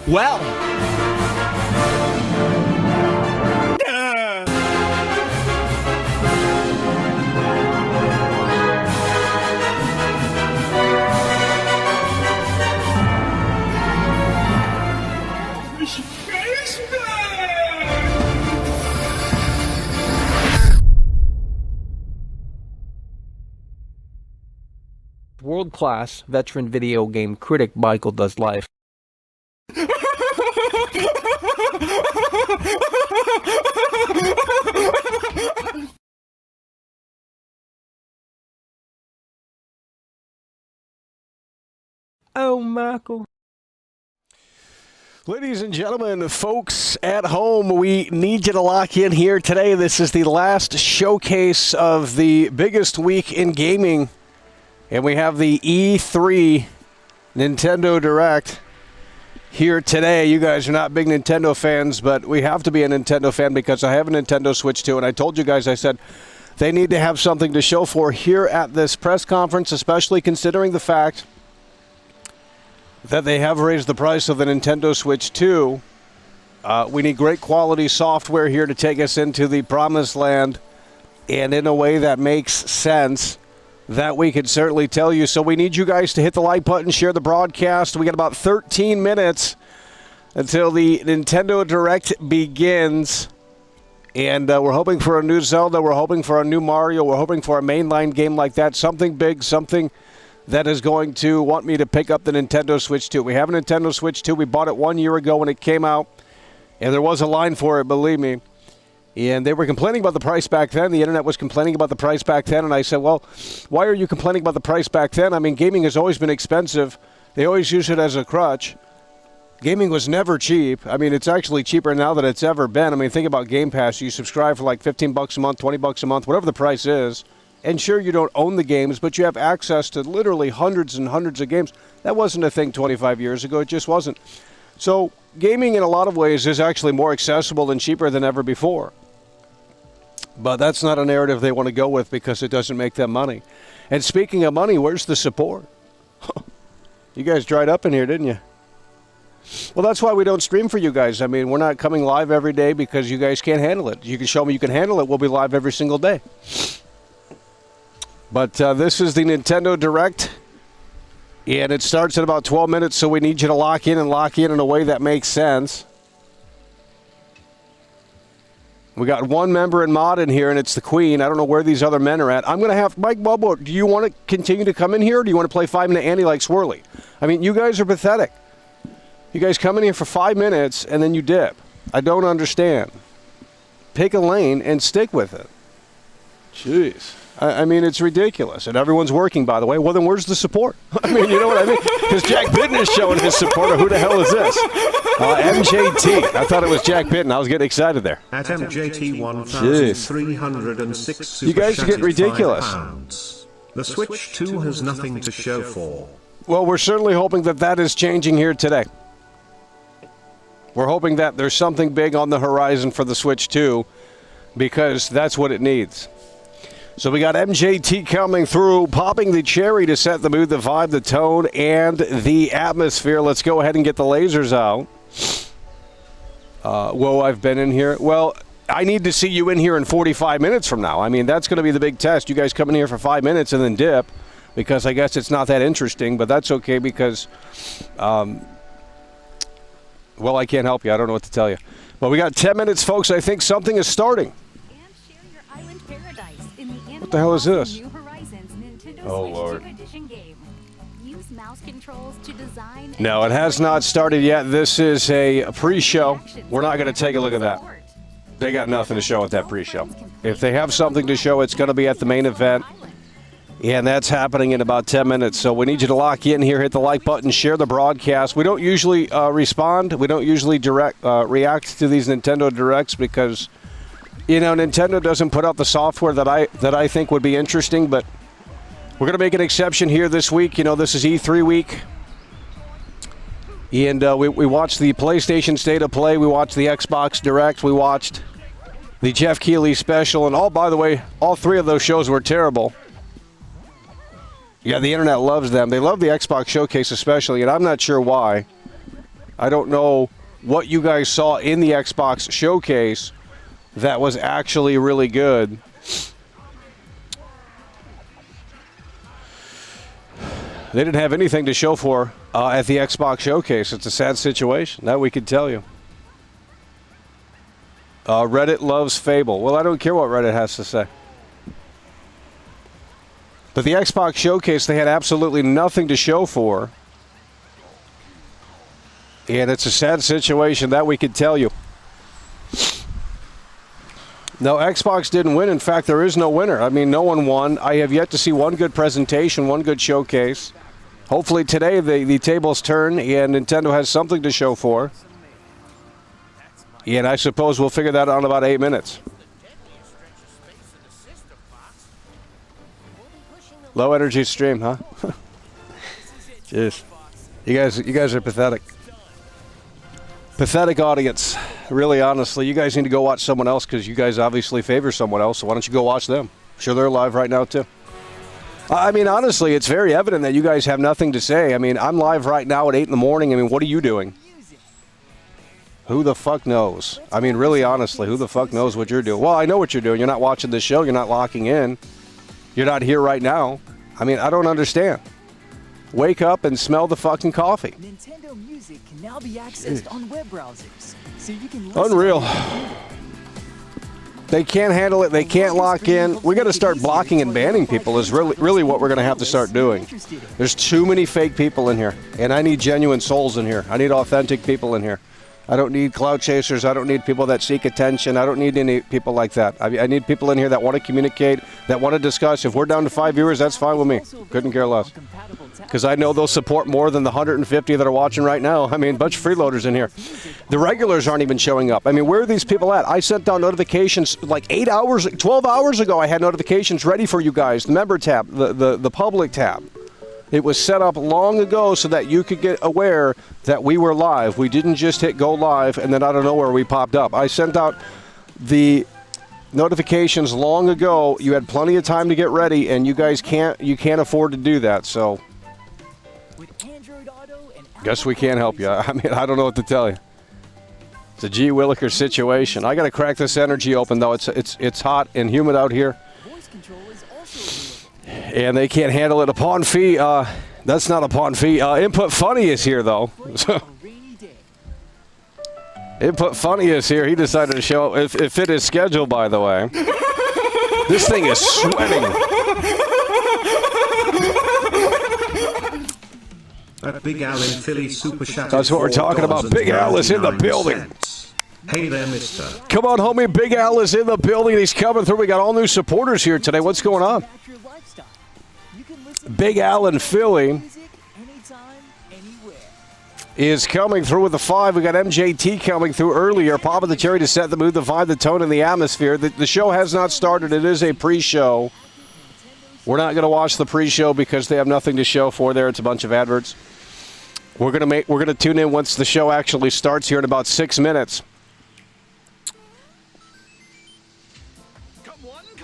Well. World-class veteran video game critic Michael Does Life. Oh, Michael. Ladies and gentlemen, folks at home, we need you to lock in here today. This is the last showcase of the biggest week in gaming. And we have the E3 Nintendo Direct here today. You guys are not big Nintendo fans, but we have to be a Nintendo fan because I have a Nintendo Switch too. And I told you guys, I said, they need to have something to show for here at this press conference, especially considering the fact that they have raised the price of the Nintendo Switch 2. We need great quality software here to take us into the promised land and in a way that makes sense. That we could certainly tell you. So we need you guys to hit the like button, share the broadcast. We got about 13 minutes until the Nintendo Direct begins. And we're hoping for a new Zelda. We're hoping for a new Mario. We're hoping for a mainline game like that. Something big, something that is going to want me to pick up the Nintendo Switch 2. We have a Nintendo Switch 2. We bought it 1 year ago when it came out. And there was a line for it, believe me. And they were complaining about the price back then. The internet was complaining about the price back then. And I said, well, why are you complaining about the price back then? I mean, gaming has always been expensive. They always use it as a crutch. Gaming was never cheap. I mean, it's actually cheaper now than it's ever been. I mean, think about Game Pass. You subscribe for like $15 a month, $20 a month, whatever the price is. And sure, you don't own the games, but you have access to literally hundreds and hundreds of games. That wasn't a thing 25 years ago. It just wasn't. So gaming in a lot of ways is actually more accessible and cheaper than ever before. But that's not a narrative they want to go with because it doesn't make them money. And speaking of money, where's the support? You guys dried up in here, didn't you? Well, that's why we don't stream for you guys. I mean, we're not coming live every day because you guys can't handle it. You can show me you can handle it. We'll be live every single day. But this is the Nintendo Direct. And it starts in about 12 minutes, so we need you to lock in in a way that makes sense. We got one member in mod in here, and it's the Queen. I don't know where these other men are at. I'm going to have Mike Bobo. Do you want to continue to come in here, or do you want to play 5-minute Andy like Swirly? I mean, you guys are pathetic. You guys come in here for 5 minutes, and then you dip. I don't understand. Pick a lane and stick with it. Jeez. I mean, it's ridiculous. And everyone's working, by the way. Well, then where's the support? I mean, you know what I mean? Because Jack Bitten is showing his support. Or who the hell is this? MJT. I thought it was Jack Bitten. I was getting excited there. At MJT 1306. You guys are getting ridiculous. The Switch 2 has nothing to show for. Well, we're certainly hoping that that is changing here today. We're hoping that there's something big on the horizon for the Switch 2, because that's what it needs. So we got MJT coming through, popping the cherry to set the mood, the vibe, the tone, and the atmosphere. Let's go ahead and get the lasers out. Whoa, I've been in here. Well, I need to see you in here in 45 minutes from now. I mean, that's going to be the big test. You guys come in here for 5 minutes and then dip, because I guess it's not that interesting, but that's okay because, well, I can't help you. I don't know what to tell you. But we got 10 minutes, folks. I think something is starting. What the hell is this? Oh, Lord. No, it has not started yet. This is a pre-show. We're not going to take a look at that. They got nothing to show at that pre-show. If they have something to show, it's going to be at the main event. And that's happening in about 10 minutes. So we need you to lock in here, hit the like button, share the broadcast. We don't usually respond. We don't usually react to these Nintendo Directs because, you know, Nintendo doesn't put out the software that I think would be interesting. But we're going to make an exception here this week. You know, this is E3 week. And we watched the PlayStation State of Play. We watched the Xbox Direct. We watched the Jeff Keighley special. And by the way, all three of those shows were terrible. Yeah, the internet loves them. They love the Xbox Showcase especially, and I'm not sure why. I don't know what you guys saw in the Xbox Showcase that was actually really good. They didn't have anything to show for at the Xbox Showcase. It's a sad situation. That we could tell you. Reddit loves Fable. Well, I don't care what Reddit has to say. But the Xbox Showcase, they had absolutely nothing to show for. And it's a sad situation, that we could tell you. No, Xbox didn't win. In fact, there is no winner. I mean, no one won. I have yet to see one good presentation, one good showcase. Hopefully today the tables turn and Nintendo has something to show for. And I suppose we'll figure that out in about 8 minutes. Low energy stream, huh? Jeez. You guys are pathetic. Pathetic audience. Really, honestly, you guys need to go watch someone else because you guys obviously favor someone else. So why don't you go watch them? I'm sure they're live right now too. I mean, honestly, it's very evident that you guys have nothing to say. I mean, I'm live right now at 8 in the morning. I mean, what are you doing? Who the fuck knows? I mean, really, honestly, who the fuck knows what you're doing? Well, I know what you're doing. You're not watching this show. You're not locking in. You're not here right now. I mean, I don't understand. Wake up and smell the fucking coffee. Nintendo Music can now be accessed on web browsers, so you can Unreal. They can't handle it. They can't lock in. We got to start blocking and banning people is really what we're going to have to start doing. There's too many fake people in here, and I need genuine souls in here. I need authentic people in here. I don't need cloud chasers. I don't need people that seek attention. I don't need any people like that. I need people in here that want to communicate, that want to discuss. If we're down to 5 viewers, that's fine with me. Couldn't care less. Because I know they'll support more than the 150 that are watching right now. I mean, a bunch of freeloaders in here. The regulars aren't even showing up. I mean, where are these people at? I sent down notifications like 12 hours ago. I had notifications ready for you guys. The member tab, the public tab. It was set up long ago so that you could get aware that we were live. We didn't just hit go live and then out of nowhere we popped up. I sent out the notifications long ago. You had plenty of time to get ready, and you guys can't afford to do that. So, guess we can't help you. I mean, I don't know what to tell you. It's a G. Willikers situation. I got to crack this energy open though. It's hot and humid out here. And they can't handle it. A pawn fee, that's not a pawn fee. Input Funny is here, though. Input Funny is here. He decided to show up. It fit his schedule, by the way. This thing is sweating. That Big Al in Philly super chat. That's what we're talking about. Big Al is in the building. Hey there, mister. Come on, homie. Big Al is in the building. He's coming through. We got all new supporters here today. What's going on? Big Al in Philly is coming through with the 5. We got MJT coming through earlier. Popping the cherry to set the mood, the vibe, the tone, and the atmosphere. The show has not started. It is a pre-show. We're not going to watch the pre-show because they have nothing to show for there. It's a bunch of adverts. We're gonna tune in once the show actually starts here in about 6 minutes.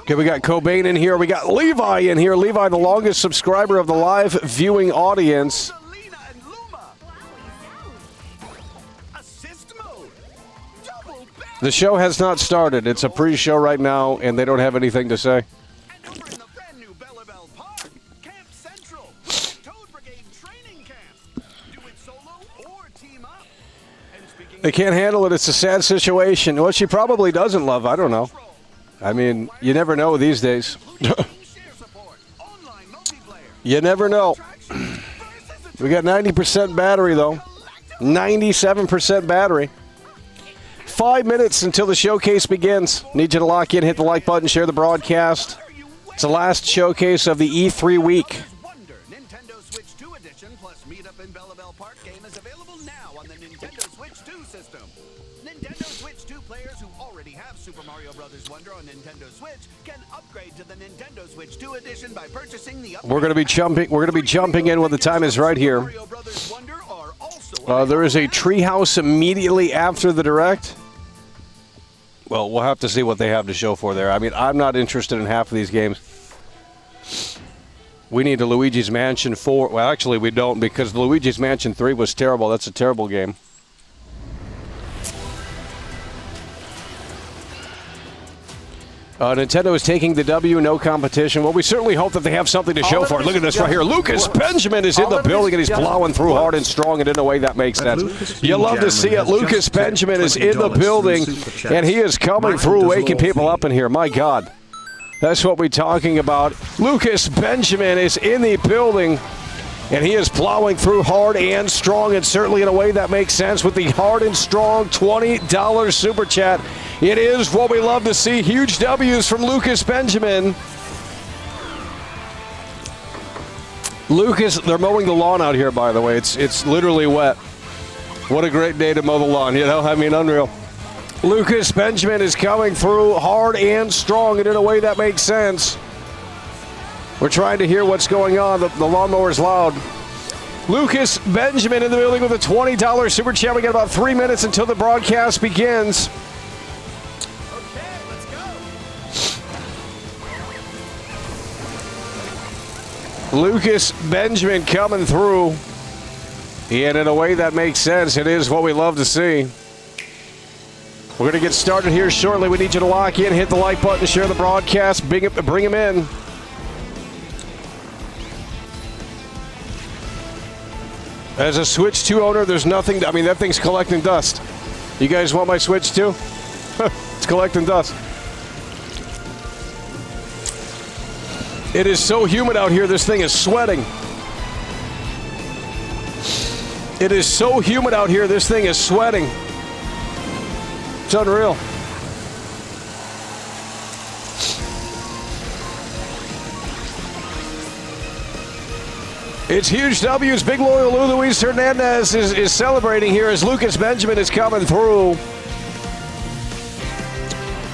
Okay, we got Cobain in here. We got Levi in here. Levi, the longest subscriber of the live viewing audience. The show has not started. It's a pre-show right now, and they don't have anything to say. They can't handle it. It's a sad situation. Well, she probably doesn't love. I don't know. I mean, you never know these days. You never know. We got 90% battery, though. 97% battery. 5 minutes until the showcase begins. Need you to lock in, hit the like button, share the broadcast. It's the last showcase of the E3 week. Nintendo Switch 2 edition plus Meetup in Bella Bell Park game is available now on the Nintendo Switch 2 system. Nintendo Switch 2 players who already have Super Mario Bros. Wonder on Nintendo Switch can upgrade to the Nintendo Switch 2 edition by purchasing the. We're going to be jumping in when the time is right here. There is a treehouse immediately after the direct. Well, we'll have to see what they have to show for there. I mean, I'm not interested in half of these games. We need a Luigi's Mansion 4. Well, actually, we don't, because the Luigi's Mansion 3 was terrible. That's a terrible game. Nintendo is taking the W, no competition. Well, we certainly hope that they have something to show for it. Look at this right here. Lucas Benjamin is in the building, and he's plowing through hard and strong and in a way that makes sense. You love to see it. Lucas Benjamin is in the building, and he is coming through, waking people up in here. My God. That's what we're talking about. Lucas Benjamin is in the building, and he is plowing through hard and strong, and certainly in a way that makes sense with the hard and strong $20 super chat. It is what we love to see. Huge W's from Lucas Benjamin. Lucas, they're mowing the lawn out here, by the way. It's literally wet. What a great day to mow the lawn, you know? I mean, unreal. Lucas Benjamin is coming through hard and strong, and in a way that makes sense. We're trying to hear what's going on. The lawnmower's loud. Lucas Benjamin in the building with a $20 super chat. We got about 3 minutes until the broadcast begins. Okay, let's go. Lucas Benjamin coming through. And in a way that makes sense. It is what we love to see. We're going to get started here shortly. We need you to lock in, hit the like button, share the broadcast, bring him in. As a Switch 2 owner, there's nothing, I mean, that thing's collecting dust. You guys want my Switch 2? It's collecting dust. It is so humid out here, this thing is sweating. It is so humid out here, this thing is sweating. It's unreal. It's huge W's. Big loyal Luis Hernandez is celebrating here as Lucas Benjamin is coming through.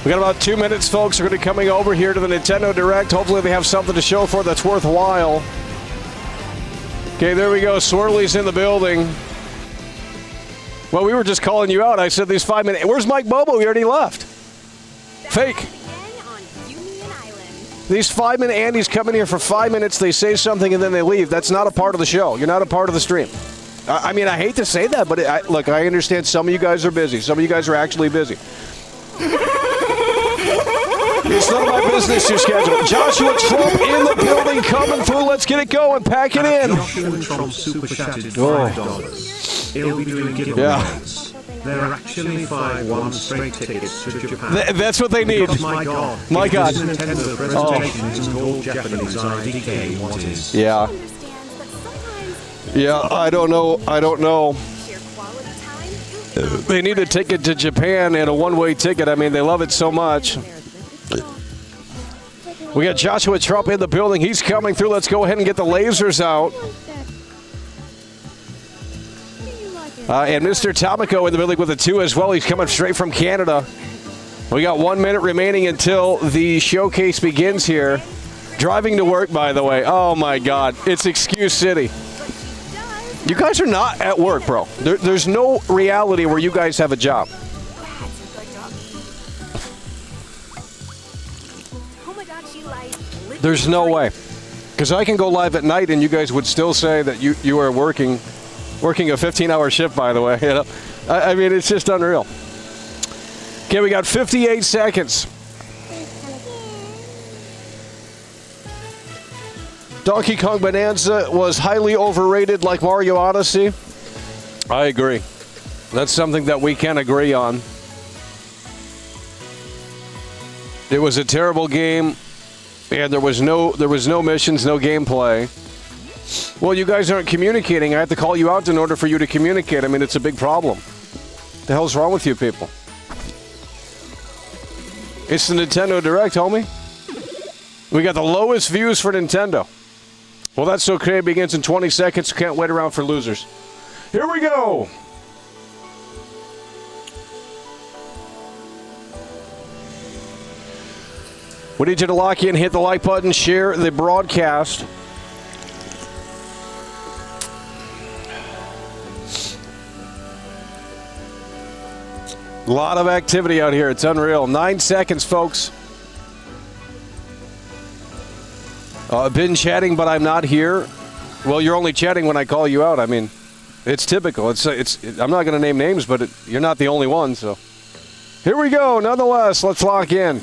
We got about 2 minutes, folks. We're going to be coming over here to the Nintendo Direct. Hopefully they have something to show for that's worthwhile. Okay, there we go. Swirly's in the building. Well, we were just calling you out. I said these 5 minutes. Where's Mike Bobo? He already left. Fake. These 5 minute Andy's come in here for 5 minutes. They say something and then they leave. That's not a part of the show. You're not a part of the stream. I mean, I hate to say that, but look, I understand some of you guys are busy. Some of you guys are actually busy. It's none of my business, your schedule. Joshua Trump in the building, coming through. Let's get it going. Pack it in. Joshua Trump super chatted $5. He'll be doing giveaways. They're actually 5 straight tickets to Japan. That's what they need. Because my God. My God. Nintendo presentation isn't all Japanese IDK. What is? Yeah. Yeah, I don't know. They need a ticket to Japan and a one-way ticket. I mean, they love it so much. We got Joshua Trump in the building. He's coming through. Let's go ahead and get the lasers out. And Mr. Tomiko in the building with a 2 as well. He's coming straight from Canada. We got 1 minute remaining until the showcase begins here. Driving to work, by the way. Oh my God, it's Excuse City. You guys are not at work, bro. There's no reality where you guys have a job. There's no way. Because I can go live at night and you guys would still say that you are working a 15-hour shift, by the way. You know, I mean, it's just unreal. Okay, we got 58 seconds. Donkey Kong Bonanza was highly overrated like Mario Odyssey. I agree. That's something that we can agree on. It was a terrible game, and there was no missions, no gameplay. Well, you guys aren't communicating. I have to call you out in order for you to communicate. I mean, it's a big problem. What the hell's wrong with you people? It's the Nintendo Direct, homie. We got the lowest views for Nintendo. Well, that's okay. It begins in 20 seconds. Can't wait around for losers. Here we go. We need you to lock in, hit the like button, share the broadcast. A lot of activity out here. It's unreal. 9 seconds, folks. I've been chatting, but I'm not here. Well, you're only chatting when I call you out. I mean, it's typical. I'm not going to name names, but you're not the only one. So here we go. Nonetheless, let's lock in.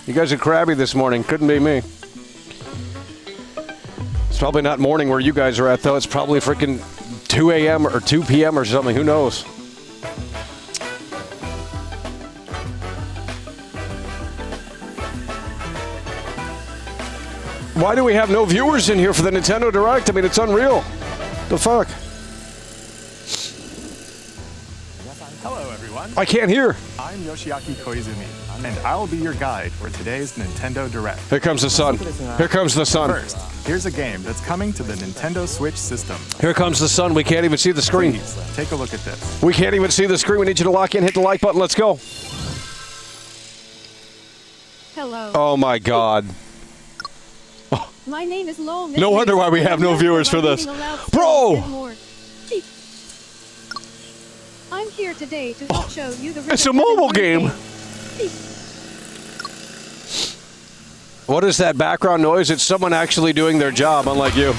You guys are crabby this morning. Couldn't be me. It's probably not morning where you guys are at, though. It's probably freaking 2 a.m. or 2 p.m. or something. Who knows? Why do we have no viewers in here for the Nintendo Direct? I mean, it's unreal. The fuck? Hello, everyone. I can't hear. I'm Yoshiaki Koizumi, and I'll be your guide for today's Nintendo Direct. Here comes the sun. Here comes the sun. First, here's a game that's coming to the Nintendo Switch system. Here comes the sun. We can't even see the screen. Please, take a look at this. We can't even see the screen. We need you to lock in, hit the like button. Let's go. Hello. Oh, my God. My name is Lowell. No wonder why we have no viewers for this. Bro! I'm here today to help show you the It's a mobile game. What is that background noise? It's someone actually doing their job, unlike you.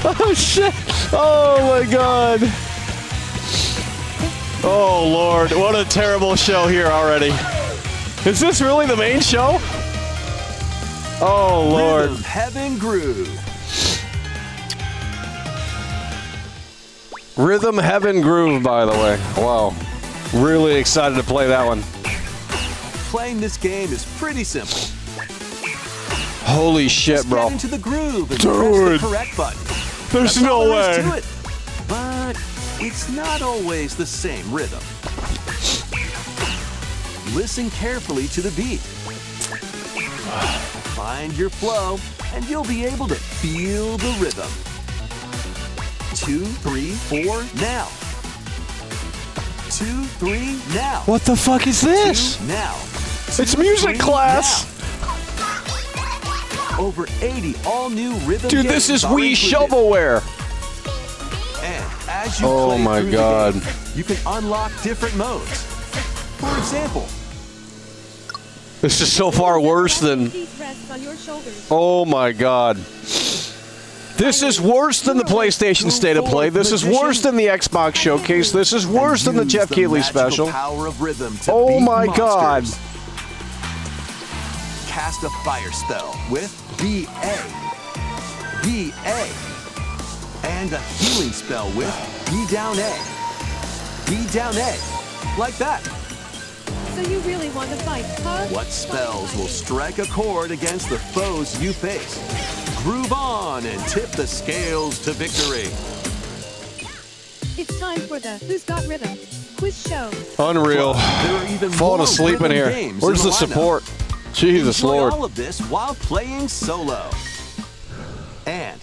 Oh, shit. Oh, my God. Oh, Lord. What a terrible show here already. Is this really the main show? Oh, Lord. Rhythm Heaven Groove. Rhythm Heaven Groove, by the way. Wow. Really excited to play that one. Playing this game is pretty simple. Holy shit, Just bro. get into the groove and Dude. press the correct button. There's That's all no there is way. to it. But it's not always the same rhythm. Listen carefully to the beat. Find your flow, and you'll be able to feel the rhythm. 2, 3, 4, now. 2, 3, now. What the fuck is this? 2, now. It's 2, music 3, class. now. Over 80 all-new rhythm Dude, games this is are Wii included. shovelware. And as you Oh play my through God. the game, you can unlock different modes. For example, This is so far worse than... Peace rests on your shoulders. Oh, my God. This is worse than the PlayStation State of Play. This is worse than the Xbox Showcase. This is worse than the use Jeff the Keighley magical special. Power of rhythm to Oh beat my God. monsters. Cast a fire spell with BA. BA. And a healing spell with B down A. B down A. Like that. So you really want to fight, huh? What spells will strike a chord against the foes you face? Groove on and tip the scales to victory. It's time for the Who's Got Rhythm quiz show. Unreal. There are even Falling more asleep in rhythm here. games Where's in the lineup. support? Jesus Enjoy Lord. all of this while playing solo. And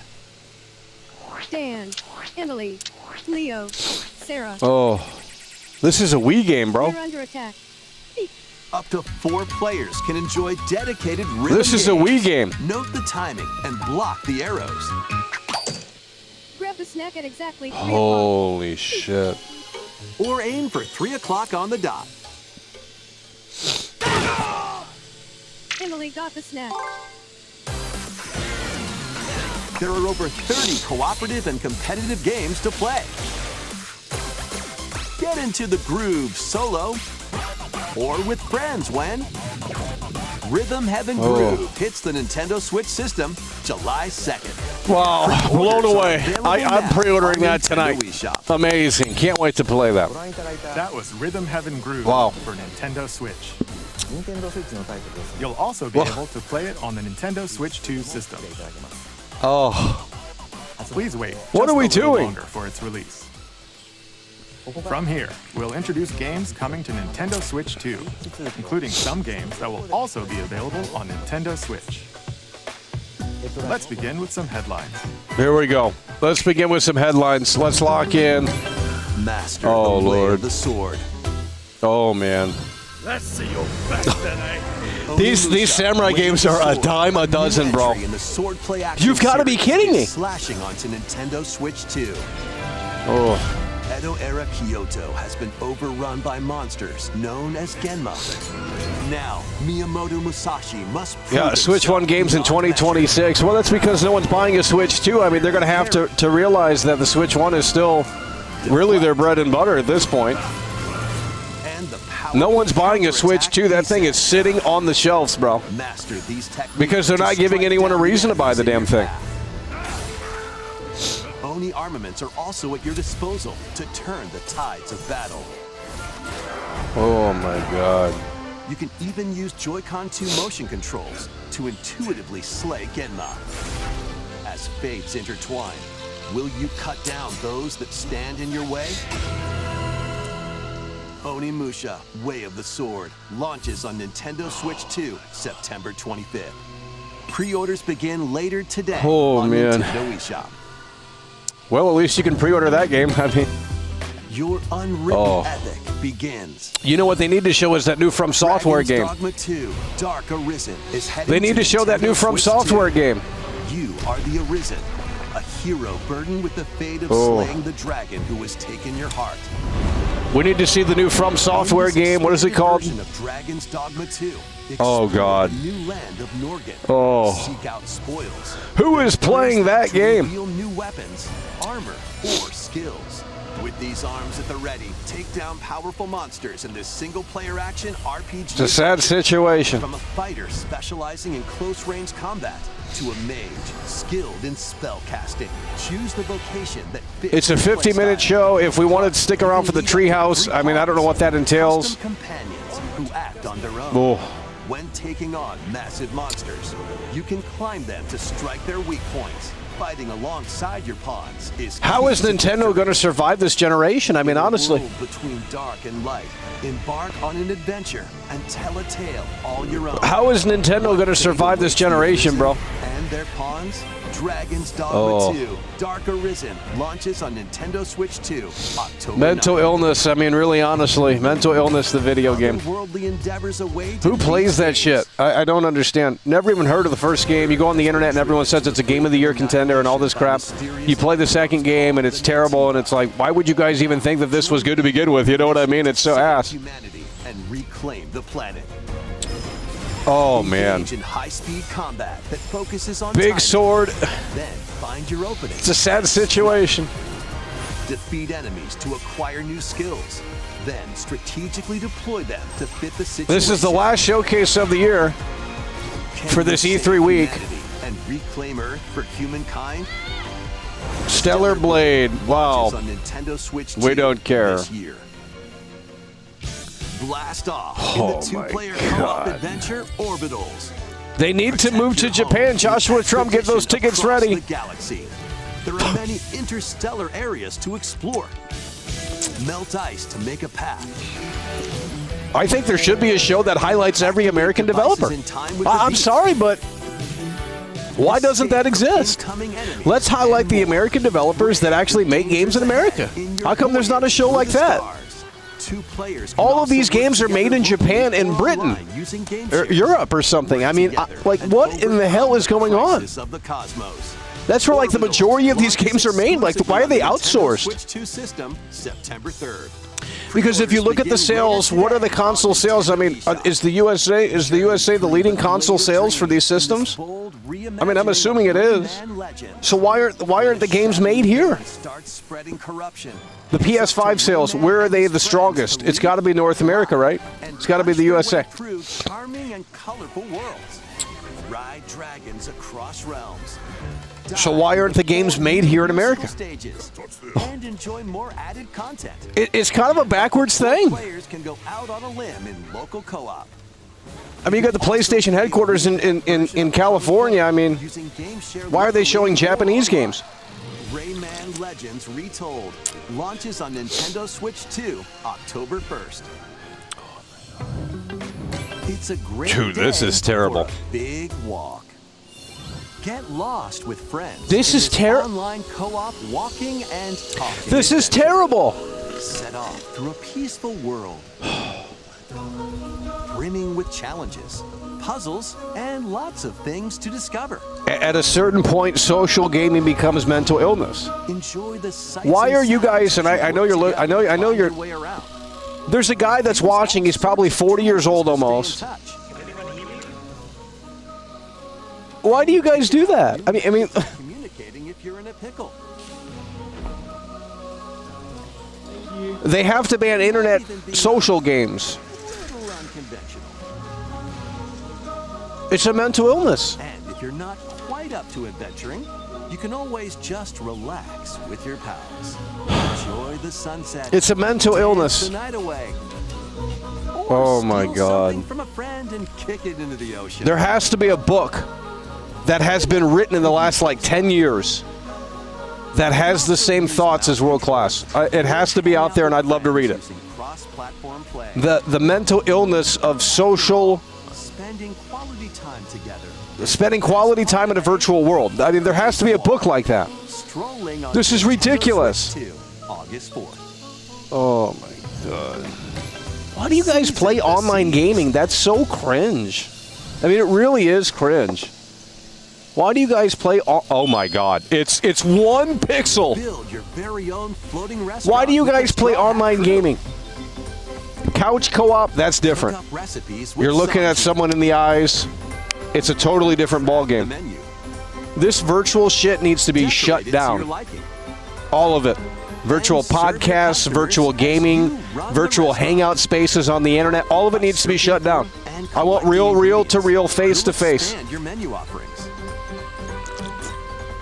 Dan, Emily, Leo, Sarah. Oh. This is a Wii game, bro. You're under attack. Up to 4 players can enjoy dedicated rhythm This is a games. Wii game. Note the timing and block the arrows. Grab the snack at exactly 3 o'clock. Holy shit. Or aim for 3 o'clock on the dot. Emily got the snack. There are over 30 cooperative and competitive games to play. Get into the groove solo or with friends when Rhythm Heaven Groove hits the Nintendo Switch system July 2nd. Wow, blown away. I'm pre-ordering that Nintendo tonight. Wii Shop. Amazing. Can't wait to play that. That was Rhythm Heaven Groove Wow. for Nintendo Switch. You'll also be able to play it on the Nintendo Switch 2 system. Oh, Please wait What just are we a little doing? longer for its release. From here, we'll introduce games coming to Nintendo Switch 2, including some games that will also be available on Nintendo Switch. Let's begin with some headlines. here we go. Let's begin with some headlines. Let's lock in. Master Oh, the way Lord. of the sword. Oh, man. These samurai games are a dime a dozen, bro. In the swordplay action You've got to be series kidding me. is slashing onto Nintendo Switch 2. Oh, Edo-era Kyoto has been overrun by monsters known as Genma. Now, Miyamoto Musashi must prove yeah, Switch himself 1 games in beyond measure. 2026. Well, that's because no one's buying a Switch 2. I mean, they're going to have to realize that the Switch 1 is still really their bread and butter at this point. And the No one's buying a Switch 2. That thing is sitting on the shelves, bro. Master these techniques Because they're to not giving strike anyone a down the reason to buy the enemies damn in your thing. path. Oni armaments are also at your disposal to turn the tides of battle. Oh, my God. You can even use Joy-Con 2 motion controls to intuitively slay Genma. As fates intertwine, will you cut down those that stand in your way? Onimusha, Way of the Sword, launches on Nintendo Switch 2, September 25th. Pre-orders begin later today Oh, on man. Nintendo Wii Shop. Well, at least you can pre-order that game. I mean, Your unwritten Oh. ethic begins. you know what they need to show is that new From Software Dragon's game. Dogma 2, Dark Arisen is heading They need to show that Nintendo new From Switch Software 2. game. You are the Arisen, a hero burdened with the fate of Oh. slaying the dragon who has taken your heart. We need to see the new From Software game. What is it called? Version of Dragon's Dogma 2. Oh, Explore God. the new land of Norgan. Oh. Seek out spoils. Who is playing that To game? reveal new weapons, armor, or skills. With these arms at the ready, take down powerful monsters in this single-player action RPG. It's a sad situation. From a fighter specializing in close-range combat to a mage skilled in spell casting. Choose the vocation that fits. It's a your 50-minute playstyle. show. If we wanted to stick around for the treehouse, I mean, I don't know what that entails. Custom companions who act on their own. Oh. When taking on massive monsters, you can climb them to strike their weak points. Fighting alongside your pawns is How key is to Nintendo victory. going to survive this generation? I mean, In a honestly. world between dark and light, embark on an adventure and tell a tale all your own. How is Nintendo going to survive this generation, bro? And their pawns? Dragon's Dogma Oh. 2, Dark Arisen, launches on Nintendo Switch 2, October Mental 9th. illness. I mean, really, honestly. Mental illness, the video game. Otherworldly endeavors await in Who plays these that days. shit? I don't understand. Never even heard of the first game. You go on the internet and everyone says it's a Game of the Year contender and all this crap. You play the second game and it's terrible and it's like, why would you guys even think that this was good to begin with? You know what I mean? It's so Save ass. Humanity and reclaim the planet. Oh, man. Engage in high-speed combat that focuses on Big timing. sword. Then find your opening. It's a sad situation. Defeat enemies to acquire new skills. Then strategically deploy them to fit the situation. This is the last showcase of the year. Can for you this save E3 week. humanity and reclaim Earth for humankind. Stellar Blade. Wow. Launches on Nintendo Switch We 2 don't care. This year. Blast off Oh in the two-player my co-op God. adventure Orbitals. They need to move to Protect your Japan. home Joshua with Trump, get those expedition tickets across ready. The galaxy. There are many interstellar areas to explore. Melt ice to make a path. I think there should be a show that highlights every American developer. In time with I'm the sorry, but why doesn't that exist? incoming enemies Let's highlight and the more. American developers that actually make games in America. In your How come there's not a show voyage like through the that? stars. 2 players can All of these also work games are made in together Japan and online Britain, using game or shares. Europe or something. I mean, Together like, and what in the hell is going on? crisis of the cosmos. That's where, like, the majority of these games are made. Like, why are they Nintendo outsourced? Switch 2 system, September 3rd. Because if you look at the sales, what are the console sales? I mean, is the USA the leading console sales for these systems? I mean, I'm assuming it is. So why aren't the games made here? Start spreading corruption. The PS5 sales, where are they the strongest? It's got to be North America, right? It's got to be the USA. Charming and colorful worlds. Ride dragons across realms. So why aren't the games made here in America? Stages and enjoy more added content. It's kind of a backwards thing. Players can go out on a limb in local co-op. I mean, you got the PlayStation headquarters in California. I mean, Using game share why are they showing Japanese games? Rayman Legends Retold launches on Nintendo Switch 2 October 1st. It's a great Dude, this day is terrible. for a big walk. Get lost with friends. This in is terrible. Online co-op walking and talking. This is terrible. Set off through a peaceful world, brimming with challenges, puzzles, and lots of things to discover. At a certain point, social gaming becomes mental illness. Enjoy the sights. Why and are you sounds guys? And as you I know work you're. I together know. to I know find you're. your way around. There's a guy that's watching. He's probably 40 years old almost. Stay in touch. Why do you guys do that? I mean. Communicating if you're in a pickle. They have to ban internet social games. A little unconventional. It's a mental illness. And if you're not quite up to adventuring, you can always just relax with your pals. Enjoy the sunset. It's a mental Dance illness. the night away. Or Oh my steal God. something from a friend and kick it into the ocean. There has to be a book that has been written in the last like 10 years that has the same thoughts as World Class. It has to be out there, and I'd love to read it. Using cross-platform play. The mental illness of social, Spending quality time together. spending quality time in a virtual world. I mean, there has to be a book like that. Strolling on This is Nintendo ridiculous. Switch 2, August 4th. Oh my God. Why do you guys play online gaming? That's so cringe. I mean, it really is cringe. Why do you guys play? Oh my God! It's 1 pixel. Build your very own floating restaurant. Why do you with guys the play Straw Hat online Crew. gaming? Couch co-op, that's Look different. up recipes with You're looking at sauce someone in the eyes. It's a totally different ball in the game. menu. This virtual shit needs to be Decorated shut to your down. liking. All of it. Virtual And serve your podcasts, customers virtual as gaming, you run the virtual restaurant. hangout spaces on the internet. All of it needs to be shut down. And I want collect real to ingredients. real, face to You'll face. expand your menu offerings.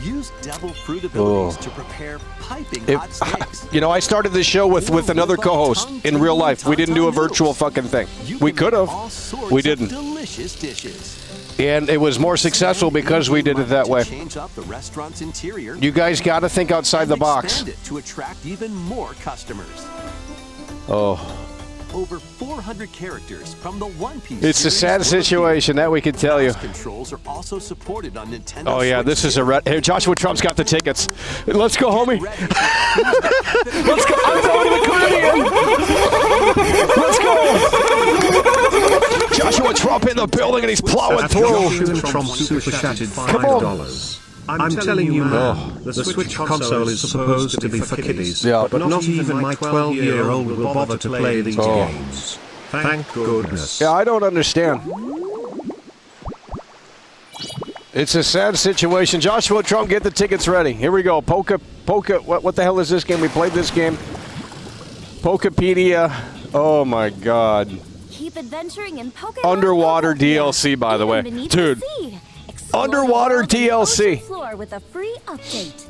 Use devil fruit abilities to prepare piping hot steaks. You know, I started this show with another co-host in real life. We didn't do a virtual fucking thing. You We can could make have. all sorts We of didn't. Delicious dishes. And it was more successful because we did it that way. Change up the restaurant's interior. You guys got to think outside the and box. expand it to attract even more customers. Oh, Over 400 characters from the One Piece. it's a series sad will situation, that we can tell you. appear. Controls are also supported on Nintendo. Oh yeah, Switch this is a 2. Hey, Joshua Trump's got the tickets. Let's go, homie. Ready for Who's the Captain? Let's go. I'm going to the Caribbean. Let's go. Joshua Trump in the building, and he's plowing through. Joshua Trump super chatted Come on. $5. I'm telling you now, the Switch console is supposed to be for kiddies, Yeah. but not even my 12-year-old will bother to play these games. Thank goodness. Yeah, I don't understand. It's a sad situation. Joshua Trump, get the tickets ready. Here we go. Poke. What the hell is this game? We played this game. Pokepedia. Oh my God. Keep adventuring in Pokemon Underwater Utopia, DLC, by the way. even beneath Dude. the sea. Explore Underwater the world of the DLC. ocean floor with a free update.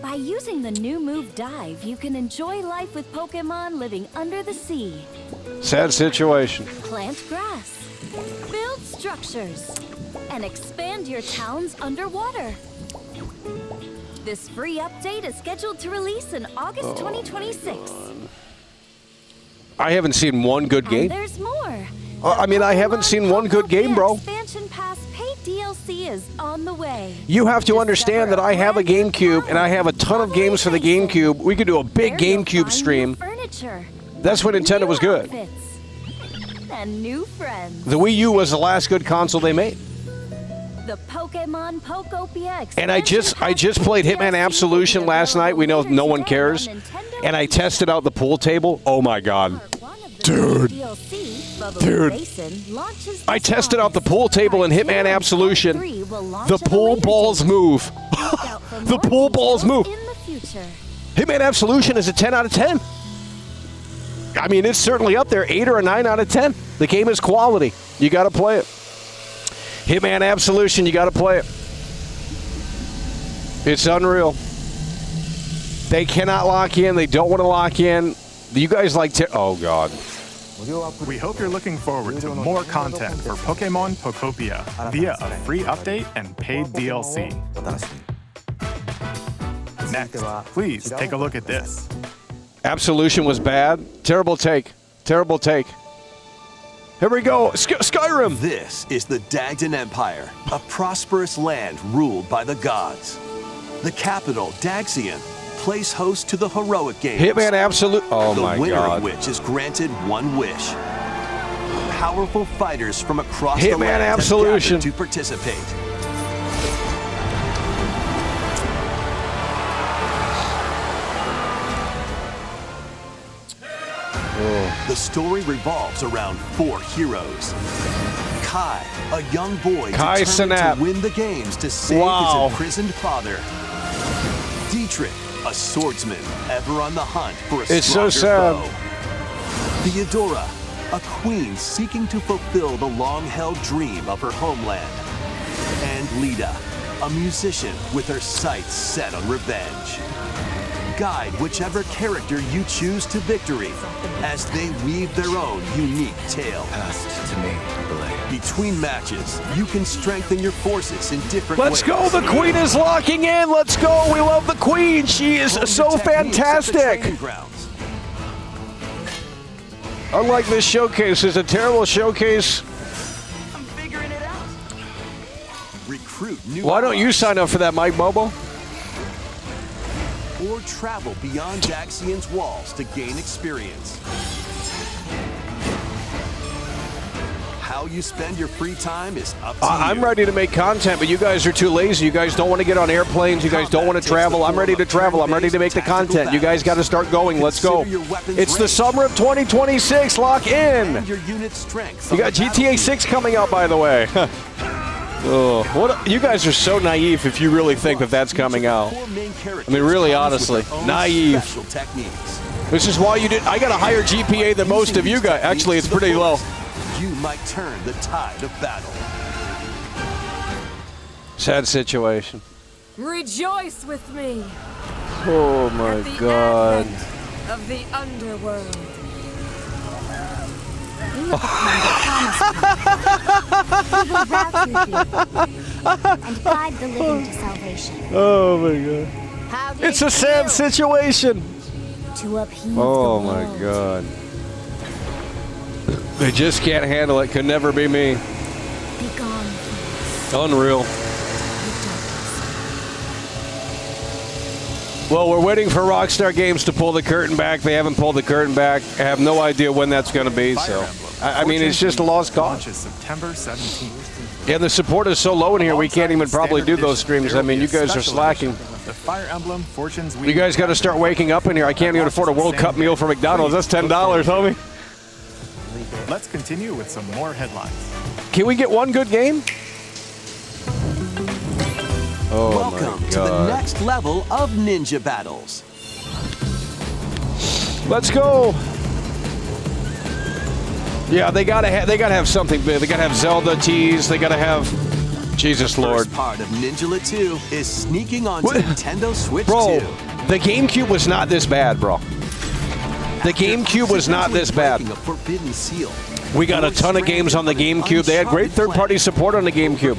By using the new move Dive, you can enjoy life with Pokemon living under the sea. Sad situation. Plant grass, build structures, and expand your towns underwater. This free update is scheduled to release in August 2026. I haven't seen one good And game. there's more. I mean, I haven't seen one good game, bro. Expansion Pass paid DLC is on the way. You have to understand that I have a GameCube, and I have a ton of games for the GameCube. We could do a big There you'll GameCube find stream. new furniture, That's when Nintendo was good. Outfits and new friends. The Wii U was the last good console they made. The Pokemon Pokopia. And I just played Hitman Absolution last night. We know no one cares. And I tested out the pool table. Oh my god. Dude. I tested out the pool table in Hitman Absolution. The pool balls move. The pool balls move. Hitman Absolution is a 10 out of 10. I mean, it's certainly up there, 8 or a 9 out of 10. The game is quality. You got to play it. Hitman Absolution, you got to play it. It's unreal. They cannot lock in. They don't want to lock in. You guys like to... Oh, God. We hope you're looking forward to more content for Pokemon Pokopia via a free update and paid DLC. Next, please take a look at this. Absolution was bad. Terrible take. Terrible take. Here we go. Skyrim. This is the Dagdan Empire, a prosperous land ruled by the gods. The capital, Daxian, plays host to the heroic games. Hitman Absolute. Oh my The winner God. of which is granted one wish. Powerful fighters from across the Hitman land Absolution. have gathered to participate. The story revolves around 4 heroes. Kai, a young boy Kai determined Cenat. to win the games to save Wow. his imprisoned father. Dietrich, a swordsman ever on the hunt for a It's so stronger sad. foe. Theodora, a queen seeking to fulfill the long-held dream of her homeland. And Lida, a musician with her sights set on revenge. Guide whichever character you choose to victory as they weave their own unique tale. Between matches, you can strengthen your forces in different Let's ways. go. The Queen is locking in. Let's go. We love the Queen. She is Hone so your techniques at the fantastic. training grounds. Unlike this showcase, it's a terrible showcase. Recruit new Why don't you allies. sign up for that, Mike Bobo? Or travel beyond Daxian's walls to gain experience. How you spend your free time is up to you. I'm ready to make content, but you guys are too lazy. You guys don't want to get on airplanes. You guys don't want to travel. I'm ready to travel. I'm ready to make the content. You guys got to start going. Let's go. It's the summer of 2026. Lock in. And your unit strengths You on got the GTA 6 coming out, by the way. Oh, what? You guys are so naive if you really think that that's coming out. I mean, really, honestly, naive. Special techniques. This is why you did. I got a higher GPA than most of you guys. Actually, it's pretty low. You might turn the tide of battle. Sad situation. Rejoice with me Oh my at the God. advent of the underworld. And guide the living to salvation. Oh my God. How do It's you a sad feel? situation. To upheave Oh the my world. God. They just can't handle it. Could never be me. Be gone. Unreal. Well, we're waiting for Rockstar Games to pull the curtain back. They haven't pulled the curtain back. I have no idea when that's going to be. Fire So, Emblem I mean, it's just a lost cause. launches September 17th. And the support is so low in here, we can't even probably do those streams. I mean, you guys are slacking. The Fire Emblem Fortunes You guys got to start waking up in here. I can't even afford a World Cup meal for McDonald's. That's $10, homie. Let's continue with some more headlines. Can we get one good game? Oh Welcome my to the God. next level of ninja battles. Let's go. Yeah, they gotta have something big. They gotta have Zelda tease. They gotta have Jesus Lord. First part of Ninja 2 is sneaking onto What? Nintendo Switch Bro, 2. the GameCube was not this bad, bro. The GameCube was not this bad. Breaking a forbidden seal. We got a ton of games on the GameCube. They had great third-party support on the GameCube.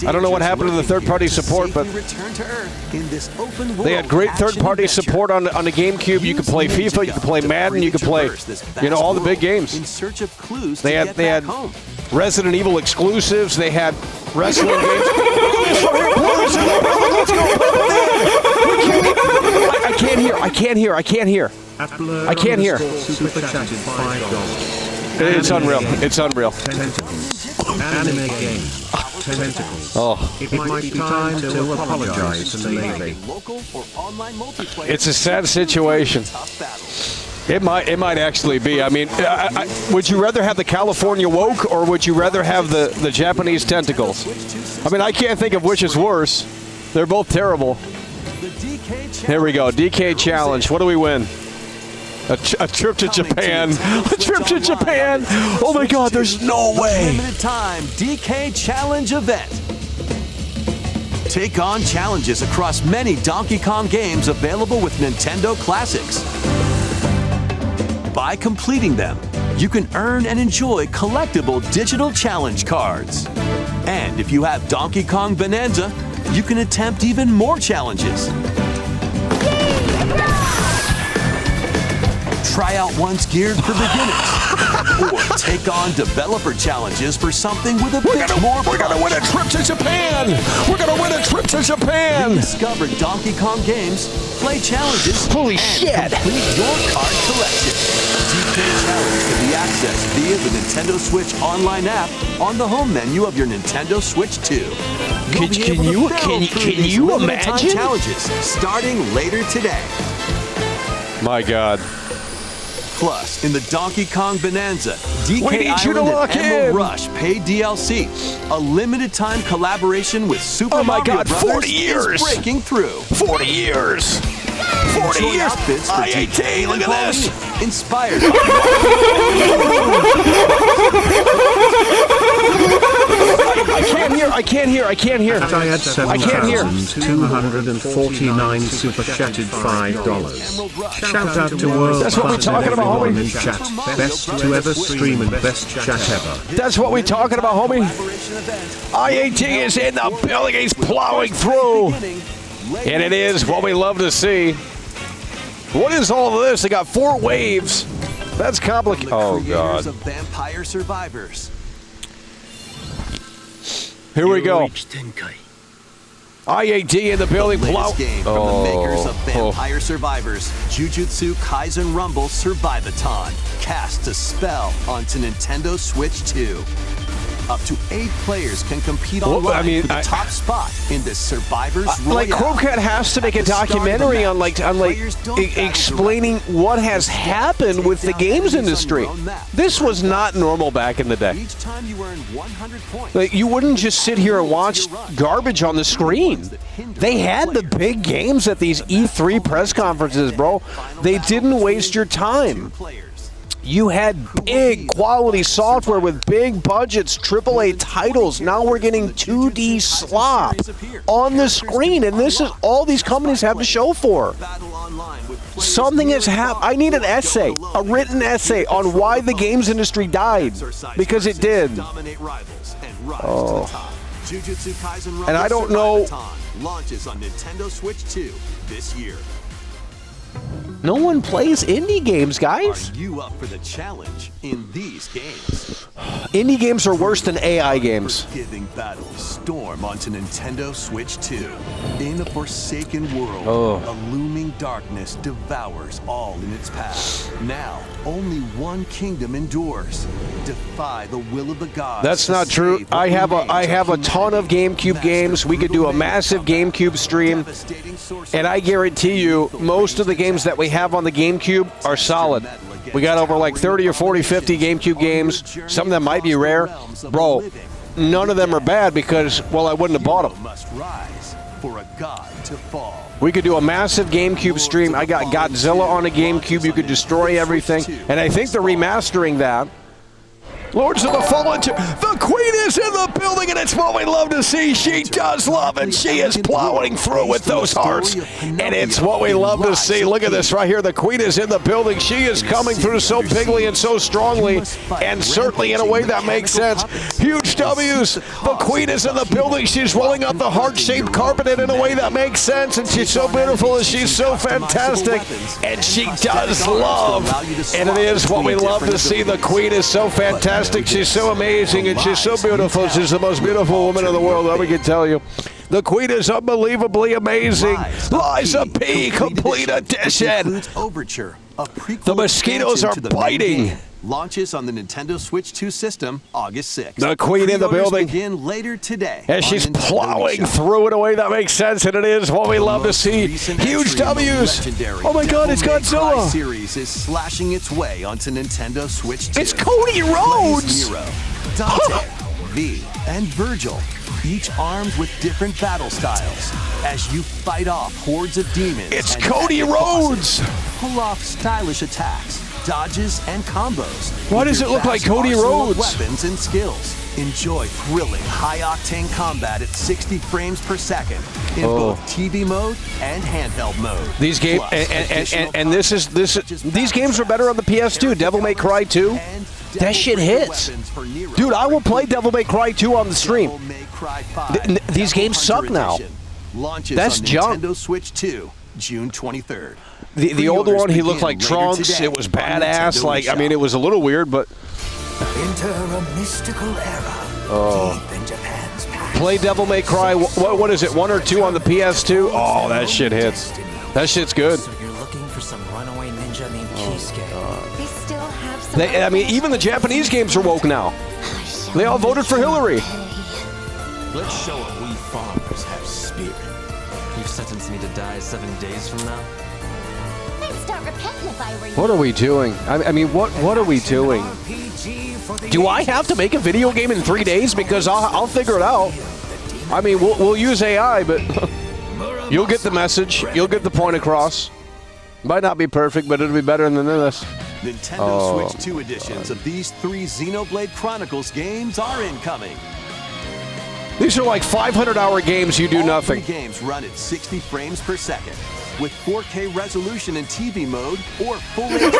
I don't know what happened to the third-party support, but Return to Earth in this open they had world great action third-party adventure. support on the GameCube. You could play Use FIFA, you Ninja could play to Madden, you could play, traverse this you know, all the vast big world games. In search of clues They to had get they back had home. Resident Evil exclusives. They had wrestling games. I can't hear. I can't hear. Super chatted $5. It's unreal. It's unreal. Tentacles. Anime game. Tentacles. Oh. It might be time to apologize to Lady. Local or online multiplayer. It's a sad situation. It might actually be. I mean, would you rather have the California woke or would you rather have the Japanese tentacles? I mean, I can't think of which is worse. They're both terrible. Here we go. DK challenge. What do we win? A trip to Japan. A trip to Japan. Oh my God, there's no way. Limited time DK challenge event. Take on challenges across many Donkey Kong games available with Nintendo Classics. By completing them, you can earn and enjoy collectible digital challenge cards. And if you have Donkey Kong Bonanza, you can attempt even more challenges. Try out ones geared for beginners. Or take on developer challenges for something with a bit more punch. We're gonna win a trip to Japan! We're gonna win a trip to Japan! Discover Donkey Kong games, play challenges, Holy and shit! complete your card collection. DK Challenge can be accessed via the Nintendo Switch online app on the home menu of your Nintendo Switch 2. Can you imagine? Challenges starting later today. My God. Plus, in the Donkey Kong Bonanza, We DK need you to Island lock and Emerald in. Rush paid DLC, a limited-time collaboration with Super Oh my Mario God, Brothers 40 years. is breaking through. 40 years! 40 Enjoy years! outfits for IAT, DK look and at this! Pauline, inspired by I can't hear. I had I can't hear. 7,249 super chatted $5. Shout out to World That's what we're Class talking and about, everyone homie. in chat. Best to ever stream and best chat ever. That's what we're talking about, homie. IAT is in the building. He's plowing through. And it is what we love to see. What is all of this? They got 4 waves. That's complicated. Oh, God. Of Vampire Survivors. Here we go. IAT in the building. Latest game from the makers of Vampire Survivors, Jujutsu Kaisen Rumble Survivathon, cast a spell onto Nintendo Switch 2. Up to 8 players can compete online for the top spot in the Survivors Royale. Like Crocat has to make a documentary on explaining what has happened with the games industry. This was not normal back in the day. Each time you earn 100 points. Like, you wouldn't just sit here and watch garbage on the screen. They had the big games at these E3 press conferences, bro. They didn't waste your time. You had big quality software with big budgets, AAA titles. Now we're getting 2D slop on the screen, and this is all these companies have to show for. Something has happened. I need an essay, a written essay on why the games industry died, because it did. Oh. And I don't know. Launches on Nintendo Switch 2 this year. No one plays indie games, guys. Are you up for the challenge in these games? Indie games are worse than AI games. Giving battles storm onto Nintendo Switch 2. In a forsaken world, a looming darkness devours all in its path. Now, only one kingdom endures. Defy the will of the gods. That's not true. I have a ton of GameCube games. We could do a massive GameCube stream, and I guarantee you, most of the games that we have on the GameCube are solid. We got over like 30 or 40, 50 GameCube games. Some of them might be rare. Bro, none of them are bad because, well, I wouldn't have bought them. Must rise for a god to fall. We could do a massive GameCube stream. I got Godzilla on a GameCube. You could destroy everything. And I think they're remastering that. Lords of the Fallen, the Queen is in the building, and it's what we love to see. She does love, and she is plowing through with those hearts, and it's what we love to see. Look at this right here. The Queen is in the building. She is coming through so bigly and so strongly, and certainly in a way that makes sense. Huge W's. The Queen is in the building. She's rolling up the heart-shaped carpet in a way that makes sense, and she's so beautiful, and she's so fantastic, and she does love, and it is what we love to see. The Queen is so fantastic. She's so amazing, and she's so beautiful. She's the most beautiful woman in the world, let me can tell you. The Queen is unbelievably amazing. Liza P. Complete Edition. Includes Overture, a prequel The mosquitoes expansion are to the main biting. game. Launches on the Nintendo Switch 2 system August 6th. The Queen in the Pre-orders building. begin later today. As on she's Nintendo plowing eShop. through in a way that makes sense, and it is what we love to see. Recent Huge entry in the W's. legendary Oh my God, it's Devil May Cry Godzilla. series is slashing its way onto Nintendo Switch 2. It's Cody Rhodes. Plays Nero, Dante, V, and Virgil, each armed with different battle styles. As you fight off hordes of demons. It's and Cody epic Rhodes. bosses. Pull off stylish attacks, dodges, and combos. Why with does your it look like vast Cody arsenal of Rhodes? Weapons and skills. Enjoy thrilling, high-octane combat at 60 frames per second in both TV mode and handheld mode. These games, Plus, and these games are better on the PS2. Devil May Cry 2. That shit hits. Dude, I will play Devil May Cry 2 on the stream. Devil May Cry 5 These games suck Hunter now. Edition launches That's on junk. Nintendo Switch 2, June 23rd. The older Pre-orders one, he looked begin like later Trunks. today It was on badass. Nintendo Like, I eShop. mean, it was a little weird, but Enter a mystical era deep in Japan's past. play Devil May Cry. What is it, 1 or 2 on the PS2? Oh, that shit hits. That shit's good. So you're looking for some runaway ninja named Keisuke. They still have some. I mean, even the Japanese games are woke now. They all voted for Hillary. Let's show them we farmers have spirit. You've sentenced me to die 7 days from now? I'd start repenting if I were you. What are we doing? I mean, what are we doing? Do I have to make a video game in 3 days? Because I'll figure it out. I mean, we'll use AI, but you'll get the message. You'll get the point across. Might not be perfect, but it'll be better than this. Nintendo Switch 2 editions of these 3 Xenoblade Chronicles games are incoming. These are like 500-hour games you do All nothing. 3 games run at 60 frames per second with 4K resolution in TV mode or full HD.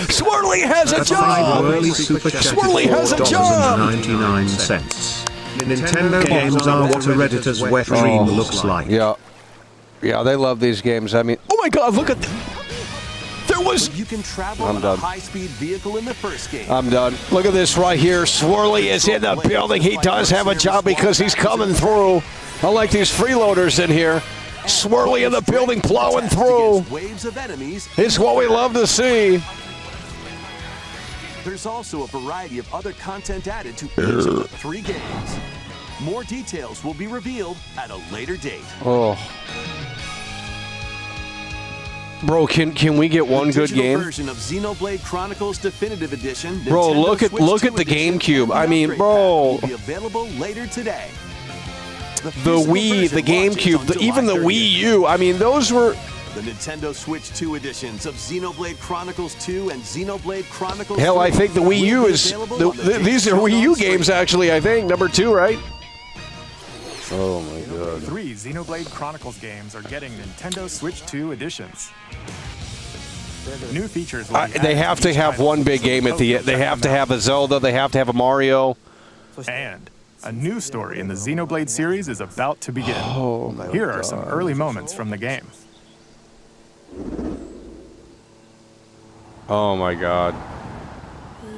Swirly has a A job! early super chat Swirly has a job! $4.99. Nintendo games are what a Redditor's wet dream looks like. Yeah. Yeah, they love these games. I mean, oh my God, look at there was. You can travel I'm on done. a high-speed vehicle in the first game. I'm done. Look at this right here. Swirly is in the building. He does have a job because he's coming through. I like these freeloaders in here. Swirly in the building, plowing through. Waves of enemies. It's what we love to see. There's also a variety of other content added to each of the 3 games. More details will be revealed at a later date. Oh. Bro, can we get one good Digital game? version of Xenoblade Chronicles Definitive Edition. Bro, Nintendo look at Switch 2 the edition, GameCube. and I mean, upgrade bro. pack will be available later today. The physical Wii, the version launches GameCube, on even the July Wii 30th. U. I mean, those were. The Nintendo Switch 2 editions of Xenoblade Chronicles 2 and Xenoblade Chronicles Hell, 3 I think the Wii U will be is. available on the These are Game Wii U Show games, stream. actually, I think. Number 2, right? Oh my God. 3 Xenoblade Chronicles games are getting Nintendo Switch 2 editions. New features will be They added have to each have title, one big so game at the hope end. They you'll check have to them out. have a Zelda. They have to have a Mario. And a new story in the Xenoblade series is about to begin. Here are some early moments from the game. Oh my God.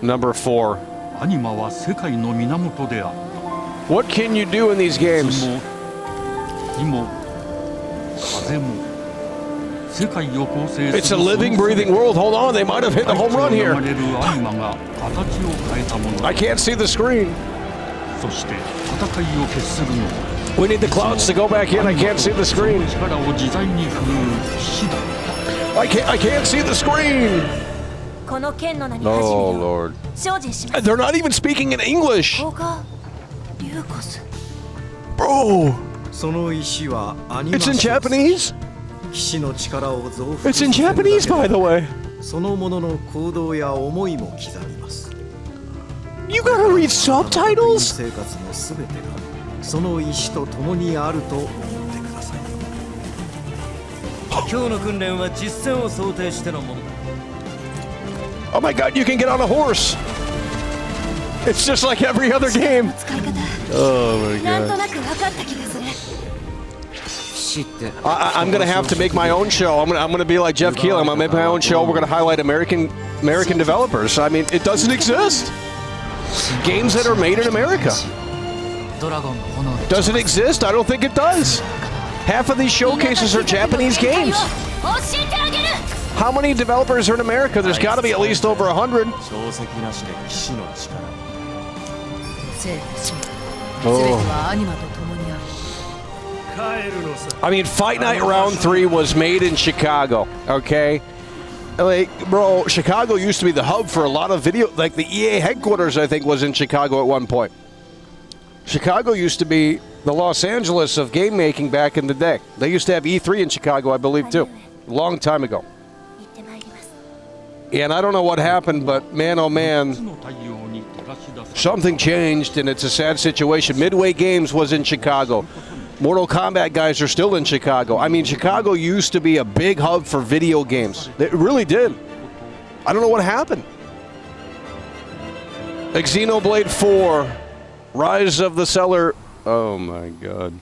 Number 4. アニマは世界の源である。 What can you do in these games? 火も風も世界を構成する It's a living, breathing world. Hold on, they might have hit the home run here. 流れるアニマが形を変えたもの。 I can't see the screen. そして戦いを決するのは We need the clouds to go back in. I can't see the screen. 力を自在に振るう騎士だ。 I can't see the screen. この剣の名に始め Oh よ Lord. 精進します They're not even speaking in English. ここがリューコス Bro. その石はアニ It's in Japanese? 騎士の力を増幅 It's in Japanese, by the way. そのものの行動や思いも刻みます You gotta read subtitles? 生活のすべてがその石と共にあると思ってください今日の訓練は実戦を想定してのものだ Oh my God, you can get on a horse. It's just like every other game. Oh my なんと God. なく分かった気がする I'm gonna have to make my own show. I'm gonna be like Jeff Keighley. I'm gonna make my own show. We're gonna highlight American developers. I mean, it doesn't exist. games that are made in America. Does it exist? I don't think it does. Half of these showcases are Japanese games. How many developers are in America? There's got to be at least over 100. I mean, Fight Night Round 3 was made in Chicago, okay? Like, bro, Chicago used to be the hub for a lot of video. Like, the EA headquarters, I think, was in Chicago at one point. Chicago used to be the Los Angeles of game making back in the day. They used to have E3 in Chicago, I believe, too. A long time ago. And I don't know what happened, but man, oh man, something changed, and it's a sad situation. Midway Games was in Chicago. Mortal Kombat guys are still in Chicago. I mean, Chicago used to be a big hub for video games. It really did. I don't know what happened. Like Xenoblade 4, Rise of the Cellar. Oh my God.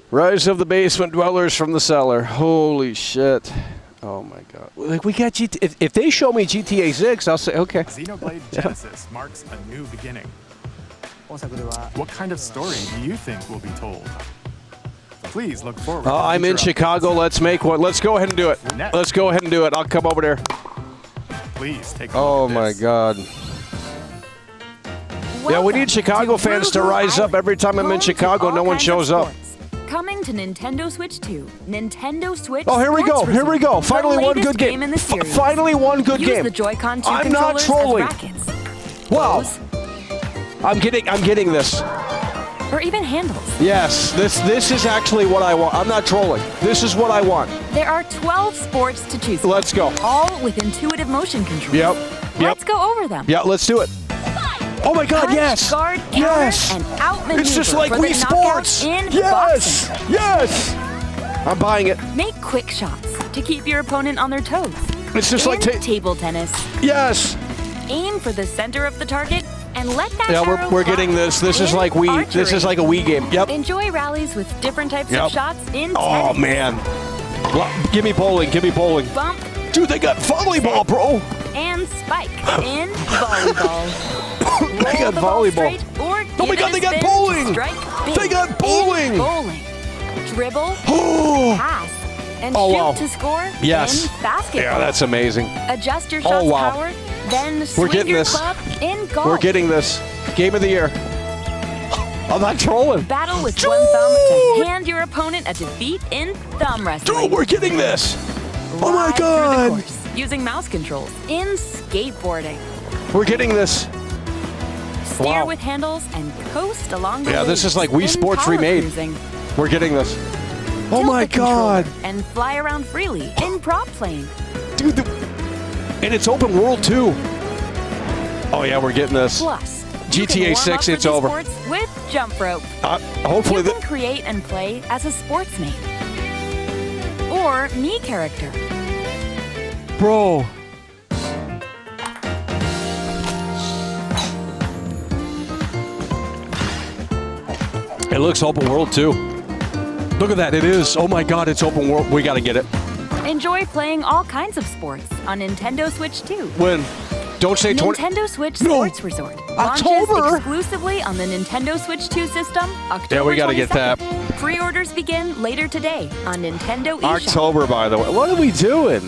Rise of the Basement Dwellers from the Cellar. Holy shit. Oh my God! Like we got GTA. If they show me GTA 6, I'll say okay. Xenoblade Genesis marks a new beginning. What kind of story do you think will be told? Please look forward. Oh, I'm in Chicago. Let's make one. Let's go ahead and do it. Let's go ahead and do it. I'll come over there. Please take a Oh look at my this. God. Yeah, we need Chicago fans to rise up. Every time I'm in Chicago, no one shows up. Coming to Nintendo Switch 2, Nintendo Switch. Oh, here we go. Here we go. Finally, one good game. In the series. Finally, one good Use game. the Joy-Con 2 I'm not trolling. Wow. I'm getting this. Or even handles. Yes, this is actually what I want. I'm not trolling. This is what I want. There are 12 sports to choose from. Let's go. All with intuitive motion controls. Yep. Let's go over them. Yeah, let's do it. Oh my God, Punch, yes. Guard, counter, yes. and outmaneuver. It's just like for the Wii Sports. knockout in Yes. boxing. Yes. I'm buying it. Make quick shots to keep your opponent on their toes. It's just like table tennis. Yes. Aim for the center of the target and let that Yeah, arrow we're fly. getting this. This is In like Wii. archery. This is like a Wii game. Yep. Enjoy rallies with different types Yep. of shots in Oh tennis. man. Well, give me bowling. Give me bowling. Bump. Dude, they got volleyball, bro. And spike in volleyball. They got the ball volleyball. straight or Oh my give God, it they a got spin to bowling. strike big They got bowling. in bowling. Dribble, Oh. pass, and Oh, shoot wow. to score Yes. in basketball. Yeah, that's amazing. Adjust your Oh, shot's wow. power, then We're swing getting your this. club in golf. We're getting this. Game of the year. I'm not trolling. Battle with one thumb to hand your opponent a defeat in thumb wrestling. Dude, we're getting this. Oh my Ride through the God. course using mouse controls in skateboarding. We're getting this. Steer Wow. with handles and coast along the Yeah, this is like Wii in Sports power remade. cruising. We're getting this. Oh Tilt my the controller God. And fly around freely in prop plane. Dude, and it's open world too. Oh yeah, we're getting this. Plus, GTA you can warm 6, up for it's these over. sports with jump rope. Hopefully You can create and play as a sportsmate or me character. Bro. It looks open world too. Look at that, it is. Oh my God, it's open world. We gotta get it. Enjoy playing all kinds of sports on Nintendo Switch 2. When? Don't say 20. Nintendo Switch No. Sports Resort launches October. exclusively on the Nintendo Switch 2 system October Yeah, we gotta get 22nd. that. Pre-orders begin later today on Nintendo eShop. October, by the way. What are we doing?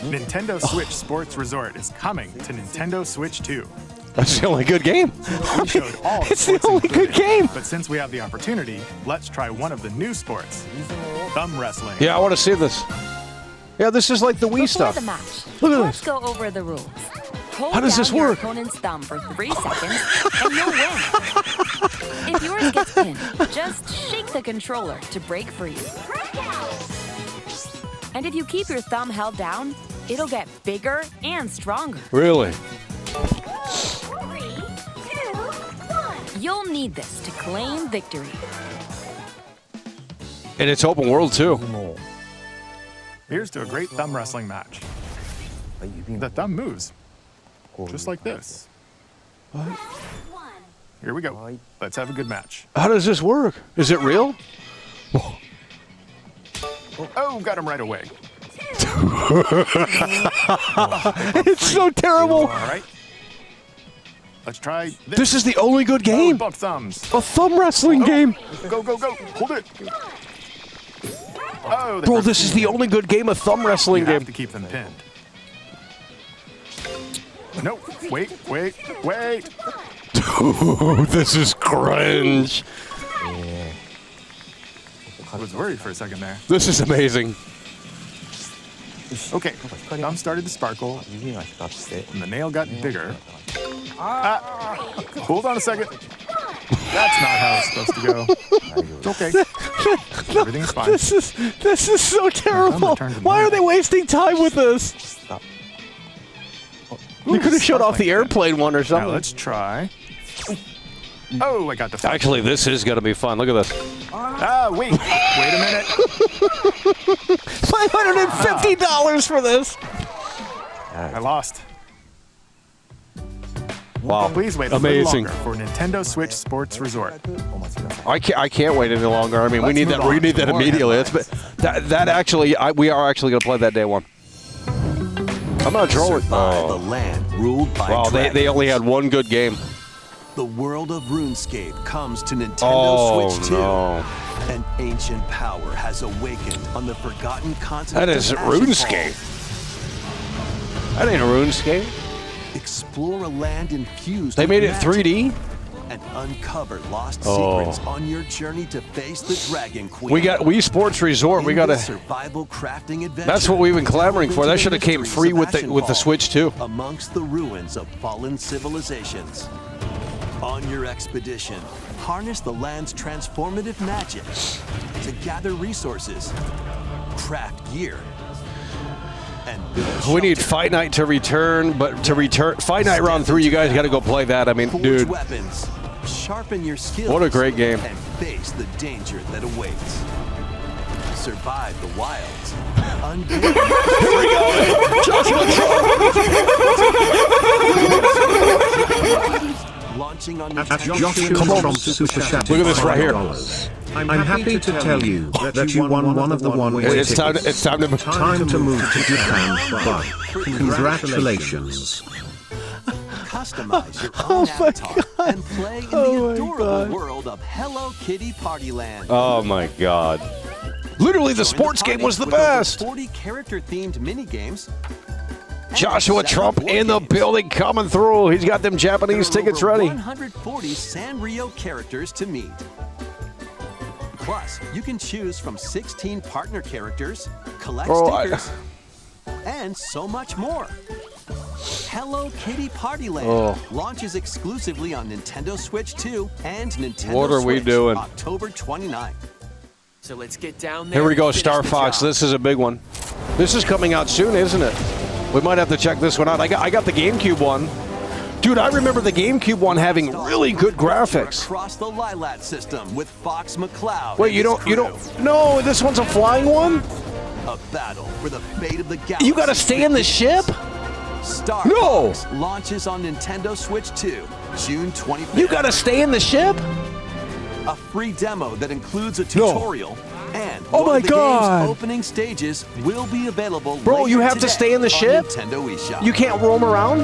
Nintendo Switch Sports Resort is coming to Nintendo Switch 2. That's the only good game. We showed all It's the sports only good included, game. But since we have the opportunity, let's try one of the new sports. Thumb wrestling. Yeah, I want to see this. Yeah, this is like the Wii Before stuff. the match, Look at let's this. go over the rules. Hold How does down this your work? opponent's thumb for 3 seconds, and you'll win. If yours gets pinned, just shake the controller to break free. And if you keep your thumb held down, it'll get bigger and stronger. Really? 3, 2, 1. You'll need this to claim victory. And it's open world too. Here's to a great thumb wrestling match. The thumb moves, just like this. What? Here we go. Let's have a good match. How does this work? Is it real? Oh, got him right away. It's so terrible. All right. Let's try this. This is the only good game. Both thumbs. A thumb wrestling game. Go, go, go. Hold it. Oh, Bro, this is the only good game, a thumb wrestling game. To keep them pinned. No, wait. Dude, this is cringe. I was worried for a second there. This is amazing. Okay, thumb started to sparkle, and the nail got bigger. Hold on a second. That's not how it's supposed to go. It's okay. Everything's fine. This is so terrible. Why are they wasting time with this? You could have showed off the airplane one or something. Now let's try. Oh, I got the. Actually, this is going to be fun. Look at this. Wait a minute. $550 for this. I lost. Wow. Please wait Amazing. a little longer for Nintendo Switch Sports Resort. I can't wait any longer. I mean, we need that immediately. That actually, we are actually going to play that day one. I'm not trolling. The land ruled by wow, they only had one good game. The world of RuneScape comes to Nintendo Switch 2. No. An ancient power has awakened on the forgotten continent. That is RuneScape. That ain't a RuneScape. Explore a land infused. They made it magic 3D. And uncover lost secrets on your journey to face the Dragon Queen. We got Wii Sports Resort. We got a survival crafting adventure. That's what we've been clamoring for. That should have came free with the Switch too. Amongst the ruins of fallen civilizations. On your expedition, harness the land's transformative magic to gather resources, craft gear, and build we need Fight Night to return, but to return Fight Night Round 3, you guys got to go play that. I mean, dude, weapons, sharpen your skills, what a great game. And face the danger that awaits. Survive the wilds. Here we go. Launching on Josh from Super Chat. Look at this right here. I'm happy to tell you that you won one of the one-way tickets. It's time to move to Japan. Bye. Congratulations. Customize your own avatar and play in the adorable world of Hello Kitty Party Land. Oh my God. Literally, the sports game was the best. 40 character-themed mini-games. Joshua Trump in the building coming through. He's got them Japanese tickets ready. 140 Sanrio characters to meet. Plus, you can choose from 16 partner characters, collect stickers, and so much more. Hello Kitty Party Land launches exclusively on Nintendo Switch 2 and Nintendo What are we Switch doing? October 29th. So let's get down there. Here we go, Star Fox. This is a big one. This is coming out soon, isn't it? We might have to check this one out. I got the GameCube one. Dude, I remember the GameCube one having really good graphics. Across the Lilat system with Fox McCloud. Wait, you don't. No, this one's a flying one? A battle for the fate of the galaxy. You gotta stay in the ship? Star Fox launches on Nintendo Switch 2, June 25th. You gotta stay in the ship? A free demo that includes a tutorial and oh my God, game's opening stages will be available. Bro, you have to stay in the ship? Nintendo eShop. You can't roam around?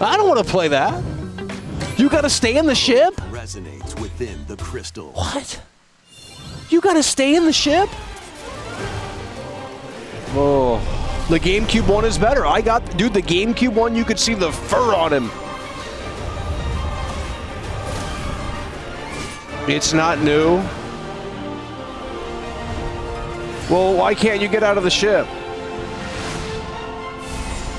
I don't want to play that. You gotta stay in the ship? Resonates within the crystal. What? You gotta stay in the ship? Oh, the GameCube one is better. Dude, the GameCube one, you could see the fur on him. It's not new. Well, why can't you get out of the ship?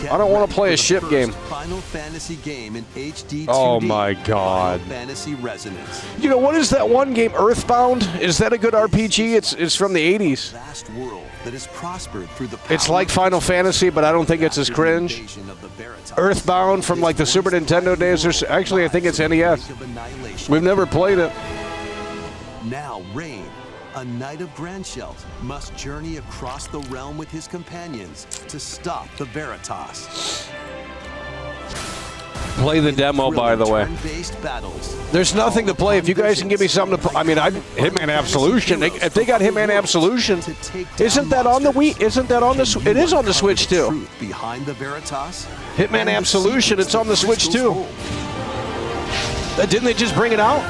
I don't want to play a ship game. Final Fantasy game in HD 2D. Oh my God. Final Fantasy Resonance. You know, what is that one game, Earthbound? Is that a good RPG? It's from the 80s. Vast world that has prospered through the It's like Final Fantasy, but I don't think it's as cringe. Earthbound from like the Super Nintendo days. Actually, I think it's NES. We've never played it. Now Rain, a knight of Grandshelt, must journey across the realm with his companions to stop the Veritas. Play the demo, by the way. Turn-based battles. There's nothing to play. If you guys can give me something to play, I mean, Hitman Absolution. If they got Hitman Absolution, isn't that on the Wii? Isn't that on the? It is on the Switch too. Behind the Veritas. Hitman Absolution. It's on the Switch too. Didn't they just bring it out?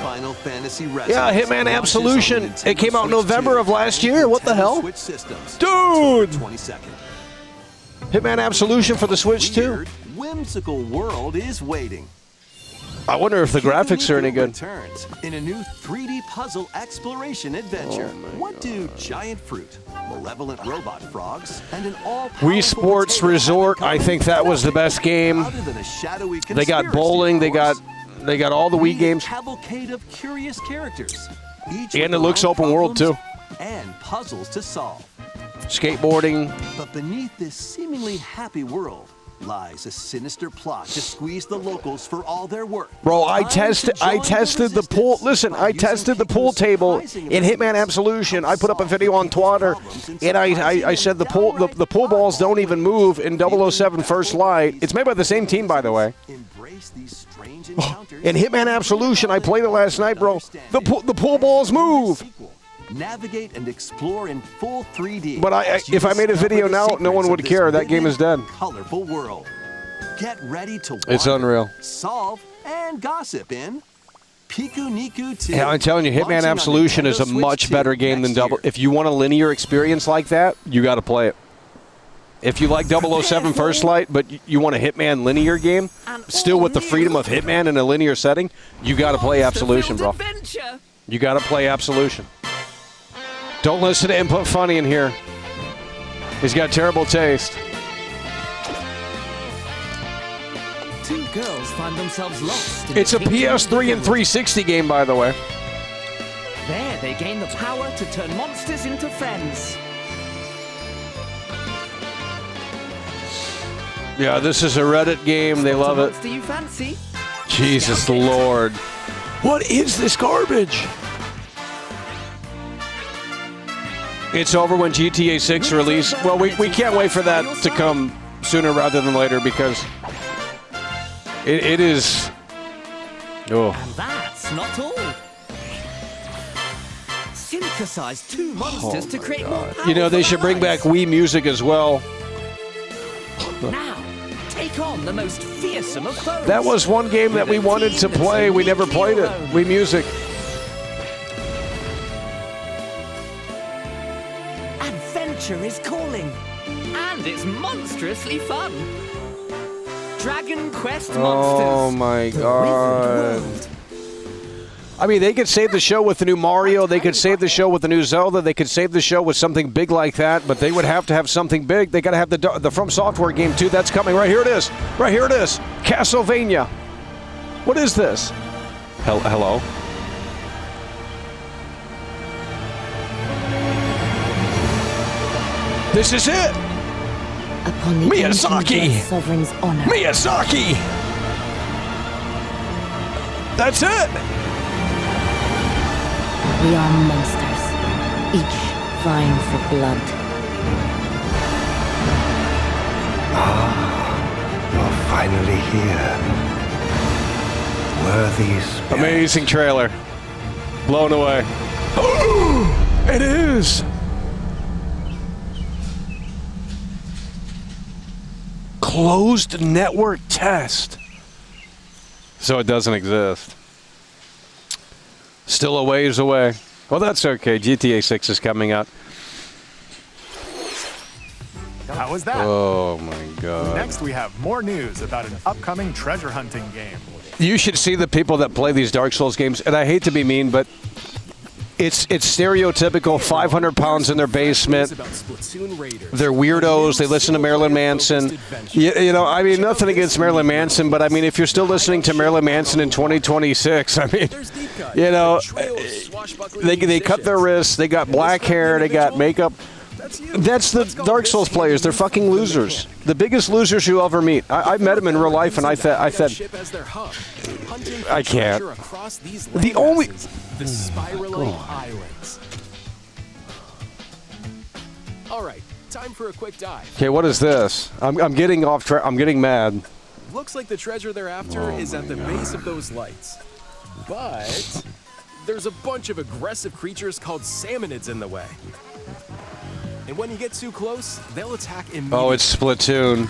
Final Fantasy Yeah, Hitman Absolution. It came out in November of last year. What the hell? Dude! Hitman Absolution for the Switch too. Whimsical world is waiting. I wonder if the graphics are any good. Returns in a new 3D puzzle exploration adventure. What do giant fruit, malevolent robot frogs, and an all-powerful Wii Sports Resort. I think that was the best game. other than a shadowy They got conspiracy bowling. They got all the Wii games. Cavalcade of curious characters. Each And with it looks their own open world too. problems and puzzles to solve. Skateboarding. But beneath this seemingly happy world lies a sinister plot to squeeze the locals for all their work. Bro, I tested the pool. Listen, I tested the pool table in Hitman Absolution. I put up a video on Twitter, and I said the pool balls don't even move in 007 First Light. It's made by the same team, by the way. In Hitman Absolution, I played it last night, bro. The pool balls move. Navigate and explore in full 3D. But if I made a video now, no one would care. That game is dead. Colorful world. Get ready to It's wander, unreal. solve, and gossip in Piku Niku 2. Yeah, I'm telling you, Hitman Absolution is a much better game than Double. If you want a linear experience like that, you got to play it. If you like 007 First Light, but you want a Hitman linear game, still with the freedom of Hitman in a linear setting, you got to play Absolution, bro. You got to play Absolution. Don't listen to Input Funny in here. He's got terrible taste. Two girls find themselves lost. It's a PS3 and 360 game, by the way. There, they gain the power to turn monsters into friends. Yeah, this is a Reddit game. They love it. Do you fancy? Jesus Lord. What is this garbage? It's over when GTA 6 release. Well, we can't wait for that to come sooner rather than later because it is... Oh. And that's not all. Synthesize two monsters to create more power. You know, they should bring back Wii Music as well. Now, take on the most fearsome of foes. That was one game that we wanted to play. We never played it. Wii Music. Adventure is calling, and it's monstrously fun. Dragon Quest Monsters. Oh my God. I mean, they could save the show with the new Mario. They could save the show with the new Zelda. They could save the show with something big like that, but they would have to have something big. They got to have the From Software game, too. That's coming. Right here it is. Right here it is. Castlevania. What is this? Hello? This is it. Upon the Miyazaki. Sovereign's honor. Miyazaki. That's it. We are monsters, each vying for blood. You're finally here. Worthy spirits. Amazing trailer. Blown away. It is. Closed network test. So it doesn't exist. Still a ways away. Well, that's okay. GTA 6 is coming out. How was that? Oh, my God. Next, we have more news about an upcoming treasure hunting game. You should see the people that play these Dark Souls games. And I hate to be mean, but it's stereotypical 500 pounds in their basement. They're weirdos. They listen to Marilyn Manson. You know, I mean, nothing against Marilyn Manson, but I mean, if you're still listening to Marilyn Manson in 2026, I mean, you know, they cut their wrists. They got black hair. They got makeup. That's the Dark Souls players. They're fucking losers. The biggest losers you'll ever meet. I met them in real life, and I said, I can't. The only... The spiraling islands. All right, time for a quick dive. Okay, what is this? I'm getting off track. I'm getting mad. Looks like the treasure they're after is at the base of those lights. But there's a bunch of aggressive creatures called salmonids in the way. And when you get too close, they'll attack immediately. Oh, it's Splatoon.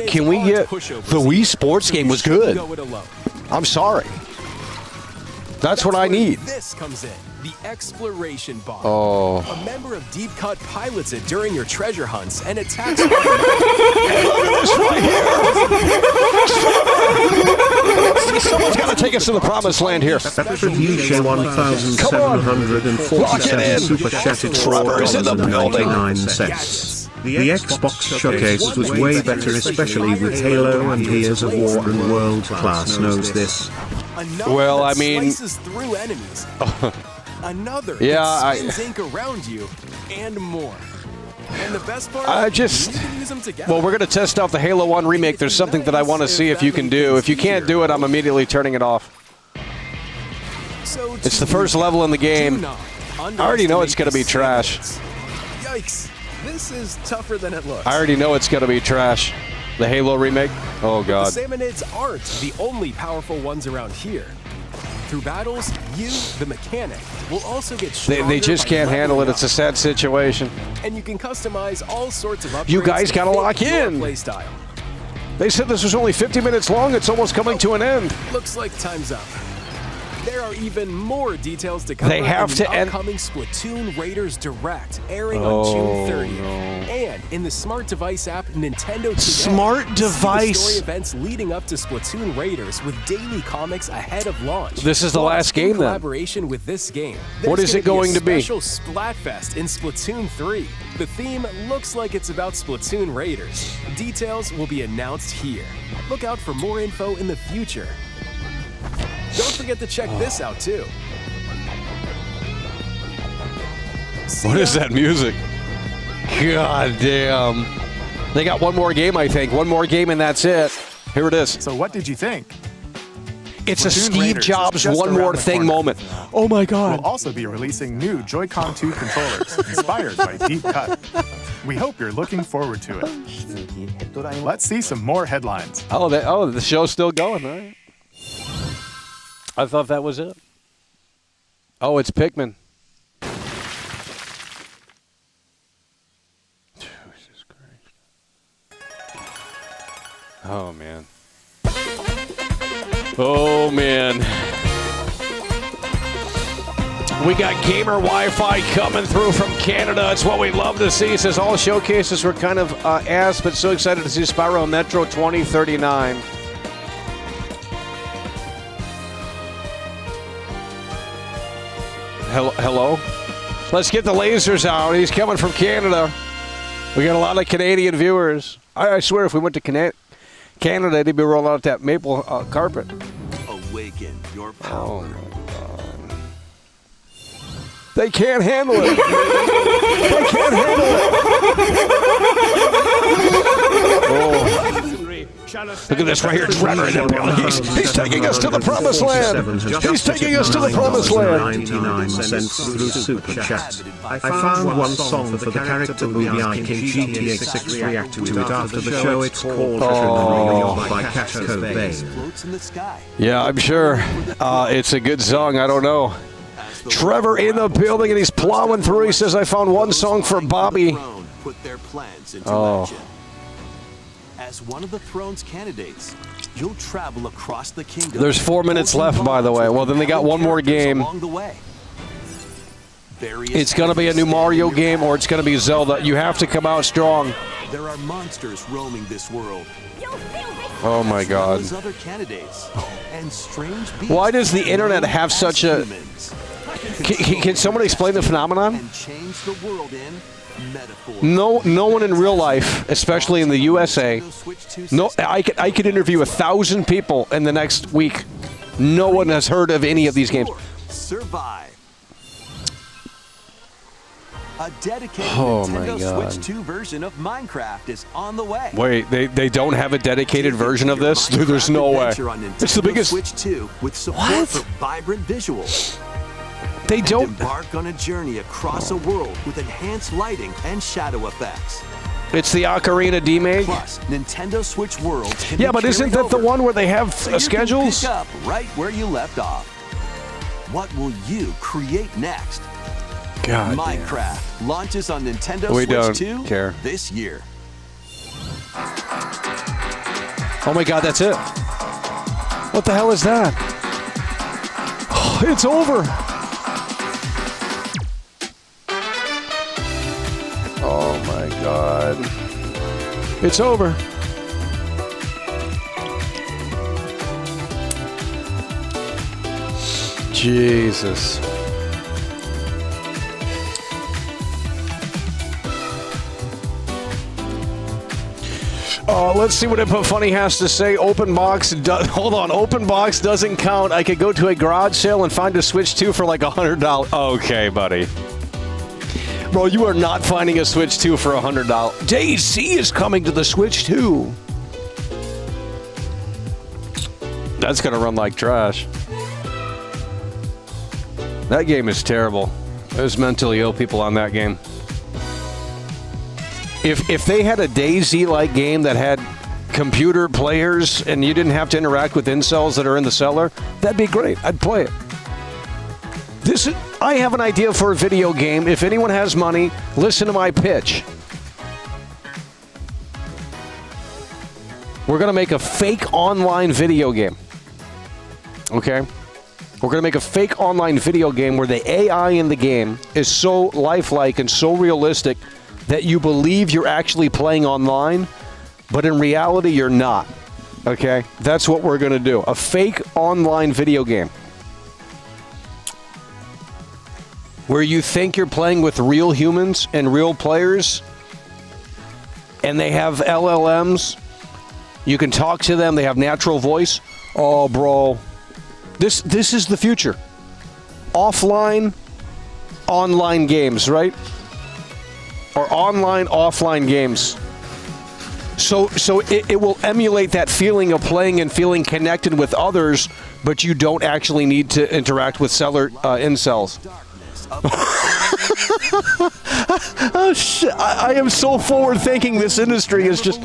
Can we get... The Wii Sports game was good. I'm sorry. That's what I need. This comes in. The exploration bot. Oh. A member of Deep Cut pilots it during your treasure hunts and attacks. Look at this right here. Someone's got to take us to the promised land here. Retribution 1747 super chatted $4.99. The Xbox Showcase was way better, especially with Halo and Gears of War, and World Class knows this. Well, I mean... Slices through enemies. Another yeah, spins ink around you, and more. And the best part, well, we're going to test out the Halo 1 remake. There's something that I want to see if you can do. If you can't do it, I'm immediately turning it off. It's the first level in the game. I already know it's going to be trash. Yikes. This is tougher than it looks. I already know it's going to be trash. The Halo remake? Oh, God. The salmonids aren't the only powerful ones around here. Through battles, you, the mechanic, will also get stronger. They just can't handle it. It's a sad situation. And you can customize all sorts of upgrades. You guys got to lock in. Playstyle. They said this was only 50 minutes long. It's almost coming to an end. Looks like time's up. There are even more details to cover. They have in to the end. Upcoming Splatoon Raiders Direct, airing on June 30th, and in the Smart Device app, Nintendo Today. Smart Device. See the story events leading up to Splatoon Raiders with daily comics ahead of launch. This is the last game, then. Collaboration with this game. What is it going to be? Special Splatfest in Splatoon 3. The theme looks like it's about Splatoon Raiders. Details will be announced here. Look out for more info in the future. Don't forget to check this out, too. What is that music? God damn. They got one more game, I think. One more game, and that's it. Here it is. So what did you think? It's a Steve Jobs one more thing moment. Oh, my God. We'll also be releasing new Joy-Con 2 controllers inspired by Deep Cut. We hope you're looking forward to it. Let's see some more headlines. Oh, the show's still going, all right. I thought that was it. Oh, it's Pikmin. Jesus Christ. Oh, man. Oh, man. We got gamer Wi-Fi coming through from Canada. It's what we love to see. It says all showcases were kind of ass, but so excited to see Spyro Metro 2039. Hello? Let's get the lasers out. He's coming from Canada. We got a lot of Canadian viewers. I swear if we went to Canada, they'd be rolling out that maple carpet. Awaken your power. Oh, my God. They can't handle it. They can't handle it. Oh. Look at this right here, Trevor. He's taking us to the promised land. He's taking us to the promised land. 99 cents through Super Chat. I found one song for the character movie King GTA 6 reacted to it after the show. It's called by Cash Cobain. Yeah, I'm sure. It's a good song. I don't know. Trevor in the building, and he's plowing through. He says, I found one song for Bobby. Put their plans into action. As one of the throne's candidates, you'll travel across the kingdom. There's 4 minutes left, by the way. Well, then they got one more game. Along the way. It's going to be a new Mario game, or it's going to be Zelda. You have to come out strong. There are monsters roaming this world. Oh, my God. As other candidates and strange beasts. Why does the internet have such a... Can someone explain the phenomenon? And change the world in metaphor. No one in real life, especially in the USA. No, I could interview 1,000 people in the next week. No one has heard of any of these games. Survive. A dedicated Nintendo Switch 2 version of Minecraft is on the way. Wait, they don't have a dedicated version of this? Dude, there's no way. It's the biggest... Switch 2 with support for vibrant visuals. They don't... Embark on a journey across a world with enhanced lighting and shadow effects. It's the Ocarina D-Make. Plus, Nintendo Switch World. Yeah, but isn't that the one where they have schedules? Pick up right where you left off. What will you create next? God Minecraft launches on Nintendo We Switch don't 2 care. this year. Oh my God, that's it. What the hell is that? Oh, it's over. Oh my God. It's over. Jesus. Let's see what Input Funny has to say. Open box, hold on. Open box doesn't count. I could go to a garage sale and find a Switch 2 for like $100. Okay, buddy. Bro, you are not finding a Switch 2 for $100. DayZ is coming to the Switch 2. That's gonna run like trash. That game is terrible. There's mentally ill people on that game. If they had a DayZ-like game that had computer players and you didn't have to interact with incels that are in the cellar, that'd be great. I'd play it. I have an idea for a video game. If anyone has money, listen to my pitch. We're going to make a fake online video game. Okay? We're going to make a fake online video game where the AI in the game is so lifelike and so realistic that you believe you're actually playing online, but in reality, you're not. Okay? That's what we're going to do. A fake online video game. Where you think you're playing with real humans and real players, and they have LLMs. You can talk to them. They have natural voice. Oh, bro. This is the future. Offline, online games, right? Or online, offline games. So it will emulate that feeling of playing and feeling connected with others, but you don't actually need to interact with seller incels. Oh shit! I am so forward thinking. This industry is just.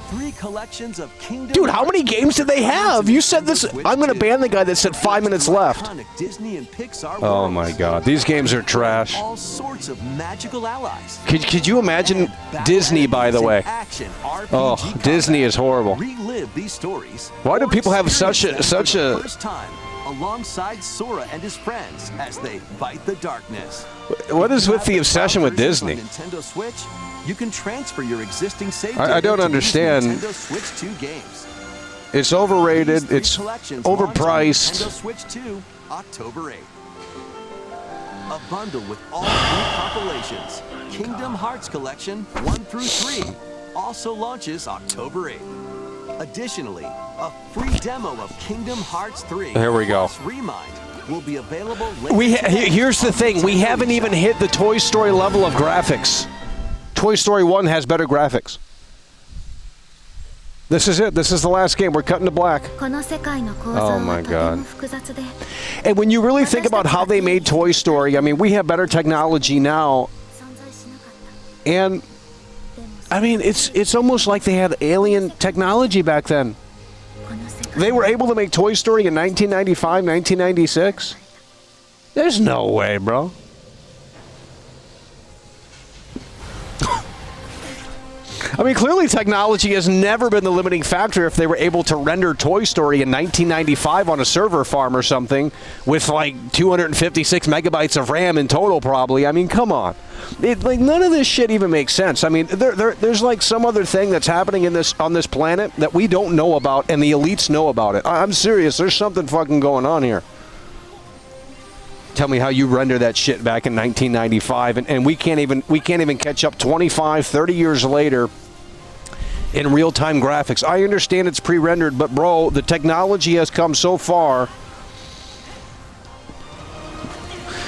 Three collections of Kingdom Dude, how many games did they have? You said this. I'm going to ban the guy that said 5 minutes left. Disney and Pixar Oh my God, these games are trash. all sorts of magical allies. Could you imagine Disney? By the way, oh, Disney is horrible. Relive these stories. Why do people have such a First time alongside Sora and his friends as they fight the darkness. What is with the obsession with Disney? On Nintendo Switch, you can transfer your existing save I don't data to understand. these Nintendo Switch 2 games. It's overrated. These three It's collections launch on overpriced. Nintendo Switch 2, October 8th. A bundle with all three compilations. Kingdom Hearts Collection 1 through 3 also launches October 8th. Additionally, a free demo of Kingdom Hearts 3 Here we go. plus Remind will be available later. Here's the thing. We haven't even hit the Toy Story level of graphics. Toy Story 1 has better graphics. This is it. This is the last game. We're cutting to black. Oh my God. And when you really think about how they made Toy Story, I mean, we have better technology now. And I mean, it's almost like they had alien technology back then. They were able to make Toy Story in 1995, 1996. There's no way, bro. I mean, clearly technology has never been the limiting factor if they were able to render Toy Story in 1995 on a server farm or something with like 256 megabytes of RAM in total probably. I mean, come on. Like none of this shit even makes sense. I mean, there's like some other thing that's happening on this planet that we don't know about and the elites know about it. I'm serious. There's something fucking going on here. Tell me how you render that shit back in 1995 and we can't even catch up 25, 30 years later in real-time graphics. I understand it's pre-rendered, but bro, the technology has come so far.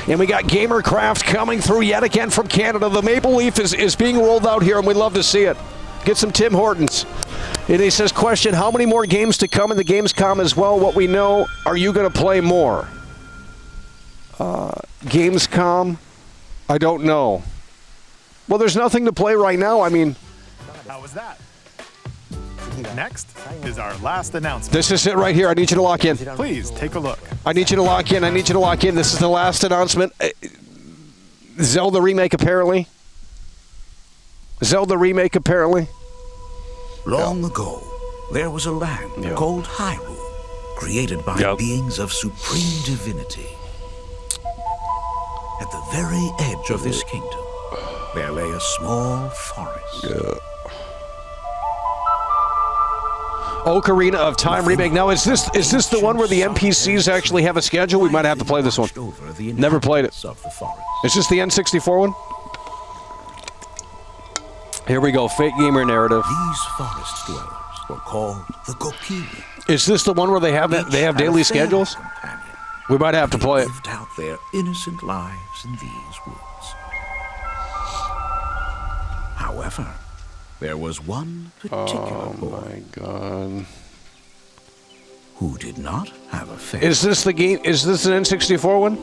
And we got Gamercraft coming through yet again from Canada. The Maple Leaf is being rolled out here, and we'd love to see it. Get some Tim Hortons. And he says, question, how many more games to come in the Gamescom as well? What we know, are you going to play more? Gamescom? I don't know. Well, there's nothing to play right now. I mean, How was that? Next is our last announcement. this is it right here. I need you to lock in. Please take a look. I need you to lock in. I need you to lock in. This is the last announcement. Zelda remake, apparently. Zelda remake, apparently. Long ago, there was a land called Hyrule, created by beings of supreme divinity. At the very edge of this kingdom, there lay a small forest. Ocarina of Time remake. Now, is this the one where the NPCs actually have a schedule? We might have to play this one. Never played it. Is this the N64 one? Here we go. Fake gamer narrative. These forest dwellers were called the Kokiri. Is this the one where they have daily schedules? We might have to play it. Lived out their innocent lives in these woods. However, there was one particular boy. Oh my God. Who did not have a face. Is this the game? Is this an N64 one?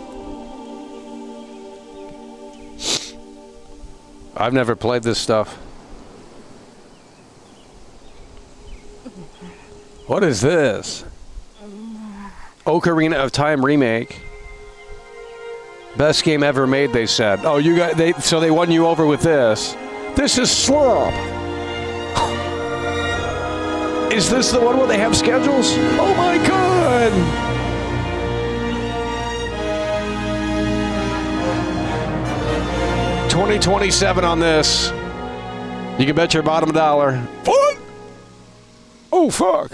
I've never played this stuff. What is this? Ocarina of Time remake. Best game ever made, they said. Oh, you got so they won you over with this. This is slop. Is this the one where they have schedules? Oh my God! 2027 on this. You can bet your bottom dollar. What? Oh fuck!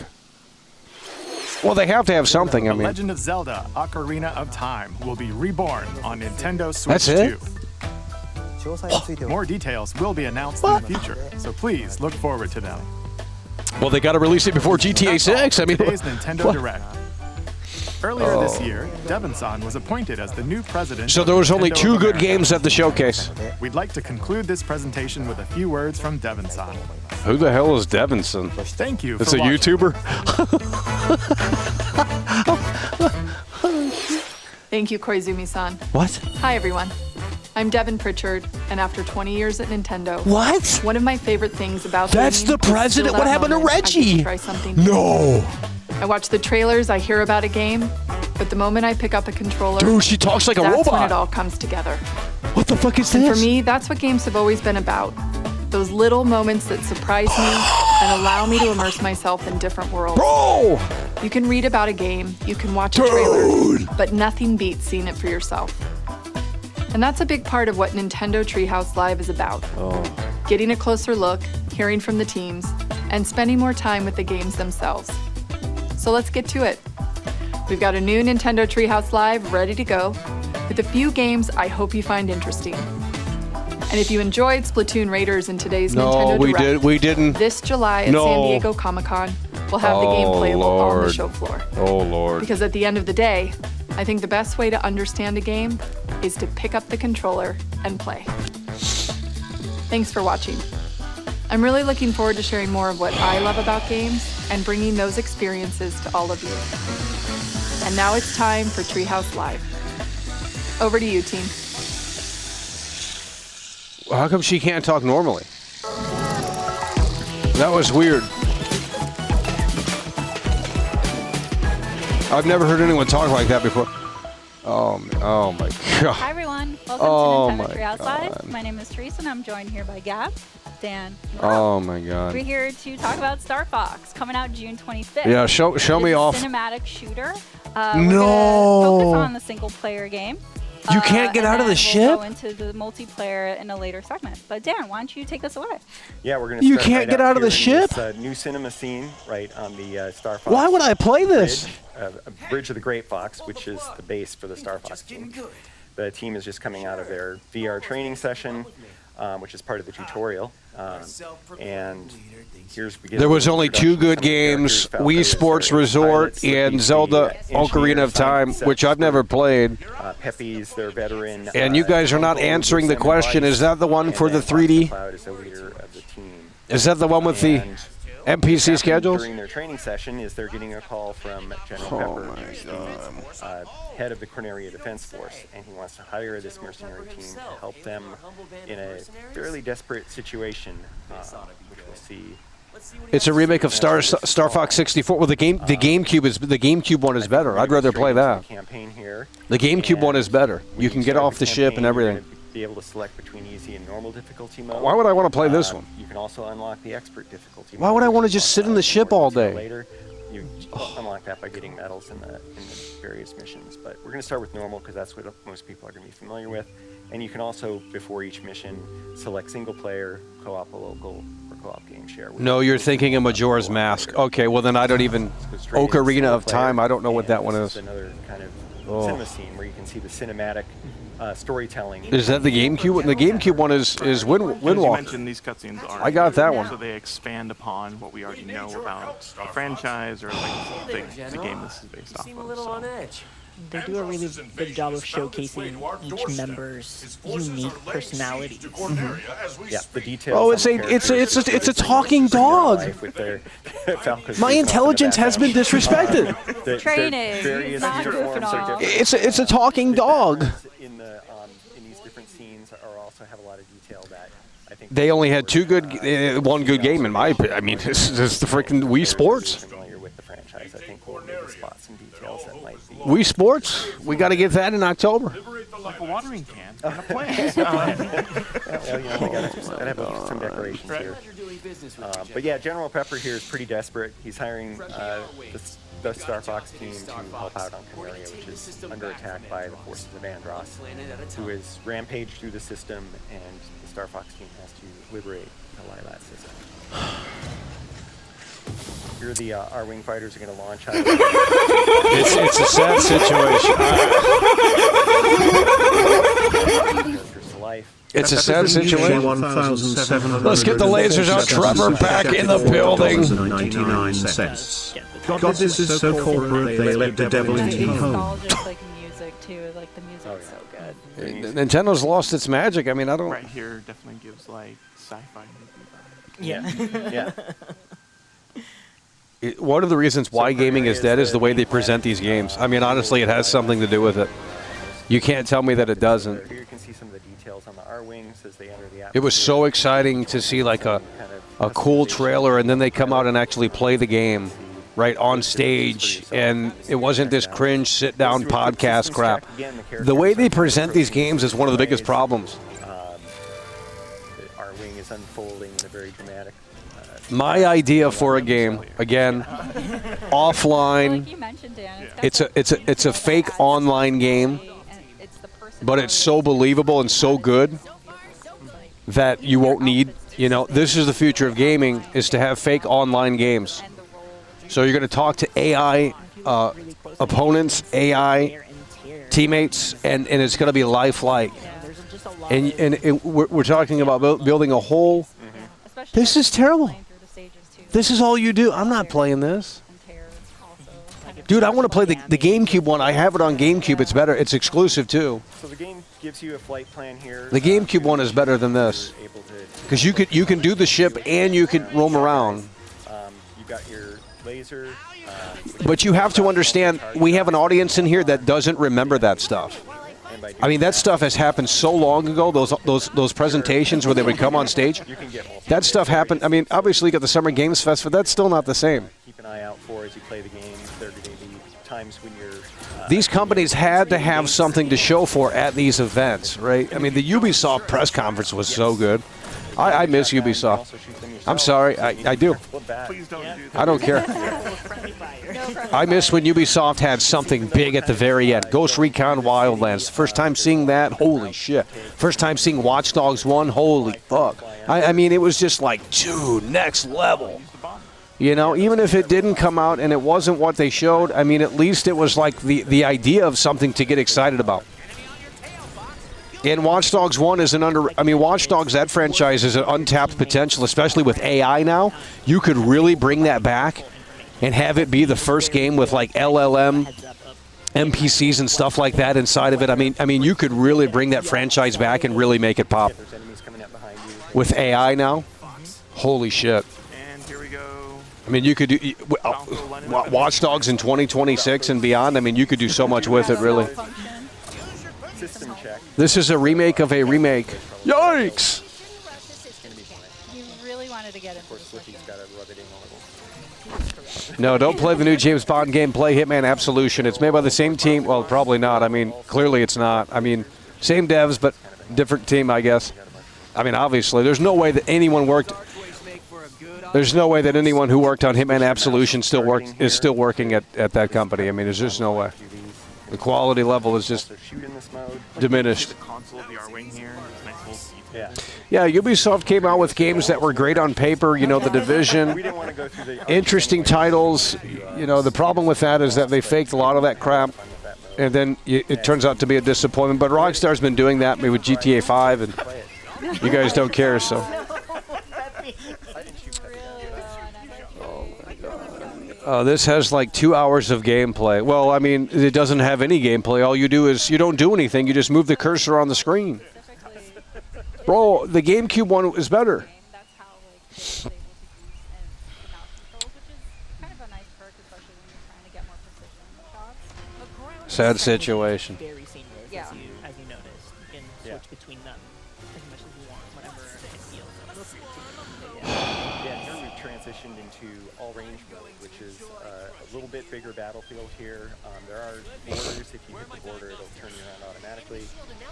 Well, they have to have something. I mean, The Legend of Zelda: Ocarina of Time will be reborn on Nintendo Switch That's it? 2. More details will be announced in the future, so please look forward to them. well, they got to release it before GTA 6. I mean, Today's Nintendo Direct. Earlier this year, Devon-san was appointed as the new president. So there was only 2 good games at the showcase. We'd like to conclude this presentation with a few words from Devon-san. Who the hell is Devinson? Thank you. It's for a watching. YouTuber. Thank you, Koizumi-san. What? Hi, everyone. I'm Devin Pritchard, and after 20 years at Nintendo, what? One of my favorite things about That's gaming the is president? still What that happened to moment I get Reggie? try something No. I watch the trailers, I hear about a game, but the moment I pick up a controller, Dude, she talks like a that's when robot. it all comes together. What the fuck is And this? for me, that's what games have always been about. Those little moments that surprise me and allow me to immerse myself in different worlds. Bro! You can read about a game, you can watch a trailer, but nothing beats seeing it for yourself. And that's a big part of what Nintendo Treehouse Live is about. Getting a closer look, hearing from the teams, and spending more time with the games themselves. So let's get to it. We've got a new Nintendo Treehouse Live ready to go, with a few games I hope you find interesting. And if you enjoyed Splatoon Raiders in today's Nintendo Direct, we didn't. this July at No. San Diego Comic-Con, we'll have the game playable on the Lord. show floor. Oh, Lord. Because at the end of the day, I think the best way to understand a game is to pick up the controller and play. Thanks for watching. I'm really looking forward to sharing more of what I love about games and bringing those experiences to all of you. And now it's time for Treehouse Live. Over to you, team. How come she can't talk normally? That was weird. I've never heard anyone talk like that before. Oh my God. Hi everyone, welcome to Nintendo Treehouse Live. My name is Teresa and I'm joined here by Gab, Dan. Oh my God. We're here to talk about Star Fox, coming out June 25th. Yeah, show me It's a off. Cinematic shooter. No. We're gonna focus on the single player game. You can't get and out of the then ship? We'll go into the multiplayer in a later segment. But Dan, why don't you take us away? Yeah, we're going to You start can't right get out of here the in ship? This, new cinema scene right on the Star Fox. Why would I play this? Bridge of the Great Fox, which is the base for the Star Fox team. The team is just coming out of their VR training session, which is part of the tutorial. And There was only 2 good games, Wii Sports Resort and Zelda Ocarina of Time, which I've never played. Pepe's their veteran. And you guys are not answering the question, is that the one for the 3D? Cloud is the leader of the team. Is that the one with the... NPC happened schedules? during their training session is they're getting a call from General Pepper, who's the head of the Corneria Defense Force, and he wants to hire this mercenary team to help them in a fairly desperate situation, which we'll see. It's a remake of Star Fox 64. Well, the GameCube one is better. I'd rather play that. The GameCube one is better. You can get off the ship and everything. Be able to select between easy and normal difficulty mode. Why would I want to play this one? You can also unlock the expert difficulty. Why would I want to just sit in the ship all day? Later, you unlock that by getting medals in the various missions. But we're going to start with normal because that's what most people are going to be familiar with. And you can also, before each mission, select single player, co-op, local, or co-op game share. No, you're thinking of Majora's Mask. Okay, well then I don't even Ocarina of Time. I don't know what that one is. Another kind of cinema scene where you can see the cinematic storytelling. Is that the GameCube? The GameCube one is Wind As you Walker. mentioned, these cutscenes are. I got that one. So they expand upon what we already know about the franchise or like the game this is based off of. So. They do a really good job of showcasing each member's unique personalities. Yeah, the details. Oh, it's a talking dog. My intelligence has been disrespected. Training, not goofing off. It's a talking dog. In these different scenes are also have a lot of detail that I think They only had one good game in my opinion. I mean, this is the freaking Wii Sports. familiar with the franchise. I think we'll maybe spot some details that might be. Wii Sports. We got to get that in October. Like a watering can. Well, you know, we gotta have some decorations here. But yeah, General Pepper here is pretty desperate. He's hiring the Star Fox team to help out on Corneria, which is under attack by the forces of Andross, who is rampaged through the system, and the Star Fox team has to liberate the Lylat system. Here the R-Wing fighters are going to launch out. It's a sad situation. It's a sad situation. Let's get the lasers out. Trevor back in the building. 99 cents. God, this is so corporate, they let the devil into home. Like music too, like the music is so good. Nintendo's lost its magic. I mean, I don't. Right here definitely gives like sci-fi movie Yeah. Yeah. One of the reasons why gaming is dead is the way they present these games. I mean, honestly, it has something to do with it. You can't tell me that it doesn't. Here you can see some of the details on the R-Wings as they enter the atmosphere. It was so exciting to see like a cool trailer, and then they come out and actually play the game right on stage, and it wasn't this cringe sit-down podcast crap. The way they present these games is one of the biggest problems. The R-Wing is unfolding in a very dramatic. My idea for a game, again, offline. Like you mentioned, Dan, It's a fake online game, but it's so believable and so good that you won't need. You know, this is the future of gaming: is to have fake online games. So you're going to talk to AI opponents, AI teammates, and it's going to be lifelike. And we're talking about building a whole. This is terrible. This is all you do. I'm not playing this. Dude, I want to play the GameCube one. I have it on GameCube. It's better. It's exclusive, too. So the game gives you a flight plan here. The GameCube one is better than this. Because you can do the ship and you can roam around. You've got your laser. But you have to understand, we have an audience in here that doesn't remember that stuff. I mean, that stuff has happened so long ago, those presentations where they would come on stage. That stuff happened. I mean, obviously you got the Summer Games Fest, but that's still not the same. Keep an eye out for as you play the game. There are going to be times when you're... These companies had to have something to show for at these events, right? I mean, the Ubisoft press conference was so good. I miss Ubisoft. I'm sorry, I do. I don't care. I miss when Ubisoft had something big at the very end. Ghost Recon Wildlands. First time seeing that, holy shit. First time seeing Watch Dogs 1, holy fuck. I mean, it was just like, dude, next level. You know, even if it didn't come out and it wasn't what they showed, I mean, at least it was like the idea of something to get excited about. And Watch Dogs 1 is Watch Dogs, that franchise is an untapped potential, especially with AI now. You could really bring that back and have it be the first game with like LLM NPCs and stuff like that inside of it. I mean, you could really bring that franchise back and really make it pop. With AI now, holy shit. And here we go. I mean, you could do Watch Dogs in 2026 and beyond. I mean, you could do so much with it, really. System check. This is a remake of a remake. Yikes! You really wanted to get into this. Of course, got to rub it in a little. No, don't play the new James Bond game. Play Hitman Absolution. It's made by the same team. Well, probably not. I mean, clearly it's not. I mean, same devs, but different team, I guess. I mean, obviously, there's no way that anyone worked. There's no way that anyone who worked on Hitman Absolution is still working at that company. I mean, there's just no way. The quality level is just diminished. Yeah, Ubisoft came out with games that were great on paper. You know, The Division, interesting titles. You know, the problem with that is that they faked a lot of that crap, and then it turns out to be a disappointment. But Rockstar's been doing that maybe with GTA 5, and you guys don't care, so. This has like 2 hours of gameplay. Well, I mean, it doesn't have any gameplay. All you do is you don't do anything. You just move the cursor on the screen. Bro, the GameCube one is better. Sad situation. Very seamless, as you noticed. You can switch between them as much as you want, whenever it feels. Yeah, here we've transitioned into all-range mode, which is a little bit bigger battlefield here. There are borders. If you hit the border, it'll turn you around automatically.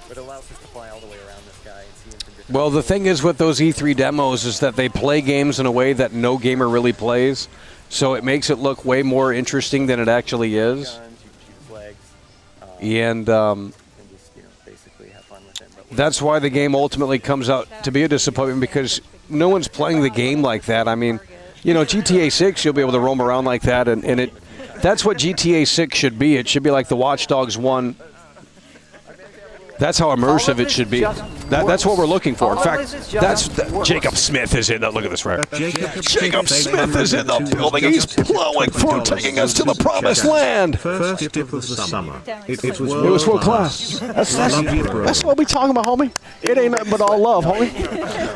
But it allows us to fly all the way around this guy and see him from different. Well, the thing is with those E3 demos is that they play games in a way that no gamer really plays. So it makes it look way more interesting than it actually is. And that's why the game ultimately comes out to be a disappointment, because no one's playing the game like that. I mean, you know, GTA 6, you'll be able to roam around like that, and that's what GTA 6 should be. It should be like the Watch Dogs 1. That's how immersive it should be. That's what we're looking for. In fact, Jacob Smith is in the, look at this right. Jacob Smith is in the building. He's plowing through, taking us to the promised land. First tip of the summer. It was world class. That's what we talking about, homie. It ain't nothing but all love, homie.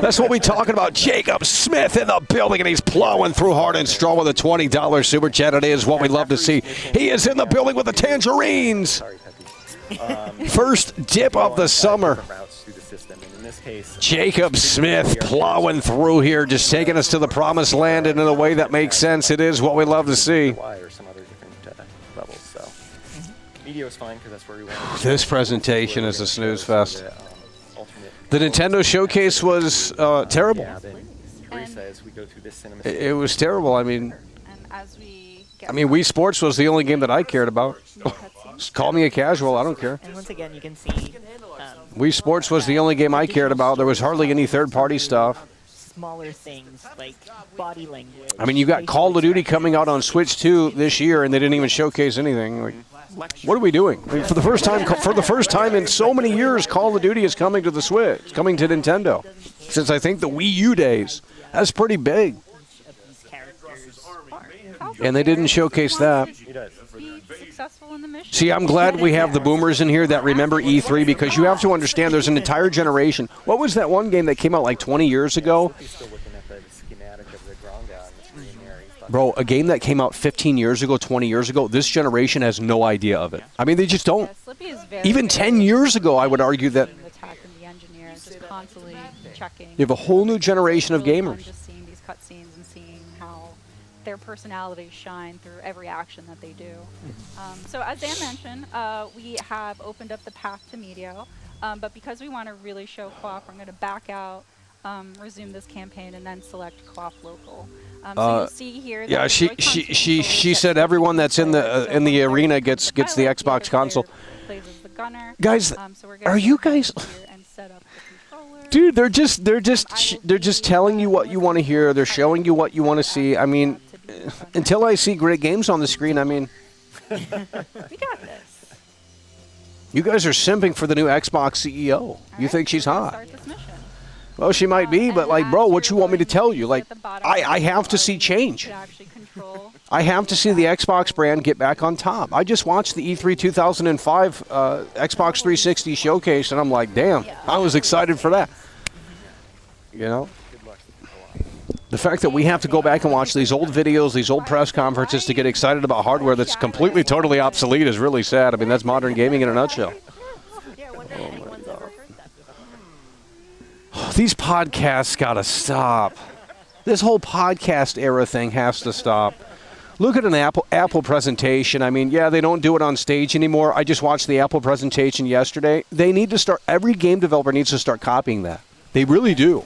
That's what we talking about. Jacob Smith in the building, and he's plowing through hard and strong with a $20 super chat. It is what we love to see. He is in the building with the tangerines. First dip of the summer. Jacob Smith plowing through here, just taking us to the promised land, and in a way that makes sense. It is what we love to see. This presentation is a snooze fest. The Nintendo showcase was terrible. It was terrible. I mean, Wii Sports was the only game that I cared about. Call me a casual, I don't care. And once again, you can see Wii Sports was the only game I cared about. There was hardly any third-party stuff. Smaller things like body language. I mean, you got Call of Duty coming out on Switch 2 this year, and they didn't even showcase anything. Like, what are we doing? I mean, for the first time in so many years, Call of Duty is coming to the Switch. It's coming to Nintendo. Since I think the Wii U days. That's pretty big. And they didn't showcase that. See, I'm glad we have the boomers in here that remember E3, because you have to understand there's an entire generation. What was that one game that came out like 20 years ago? Bro, a game that came out 15 years ago, 20 years ago, this generation has no idea of it. I mean, they just don't. Even 10 years ago, I would argue that you have a whole new generation of gamers. Their personalities shine through every action that they do. So as Dan mentioned, we have opened up the path to Medio, but because we want to really show co-op, I'm going to back out, resume this campaign, and then select co-op local. So you'll see here. Yeah, she said everyone that's in the arena gets the Xbox console. Guys, are you guys? Dude, they're just telling you what you want to hear. They're showing you what you want to see. I mean, until I see great games on the screen, I mean, we got this. You guys are simping for the new Xbox CEO. You think she's hot? Well, she might be, but like, bro, what you want me to tell you? Like, I have to see change. I have to see the Xbox brand get back on top. I just watched the E3 2005 Xbox 360 showcase, and I'm like, damn, I was excited for that. You know? The fact that we have to go back and watch these old videos, these old press conferences to get excited about hardware that's completely, totally obsolete is really sad. I mean, that's modern gaming in a nutshell. These podcasts got to stop. This whole podcast era thing has to stop. Look at an Apple presentation. I mean, yeah, they don't do it on stage anymore. I just watched the Apple presentation yesterday. They need to start, every game developer needs to start copying that. They really do.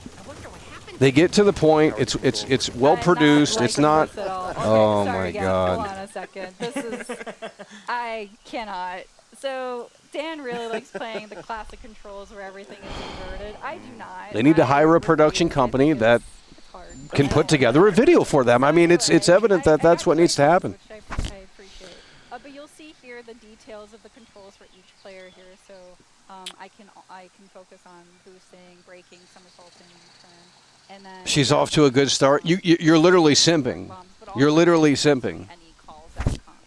They get to the point, it's well produced, it's not, oh my God. Hold on a second. This is, I cannot. So Dan really likes playing the classic controls where everything is inverted. I do not. They need to hire a production company that can put together a video for them. I mean, it's evident that that's what needs to happen. I appreciate. But you'll see here the details of the controls for each player here. So I can focus on boosting, braking, somersaulting, turn, and then. She's off to a good start. You're literally simping. You're literally simping.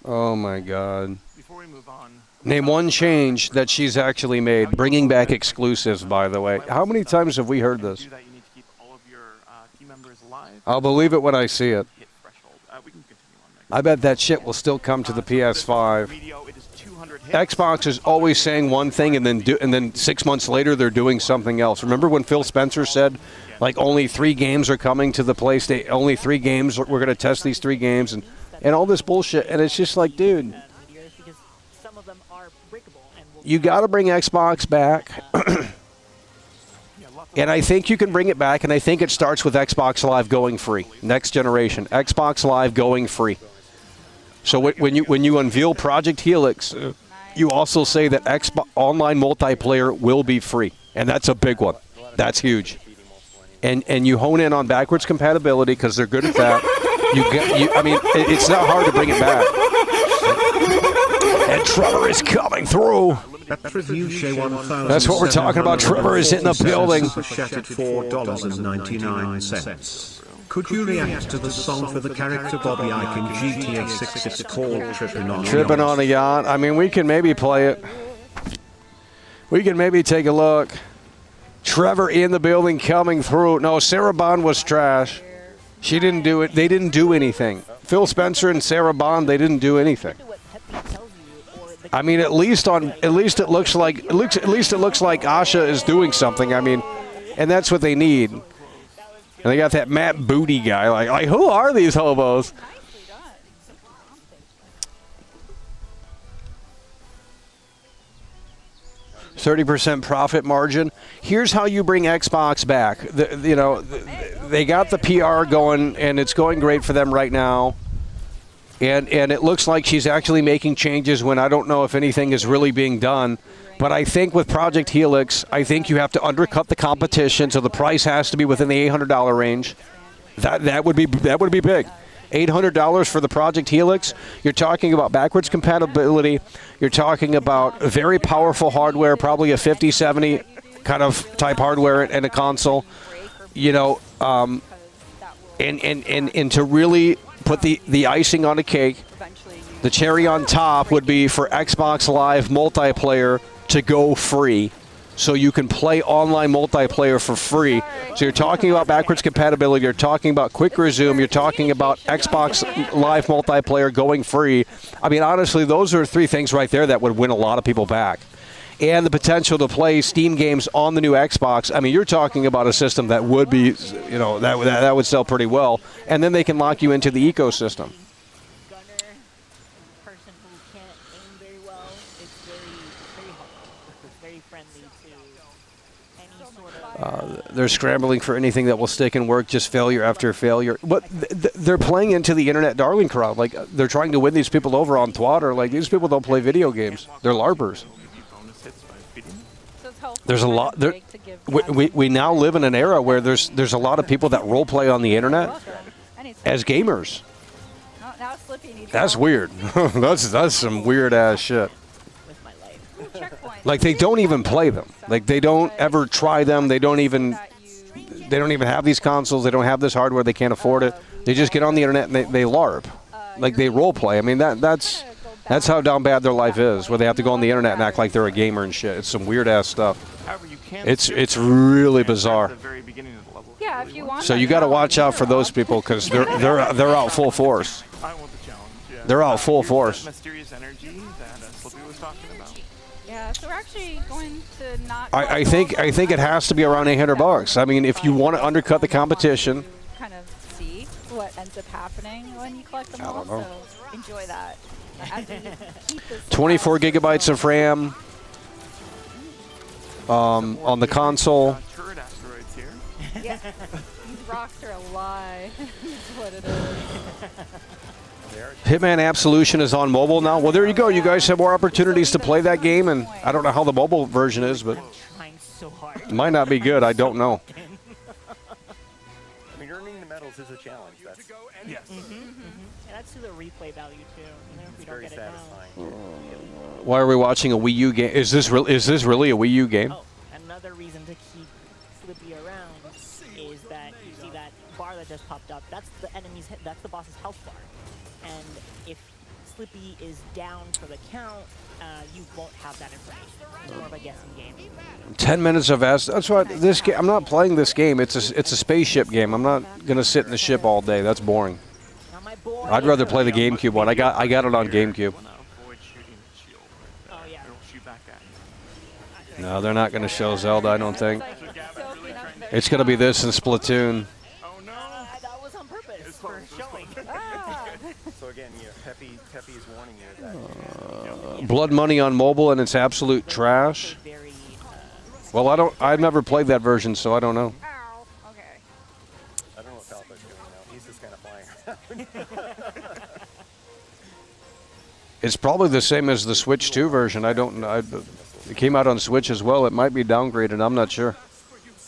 Oh my God. Before we move on. Name one change that she's actually made. Bringing back exclusives, by the way. How many times have we heard this? I'll believe it when I see it. I bet that shit will still come to the PS5. Xbox is always saying one thing and then 6 months later they're doing something else. Remember when Phil Spencer said, like, only 3 games are coming to the PlayStation, only 3 games, we're going to test these 3 games, and all this bullshit, and it's just like, dude, you got to bring Xbox back. And I think you can bring it back, and I think it starts with Xbox Live going free. Next generation, Xbox Live going free. So when you unveil Project Helix, you also say that Xbox online multiplayer will be free, and that's a big one. That's huge. And you hone in on backwards compatibility because they're good at that. I mean, it's not hard to bring it back. And Trevor is coming through. That's what we're talking about. Trevor is in the building. Could you react to the song for the character Bobby Ike in GTA 6? It's called Trippin' on a Yacht. Trippin' on a Yacht. I mean, we can maybe play it. We can maybe take a look. Trevor in the building coming through. No, Sarah Bond was trash. She didn't do it. They didn't do anything. Phil Spencer and Sarah Bond, they didn't do anything. I mean, at least it looks like Asha is doing something. I mean, and that's what they need. And they got that Matt Booty guy. Like who are these hobos? %30 profit margin. Here's how you bring Xbox back. They got the PR going, and it's going great for them right now. And it looks like she's actually making changes when I don't know if anything is really being done. But I think with Project Helix, I think you have to undercut the competition, so the price has to be within the $800 range. That would be big. $800 for the Project Helix. You're talking about backwards compatibility. You're talking about very powerful hardware, probably a 5070 kind of type hardware and a console. And to really put the icing on the cake, the cherry on top would be for Xbox Live multiplayer to go free, so you can play online multiplayer for free. So you're talking about backwards compatibility, you're talking about quick resume, you're talking about Xbox Live multiplayer going free. I mean, honestly, those are 3 things right there that would win a lot of people back. And the potential to play Steam games on the new Xbox. I mean, you're talking about a system that would be, that would sell pretty well. And then they can lock you into the ecosystem. They're scrambling for anything that will stick and work, just failure after failure. But they're playing into the internet darling crowd. Like, they're trying to win these people over on Twitter. Like, these people don't play video games. They're LARPers. There's a lot. We now live in an era where there's a lot of people that role play on the internet as gamers. That's weird. that's some weird ass shit. Like, they don't even play them. Like, they don't ever try them. They don't even have these consoles. They don't have this hardware. They can't afford it. They just get on the internet and they LARP. Like, they role play. I mean, that's how down bad their life is, where they have to go on the internet and act like they're a gamer and shit. It's some weird ass stuff. It's really bizarre. Yeah, Yeah, if you want. So you got to watch out for those people because they're out full force. I want the challenge. Yeah. They're out full Use force. that mysterious energy that Slippy was talking about. Yeah, so we're actually going to not. I think it has to be around $800. I mean, if you want to undercut the competition. Kind of see what ends up happening when you collect them all. know. So enjoy that. As we keep this 24 gigabytes of RAM on the console. Turret asteroids here. Yeah, these rocks are a lie. That's what it is. Hitman Absolution is on mobile now. Well, there you go. You guys have more opportunities to play that game, and I don't know how the mobile version is, but it might not be good. I don't know. I mean, earning the medals is a challenge. That's Yes. And that's to the replay value too. Even if we don't very get it satisfying. Why are we watching a Wii U game? Is this really a Wii U game? Oh, another reason to keep Slippy around is that you see that bar that just popped up. That's the enemy's. That's the boss's health bar. And if Slippy is down for the count, you won't have that information. It's more of a guessing game. 10 minutes of that's what this game. I'm not playing this game. It's a spaceship game. I'm not gonna sit in the ship all day. That's boring. I'd rather play the GameCube one. I got it on GameCube. No, they're not gonna show Zelda. I don't think. It's gonna be this and Splatoon. That was on purpose for showing. So again, Peppy is warning you that. Blood Money on mobile and it's absolute trash. Well, I've never played that version, so I don't know. I don't know what Falco's doing now. He's just kind of flying around. It's probably the same as the Switch 2 version. I don't know. It came out on Switch as well. It might be downgraded. I'm not sure.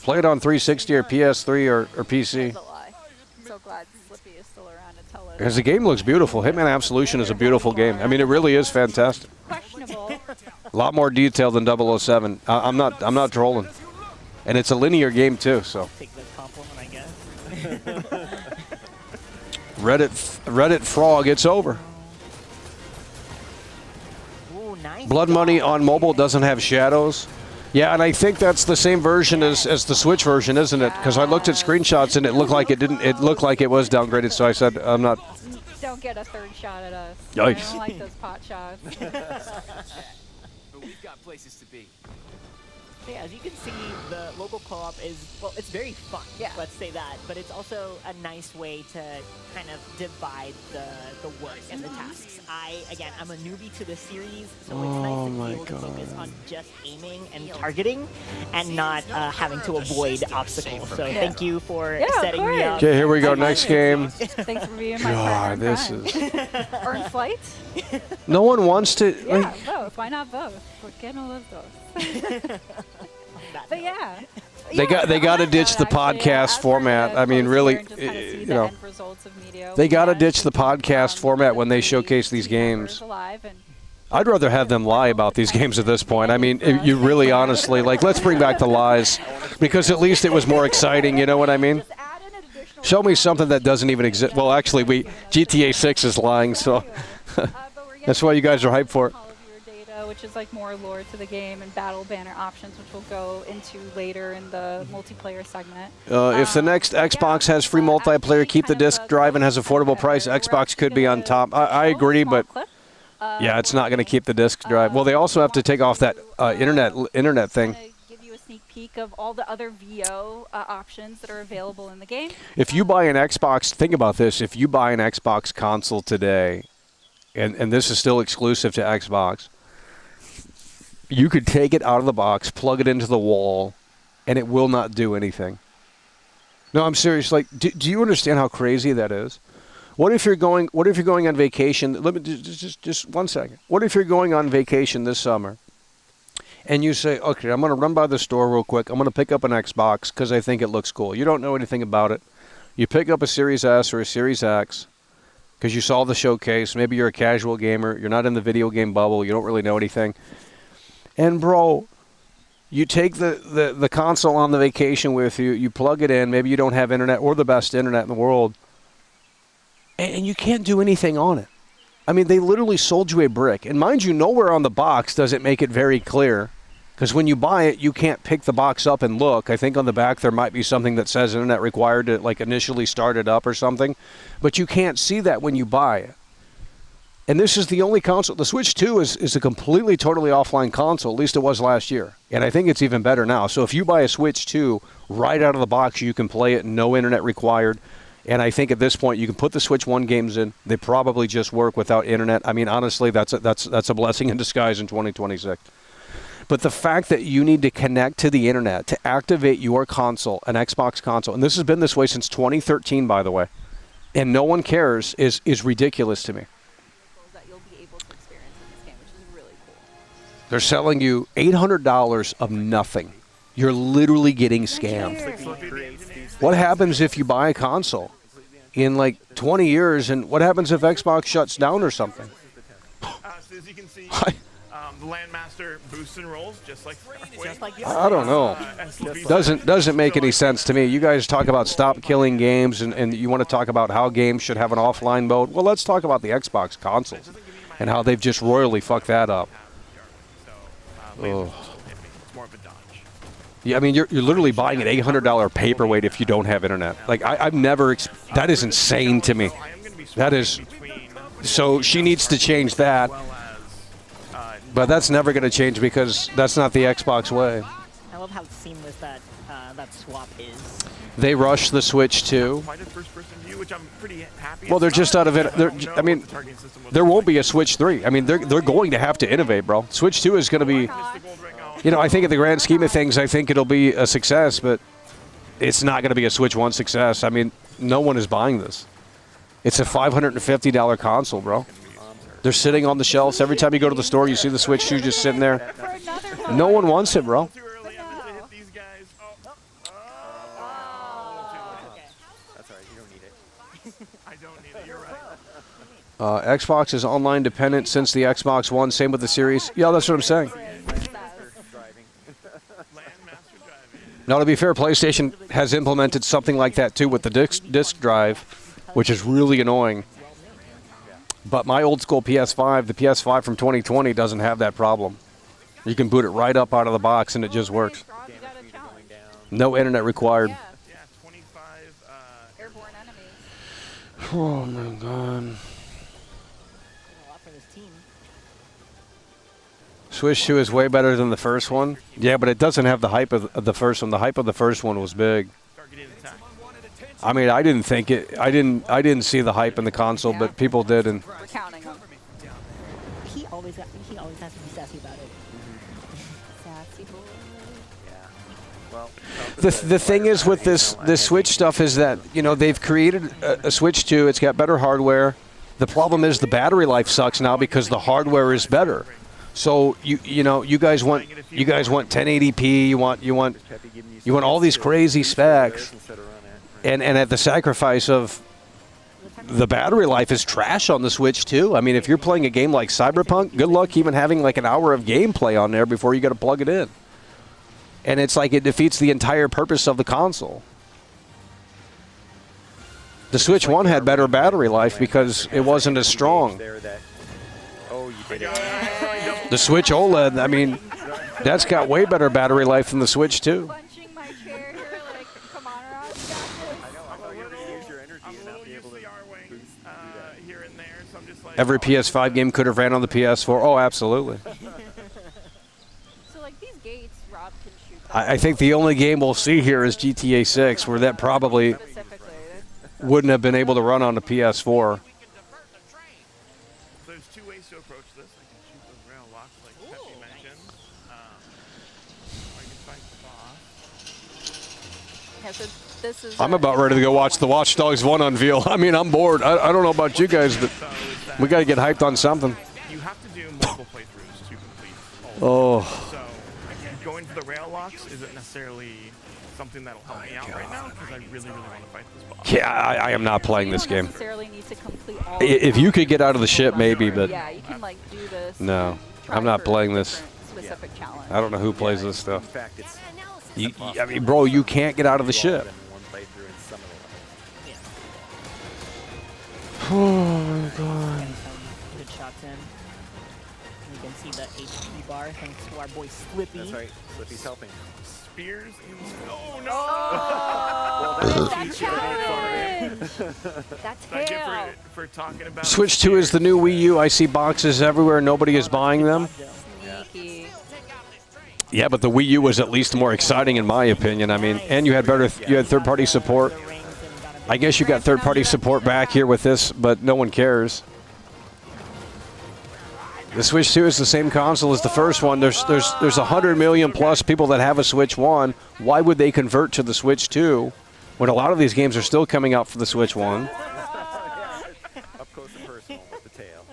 Play it on 360 or PS3 or PC. I'm so glad Slippy is still around to tell us. Because the game looks beautiful. Hitman Absolution is a beautiful game. I mean, it really is fantastic. Questionable. A lot more detail than 007. I'm not trolling. And it's a linear game too, so. Take the compliment, I guess. Reddit frog, it's over. Ooh, nice. Blood Money on mobile doesn't have shadows. Yeah, and I think that's the same version as the Switch version, isn't it? Because I looked at screenshots and it looked like it didn't. It looked like it was downgraded, so I said I'm not. Don't get a third shot at us. Yikes. I don't like those pot shots. But we've got places to be. Yeah, as you can see, the local co-op is, well, it's very fun, let's say that, but it's also a nice way to kind of divide the work and the tasks. I'm a newbie to the series, so it's nice to be able to focus on just aiming and targeting and not having to avoid obstacles. So thank you for setting me up. Okay, here we go. Next game. Thanks for being my God, partner in this crime. is. Earn flight? No one wants to. Yeah, both. Why not both? ¿Por qué no los dos? But yeah. They got to ditch the podcast format. I mean, really, you know, they got to ditch the podcast format when they showcase these games. I'd rather have them lie about these games at this point. I mean, you really honestly, like, let's bring back the lies, because at least it was more exciting, you know what I mean? Show me something that doesn't even exist. Well, actually, GTA 6 is lying, so that's why you guys are hyped for it. Which is like more lore to the game, and battle banner options, which we'll go into later in the multiplayer segment. If the next Xbox has free multiplayer, keep the disc drive and has affordable price, Xbox could be on top. I agree, but yeah, it's not going to keep the disc drive. Well, they also have to take off that internet thing. Give you a sneak peek of all the other VO options that are available in the game. If you buy an Xbox, think about this. If you buy an Xbox console today, and this is still exclusive to Xbox, you could take it out of the box, plug it into the wall, and it will not do anything. No, I'm serious. Like, do you understand how crazy that is? What if you're going on vacation? Let me just 1 second. What if you're going on vacation this summer, and you say, okay, I'm going to run by the store real quick. I'm going to pick up an Xbox because I think it looks cool. You don't know anything about it. You pick up a Series S or a Series X because you saw the showcase. Maybe you're a casual gamer. You're not in the video game bubble. You don't really know anything. And, bro, you take the console on the vacation with you, you plug it in, maybe you don't have internet or the best internet in the world, and you can't do anything on it. I mean, they literally sold you a brick. And mind you, nowhere on the box does it make it very clear Because when you buy it, you can't pick the box up and look. I think on the back there might be something that says internet required to like initially start it up or something. But you can't see that when you buy it. And this is the only console. The Switch 2 is a completely, totally offline console. At least it was last year. And I think it's even better now. So if you buy a Switch 2, right out of the box, you can play it, no internet required. And I think at this point, you can put the Switch 1 games in. They probably just work without internet. I mean, honestly, that's a blessing in disguise in 2026. But the fact that you need to connect to the internet to activate your console, an Xbox console, and this has been this way since 2013, by the way, and no one cares, is ridiculous to me. They're selling you $800 of nothing. You're literally getting scammed. What happens if you buy a console in like 20 years, and what happens if Xbox shuts down or something? So as you can see, the Landmaster boosts and rolls just like I don't know. Doesn't make any sense to me. You guys talk about stop killing games, and you want to talk about how games should have an offline mode. Well, let's talk about the Xbox consoles and how they've just royally fucked that up. Oh. Yeah, I mean, you're literally buying an $800 paperweight if you don't have internet. Like, I've never... that is insane to me. That is... So she needs to change that. But that's never going to change because that's not the Xbox way. I love how seamless that swap is. They rushed the Switch 2. Well, they're just out of it. I mean, there won't be a Switch 3. I mean, they're going to have to innovate, bro. Switch 2 is going to be... You know, I think in the grand scheme of things, I think it'll be a success, but it's not going to be a Switch 1 success. I mean, no one is buying this. It's a $550 console, bro. They're sitting on the shelves. Every time you go to the store, you see the Switch 2 just sitting there. No one wants it, bro. Xbox is online dependent since the Xbox One. Same with the Series. Yeah, that's what I'm saying. Now, to be fair, PlayStation has implemented something like that, too, with the disc drive, which is really annoying. But my old school PS5, the PS5 from 2020, doesn't have that problem. You can boot it right up out of the box, and it just works. No internet required. Oh, my God. Switch 2 is way better than the first one. Yeah, but it doesn't have the hype of the first one. The hype of the first one was big. I mean, I didn't think it. I didn't see the hype in the console, but people did, and We're counting them. He always has to be sassy about it. Sassy boy. the thing is with this Switch stuff is that, you know, they've created a Switch 2. It's got better hardware. The problem is the battery life sucks now because the hardware is better. So you know, you guys want 1080p, you want all these crazy specs, and at the sacrifice of the battery life is trash on the Switch too. I mean, if you're playing a game like Cyberpunk, good luck even having like an hour of gameplay on there before you got to plug it in. And it's like it defeats the entire purpose of the console. The Switch 1 had better battery life because it wasn't as strong. The Switch OLED, I mean, that's got way better battery life than the Switch 2. Every PS5 game could have ran on the PS4. Oh, absolutely. So, like, these gates, Rob can shoot. I think the only game we'll see here is GTA 6, where that probably wouldn't have been able to run on the PS4. There's two ways to approach this. I can shoot those rail locks like Peppy mentioned. I can fight the boss. Yeah, so this is I'm about ready to go watch the Watch Dogs 1 unveil. I mean, I'm bored. I don't know about you guys, but we got to get hyped on something. You have to do multiple playthroughs to complete Oh. So going for the rail locks isn't necessarily something that'll help me out right now because I really want to fight this boss. Yeah, I am not playing this game. necessarily need to complete all If you could get out of the ship, maybe, but yeah, you can like do this. no, I'm not playing this. Specific challenge. I don't know who plays this stuff. I mean, bro, you can't get out of the ship. Oh my God. Good shots in. You can see the HP bar thanks to our boy Slippy. That's right. Slippy's helping. Spears. Oh no! Well, that's challenge. That's hell. For talking about Switch 2 is the new Wii U. I see boxes everywhere. Nobody is buying them. Sneaky. Yeah, but the Wii U was at least more exciting in my opinion. I mean, and you had third-party support. I guess you got third-party support back here with this, but no one cares. The Switch 2 is the same console as the first one. There's 100 million plus people that have a Switch 1. Why would they convert to the Switch 2 when a lot of these games are still coming out for the Switch 1? Up close and personal with the tail.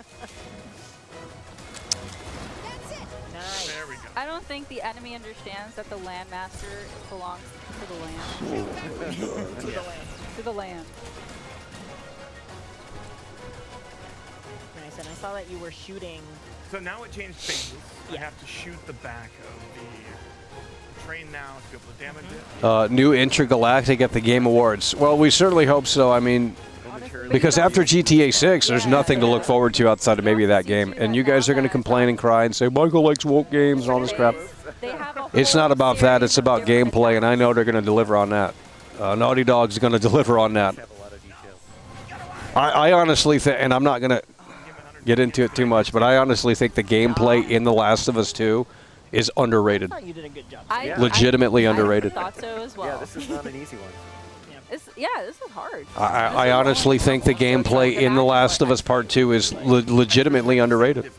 There we go. I don't think the enemy understands that the Landmaster belongs to the land. To the land. Nice, and I saw that you were shooting. So now it changed phases. You have to shoot the back of the train now to be able to damage it. New Intergalactic at the Game Awards. Well, we certainly hope so. I mean, because after GTA 6, there's nothing to look forward to outside of maybe that game. And you guys are going to complain and cry and say, Michael likes woke games and all this crap. It's not about that. It's about gameplay, and I know they're going to deliver on that. Naughty Dog's going to deliver on that. I honestly think, and I'm not going to get into it too much, but I honestly think the gameplay in The Last of Us 2 is underrated. You did a good job. Legitimately underrated. I thought so as well. Yeah, this is not an easy one. This is hard. I honestly think the gameplay in The Last of Us Part 2 is legitimately underrated.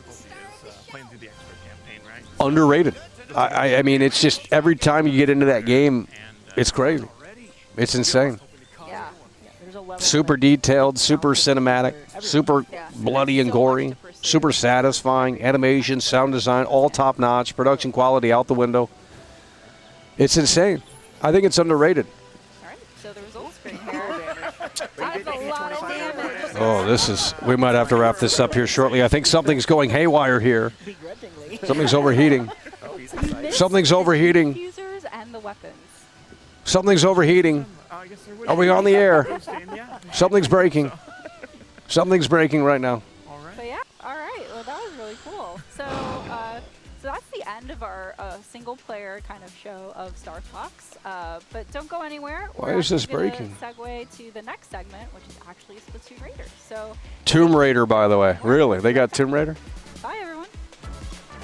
Underrated. I mean, it's just every time you get into that game, it's crazy. It's insane. Super detailed, super cinematic, super bloody and gory, super satisfying, animation, sound design, all top-notch, production quality out the window. It's insane. I think it's underrated. All right, so the results screen here. That's a lot of damage. Oh, we might have to wrap this up here shortly. I think something's going haywire here. Something's overheating. Something's overheating. Diffusers and the weapons. Something's overheating. Are we on the air? Something's breaking. Something's breaking right now. So yeah, all right. Well, that was really cool. So, so that's the end of our single-player kind of show of Star Fox. But don't go anywhere. Why is this breaking? Segue to the next segment, which is actually Splatoon Raiders. So. Tomb Raider, by the way. Really? They got Tomb Raider? Bye, everyone.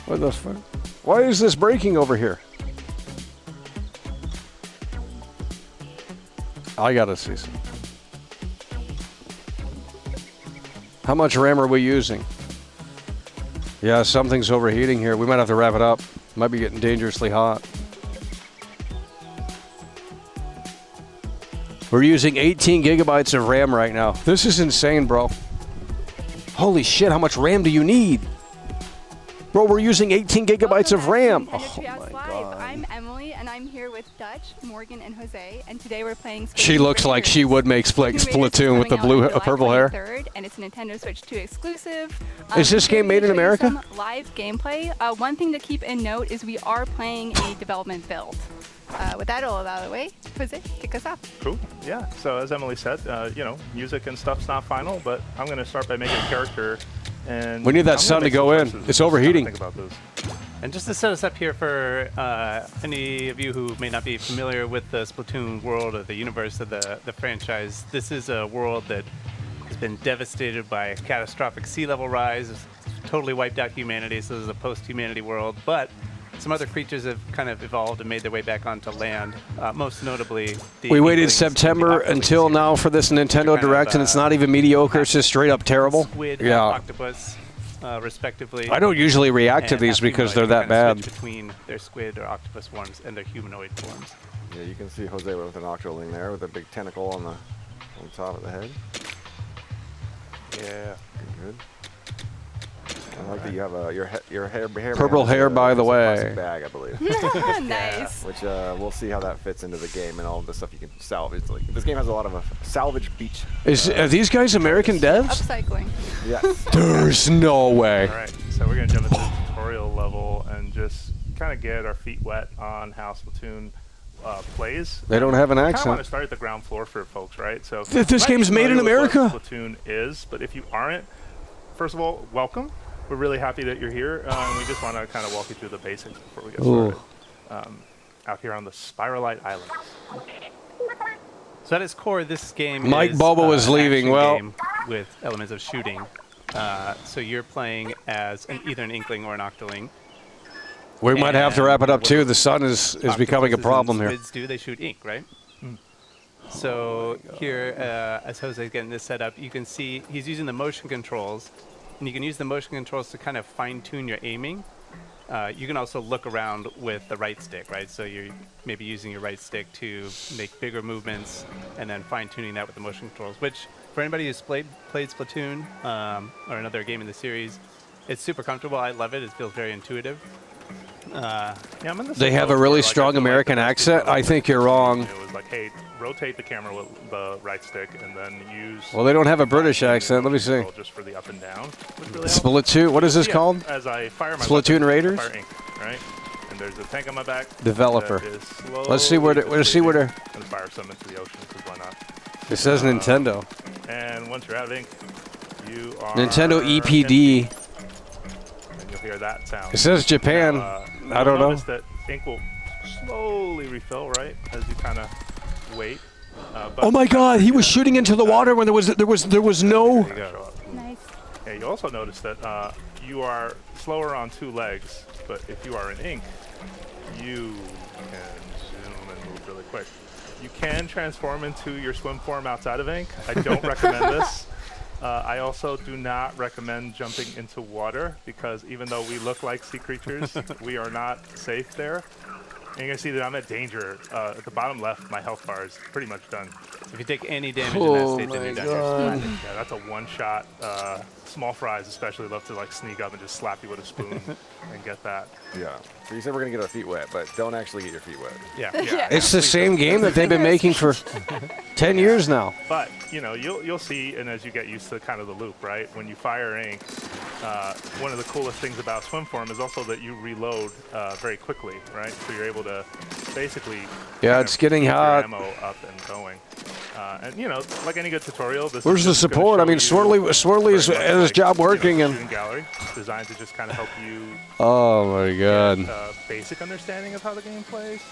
What the fuck? Why is this breaking over here? I gotta see some. How much RAM are we using? Yeah, something's overheating here. We might have to wrap it up. Might be getting dangerously hot. We're using 18 gigabytes of RAM right now. This is insane, bro. Holy shit, how much RAM do you need? Bro, we're using 18 gigabytes of RAM. Oh my God. I'm Emily, and I'm here with Dutch, Morgan, and Jose, and today we're playing She looks like she would make Splatoon with the purple hair. 3rd, and it's a Nintendo Switch 2 exclusive. Is this game made in America? Some live gameplay. One thing to keep in note is we are playing a development build. With that all out of the way, Jose, kick us off. Cool. Yeah. So as Emily said, music and stuff's not final, but I'm going to start by making a character. And we need that sun to go in. It's overheating. Think about this. And just to set us up here for any of you who may not be familiar with the Splatoon world or the universe of the franchise, this is a world that has been devastated by a catastrophic sea level rise. It's totally wiped out humanity, so this is a post-humanity world. But some other creatures have kind of evolved and made their way back onto land, most notably the We waited September until now for this Nintendo Direct, and it's not even mediocre, it's just straight up terrible. Squid and octopus, respectively. I don't usually react to these because they're that bad. Between their squid or octopus forms and their humanoid forms. Yeah, you can see Jose with an octoling there with a big tentacle on top of the head. Yeah. Good. I like that you have your hair purple hair, by the way. Plastic bag, I believe. Nice. Which we'll see how that fits into the game and all the stuff you can salvage. Like, this game has a lot of salvage beach. Are these guys American devs? Upcycling. Yes. There's no way. All right. So we're going to jump into the tutorial level and just kind of get our feet wet on how Splatoon plays. They don't have an I kind of accent. want to start at the ground floor for folks, right? So This game's made in familiar with America? what Splatoon is, but if you aren't, first of all, welcome. we're really happy that you're here, and we just want to kind of walk you through the basics before we get started. Out here on the Spiralite Islands. So at its core, this game Mike is Bobo is an leaving. action Well, game with elements of shooting. So you're playing as either an Inkling or an Octoling. we might have to wrap it up too. The sun is becoming a Octopuses problem and here. squids do, they shoot ink, right? So here, as Jose's getting this set up, you can see he's using the motion controls, and you can use the motion controls to kind of fine-tune your aiming. You can also look around with the right stick, right? So you're maybe using your right stick to make bigger movements, and then fine-tuning that with the motion controls, which for anybody who's played Splatoon or another game in the series, it's super comfortable. I love it. It feels very intuitive. They have a really strong American accent. I think you're wrong. It was like, hey, rotate the camera with the right stick, and then use. Well, they don't have a British accent. Let me see. Just for the up and down. Which really Splatoon. What is this called? As I fire my Splatoon weapon, Raiders. I fire ink, right? And there's a tank on my back. Developer. that is Let's see where. Let's see where they're. And fire some into the ocean, because why not? It says Nintendo. And once you're out of ink, you are. Nintendo EPD. And you'll hear that sound. It says Japan. I don't know. Notice that ink will slowly refill, right, as you kind of wait. But Oh my God! He was shooting into the water when there was no. There you go. Nice. Yeah, you also notice that you are slower on two legs, but if you are in ink, you can zoom and move really quick. You can transform into your swim form outside of ink. I don't recommend this. I also do not recommend jumping into water, because even though we look like sea creatures, we are not safe there. And you're going to see that I'm at danger. At the bottom left, my health bar is pretty much done. If you take any damage in that state, then you're done. Yeah, that's a one-shot. Small fries especially love to like sneak up and just slap you with a spoon and get that. Yeah. So you said we're going to get our feet wet, but don't actually get your feet wet. Yeah. It's the same game that they've been making for 10 years now. But you know, you'll see, and as you get used to kind of the loop, right? When you fire ink, one of the coolest things about swim form is also that you reload very quickly, right? So you're able to basically It's getting keep your hot. ammo up and going. And you know, like any good tutorial, this Where's is the just gonna support? I show mean, you Swirly's very much at his like, job working, and shooting gallery designed to just kind of help you. Oh my God! Basic understanding of how the game plays,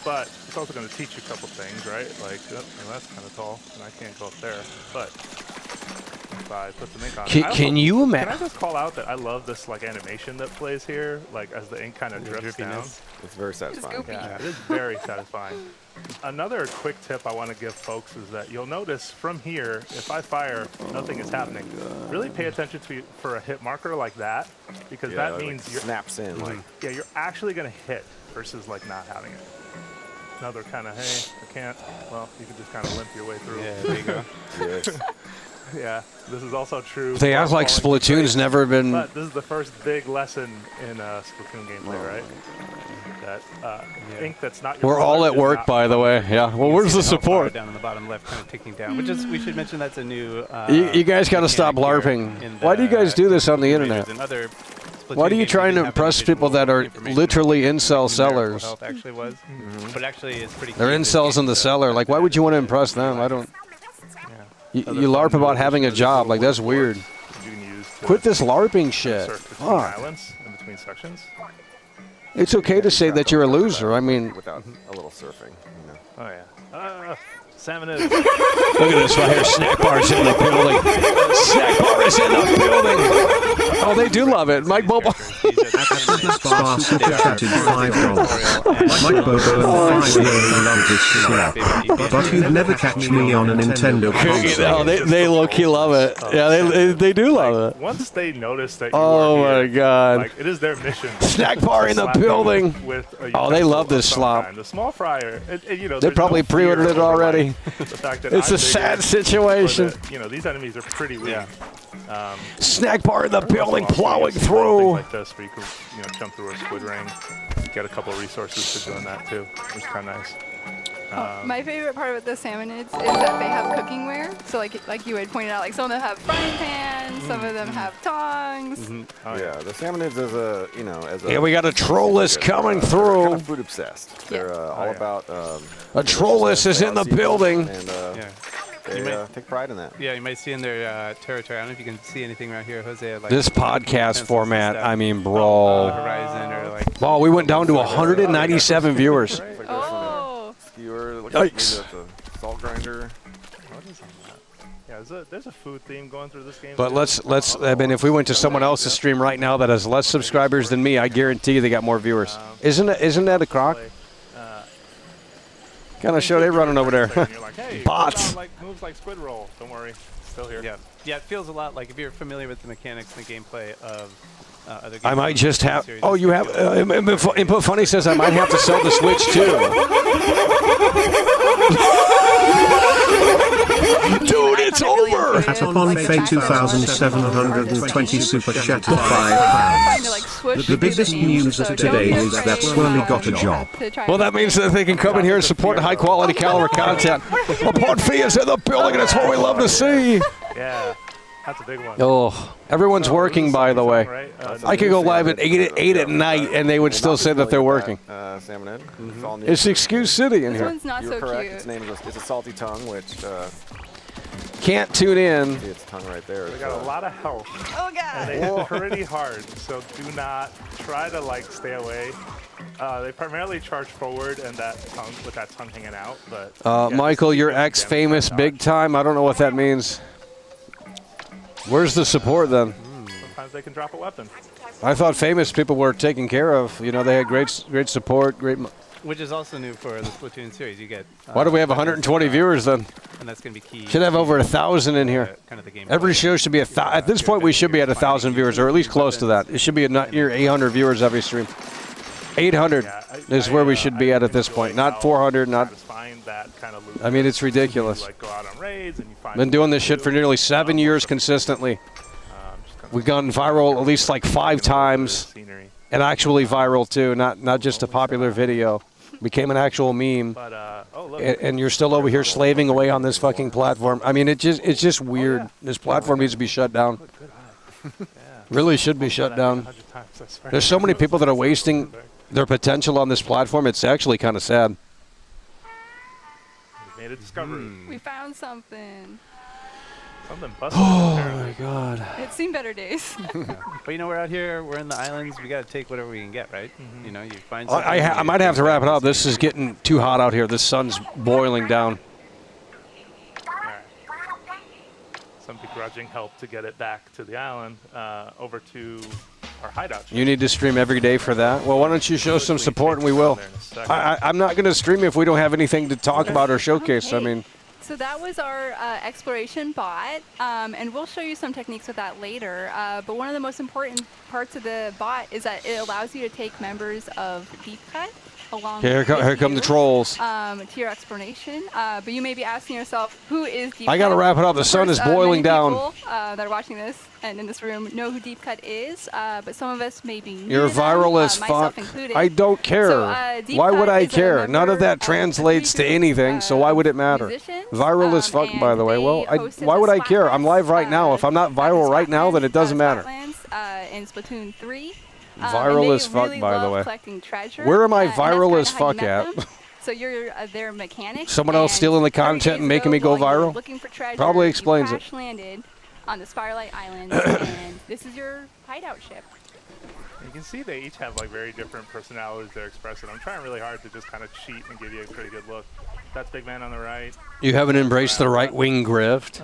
but it's also going to teach you a couple things, right? Like, well, that's kind of tall, and I can't go up there. But if I put some ink on, Can you imagine? Can I just call out that I love this like animation that plays here, like as the ink kind of drifts down. It's very satisfying. Yeah, it is very satisfying. Another quick tip I want to give folks is that you'll notice from here, if I fire, nothing is happening. Really pay attention for a hit marker like that, because that means like snaps in. Like you're actually going to hit versus like not having it. Another kind of, hey, I can't. Well, you can just kind of limp your way through. Yeah, there you go. Yes. Yeah, this is also true. They act like Splatoon's never been. But this is the first big lesson in Splatoon gameplay, right? That ink that's not your We're all at work, by the way. Yeah. Well, where's the support? Down on the bottom left, kind of ticking down. Which is, we should mention that's a new. You guys got to stop LARPing. Why do you guys do this on the internet? Why are you trying to impress people that are literally incel sellers? Health actually was, but actually it's pretty. They're incels in the cellar. Like, why would you want to impress them? I don't. You LARP about having a job. Like, that's weird. Quit this LARPing shit. Fuck. Islands in between sections. It's okay to say that you're a loser. I mean, without a little surfing. You know. Oh yeah. Salmon is. Look at this right here. Snack bar's in the building. Snack bar is in the building. Oh, they do love it. Mike Bobo. Bar super chatted $5. Mike Bobo and 5 love this slap. But you'd never catch me on a Nintendo console. Oh, they low-key love it. Yeah, they do love it. Once they notice that you Oh are my God. like it is their mission. Snack bar in the slap you building. With a Oh, they love this of some slop. kind. The small fryer, you know, They there's probably no fear pre-ordered it over, already. like, the fact that It's I'm a sad bigger, situation. or that, you know, these enemies are pretty weak. Snack bar in the building, Also, plowing things through. like this, where you can, you know, jump through a squid ring, get a couple of resources for doing that too, which is kind of nice. My favorite part about the salmonids is that they have cookware. So like you had pointed out, like some of them have frying pans, some of them have tongs. Oh, yeah, the Salmonids is a, you know, as a. Yeah, we got a troll list coming through. They're kind of food obsessed. They're all about. A troll list is in the building. And They take pride in that. Yeah, you might see in their territory. I don't know if you can see anything right here, Jose. Like This podcast format, I mean, bro. Horizon or like. Oh, we went down to 197 viewers. Oh. Skewer. Looks Yikes. like maybe the salt grinder. What is on that? Yeah, there's a food theme going through this game. But too. let's. I mean, if we went to someone else's stream right now that has less subscribers than me, I guarantee you they got more viewers. Isn't that a crock? Kind of show they running over there. And you're like, hey, Bots. Moves like Squid Roll. Don't worry, still here. Yeah, it feels a lot like if you're familiar with the mechanics and the gameplay of other games. I might just have. Oh, you have. Input Funny says I might have to sell the Switch too. Dude, it's over. Tapon Fay 2,720 super chat for £5. The biggest news of today is that Swirly got a job. Well, that means that they can come in here and support high quality caliber content. Apart fee is in the building, and it's what we love to see. Yeah, that's a big one. Oh, everyone's working, by the way. I could go live at 8 at night, and they would still say that they're working. Salmon It's Excuse City in This here. one's not You're so correct. cute. Its name is a salty tongue, which can't tune in. See its tongue right there. They got a lot of health. Oh god. And they hit pretty hard, so do not try to stay away. They primarily charge forward and that tongue with that tongue hanging out, but yeah, Michael, you're ex-famous big time. I don't know what that means. Where's the support then? sometimes they can drop a weapon. I thought famous people were taken care of. You know, they had great support, great. Which is also new for the Splatoon series. You get. Why do we have 120 viewers then? And that's going to be key. Should have over 1,000 in here. Every show should be at this point we should be at 1,000 viewers, or at least close to that. It should be near 800 viewers every stream. 800 is where we should be at this point, not 400, not. I mean, it's ridiculous. Been doing this shit for nearly 7 years consistently. We've gone viral at least like 5 times, and actually viral too, not just a popular video. Became an actual meme, and you're still over here slaving away on this fucking platform. I mean, it's just weird. This platform needs to be shut down. Really should be shut down. There's so many people that are wasting their potential on this platform. It's actually kind of sad. We made a discovery. We found something. Something busted. Oh my god. It's seen better days. But you know, we're out here, we're in the islands, we got to take whatever we can get, right? You know, you find I might have to wrap it up. This is getting too hot out here. The sun's boiling down. Some begrudging help to get it back to the island, over to our hideout. You need to stream every day for that? Well, why don't you show some support and we will. I'm not going to stream if we don't have anything to talk about or showcase. I mean. So that was our exploration bot, and we'll show you some techniques with that later. But one of the most important parts of the bot is that it allows you to take members of Deep Cut along Here come the trolls. To your exploration. But you may be asking yourself, who is Deep Cut? I got to wrap it up. The sun is boiling down. People that are watching this and in this room know who Deep Cut is, but some of us may be new You're to them, viral as myself fuck. included. I don't care. So, why would I care? None of that translates to anything, so why would it matter? Viral as fuck, by the way. Well, why would I care? I'm live right now. If I'm not viral right now, then it doesn't matter. In Splatoon 3. Viral as fuck, by the way. Where am I viral as fuck at? So you're their mechanic. Someone else stealing the content and making me go viral? Looking for treasure, Probably explains it. landed on the Spiralight Islands, and this is your hideout ship. You can see they each have like very different personalities they're expressing. I'm trying really hard to just kind of cheat and give you a pretty good look. That's Big Man on the right. You haven't embraced the right-wing grift.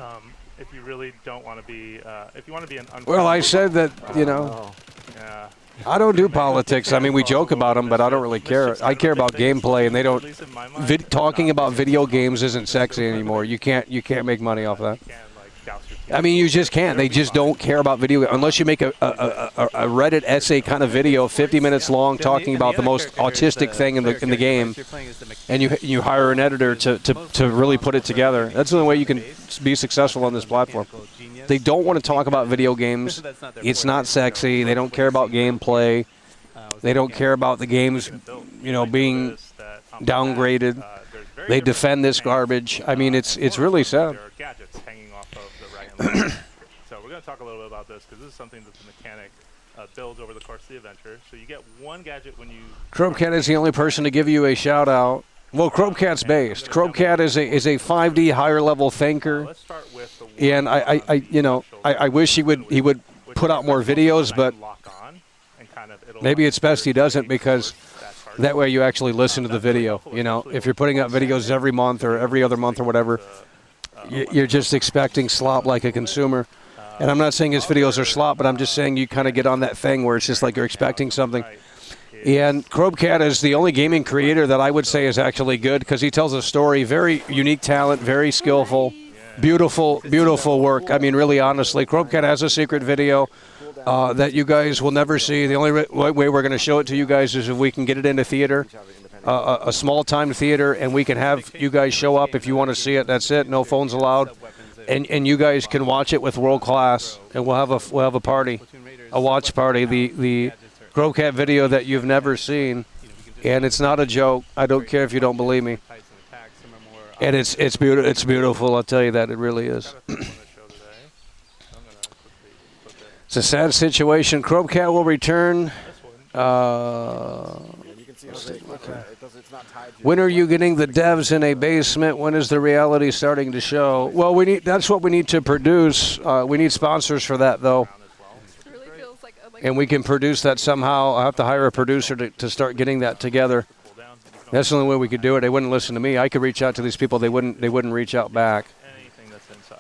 If you really don't want to be, if you want to be an Well, I said that, you know. Yeah. I don't do politics. I mean, we joke about them, but I don't really care. I care about gameplay, and they don't. Talking about video games isn't sexy anymore. You can't make money off of that. I mean, you just can't. They just don't care about video unless you make a Reddit essay kind of video, 50 minutes long, talking about the most autistic thing in the game, and you hire an editor to really put it together. That's the only way you can be successful on this platform. They don't want to talk about video games. It's not sexy. They don't care about gameplay. They don't care about the games, you know, being downgraded. They defend this garbage. I mean, it's really sad. So we're going to talk a little bit about this because this is something that the mechanic builds over the course of the adventure. So you get one gadget when you... Trumpcat is the only person to give you a shout out. Well, Chromecat's based. Chromcat is a 5D higher level thinker, and I wish he would put out more videos, but maybe it's best he doesn't, because that way you actually listen to the video. You know, if you're putting out videos every month or every other month or whatever, you're just expecting slop like a consumer. And I'm not saying his videos are slop, but I'm just saying you kind of get on that thing where it's just like you're expecting something. And Chromcat is the only gaming creator that I would say is actually good, because he tells a story, very unique talent, very skillful, beautiful, beautiful work. I mean, really, honestly, Chromcat has a secret video that you guys will never see. The only way we're going to show it to you guys is if we can get it into theater, a small-time theater, and we can have you guys show up if you want to see it. That's it. No phones allowed. And you guys can watch it with world class, and we'll have a party, a watch party. The Chromcat video that you've never seen, and it's not a joke. I don't care if you don't believe me. And it's beautiful. It's beautiful. I'll tell you that, it really is. It's a sad situation. Chromcat will return. When are you getting the devs in a basement? When is the reality starting to show? Well, that's what we need to produce. We need sponsors for that, though. And we can produce that somehow. I'll have to hire a producer to start getting that together. That's the only way we could do it. They wouldn't listen to me. I could reach out to these people. They wouldn't reach out back.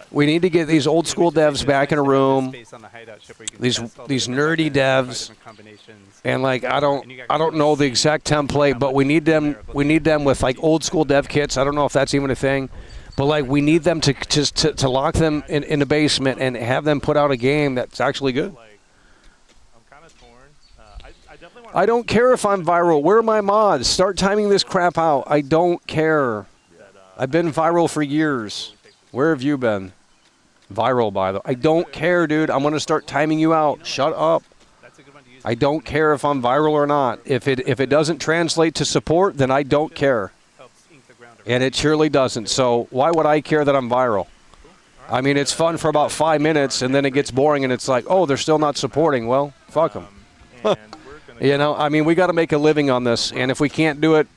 We need to get these old school devs back in a room. These nerdy devs. And like I don't know the exact template, but we need them with like old school dev kits. I don't know if that's even a thing. But like we need them to lock them in the basement and have them put out a game that's actually good. I don't care if I'm viral. Where are my mods? Start timing this crap out. I don't care. I've been viral for years. Where have you been? Viral, by the way. I don't care, dude. I'm going to start timing you out. Shut up. I don't care if I'm viral or not. If it doesn't translate to support, then I don't care. And it surely doesn't. So why would I care that I'm viral? I mean, it's fun for about 5 minutes, and then it gets boring, and it's like, oh, they're still not supporting. Well, fuck them. You know, I mean, we got to make a living on this, and if we can't do it,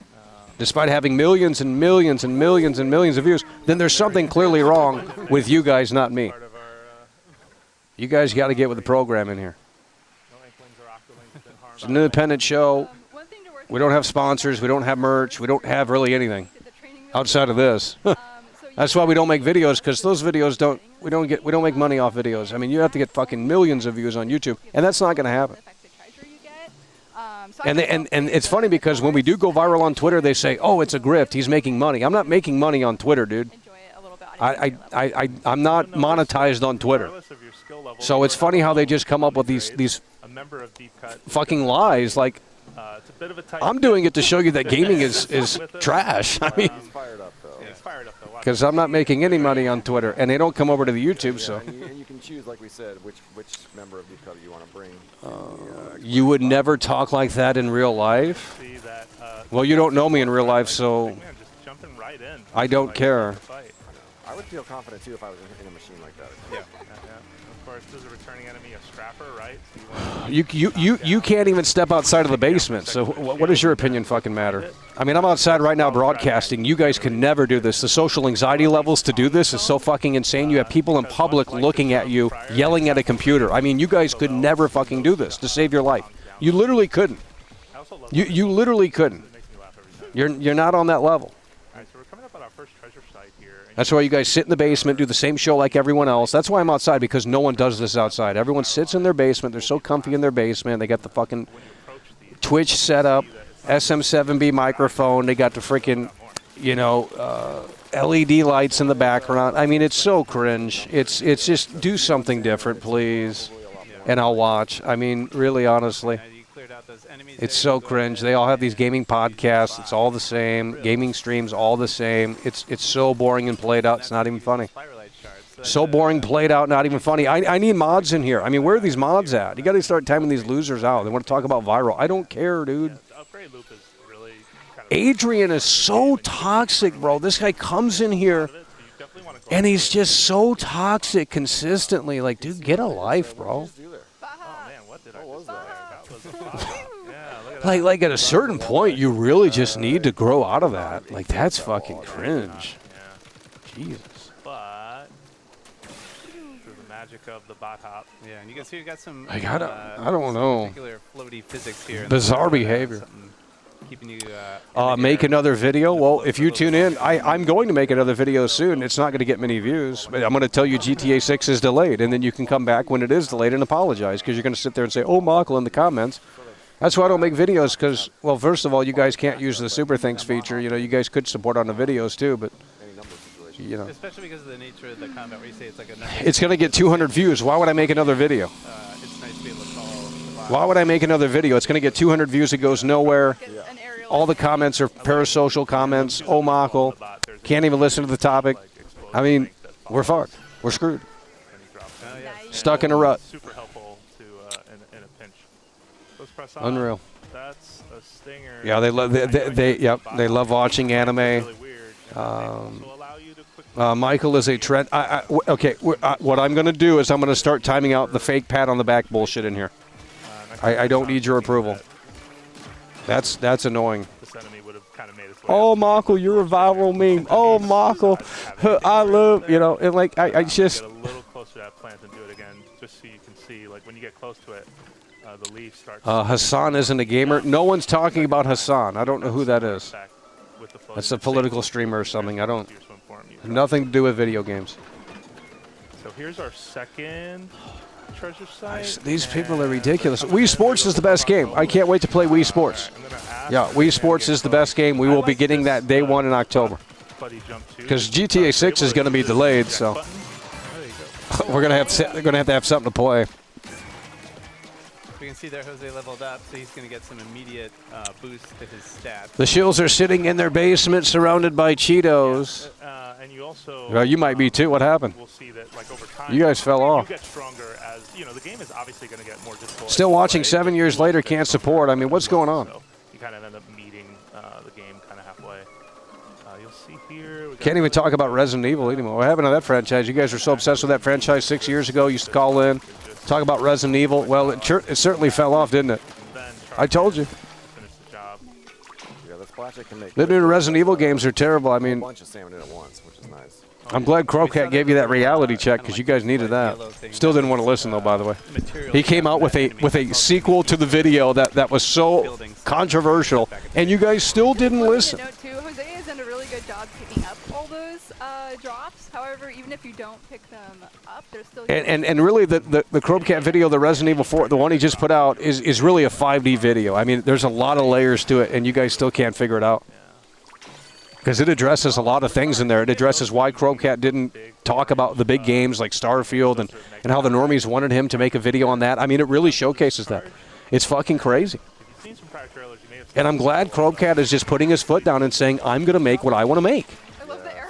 despite having millions and millions and millions and millions of views, then there's something clearly wrong with you guys, not me. You guys got to get with the program in here. It's an independent show. We don't have sponsors. We don't have merch. We don't have really anything outside of this. That's why we don't make videos, because those videos we don't make money off videos. I mean, you have to get fucking millions of views on YouTube, and that's not going to happen. And it's funny because when we do go viral on Twitter, they say, "Oh, it's a grift. He's making money." I'm not making money on Twitter, dude. I'm not monetized on Twitter. So it's funny how they just come up with these fucking lies. Like, I'm doing it to show you that gaming is trash. I mean, because I'm not making any money on Twitter, and they don't come over to the YouTube. So and you can choose, like we said, which member of Deep Cut you want to bring. You would never talk like that in real life. Well, you don't know me in real life, so I don't care. I would feel confident too if I was in a machine like that. Yeah. Of course, there's a returning enemy, a strapper, right? You can't even step outside of the basement. So what does your opinion fucking matter? I mean, I'm outside right now broadcasting. You guys can never do this. The social anxiety levels to do this is so fucking insane. You have people in public looking at you, yelling at a computer. I mean, you guys could never fucking do this to save your life. You literally couldn't. You literally couldn't. You're not on that level. That's why you guys sit in the basement, do the same show like everyone else. That's why I'm outside, because no one does this outside. Everyone sits in their basement. They're so comfy in their basement. They got the fucking Twitch set up, SM7B microphone. They got the freaking, LED lights in the background. I mean, it's so cringe. It's just do something different, please, and I'll watch. I mean, really, honestly. It's so cringe. They all have these gaming podcasts. It's all the same. Gaming streams, all the same. It's so boring and played out. It's not even funny. So boring, played out, not even funny. I need mods in here. I mean, where are these mods at? You got to start timing these losers out. They want to talk about viral. I don't care, dude. Adrian is so toxic, bro. This guy comes in here, and he's just so toxic consistently. Like, dude, get a life, bro. Like at a certain point, you really just need to grow out of that. Like that's fucking cringe. Jesus. But through the magic of the bot hop, yeah, and you can see we got some. Like I don't know. Particular floaty physics here. Bizarre behavior. Keeping you. Make another video. Well, if you tune in, I'm going to make another video soon. It's not going to get many views, but I'm going to tell you GTA 6 is delayed, and then you can come back when it is delayed and apologize because you're going to sit there and say, "Oh, Michael," in the comments. That's why I don't make videos because, well, first of all, you guys can't use the Super Thanks feature. You guys could support on the videos too, but especially because of the nature of the comment where you say it's like a. It's going to get 200 views. Why would I make another video? It's nice to be able to call. Why would I make another video? It's going to get 200 views. It goes nowhere. All the comments are parasocial comments. Oh, Michael. Can't even listen to the topic. I mean, we're fucked. We're screwed. Stuck in a rut. Super helpful to in a pinch. Let's press on. Unreal. That's a stinger. Yeah, they love they love watching anime. Michael is a trend. Okay, what I'm going to do is I'm going to start timing out the fake pat on the back bullshit in here. I don't need your approval. That's annoying. Oh, Michael, you're a viral meme. Oh, Michael, I love, and like, I just. Get a little closer to that plant and do it again, just so you can see, like, when you get close to it, the leaf starts. Hassan isn't a gamer. No one's talking about Hassan. I don't know who that is. That's a political streamer or something. I don't. Nothing to do with video games. So here's our second treasure site. These people are ridiculous. Wii Sports is the best game. I can't wait to play Wii Sports. Yeah, Wii Sports is the best game. We will be getting that day one in October. Because GTA 6 is going to be delayed, so we're going to have something to play. We can see there Jose leveled up, so he's going to get some immediate boost to his stats. The Shills are sitting in their basement surrounded by Cheetos. And you also. Well, you might be too. What happened? We'll see that, like, over time, you guys fell off. You get stronger as, the game is obviously going to get more difficult. Still watching 7 years later, can't support. I mean, what's going on? So you kind of end up meeting the game kind of halfway. You'll see here. Can't even talk about Resident Evil anymore. What happened to that franchise? You guys were so obsessed with that franchise 6 years ago. You used to call in, talk about Resident Evil. Well, it certainly fell off, didn't it? I told you. Yeah, the Splatcha can make. The new Resident Evil games are terrible. I mean, a bunch of salmon in at once, which is nice. I'm glad Crowcat gave you that reality check because you guys needed that. Still didn't want to listen though, by the way. He came out with a sequel to the video that was so controversial, and you guys still didn't listen. Jose has done a really good job picking up all those drops. However, even if you don't pick them up, they're still. And really, the Crowcat video, the Resident Evil 4, the one he just put out, is really a 5D video. I mean, there's a lot of layers to it, and you guys still can't figure it out. Because it addresses a lot of things in there. It addresses why Crowcat didn't talk about the big games like Starfield and how the normies wanted him to make a video on that. I mean, it really showcases that. It's fucking crazy. And I'm glad Crowcat is just putting his foot down and saying, I'm going to make what I want to make.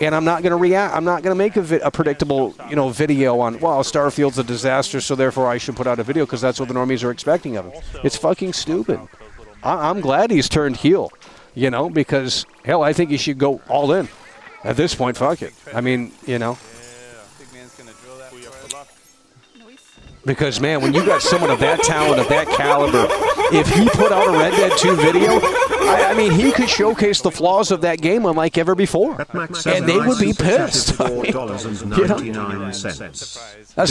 And I'm not going to react. I'm not going to make a predictable, video on, well, Starfield's a disaster, so therefore I should put out a video because that's what the normies are expecting of him. It's fucking stupid. I'm glad he's turned heel. Because, hell, I think he should go all in. At this point, fuck it. I mean, Because, man, when you got someone of that talent, of that caliber, if he put out a Red Dead 2 video, I mean, he could showcase the flaws of that game unlike ever before. And they would be pissed. That's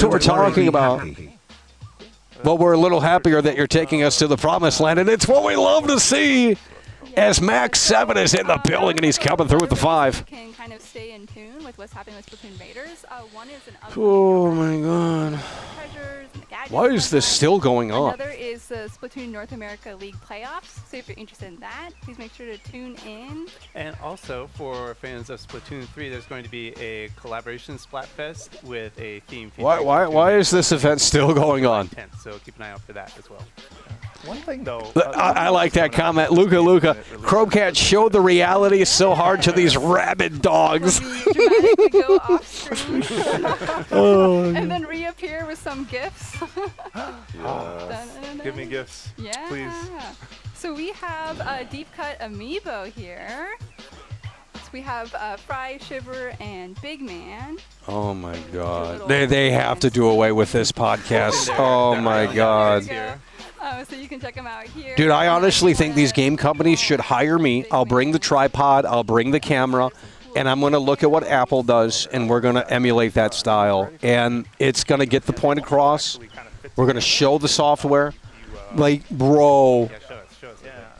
what we're talking about. Well, we're a little happier that you're taking us to the promised land, and it's what we love to see. As Max 7 is in the building and he's coming through with the 5. Can kind of stay in tune with what's happening with Splatoon Raiders. One is an oh my god. Why is this still going on? Another is the Splatoon North America League playoffs. So if you're interested in that, please make sure to tune in. And also for fans of Splatoon 3, there's going to be a collaboration Splatfest with a theme. Why is this event still going on? So keep an eye out for that as well. One thing though, I like that comment, Luca. Crowcat showed the reality so hard to these rabid dogs. Dramatically go off screen and then reappear with some gifts. Give me gifts, please. So we have a deep cut amiibo here. So we have Fry, Shiver, and Big Man. Oh my God! They have to do away with this podcast. Oh my God! So you can check them out here. Dude, I honestly think these game companies should hire me. I'll bring the tripod, I'll bring the camera, and I'm going to look at what Apple does, and we're going to emulate that style. And it's going to get the point across. We're going to show the software. Like, bro,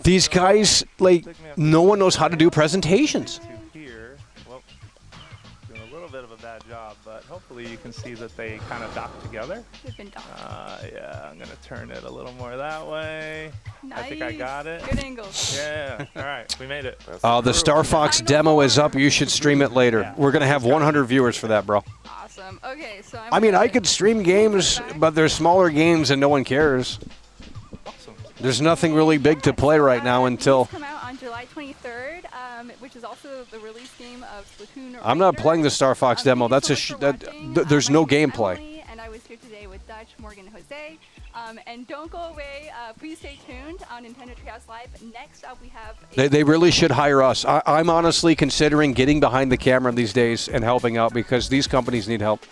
these guys, like, no one knows how to do presentations. Well, doing a little bit of a bad job, but hopefully you can see that they kind of dock together. They've been docked. Yeah, I'm going to turn it a little more that way. Nice. I think I got it. Good angles. Yeah. All right, we made it. The Star Fox demo is up. You should stream it later. We're going to have 100 viewers for that, bro. Awesome. Okay, so I mean, I could stream games, but they're smaller games and no one cares. There's nothing really big to play right now until... come out on July 23rd, which is also the release game of Splatoon. I'm not playing the Star Fox demo. That's there's no gameplay. And I was here today with Dutch, Morgan, and Jose. And don't go away. Please stay tuned on Nintendo Treehouse Live. Next up, we have... They really should hire us. I'm honestly considering getting behind the camera these days and helping out because these companies need help.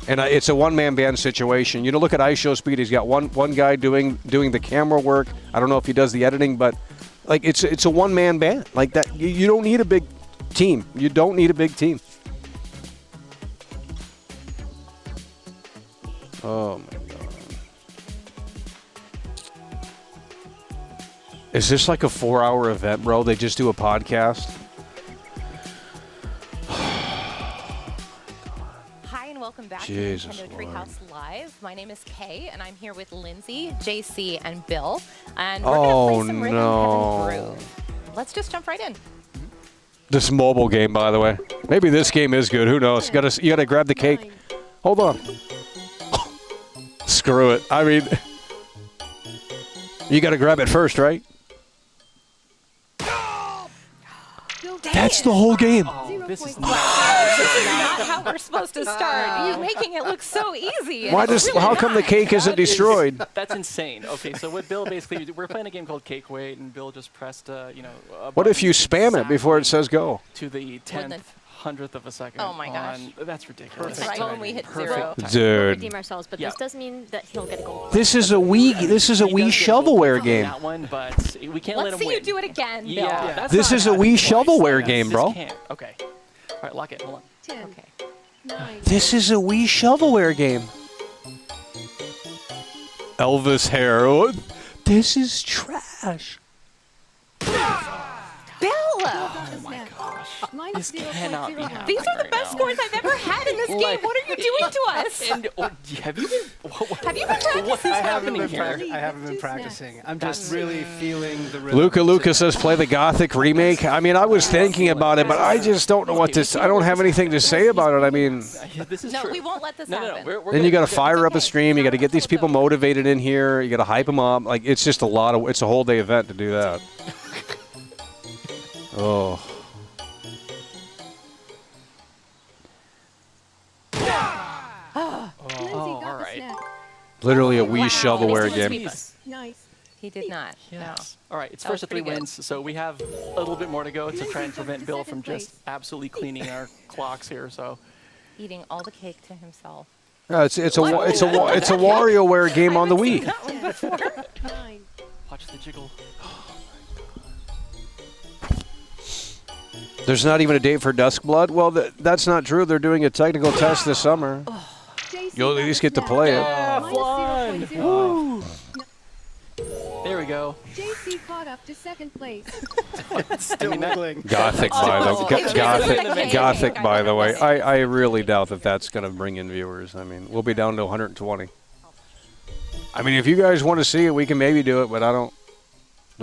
And it's a one-man band situation. You know, look at iShowSpeed. He's got one guy doing the camera work. I don't know if he does the editing, but like it's a one-man band. Like that, you don't need a big team. You don't need a big team. Oh my God! Is this like a 4-hour event, bro? They just do a podcast. Welcome back Jesus to Nintendo Lord. Treehouse Live. My name is Kay, and I'm here with Lindsay, JC, and Bill. And we're Oh, going to play some Rhythm no. Heaven Groove. Let's just jump right in. This mobile game, by the way. Maybe this game is good. Who knows? You gotta grab the cake. Hold on. Screw it. I mean, you gotta grab it first, right? That's the whole game. This is not how we're supposed to start. You're making it look so easy. Why does? How come the cake isn't destroyed? That's insane. Okay, so what Bill basically, we're playing a game called Cake Weight, and Bill just pressed, a What if you button spam it before it says go? to the 10th, 100th of a second. Oh my gosh. That's ridiculous. Right when we hit zero. Dude. Redeem ourselves, but this does mean that he'll get a goal. This is a Wii shovelware game. That one, but we can't let Let's him see win. you do it again, Bill. Yeah, that's This not is a happening Wii twice. shovelware Yes, game, this bro. can't. Okay. All right, lock it. Hold on. 10. Okay. 9. This is a Wii shovelware game. Elvis hair. Oh, this is trash. Bill! Oh my gosh. This cannot be happening. These are the right best now. scores I've ever had in this game. What are you doing to us? And have you been? Have you been practicing? What's happening here? I haven't been practicing. I'm just really feeling the rhythm. Luca says play the Gothic remake. I mean, I was thinking about it, but I just don't know what to. I don't have anything to say about it. I mean, This is No, true. we won't let this No, happen. we're then you got to gonna- fire up a stream. You got to get these people motivated in here. You got to hype them up. Like it's just a lot of. It's a whole day event to do that. Oh. Oh, all right. Literally a Wii Wow. shovelware He didn't game. sweep us. Nice. He did not. Yes. All right, it's That was first of 3 pretty good. wins, so we have a little bit more to go to try and prevent Bill from just absolutely cleaning our clocks here. So No. Eating all the cake to himself. It's a WarioWare game on the Wii. That one before. 9. watch the jiggle. There's not even a date for Duskblood. Well, that's not true. They're doing a technical test this summer. You'll at least get to play it. Fun. Woo. There we go. JC caught up to second place. Still wiggling. Gothic, by the way. I really doubt that that's going to bring in viewers. I mean, we'll be down to 120. I mean, if you guys want to see it, we can maybe do it, but I don't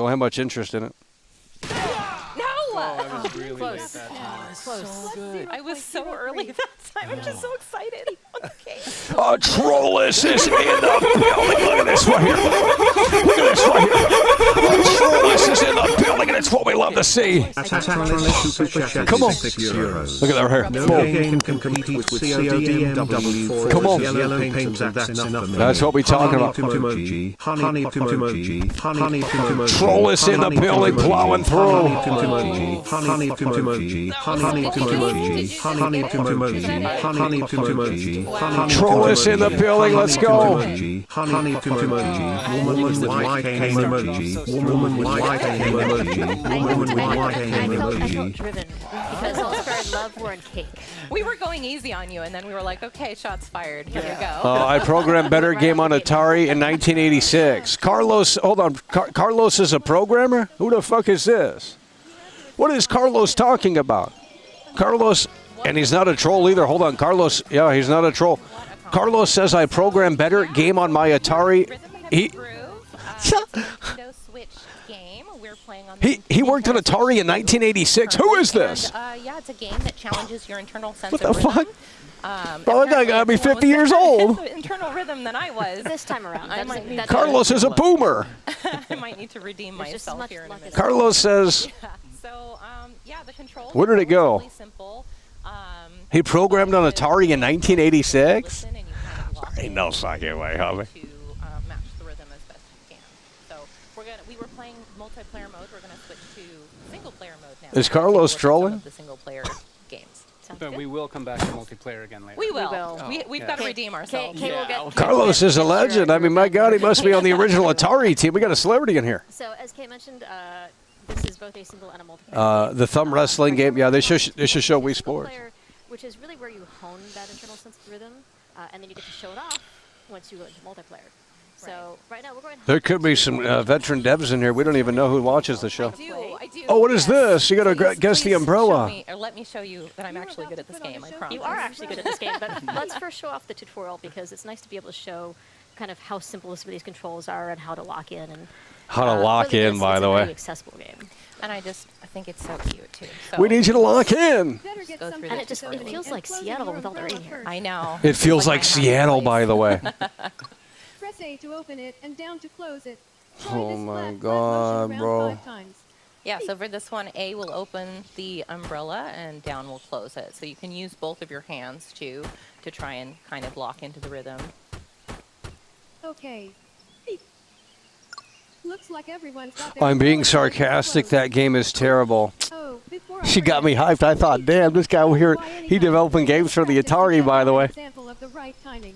have much interest in it. I was really late Close. that time. Close. I was so early that time. I'm just so excited. Okay. Trollus is in the building. Look at this right here. Look at this right here. Trollus is in the building, and it's what we love to see. Come on. Look at that hair. No game can compete with CODMW4. Come on. Yellow paint, that's enough for me. That's what we talking about. Honey emoji. Honey emoji. Troll is in the building, plowing through. Honey emoji. Honey emoji. Honey emoji. Honey emoji. Troll is in the building. Let's go. Honey emoji. Woman with white cane emoji. Woman with white cane emoji. Woman with white cane I felt emoji. driven because all of our love were in cake. We were going easy on you, and then we were like, okay, shots fired. Here you go. I programmed better game on Atari in 1986. Carlos, hold on. Carlos is a programmer? Who the fuck is this? What is Carlos talking about? Carlos, and he's not a troll either. Hold on, Carlos. Yeah, he's not a troll. Carlos says I programmed better game on my Atari. He worked on Atari in 1986. Who is this? Yeah, it's a game that challenges your internal sense What of the rhythm. fuck? Well, that guy got me 50 years old. Internal rhythm than I was this time around. Carlos is a boomer. I might need to redeem myself here in a minute. Carlos says, So, yeah, the controls. where did it go? Really simple. He programmed on Atari in 1986? Ain't no fucking way, homie. Match the rhythm as best you can. So we were playing multiplayer mode. We're gonna switch to single player mode now. Is Carlos trolling? The single player games. But we will come back to multiplayer again later. We will. We've got to redeem ourselves. Carlos is a legend. I mean, my God, he must be on the original Atari team. We got a celebrity in here. So, as Kay mentioned, this is both a single and a multiplayer. The thumb wrestling game. Yeah, they should show Wii Sports. Which is really where you hone that internal sense of rhythm, and then you get to show it off once you go into multiplayer. So right now we're going. There could be some veteran devs in here. We don't even know who watches the show. I do. Oh, what is this? You got to guess the umbrella. Let me show you that I'm actually good at this game. I promise. You are actually good at this game, but let's first show off the tutorial because it's nice to be able to show kind of how simple some of these controls are and how to lock in and. How to lock really in, by the It's a way. very accessible game. And I think it's so cute too. So We need you to lock in. just go through And the it feels like Seattle with all the rain here. I know. It feels like Seattle, by the way. Press A to open it and down to close it. Oh my God, bro. Yeah, so for this one, A will open the umbrella and down will close it. So you can use both of your hands to try and kind of lock into the rhythm. Okay. Looks like everyone's got their I'm being controls sarcastic. That game is terrible. Oh, before I She got me hyped. I thought, damn, this guy over here, he developing games for the Atari, by the way. example of the right timing.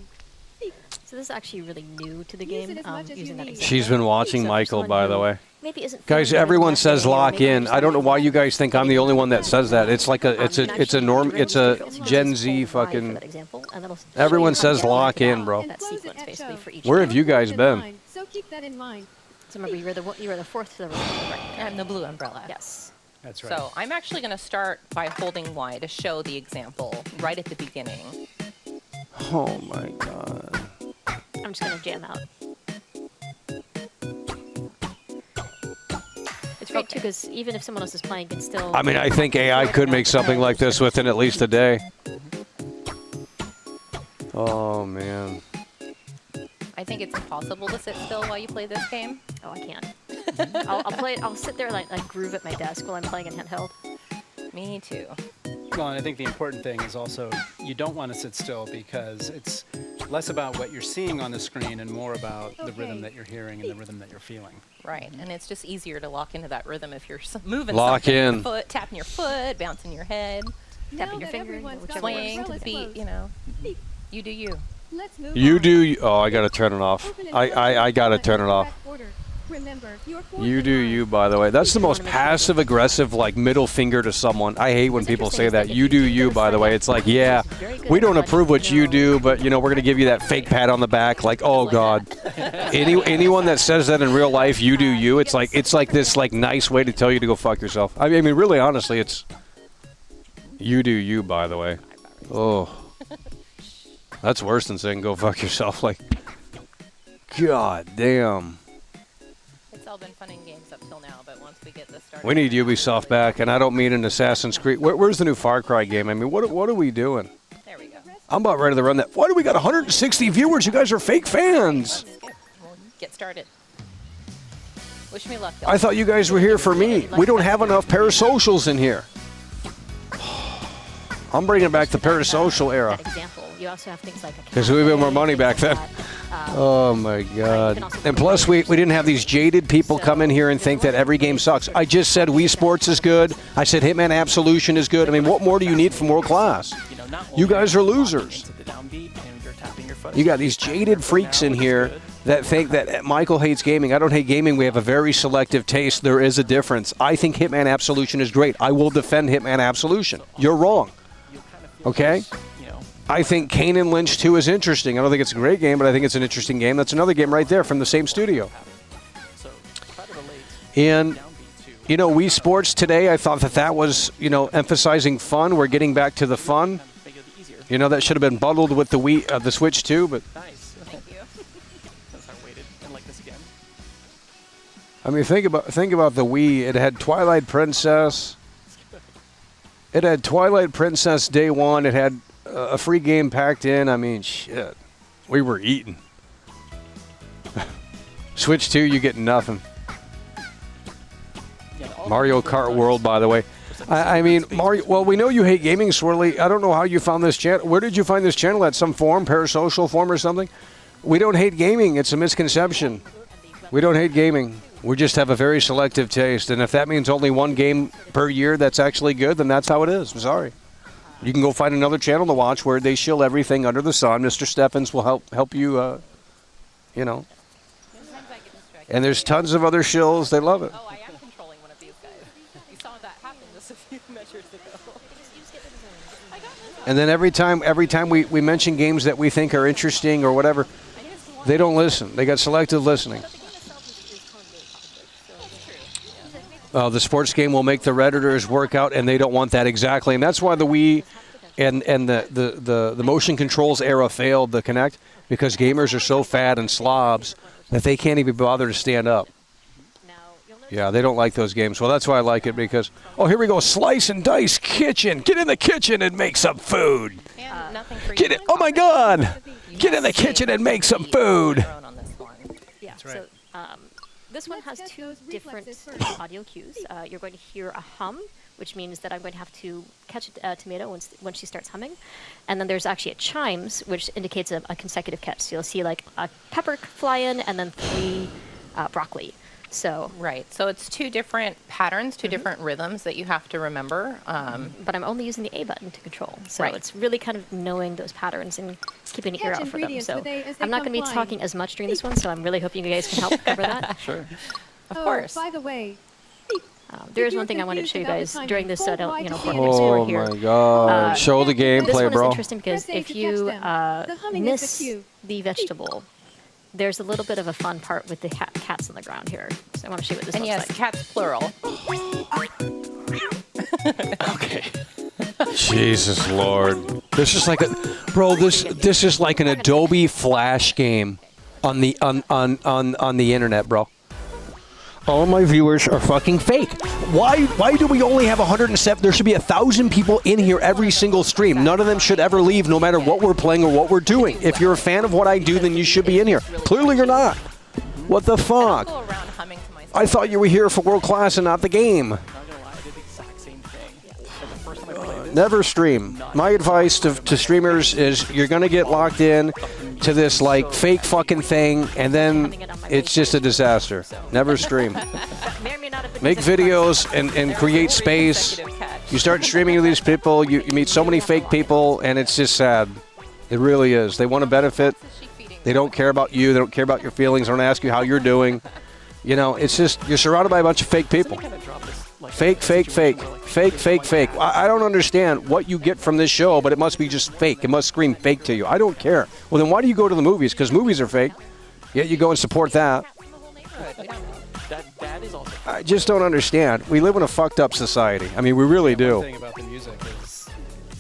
So this is actually really new to the game. Using that example. She's been watching Michael, by the way. Maybe isn't Guys, feeling everyone that says way, or lock maybe in. just I don't know like why you guys think I'm the only one that says that. It's like it's a Gen Z fucking. Everyone says lock in, bro. That sequence basically for each. Where have you guys been? So keep that in mind. So remember, you were the fourth to the right. And the blue umbrella. Yes. That's right. So I'm actually going to start by holding Y to show the example right at the beginning. Oh my God. I'm just gonna jam out. It's great too because even if someone else is playing, you can still. I mean, I think AI could make something like this within at least a day. Oh man. I think it's impossible to sit still while you play this game. Oh, I can't. I'll play. I'll sit there like groove at my desk while I'm playing in handheld. Me too. Well, and I think the important thing is also you don't want to sit still because it's less about what you're seeing on the screen and more about the rhythm that you're hearing and the rhythm that you're feeling. Right, and it's just easier to lock into that rhythm if you're moving Lock something, in. foot, tapping your foot, bouncing your head, tapping your finger, swaying to the beat, you know. You do you. Let's move You on. do. Oh, I gotta turn it off. I gotta turn it off. Remember, your You do you, by the way. That's the most passive-aggressive, like, middle finger to someone. I hate when people say that. You do you, by the way. It's like, yeah, we don't approve what you do, but, you know, we're going to give you that fake pat on the back. Like, oh, God. Anyone that says that in real life, you do you, it's like this, like, nice way to tell you to go fuck yourself. I mean, really, honestly, it's you do you, by the way. Oh. That's worse than saying go fuck yourself. Like, God damn. It's all been fun and games up till now, but once we get this started. We need Ubisoft back, and I don't mean an Assassin's Creed. Where's the new Far Cry game? I mean, what are we doing? There we go. I'm about ready to run that. Why do we got 160 viewers? You guys are fake fans. We'll get started. Wish me luck. I thought you guys were here for me. We don't have enough parasocials in here. I'm bringing back the parasocial era. Example. You also have things like Because we had more money back then. Oh my God. And plus we didn't have these jaded people come in here and think that every game sucks. I just said Wii Sports is good. I said Hitman Absolution is good. I mean, what more do you need from World Class? You guys are losers. You got these jaded freaks in here that think that Michael hates gaming. I don't hate gaming. We have a very selective taste. There is a difference. I think Hitman Absolution is great. I will defend Hitman Absolution. You're wrong. Okay? I think Kane and Lynch 2 is interesting. I don't think it's a great game, but I think it's an interesting game. That's another game right there from the same studio. And, you know, Wii Sports today, I thought that was, you know, emphasizing fun. We're getting back to the fun. You know, that should have been bundled with the Switch too, but... I mean, think about the Wii. It had Twilight Princess. It had Twilight Princess Day 1. It had a free game packed in. I mean, shit. We were eating. Switch 2, you get nothing. Mario Kart World, by the way. I mean, Mario. Well, we know you hate gaming, Swirly. I don't know how you found this channel. Where did you find this channel? At some forum, parasocial forum or something? We don't hate gaming. It's a misconception. We don't hate gaming. We just have a very selective taste. And if that means only one game per year that's actually good, then that's how it is. I'm sorry. You can go find another channel to watch where they shill everything under the sun. Mr. Steffens will help you, you know. And there's tons of other shills. They love it. Oh, I am controlling one of these guys. You saw that happen just a few measures ago. And then every time we mention games that we think are interesting or whatever, they don't listen. They got selective listening. The sports game will make the Redditors work out, and they don't want that exactly. And that's why the Wii and the motion controls era failed the Kinect, because gamers are so fat and slobs that they can't even bother to stand up. Yeah, they don't like those games. Well, that's why I like it, because, oh, here we go, Slice and Dice Kitchen. Get in the kitchen and make some food. Get it. Oh, my God. Get in the kitchen and make some food. Yeah, so this one has two different audio cues. You're going to hear a hum, which means that I'm going to have to catch a tomato when she starts humming. And then there's actually a chimes, which indicates a consecutive catch. So you'll see like a pepper fly in and then 3 broccoli. So right. So it's 2 different patterns, 2 different rhythms that you have to remember. But I'm only using the A button to control. So Right. it's really kind of knowing those patterns and keeping an ear out for them. So I'm not going to be talking as much during this one, so I'm really hoping you guys can help cover that. Sure. Of course. By the way, There is one thing I wanted to show you guys during this portable Oh, explore here. my God. Show the This gameplay, one bro. is interesting because if you miss the vegetable, there's a little bit of a fun part with the cats on the ground here. So I want to show you what this And looks yes, like. cats plural. Okay. Jesus Lord. This is like this is like an Adobe Flash game on the internet, bro. All of my viewers are fucking fake. Why do we only have 107? There should be 1,000 people in here every single stream. None of them should ever leave, no matter what we're playing or what we're doing. If you're a fan of what I do, then you should be in here. Clearly you're not. What the fuck? I thought you were here for World Class and not the game. Never stream. My advice to streamers is you're going to get locked in to this like fake fucking thing, and then it's just a disaster. Never stream. Make videos and create space. You start streaming with these people, you meet so many fake people, and it's just sad. It really is. They want to benefit. They don't care about you. They don't care about your feelings. They don't ask you how you're doing. You know, it's just, you're surrounded by a bunch of fake people. Fake. I don't understand what you get from this show, but it must be just fake. It must scream fake to you. I don't care. Well, then why do you go to the movies? Because movies are fake. Yet you go and support that. That is also. I just don't understand. We live in a fucked up society. I mean, we really do. One thing about the music is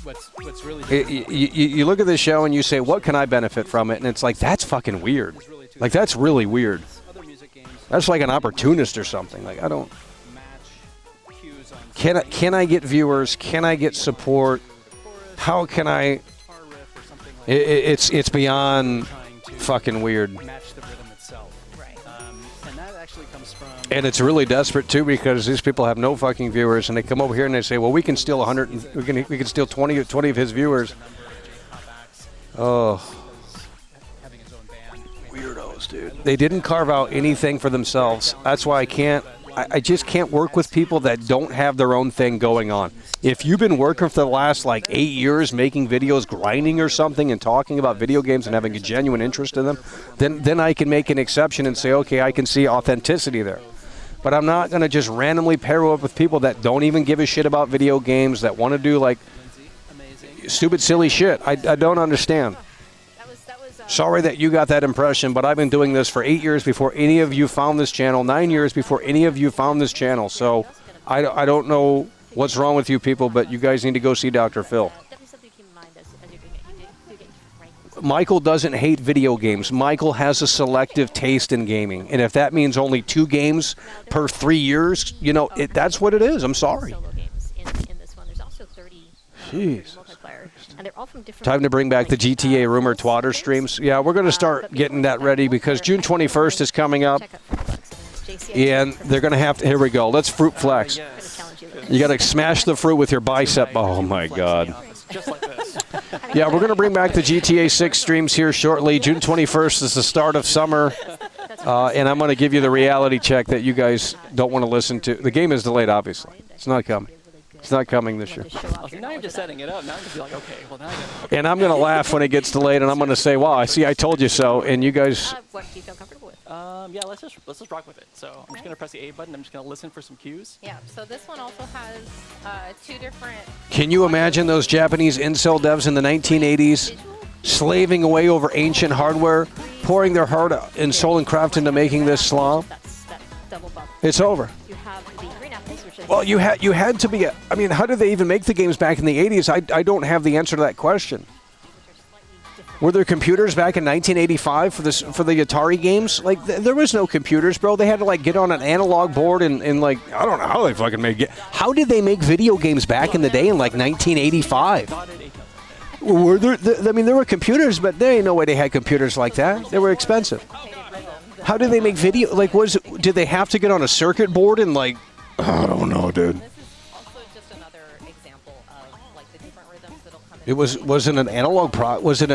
what's really You look at this show and you say, what can I benefit from it? And it's like, that's fucking weird. Like, that's really weird. That's like an opportunist or something. Like, I don't... Can I get viewers? Can I get support? How can I... It's beyond fucking weird. match the rhythm itself. Right. And that actually comes from. And it's really desperate too because these people have no fucking viewers, and they come over here and they say, "Well, we can steal 100. We can steal 20 of his viewers." Oh. Weirdos, dude. They didn't carve out anything for themselves. That's why I just can't work with people that don't have their own thing going on. If you've been working for the last like 8 years making videos, grinding or something, and talking about video games and having a genuine interest in them, then I can make an exception and say, okay, I can see authenticity there. But I'm not going to just randomly pair up with people that don't even give a shit about video games, that want to do like stupid, silly shit. I don't understand. Sorry that you got that impression, but I've been doing this for 8 years before any of you found this channel, 9 years before any of you found this channel. So I don't know what's wrong with you people, but you guys need to go see Dr. Phil. Michael doesn't hate video games. Michael has a selective taste in gaming. And if that means only 2 games per 3 years, you know, that's what it is. I'm sorry. Jeez. And they're all from different Time to bring back the GTA Rumor Twatter streams. Yeah, we're going to start getting that ready because June 21st is coming up. And they're going to have to, here we go. Let's fruit flex. You got to smash the fruit with your bicep. Oh, my God. Just like this. Yeah, we're going to bring back the GTA 6 streams here shortly. June 21st is the start of summer. And I'm going to give you the reality check that you guys don't want to listen to. The game is delayed, obviously. It's not coming. It's not coming this year. Well, see, now I'm just setting it up. Now I'm just be like, okay, well now I got. And I'm going to laugh when it gets delayed, and I'm going to say, wow, I see, I told you so. And you guys. What do you feel comfortable with? Yeah, let's just rock with it. So I'm just gonna press the A button. I'm just gonna listen for some cues. Yeah. So this one also has 2 different. Can you imagine those Japanese incel devs in the 1980s slaving away over ancient hardware, pouring their heart and soul and craft into making this slop? It's over. Well, you had to be. I mean, how did they even make the games back in the 80s? I don't have the answer to that question. Were there computers back in 1985 for the Atari games? Like, there was no computers, bro. They had to like get on an analog board and like, I don't know how they fucking make it. How did they make video games back in the day in like 1985? Were there? I mean, there were computers, but there ain't no way they had computers like that. They were expensive. How did they make video? Like, did they have to get on a circuit board and like? I don't know, dude. This is also just another example of like the different rhythms that'll come in. It was it an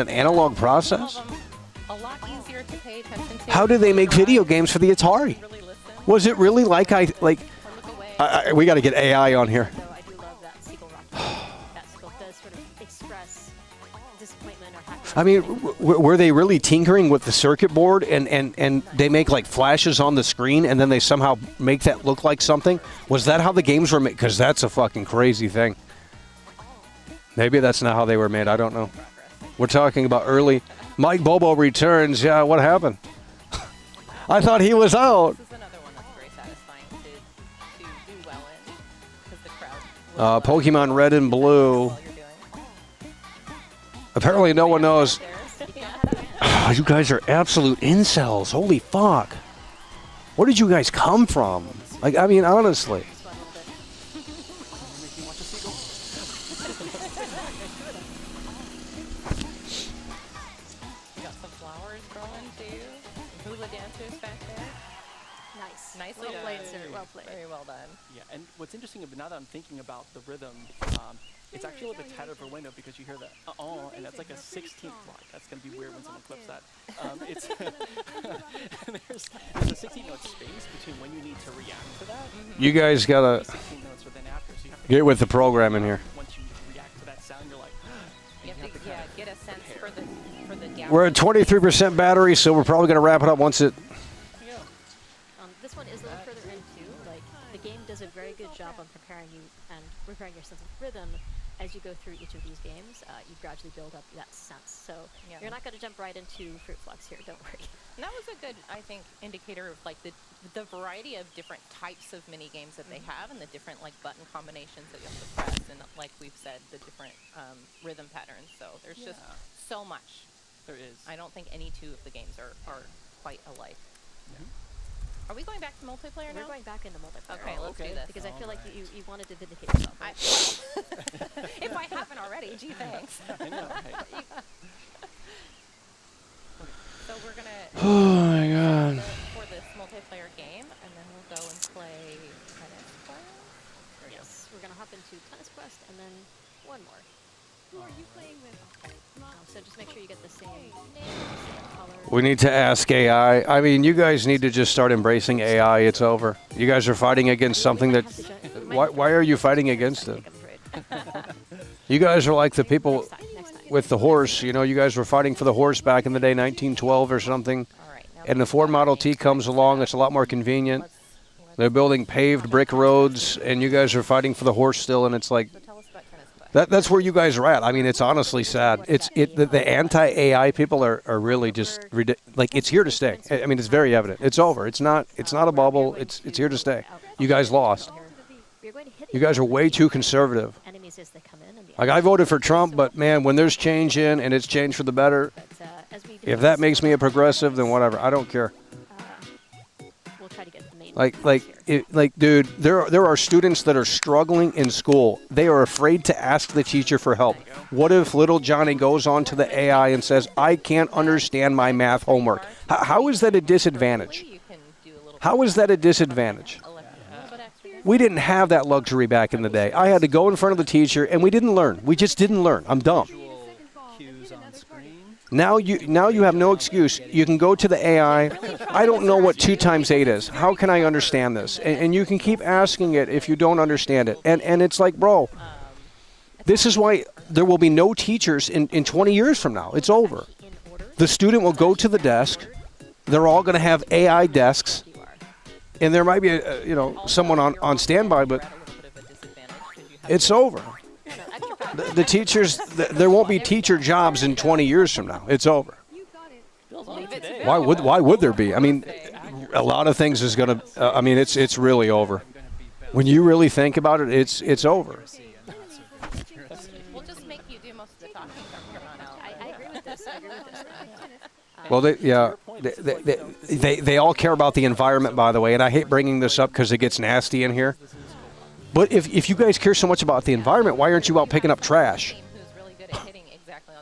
analog process? A lot easier to pay attention to. How did they make video games for the Atari? Was it really like we got to get AI on here. So I do love that Seagull Rock. That Seagull does sort of express disappointment or happiness. I mean, were they really tinkering with the circuit board and they make like flashes on the screen and then they somehow make that look like something? Was that how the games were made? Because that's a fucking crazy thing. Maybe that's not how they were made. I don't know. We're talking about early. Mike Bobo returns. Yeah, what happened? I thought he was out. This is another one that's very satisfying to do well in because the crowd. Pokemon Red and Blue. Apparently no one knows. Oh, you guys are absolute incels. Holy fuck. Where did you guys come from? Like, I mean, honestly. We got some flowers growing too. Hula dancers back there. Nice. Nicely Well played, done. sir. Well played. Very well done. Yeah, and what's interesting, but now that I'm thinking about the rhythm, it's actually a little bit tighter of a window because you hear the and that's like a 16th block. That's gonna be weird when someone clips that. It's there's a 16-note space between when you need to react to that. You guys gotta 16 notes within after, so you have to get with the program in here. Once you react to that sound, you're like, You have to get a sense for the down. We're at 23% battery, so we're probably gonna wrap it up once it. This one is a little further in too. Like the game does a very good job on preparing you and preparing your sense of rhythm as you go through each of these games. You gradually build up that sense. So you're not going to jump right into Fruit Flux here. Don't worry. And that was a good, I think, indicator of like the variety of different types of mini games that they have and the different like button combinations that you have to press and like we've said the different rhythm patterns. So there's just so much. There is. I don't think any two of the games are quite alike. Are we going back to multiplayer now? We're going back into multiplayer. Okay, let's do this. Because I feel like you wanted to vindicate yourself. Right? If I haven't already, gee, thanks. I know. So we're gonna. Oh my god. For this multiplayer game, and then we'll go and play Tennis Quest. Yes, we're gonna hop into Tennis Quest and then one more. Who are you playing with? So just make sure you get the same name, same color. We need to ask AI. I mean, you guys need to just start embracing AI. It's over. You guys are fighting against something that... Why are you fighting against it? You guys are like the people with the horse. You know, you guys were fighting for the horse back in the day, 1912 or something. And the Ford Model T comes along. It's a lot more convenient. They're building paved brick roads, and you guys are fighting for the horse still, and it's like... That's where you guys are at. I mean, it's honestly sad. The anti-AI people are really just like, it's here to stay. I mean, it's very evident. It's over. It's not a bubble. It's here to stay. You guys lost. You guys are way too conservative. Like, I voted for Trump, but man, when there's change in and it's changed for the better, if that makes me a progressive, then whatever. I don't care. Dude, there are students that are struggling in school. They are afraid to ask the teacher for help. What if little Johnny goes on to the AI and says, I can't understand my math homework? How is that a disadvantage? How is that a disadvantage? We didn't have that luxury back in the day. I had to go in front of the teacher, and we didn't learn. We just didn't learn. I'm dumb. Now you have no excuse. You can go to the AI. I don't know what 2 times 8 is. How can I understand this? And you can keep asking it if you don't understand it. And it's like, bro, this is why there will be no teachers in 20 years from now. It's over. The student will go to the desk. They're all going to have AI desks. And there might be someone on standby, but it's over. The teachers, there won't be teacher jobs in 20 years from now. It's over. Why would there be? I mean, a lot of things is going to, I mean, it's really over. When you really think about it, it's over. We'll just make you do most of the talking from here on out. I agree with this. Well, they all care about the environment, by the way, and I hate bringing this up because it gets nasty in here. But if you guys care so much about the environment, why aren't you out picking up trash?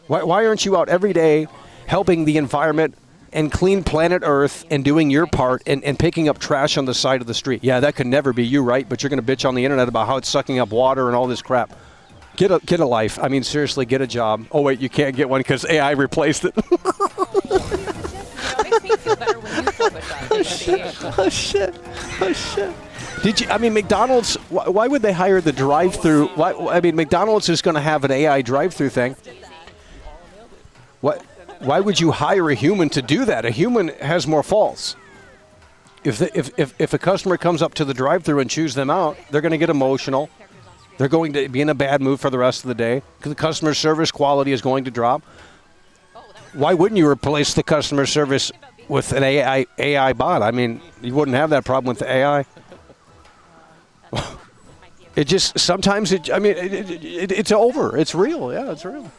Why aren't you out every day helping the environment and clean planet Earth and doing your part and picking up trash on the side of the street? Yeah, that could never be you, right? But you're going to bitch on the internet about how it's sucking up water and all this crap. Get a life. I mean, seriously, get a job. Oh, wait, you can't get one because AI replaced it. Oh, shit. I mean, McDonald's, why would they hire the drive-through? I mean, McDonald's is going to have an AI drive-through thing. Why would you hire a human to do that? A human has more faults. If a customer comes up to the drive-through and chews them out, they're going to get emotional. They're going to be in a bad mood for the rest of the day because the customer service quality is going to drop. Why wouldn't you replace the customer service with an AI bot? I mean, you wouldn't have that problem with the AI. It just, sometimes, it's over. It's real. Yeah, it's real.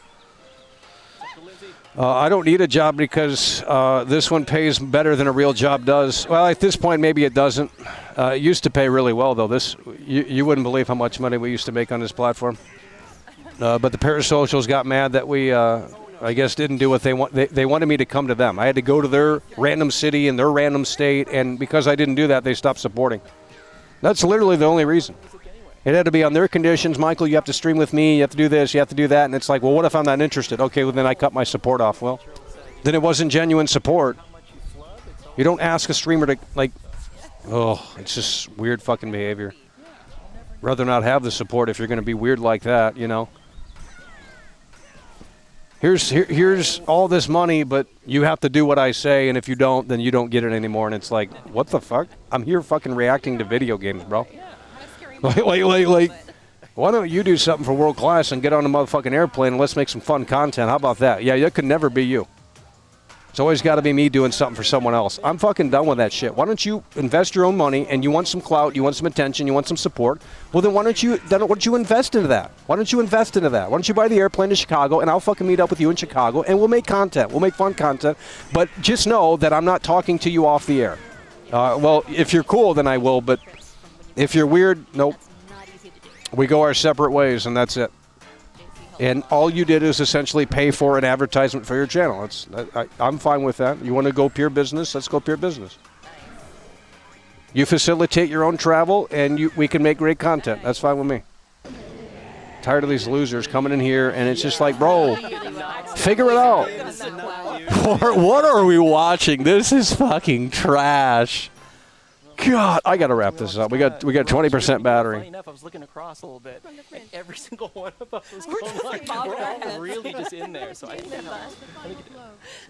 I don't need a job because this one pays better than a real job does. Well, at this point, maybe it doesn't. It used to pay really well, though. You wouldn't believe how much money we used to make on this platform. But the parasocials got mad that we, I guess, didn't do what they want. They wanted me to come to them. I had to go to their random city in their random state, and because I didn't do that, they stopped supporting. That's literally the only reason. It had to be on their conditions. Michael, you have to stream with me. You have to do this. You have to do that. And it's like, well, what if I'm not interested? Okay, well, then I cut my support off. Well, then it wasn't genuine support. You don't ask a streamer to, like, oh, it's just weird fucking behavior. Rather not have the support if you're going to be weird like that, you know. Here's all this money, but you have to do what I say, and if you don't, then you don't get it anymore. And it's like, what the fuck? I'm here fucking reacting to video games, bro. Like, why don't you do something for world class and get on a motherfucking airplane and let's make some fun content? How about that? Yeah, that could never be you. It's always got to be me doing something for someone else. I'm fucking done with that shit. Why don't you invest your own money, and you want some clout, you want some attention, you want some support? Well, then why don't you invest into that? Why don't you invest into that? Why don't you buy the airplane to Chicago, and I'll fucking meet up with you in Chicago, and we'll make content. We'll make fun content. But just know that I'm not talking to you off the air. Well, if you're cool, then I will, but if you're weird, nope. We go our separate ways, and that's it. And all you did is essentially pay for an advertisement for your channel. I'm fine with that. You want to go pure business? Let's go pure business. You facilitate your own travel, and we can make great content. That's fine with me. Tired of these losers coming in here, and it's just like, bro, figure it out. What are we watching? This is fucking trash. God, I got to wrap this up. We got 20% battery. Funny enough, I was looking across a little bit, and every single one of us was going like, we're all really just in there. So I think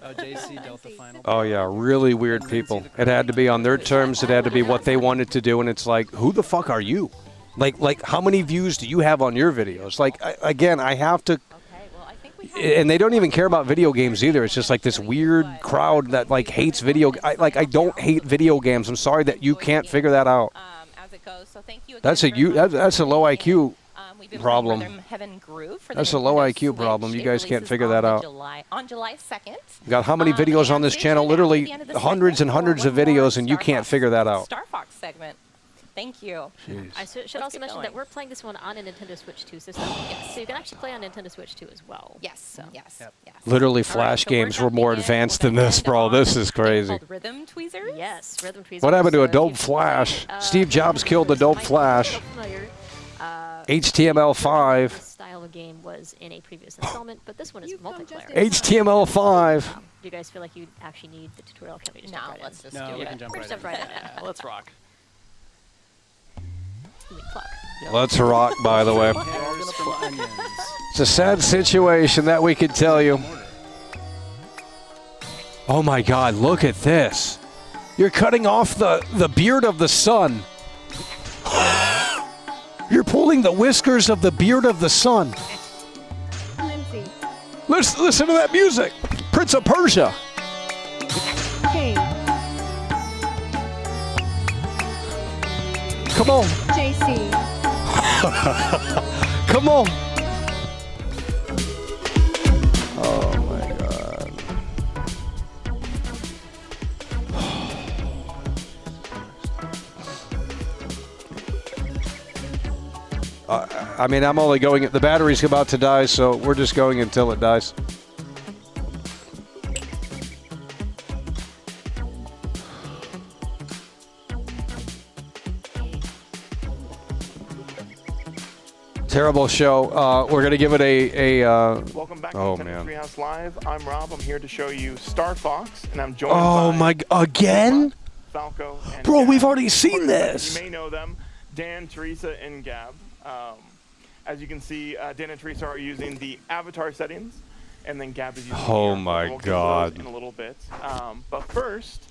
JC Delta final. Oh yeah, really weird people. It had to be on their terms. It had to be what they wanted to do, and it's like, who the fuck are you? Like, how many views do you have on your videos? Like, again, I have to. And they don't even care about video games either. It's just like this weird crowd that like hates video. I don't hate video games. I'm sorry that you can't figure that out. That's a low IQ problem. That's a low IQ problem. You guys can't figure that out. On July 2nd. Got how many videos on this channel? Literally hundreds and hundreds of videos, and you can't figure that out. Star Fox segment. Thank you. Jeez. I should also mention that we're playing this one on a Nintendo Switch 2 system. So you can actually play on Nintendo Switch 2 as well. Yes, yes. Literally, Flash games were more advanced than this, bro. This is crazy. Rhythm tweezers? Yes, rhythm tweezers. What happened to Adobe Flash? Steve Jobs killed Adobe Flash. HTML5. This style of game was in a previous installment, but this one is multiplayer. HTML5. Do you guys feel like you actually need the tutorial? Can we just jump right let's just in? do we it. can jump We're right jump in. right in. Yeah, let's rock. Let's rock, by the way. It's a sad situation, that we could tell you. Oh my God, look at this. You're cutting off the beard of the sun. You're pulling the whiskers of the beard of the sun. Listen to that music. Prince of Persia. Come on. JC. Come on. Oh my God. I mean, I'm only going. The battery's about to die, so we're just going until it dies. Terrible show. We're gonna give it a Welcome back oh to Nintendo man. Treehouse Live. I'm Rob. I'm here to show you Star Fox, and I'm joined Oh by my! Again? Falco and Bro, Gab. we've already seen this. You may know them, Dan, Teresa, and Gab. As you can see, Dan and Teresa are using the avatar settings, and then Gab is using. Oh the my we'll get to God. those in a little bit. But first,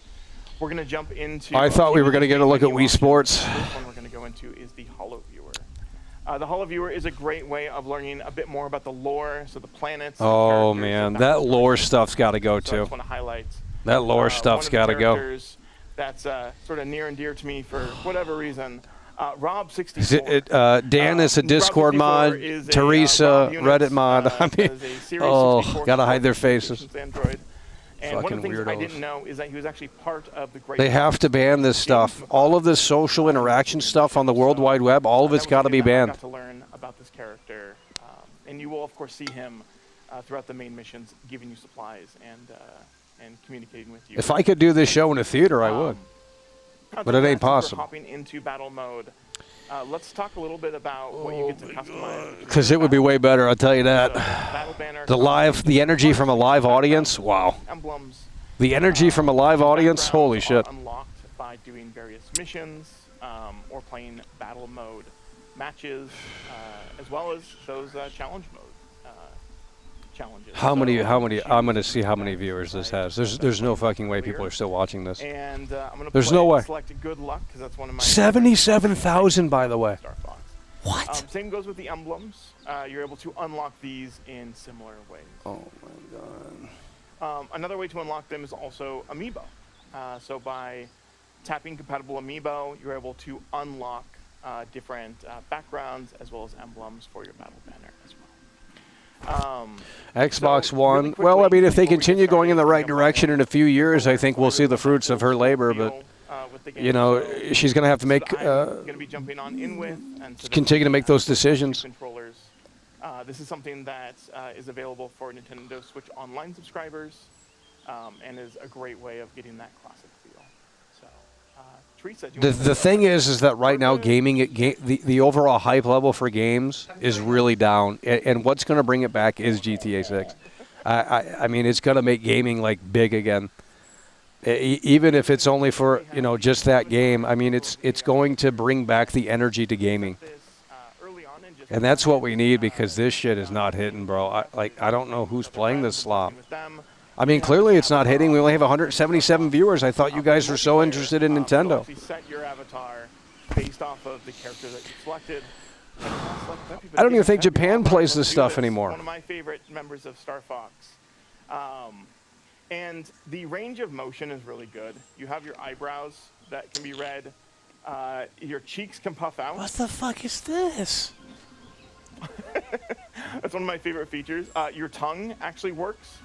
we're gonna jump into. I thought we were gonna get a look at Wii Sports. The first one we're gonna go into is the Holo Viewer. The Holo Viewer is a great way of learning a bit more about the lore, so the planets. Oh man, that lore stuff's got to go So I too. just want to highlight That lore stuff's got to go. That's sort of near and dear to me for whatever reason. Rob64. Dan is a Discord mod. is a, Teresa, Rob Units, Reddit mod. I mean, is a Series oh, 64 gotta hide their faces. Android. And one of the Fucking things I weirdos. didn't know is that he was actually part of the great. They have to ban this stuff. All of this social interaction stuff on the World Wide Web, all of it's got to be I banned. got to learn about this character, and you will of course see him throughout the main missions, giving you supplies and communicating with you. If I could do this show in a theater, I would. But it ain't possible. Hopping into battle mode. Let's talk a little bit about what you get to customize. Because it would be way better, I'll tell you that. The energy from a live audience, wow. Emblems. The energy from a live audience, holy shit. Unlocked by doing various missions or playing battle mode matches, as well as those challenge mode challenges. How many, I'm going to see how many viewers this has. There's no fucking way people are still watching this. And I'm going to There's no way. select Good Luck, because that's one of my 77,000, by the way. What? Same goes with the emblems. You're able to unlock these in similar ways. Oh my God. Another way to unlock them is also Amiibo. So by tapping compatible Amiibo, you're able to unlock different backgrounds as well as emblems for your battle banner as well. Xbox One. Well, I mean, if they continue going in the right direction in a few years, I think we'll see the fruits of her labor. But you know, she's going to have to make going to be jumping on in with and continue to make those decisions. controllers This is something that is available for Nintendo Switch Online subscribers, and is a great way of getting that classic feel. So, Teresa, do you want to The thing is that right now gaming, the overall hype level for games is really down, and what's going to bring it back is GTA 6. I mean, it's going to make gaming like big again. Even if it's only for just that game, I mean it's going to bring back the energy to gaming, and that's what we need because this shit is not hitting, bro. I don't know who's playing this slop. I mean, clearly it's not hitting. We only have 177 viewers. I thought you guys were so interested in Nintendo. If you set your avatar based off of the character that you selected. I don't even think Japan plays this stuff anymore. One of my favorite members of Star Fox. And the range of motion is really good. You have your eyebrows that can be read. Your cheeks can puff out. What the fuck is this? That's one of my favorite features. Your tongue actually works.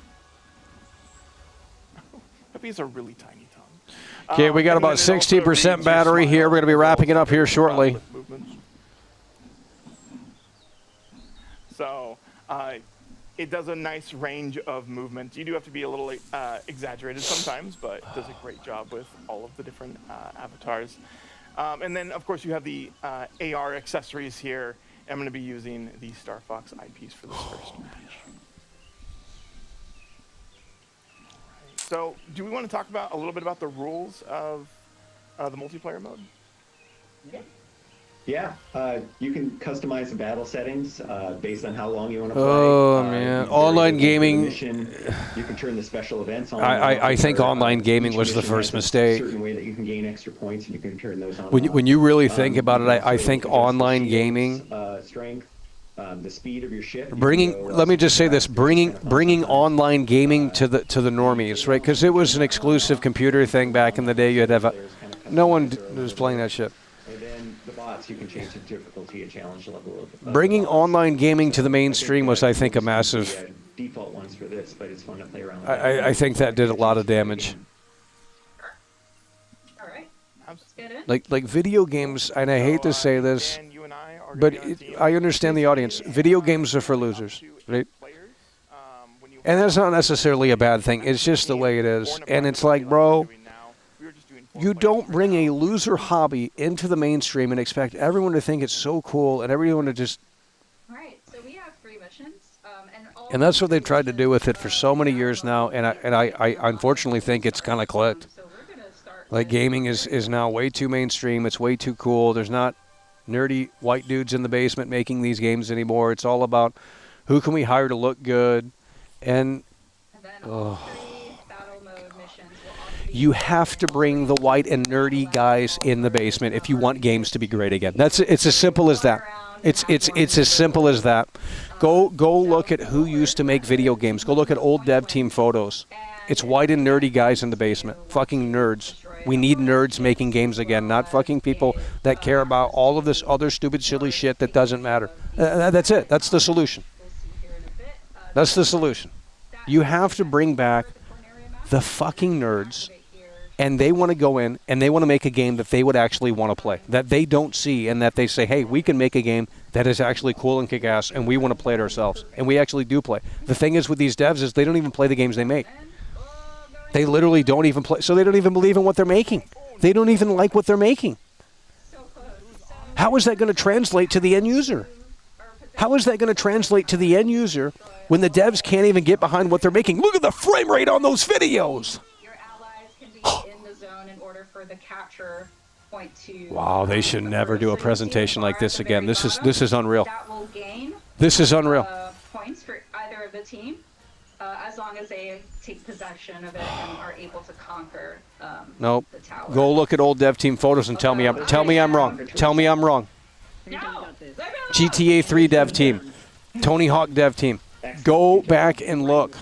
Peppy is a really tiny tongue. Okay, we got about 60% battery here. We're going to be wrapping it up here shortly. So it does a nice range of movement. You do have to be a little exaggerated sometimes, but it does a great job with all of the different avatars. And then, of course, you have the AR accessories here. I'm going to be using the Star Fox eyepiece for this first match. So, do we want to talk about a little bit about the rules of the multiplayer mode? Yeah, you can customize the battle settings based on how long you want to play. Oh man, online gaming. You can turn the special events on. I think online gaming was the first mistake. A certain way that you can gain extra points, and you can turn those on. When you really think about it, I think online gaming. Strength, the speed of your ship. Let me just say this: bringing online gaming to the normies, right? Because it was an exclusive computer thing back in the day. You had to have no one was playing that shit. And then the bots, you can change the difficulty and challenge level of. Bringing online gaming to the mainstream was, I think, a massive. Default ones for this, but it's fun to play around with. I think that did a lot of damage. All right. Like video games, and I hate to say this, but I understand the audience. Video games are for losers, right? And that's not necessarily a bad thing. It's just the way it is. And it's like, bro, you don't bring a loser hobby into the mainstream and expect everyone to think it's so cool and everyone to just... All right, so we have 3 missions. And that's what they've tried to do with it for so many years now, and I unfortunately think it's kind of clicked. Like, gaming is now way too mainstream. It's way too cool. There's not nerdy white dudes in the basement making these games anymore. It's all about who can we hire to look good. And you have to bring the white and nerdy guys in the basement if you want games to be great again. It's as simple as that. It's as simple as that. Go look at who used to make video games. Go look at old dev team photos. It's white and nerdy guys in the basement. Fucking nerds. We need nerds making games again, not fucking people that care about all of this other stupid, silly shit that doesn't matter. That's it. That's the solution. That's the solution. You have to bring back the fucking nerds, and they want to go in and they want to make a game that they would actually want to play, that they don't see, and that they say, hey, we can make a game that is actually cool and kick-ass, and we want to play it ourselves. And we actually do play. The thing is with these devs is they don't even play the games they make. They literally don't even play, so they don't even believe in what they're making. They don't even like what they're making. How is that going to translate to the end user? How is that going to translate to the end user when the devs can't even get behind what they're making? Look at the frame rate on those videos. Your allies can be in the zone in order for the capture point to. Wow, they should never do a presentation like this again. This is unreal. That will gain. This is unreal. Points for either of the team, as long as they take possession of it and are able to conquer. Nope. The tower. Go look at old dev team photos and tell me I'm wrong. Tell me I'm wrong. No. GTA 3 dev team, Tony Hawk dev team. Go back and look.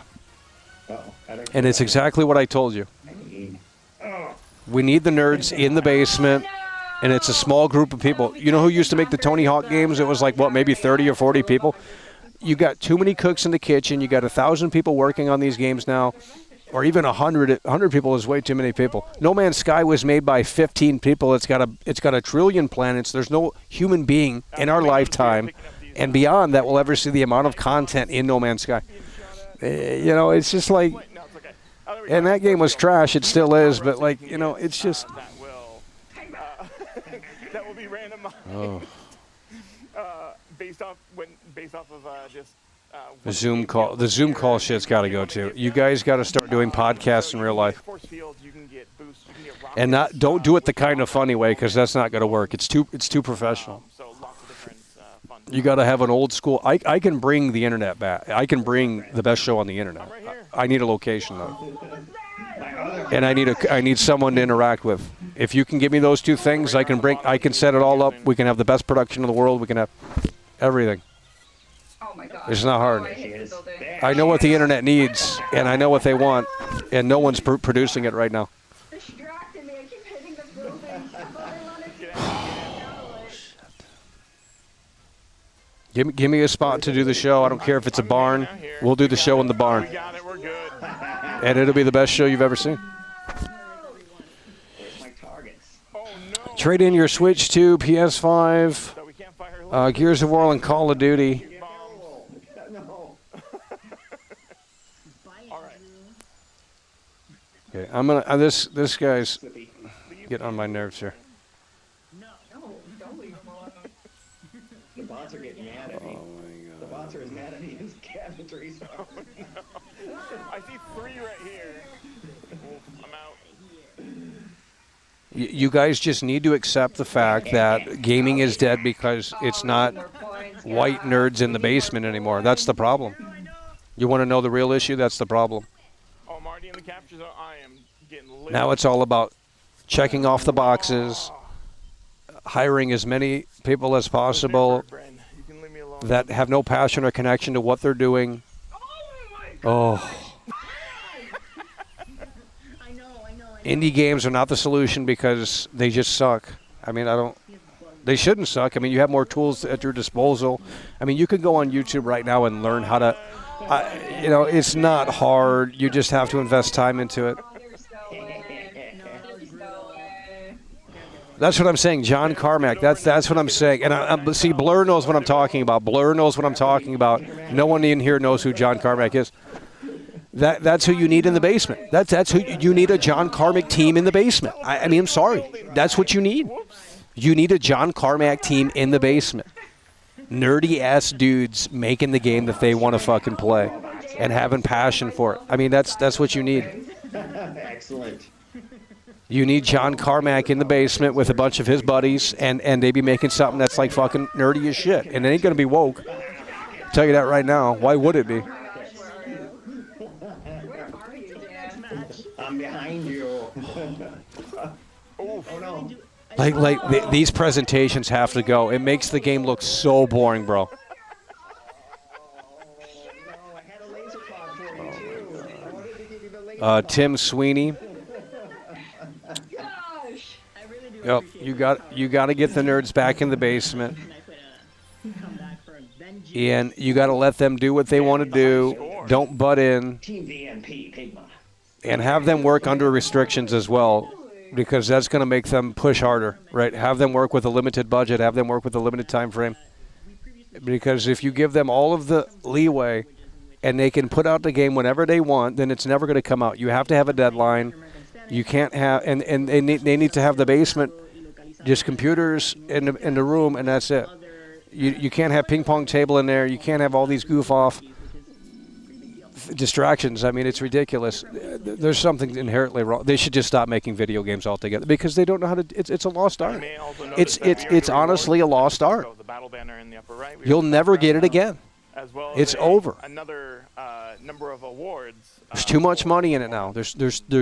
And it's exactly what I told you. We need the nerds in the basement, and it's a small group of people. You know who used to make the Tony Hawk games? It was like, what, maybe 30 or 40 people? You got too many cooks in the kitchen. You got 1,000 people working on these games now, or even 100 people is way too many people. No Man's Sky was made by 15 people. It's got a trillion planets. There's no human being in our lifetime and beyond that will ever see the amount of content in No Man's Sky. You know, it's just like, and that game was trash. It still is, but like, you know, it's just. That will be randomized. Oh. Based off of just. The Zoom call shit's got to go too. You guys got to start doing podcasts in real life. And don't do it the kind of funny way, because that's not going to work. It's too professional. You got to have an old school. I can bring the internet back. I can bring the best show on the internet. I need a location though, and I need someone to interact with. If you can give me those two things, I can set it all up. We can have the best production in the world. We can have everything. Oh my God. It's not hard. I know what the internet needs, and I know what they want, and no one's producing it right now. Distracting me. I keep hitting the building. Give me a spot to do the show. I don't care if it's a barn. We'll do the show in the barn. And it'll be the best show you've ever seen. Trade in your Switch 2, PS5, Gears of War, and Call of Duty. Okay, I'm gonna. This guy's getting on my nerves here. The bots are getting mad at me. Oh my God. The bots are as mad at me as cabinetry. Oh, no. I see 3 right here. I'm out. You guys just need to accept the fact that gaming is dead because it's not white nerds in the basement anymore. That's the problem. You want to know the real issue? That's the problem. Oh, Marty in the capture zone. I am getting lit. Now it's all about checking off the boxes, hiring as many people as possible that have no passion or connection to what they're doing. Oh. Indie games are not the solution because they just suck. I mean, they shouldn't suck. I mean, you have more tools at your disposal. I mean, you can go on YouTube right now and learn how to, you know, it's not hard. You just have to invest time into it. That's what I'm saying, John Carmack. That's what I'm saying. And see, Blur knows what I'm talking about. Blur knows what I'm talking about. No one in here knows who John Carmack is. That's who you need in the basement. That's who you need, a John Carmack team in the basement. I mean, I'm sorry. That's what you need. You need a John Carmack team in the basement. Nerdy ass dudes making the game that they want to fucking play and having passion for it. I mean, that's what you need. Excellent. You need John Carmack in the basement with a bunch of his buddies, and they be making something that's like fucking nerdy as shit. And it ain't going to be woke. I'll tell you that right now. Why would it be? I'm behind you. Oh no. Like these presentations have to go. It makes the game look so boring, bro. Tim Sweeney. Yep, you got to get the nerds back in the basement, and you got to let them do what they want to do. Don't butt in, and have them work under restrictions as well, because that's going to make them push harder. Right? Have them work with a limited budget. Have them work with a limited time frame. Because if you give them all of the leeway, and they can put out the game whenever they want, then it's never going to come out. You have to have a deadline. You can't have, and they need to have the basement, just computers in the room, and that's it. You can't have ping pong table in there. You can't have all these goof off distractions. I mean, it's ridiculous. There's something inherently wrong. They should just stop making video games altogether because they don't know how to. It's a lost art. It's honestly a lost art. You'll never get it again. It's over. Another number of awards. There's too much money in it now. There's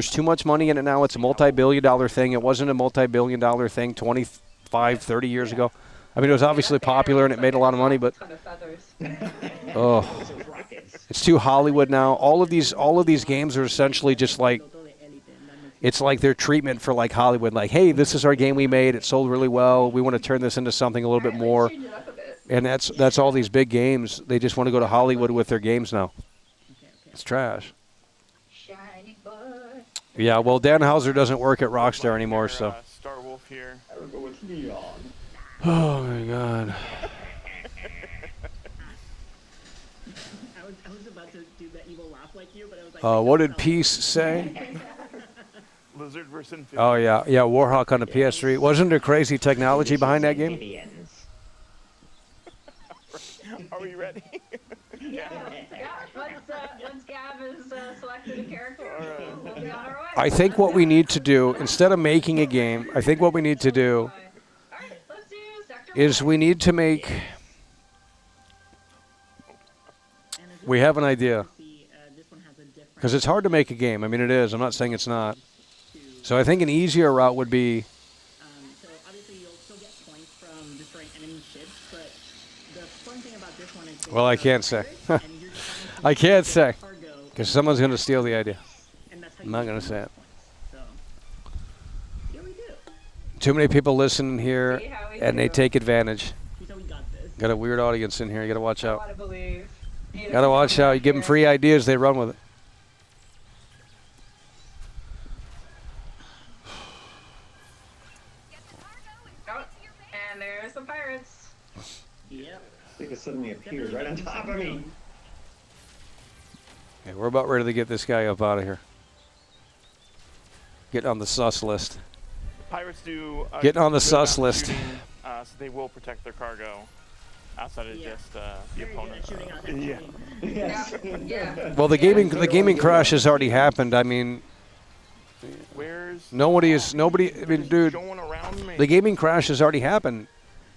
too much money in it now. It's a multi-billion-dollar thing. It wasn't a multi-billion-dollar thing 25, 30 years ago. I mean, it was obviously popular and it made a lot of money, but it's too Hollywood now. All of these games are essentially just like, it's like their treatment for like Hollywood. Like, hey, this is our game we made. It sold really well. We want to turn this into something a little bit more. And that's all these big games. They just want to go to Hollywood with their games now. It's trash. Yeah, well, Dan Houser doesn't work at Rockstar anymore, so. Star Wolf here. Oh my God. I was about to do that evil laugh like you, but I was like. What did Peace say? Lizard versus Infinity. Oh yeah, Warhawk on the PS3. Wasn't there crazy technology behind that game? Are we ready? Yeah. Once Gav has selected a character, we'll be on our way. I think what we need to do, instead of making a game, I think what we need to do is we need to make. We have an idea. Because it's hard to make a game. I mean, it is. I'm not saying it's not. So I think an easier route would be. So obviously you'll still get points from destroying enemy ships, but the fun thing about this one is. Well, I can't say. I can't say. Because someone's going to steal the idea. I'm not going to say it. Too many people listen here, and they take advantage. Got a weird audience in here. You got to watch out. Got to watch out. You give them free ideas, they run with it. And there's the pirates. Yep. They just suddenly appeared right on top of me. Okay, we're about ready to get this guy up out of here. Get on the sus list. Pirates do. Getting on the good sus about list. shooting, so they will protect their cargo outside of just the opponent. Yeah. Yes. Yeah. Well, the gaming crash has already happened. I mean, Where's nobody. I mean, dude, going around me? the gaming crash has already happened.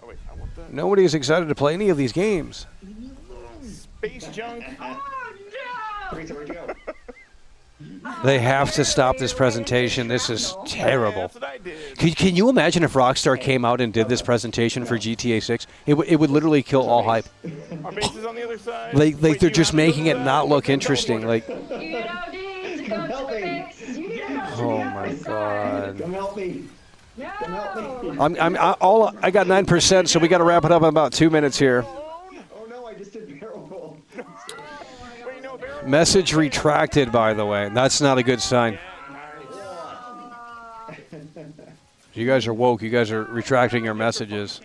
Oh wait, I want that. Nobody is excited to play any of these games. Space junk. Teresa, where'd you go? They have to stop this presentation. This is terrible. That's what I did. Can you imagine if Rockstar came out and did this presentation for GTA 6? It would literally kill all hype. Our base is on the other side. Like Wait, they're you just have to go making to it the not side. look Okay, interesting. Like, You know, dudes, go to the base. You know. oh my god. Come help me. No. Come help me. I got 9%, so we got to wrap it up in about 2 minutes here. Oh no, I just did barrel roll. Wait, no, barrel. Message retracted, by the way. That's not a good sign. You guys are woke. You guys are retracting your messages.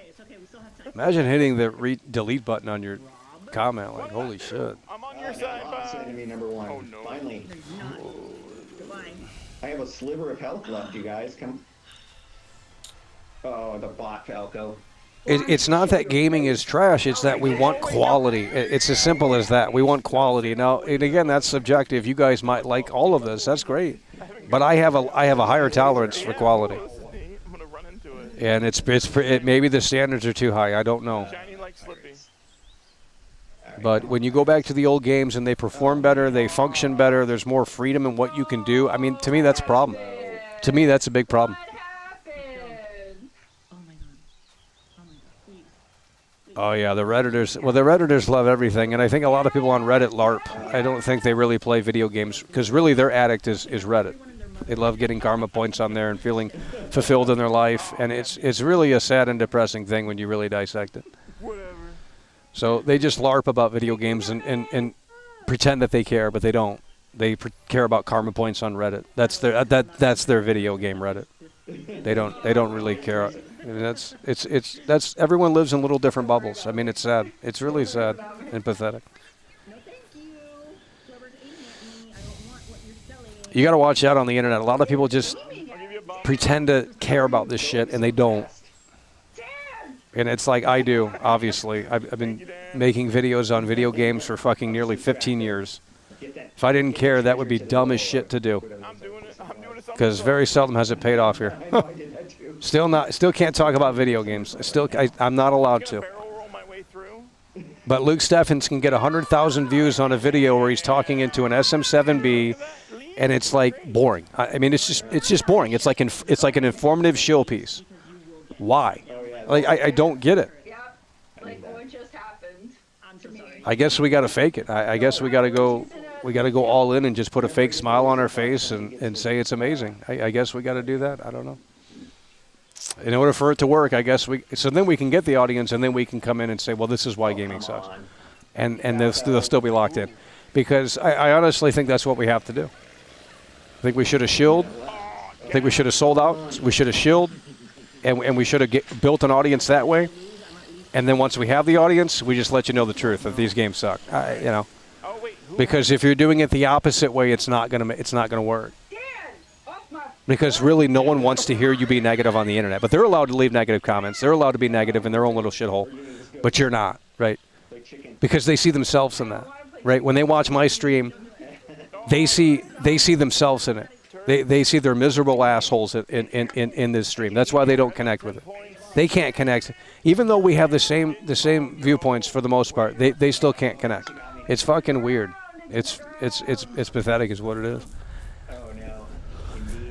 Imagine hitting the delete button on your comment. Like, holy shit. I'm on your side, Boss enemy number one. Oh, no. Finally. I have a sliver of health left, you guys. Come. Oh, the bot Falco. It's not that gaming is trash. It's that we want quality. It's as simple as that. We want quality. Now, and again, that's subjective. You guys might like all of this. That's great. But I have a higher tolerance for quality. I'm gonna run into it. And maybe the standards are too high. I don't know. Shiny like Slippy. But when you go back to the old games and they perform better, they function better, there's more freedom in what you can do. I mean, to me, that's a problem. To me, that's a big problem. Oh yeah, the Redditors. Well, the Redditors love everything, and I think a lot of people on Reddit LARP. I don't think they really play video games because really their addict is Reddit. They love getting karma points on there and feeling fulfilled in their life, and it's really a sad and depressing thing when you really dissect it. Whatever. So they just LARP about video games and pretend that they care, but they don't. They care about karma points on Reddit. That's their video game Reddit. They don't really care. I mean, that's everyone lives in little different bubbles. I mean, it's sad. It's really sad and pathetic. You got to watch out on the internet. A lot of people just pretend to care about this shit, and they don't. And it's like I do, obviously. I've been making videos on video games for fucking nearly 15 years. If I didn't care, that would be dumb as shit to do. Because very seldom has it paid off here. Still can't talk about video games. I'm not allowed to. But Luke Steffens can get 100,000 views on a video where he's talking into an SM7B, and it's like boring. I mean, it's just boring. It's like an informative show piece. Why? Like I don't get it. Yep. Like what just happened. I guess we got to fake it. I guess we got to go. We got to go all in and just put a fake smile on our face and say it's amazing. I guess we got to do that. I don't know. In order for it to work, I guess so then we can get the audience, and then we can come in and say, well, this is why gaming sucks. And they'll still be locked in. Because I honestly think that's what we have to do. I think we should have shilled. I think we should have sold out. We should have shilled. And we should have built an audience that way. And then once we have the audience, we just let you know the truth that these games suck. You know. Because if you're doing it the opposite way, it's not gonna work. Because really, no one wants to hear you be negative on the internet. But they're allowed to leave negative comments. They're allowed to be negative in their own little shithole. But you're not, right? Because they see themselves in that, right? When they watch my stream, they see themselves in it. They see their miserable assholes in this stream. That's why they don't connect with it. They can't connect. Even though we have the same viewpoints for the most part, they still can't connect. It's fucking weird. It's pathetic is what it is.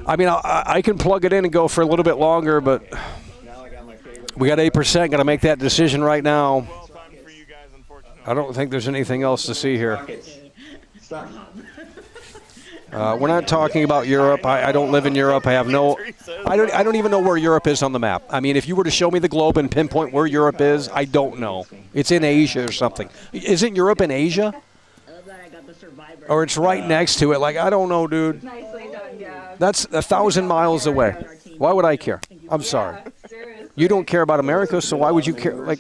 I mean, I can plug it in and go for a little bit longer, but we got 8%. Got to make that decision right now. I don't think there's anything else to see here. We're not talking about Europe. I don't live in Europe. I don't even know where Europe is on the map. I mean, if you were to show me the globe and pinpoint where Europe is, I don't know. It's in Asia or something. Isn't Europe in Asia? Or it's right next to it. Like, I don't know, dude. That's 1,000 miles away. Why would I care? I'm sorry. You don't care about America, so why would you care? Like,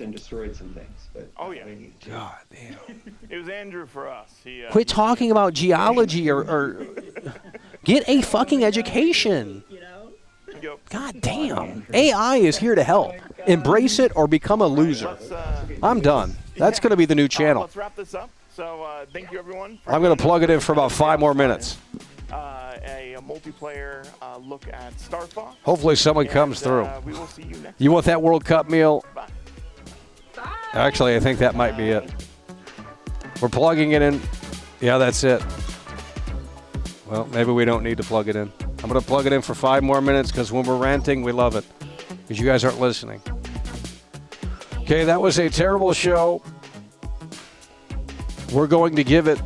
Oh yeah. God damn. It was Andrew for us. Quit talking about geology or get a fucking education. God damn. AI is here to help. Embrace it or become a loser. I'm done. That's going to be the new channel. Let's wrap this up. So thank you, everyone. I'm going to plug it in for about 5 more minutes. A multiplayer look at Star Fox. Hopefully someone comes through. We will see you next. You want that World Cup meal? Actually, I think that might be it. We're plugging it in. Yeah, that's it. Well, maybe we don't need to plug it in. I'm going to plug it in for 5 more minutes because when we're ranting, we love it. Because you guys aren't listening. Okay, that was a terrible show. We're going to give it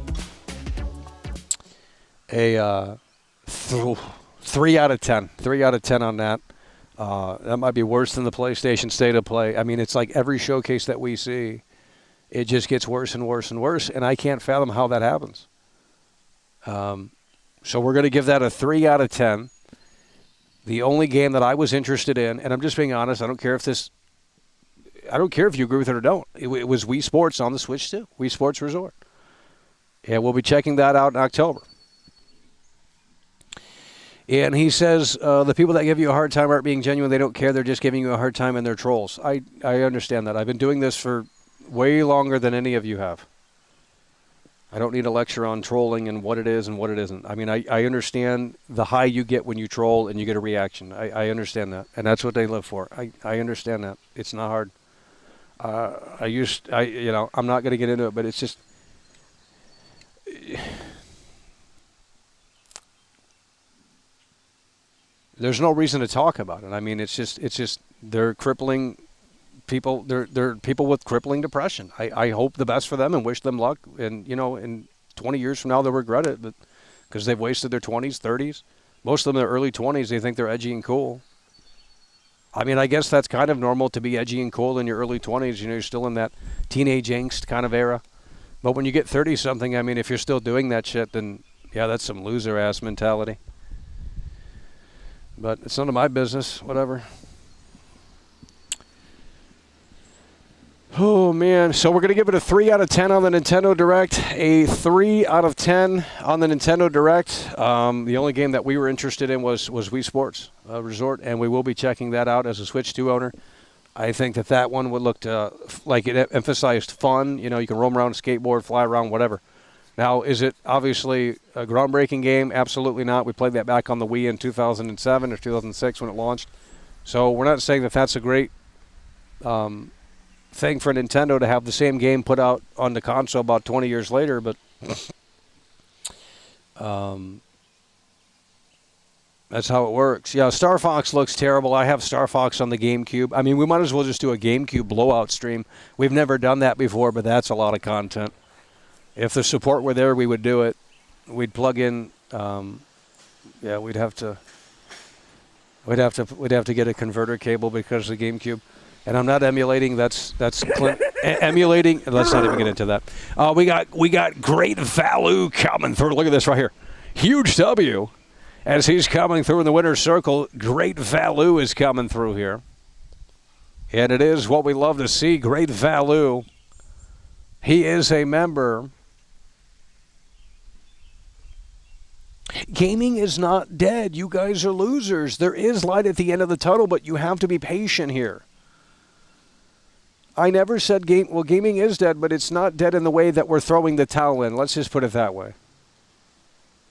a 3 out of 10. 3 out of 10 on that. That might be worse than the PlayStation State of Play. I mean, it's like every showcase that we see, it just gets worse and worse and worse, and I can't fathom how that happens. So we're going to give that a 3 out of 10. The only game that I was interested in, and I'm just being honest, I don't care if you agree with it or don't. It was Wii Sports on the Switch too. Wii Sports Resort. And we'll be checking that out in October. And he says, the people that give you a hard time aren't being genuine. They don't care. They're just giving you a hard time, and they're trolls. I understand that. I've been doing this for way longer than any of you have. I don't need a lecture on trolling and what it is and what it isn't. I mean, I understand the high you get when you troll and you get a reaction. I understand that. And that's what they live for. I understand that. It's not hard. I'm not going to get into it, but it's just... There's no reason to talk about it. I mean, it's just they're crippling people. They're people with crippling depression. I hope the best for them and wish them luck. And in 20 years from now, they'll regret it, but because they've wasted their 20s, 30s. Most of them in their early 20s, they think they're edgy and cool. I mean, I guess that's kind of normal to be edgy and cool in your early 20s. You're still in that teenage angst kind of era. But when you get 30-something, I mean, if you're still doing that shit, then yeah, that's some loser-ass mentality. But it's none of my business, whatever. Oh, man. So we're going to give it a 3 out of 10 on the Nintendo Direct. A 3 out of 10 on the Nintendo Direct. The only game that we were interested in was Wii Sports Resort, and we will be checking that out as a Switch 2 owner. I think that one would look like it emphasized fun. You can roam around, skateboard, fly around, whatever. Now, is it obviously a groundbreaking game? Absolutely not. We played that back on the Wii in 2007 or 2006 when it launched. So we're not saying that that's a great thing for Nintendo to have the same game put out on the console about 20 years later, but that's how it works. Yeah, Star Fox looks terrible. I have Star Fox on the GameCube. I mean, we might as well just do a GameCube blowout stream. We've never done that before, but that's a lot of content. If the support were there, we would do it. We'd plug in. We'd have to get a converter cable because of the GameCube. And I'm not emulating. That's emulating. Let's not even get into that. We got Great Value coming through. Look at this right here. Huge W. As he's coming through in the winner's circle, Great Value is coming through here. And it is what we love to see. Great Value. He is a member Gaming is not dead. You guys are losers. There is light at the end of the tunnel, but you have to be patient here. I never said gaming is dead, but it's not dead in the way that we're throwing the towel in. Let's just put it that way.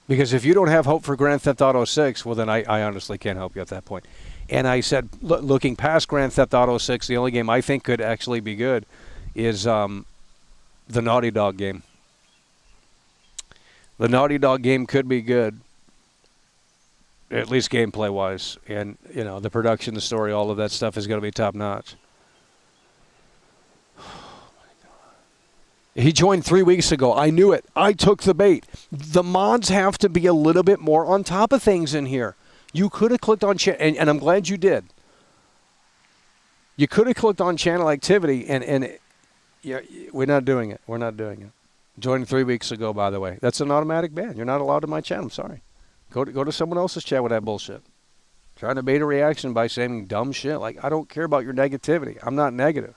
Because if you don't have hope for Grand Theft Auto 6, well, then I honestly can't help you at that point. And I said, looking past Grand Theft Auto 6, the only game I think could actually be good is the Naughty Dog game. The Naughty Dog game could be good, at least gameplay-wise. And, you know, the production, the story, all of that stuff is going to be top-notch. He joined 3 weeks ago. I knew it. I took the bait. The mods have to be a little bit more on top of things in here. You could have clicked on and I'm glad you did. You could have clicked on channel activity, and yeah, we're not doing it. We're not doing it. Joined 3 weeks ago, by the way. That's an automatic ban. You're not allowed in my chat. I'm sorry. Go to someone else's chat with that bullshit. Trying to bait a reaction by saying dumb shit. Like, I don't care about your negativity. I'm not negative.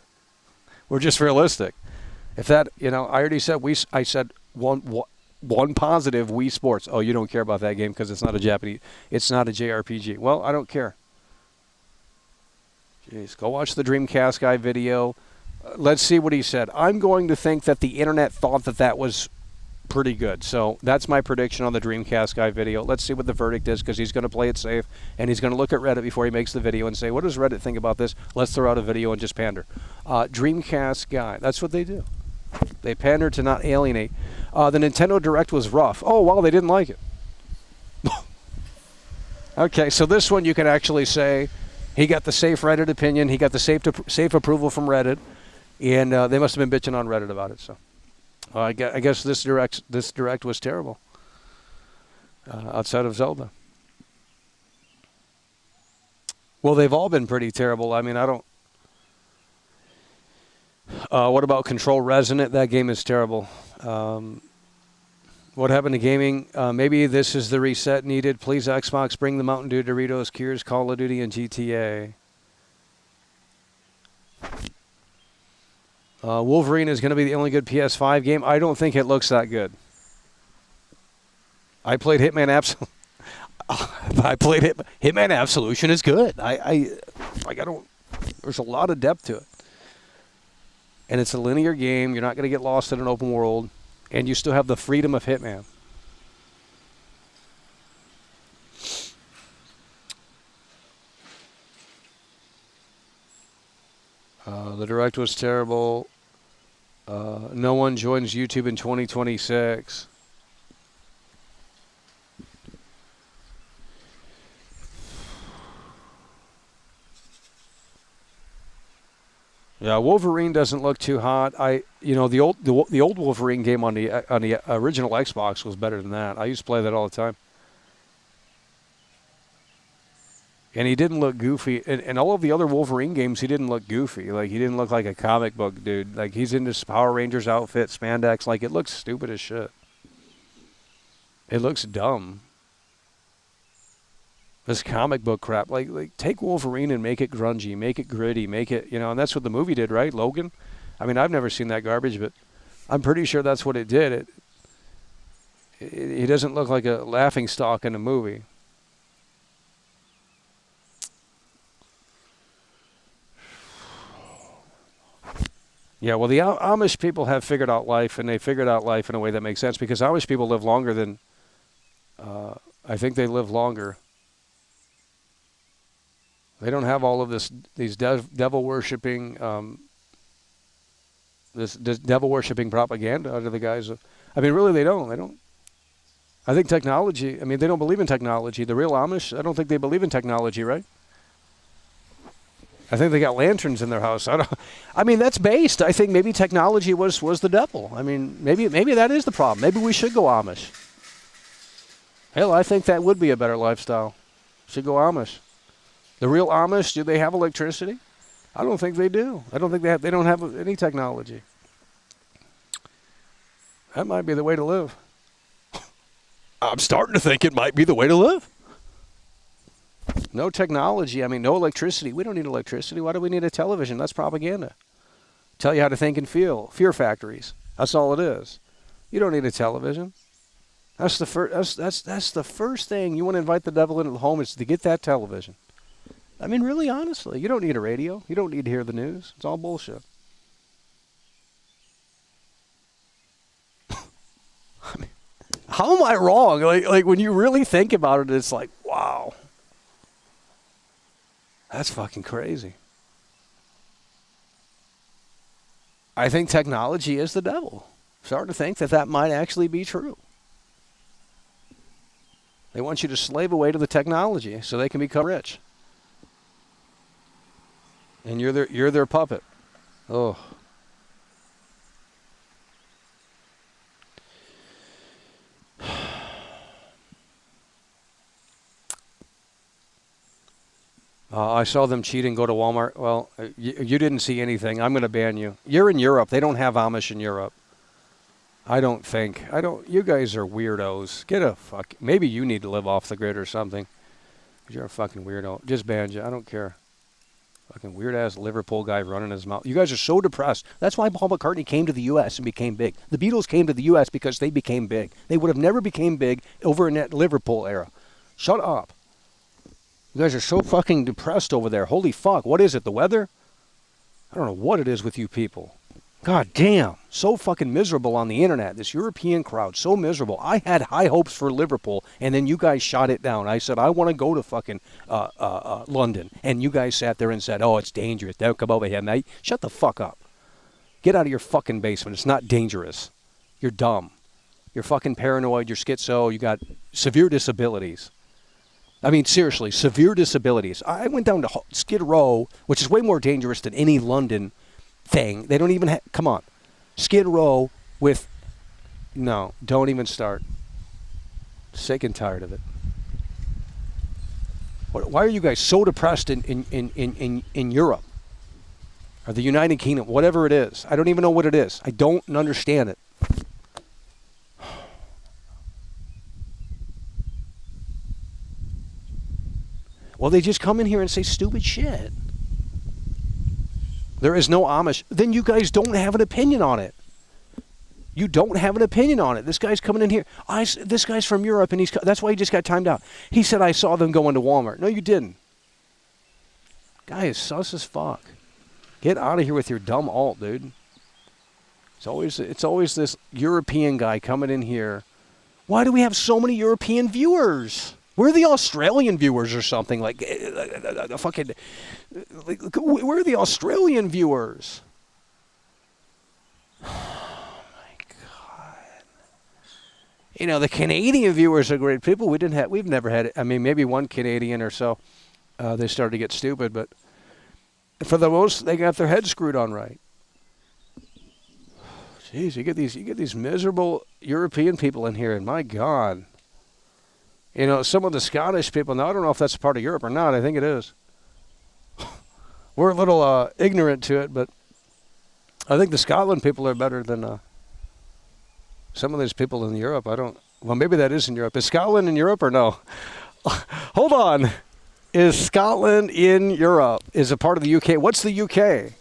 We're just realistic. If that, you know, I already said I said one positive, Wii Sports. Oh, you don't care about that game because it's not a Japanese, it's not a JRPG. Well, I don't care. Jeez, go watch the Dreamcast guy video. Let's see what he said. I'm going to think that the internet thought that was pretty good. So that's my prediction on the Dreamcast guy video. Let's see what the verdict is, because he's going to play it safe, and he's going to look at Reddit before he makes the video and say, what does Reddit think about this? Let's throw out a video and just pander. Dreamcast guy. That's what they do. They pander to not alienate. The Nintendo Direct was rough. Oh, well, they didn't like it. Okay, so this one you can actually say he got the safe Reddit opinion. He got the safe approval from Reddit, and they must have been bitching on Reddit about it. So I guess this direct was terrible outside of Zelda. Well, they've all been pretty terrible. I mean, I don't. What about Control Resonant? That game is terrible. What happened to gaming? Maybe this is the reset needed. Please, Xbox, bring the Mountain Dew, Doritos, Cures, Call of Duty, and GTA. Wolverine is going to be the only good PS5 game. I don't think it looks that good. I played Hitman Absolution. Hitman Absolution is good. I don't. There's a lot of depth to it. And it's a linear game. You're not going to get lost in an open world. And you still have the freedom of Hitman. The Direct was terrible. No one joins YouTube in 2026. Yeah, Wolverine doesn't look too hot. The old Wolverine game on the original Xbox was better than that. I used to play that all the time. And he didn't look goofy. And all of the other Wolverine games, he didn't look goofy. Like, he didn't look like a comic book dude. Like, he's in this Power Rangers outfit, spandex. Like, it looks stupid as shit. It looks dumb. This comic book crap. Like take Wolverine and make it grungy, make it gritty, make it, and that's what the movie did, right? Logan? I mean, I've never seen that garbage, but I'm pretty sure that's what it did. He doesn't look like a laughingstock in a movie. Yeah, well, the Amish people have figured out life, and they figured out life in a way that makes sense, because Amish people live longer than, I think they live longer. They don't have all of these devil worshipping, this devil worshipping propaganda under the guise of. I mean, really, they don't. I think technology. I mean, they don't believe in technology. The real Amish, I don't think they believe in technology, right? I think they got lanterns in their house. I mean, that's based. I think maybe technology was the devil. I mean, maybe that is the problem. Maybe we should go Amish. Hell, I think that would be a better lifestyle. Should go Amish. The real Amish, do they have electricity? I don't think they do. I don't think they don't have any technology. That might be the way to live. I'm starting to think it might be the way to live. No technology. I mean, no electricity. We don't need electricity. Why do we need a television? That's propaganda. Tell you how to think and feel. Fear factories. That's all it is. You don't need a television. That's the first. That's the first thing you want to invite the devil into the home is to get that television. I mean, really, honestly, you don't need a radio. You don't need to hear the news. It's all bullshit. I mean, how am I wrong? Like when you really think about it, it's like, wow, that's fucking crazy. I think technology is the devil. Starting to think that might actually be true. They want you to slave away to the technology so they can become rich. And you're their puppet. Oh. I saw them cheat and go to Walmart. Well, you didn't see anything. I'm going to ban you. You're in Europe. They don't have Amish in Europe. I don't think. You guys are weirdos. Get a fuck. Maybe you need to live off the grid or something. You're a fucking weirdo. Just ban you. I don't care. Fucking weird-ass Liverpool guy running his mouth. You guys are so depressed. That's why Paul McCartney came to the U.S. and became big. The Beatles came to the U.S. because they became big. They would have never became big over in that Liverpool era. Shut up. You guys are so fucking depressed over there. Holy fuck. What is it, the weather? I don't know what it is with you people. God damn. So fucking miserable on the internet. This European crowd, so miserable. I had high hopes for Liverpool, and then you guys shot it down. I said, I want to go to fucking London. And you guys sat there and said, oh, it's dangerous. Don't come over here, mate. Shut the fuck up. Get out of your fucking basement. It's not dangerous. You're dumb. You're fucking paranoid. You're schizo. You got severe disabilities. I mean, seriously, severe disabilities. I went down to Skid Row, which is way more dangerous than any London thing. They don't even have, come on. Skid Row with, no, don't even start. Sick and tired of it. Why are you guys so depressed in Europe? Or the United Kingdom, whatever it is. I don't even know what it is. I don't understand it. Well, they just come in here and say stupid shit. There is no Amish. Then you guys don't have an opinion on it. You don't have an opinion on it. This guy's coming in here. This guy's from Europe, and that's why he just got timed out. He said, I saw them go into Walmart. No, you didn't. Guy is sus as fuck. Get out of here with your dumb alt, dude. It's always this European guy coming in here. Why do we have so many European viewers? Where are the Australian viewers or something? Like, fucking, where are the Australian viewers? Oh, my God. You know, the Canadian viewers are great people. We've never had it. I mean, maybe one Canadian or so. They started to get stupid, but for the most, they got their heads screwed on right. Jeez, you get these miserable European people in here, and my God. You know, some of the Scottish people, now I don't know if that's a part of Europe or not. I think it is. We're a little ignorant to it, but I think the Scotland people are better than some of these people in Europe. Well, maybe that is in Europe. Is Scotland in Europe or no? Hold on. Is Scotland in Europe? Is a part of the UK? What's the UK?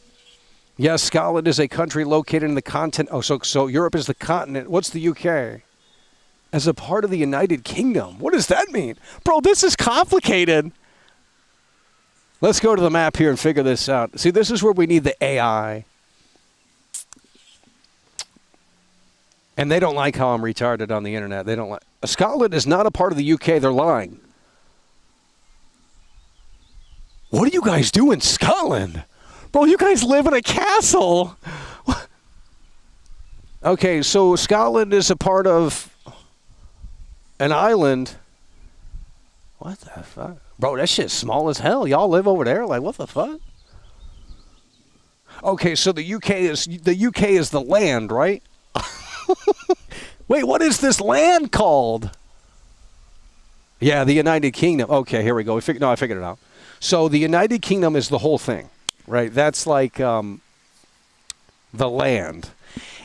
Yes, Scotland is a country located in the continent. Oh, so Europe is the continent. What's the UK? As a part of the United Kingdom. What does that mean? Bro, this is complicated. Let's go to the map here and figure this out. See, this is where we need the AI. And they don't like how I'm retarded on the internet. They don't like. Scotland is not a part of the UK. They're lying. What do you guys do in Scotland? Bro, you guys live in a castle. Okay, so Scotland is a part of an island. What the fuck? Bro, that shit's small as hell. Y'all live over there? Like, what the fuck? Okay, so the UK is the land, right? Wait, what is this land called? Yeah, the United Kingdom. Okay, here we go. I figured it out. So the United Kingdom is the whole thing, right? That's like the land.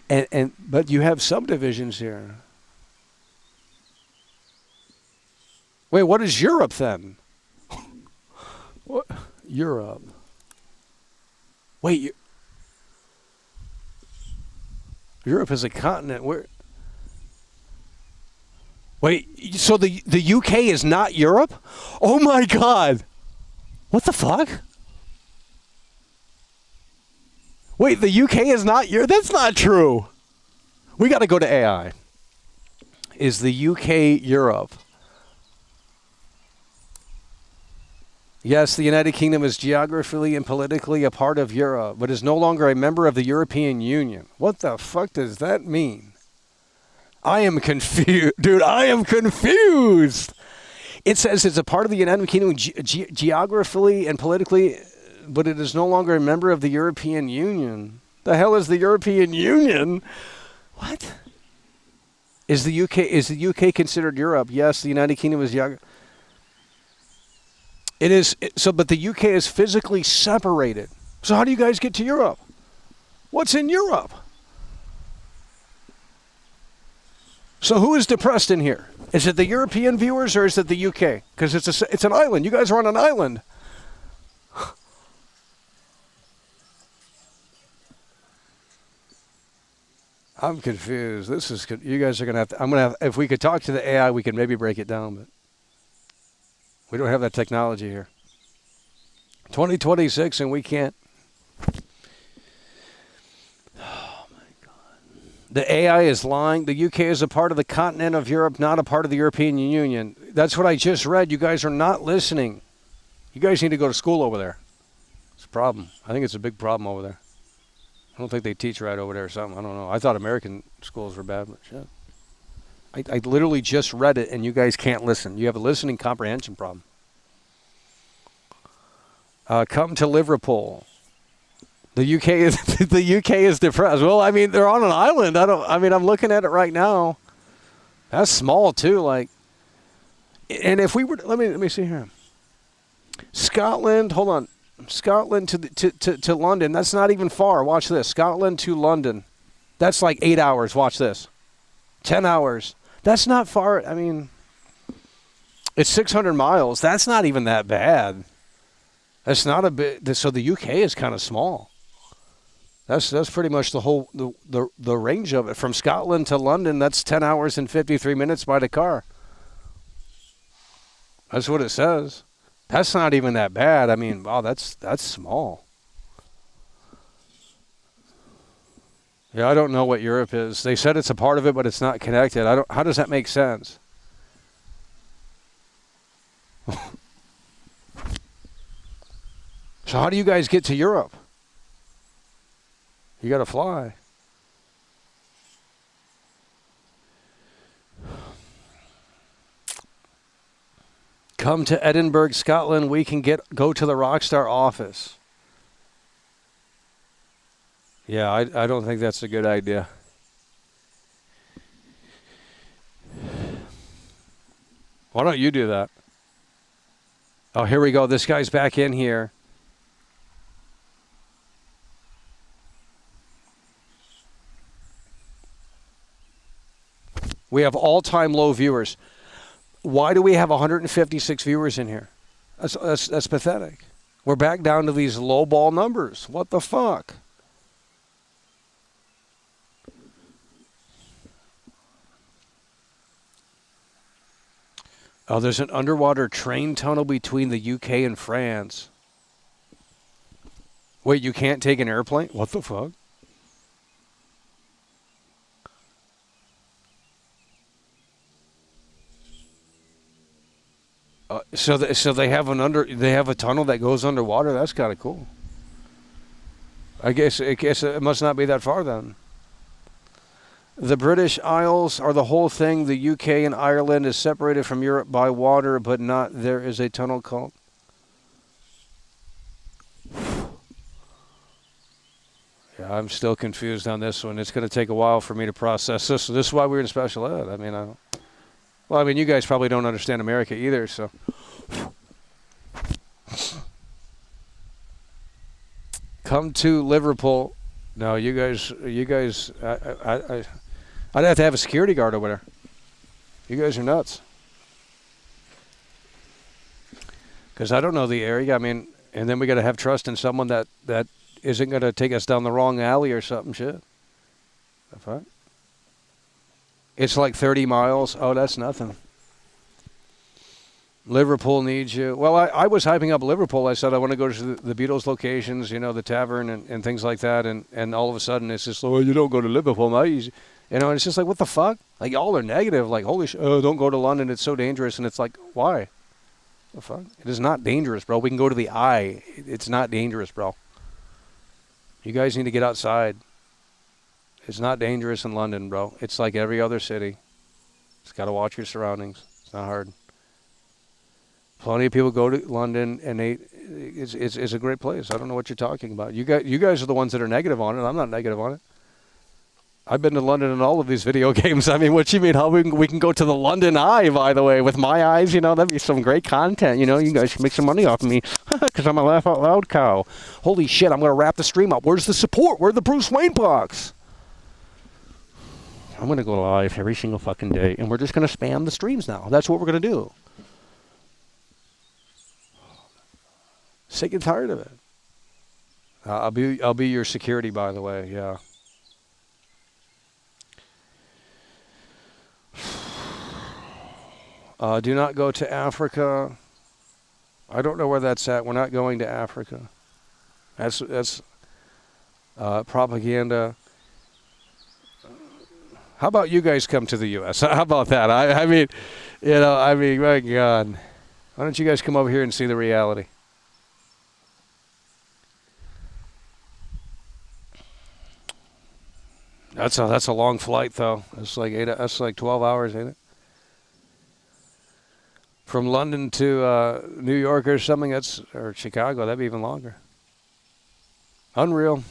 But you have subdivisions here. Wait, what is Europe then? What? Europe. Wait, Europe is a continent. Wait, so the UK is not Europe? Oh my God! What the fuck? Wait, the UK is not Europe? That's not true. We got to go to AI. Is the UK Europe? Yes, the United Kingdom is geographically and politically a part of Europe, but is no longer a member of the European Union. What the fuck does that mean? I am confused. Dude, I am confused. It says it's a part of the United Kingdom geographically and politically, but it is no longer a member of the European Union. The hell is the European Union? What? Is the UK considered Europe? Yes, the United Kingdom is It is so, but the UK is physically separated. So how do you guys get to Europe? What's in Europe? So who is depressed in here? Is it the European viewers or is it the UK? Because it's an island. You guys are on an island. I'm confused. This is you guys are gonna have to. I'm gonna have. If we could talk to the AI, we could maybe break it down, but we don't have that technology here. 2026, and we can't. Oh my God! The AI is lying. The UK is a part of the continent of Europe, not a part of the European Union. That's what I just read. You guys are not listening. You guys need to go to school over there. It's a problem. I think it's a big problem over there. I don't think they teach right over there or something. I don't know. I thought American schools were bad, but shit. I literally just read it, and you guys can't listen. You have a listening comprehension problem. Come to Liverpool. The UK is depressed. Well, I mean, they're on an island. I'm looking at it right now. That's small too. Like, and if we were, let me see here. Scotland. Hold on. Scotland to London. That's not even far. Watch this. Scotland to London. That's like 8 hours. Watch this. 10 hours. That's not far. I mean, it's 600 miles. That's not even that bad. That's not a bit. So the UK is kind of small. That's pretty much the whole the range of it. From Scotland to London, that's 10 hours and 53 minutes by the car. That's what it says. That's not even that bad. I mean, wow, that's small. Yeah, I don't know what Europe is. They said it's a part of it, but it's not connected. How does that make sense? So how do you guys get to Europe? You got to fly. Come to Edinburgh, Scotland. We can go to the Rockstar office. Yeah, I don't think that's a good idea. Why don't you do that? Oh, here we go. This guy's back in here. We have all-time low viewers. Why do we have 156 viewers in here? That's pathetic. We're back down to these low ball numbers. What the fuck? Oh, there's an underwater train tunnel between the UK and France. Wait, you can't take an airplane? What the fuck? So they have a tunnel that goes underwater. That's kind of cool. I guess it must not be that far then. The British Isles are the whole thing. The UK and Ireland is separated from Europe by water, but not. There is a tunnel called. Yeah, I'm still confused on this one. It's going to take a while for me to process this. This is why we're in special ed. I mean, you guys probably don't understand America either, so. Come to Liverpool. No, you guys, I'd have to have a security guard over there. You guys are nuts. Because I don't know the area. I mean, and then we got to have trust in someone that isn't going to take us down the wrong alley or something shit. The fuck? It's like 30 miles. Oh, that's nothing. Liverpool needs you. Well, I was hyping up Liverpool. I said I want to go to the Beatles locations, the tavern and things like that. And all of a sudden it's just, oh, you don't go to Liverpool, mate. And it's just like, what the fuck? Like, y'all are negative. Like, holy shit, oh, don't go to London. It's so dangerous. And it's like, why? The fuck? It is not dangerous, bro. We can go to the eye. It's not dangerous, bro. You guys need to get outside. It's not dangerous in London, bro. It's like every other city. Just got to watch your surroundings. It's not hard. Plenty of people go to London, and it's a great place. I don't know what you're talking about. You guys are the ones that are negative on it. I'm not negative on it. I've been to London in all of these video games. I mean, what you mean? How we can go to the London Eye, by the way, with my eyes? That'd be some great content. You guys can make some money off of me because I'm a laugh out loud cow. Holy shit! I'm gonna wrap the stream up. Where's the support? Where's the Bruce Wayne box? I'm going to go live every single fucking day, and we're just going to spam the streams now. That's what we're going to do. Sick and tired of it. I'll be your security, by the way, yeah. Do not go to Africa. I don't know where that's at. We're not going to Africa. That's propaganda. How about you guys come to the U.S.? How about that? I mean, my God. Why don't you guys come over here and see the reality? That's a long flight, though. That's like 12 hours, ain't it? From London to New York or something, or Chicago, that'd be even longer. Unreal.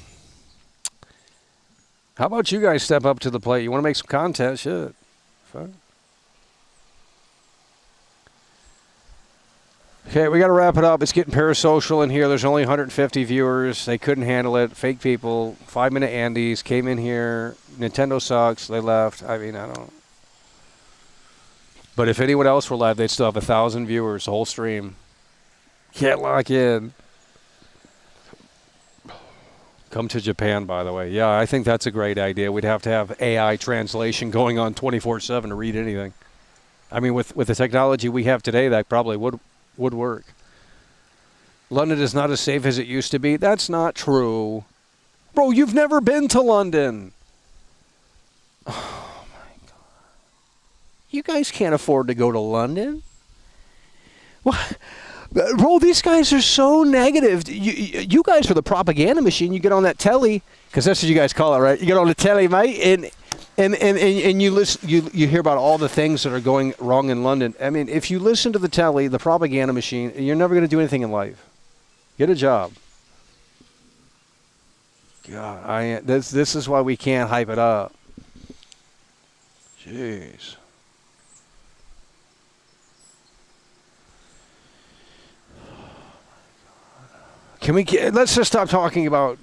How about you guys step up to the plate? You want to make some content? Shit. Fine. Okay, we got to wrap it up. It's getting parasocial in here. There's only 150 viewers. They couldn't handle it. Fake people. 5-minute Andes came in here. Nintendo sucks. They left. I mean, I don't. But if anyone else were live, they'd still have 1,000 viewers, the whole stream. Can't lock in. Come to Japan, by the way. Yeah, I think that's a great idea. We'd have to have AI translation going on 24/7 to read anything. I mean, with the technology we have today, that probably would work. London is not as safe as it used to be. That's not true. Bro, you've never been to London. Oh, my God. You guys can't afford to go to London. What? Bro, these guys are so negative. You guys are the propaganda machine. You get on that telly, because that's what you guys call it, right? You get on the telly, mate, and you listen. You hear about all the things that are going wrong in London. I mean, if you listen to the telly, the propaganda machine, you're never going to do anything in life. Get a job. God, this is why we can't hype it up. Jeez. Let's just stop talking about.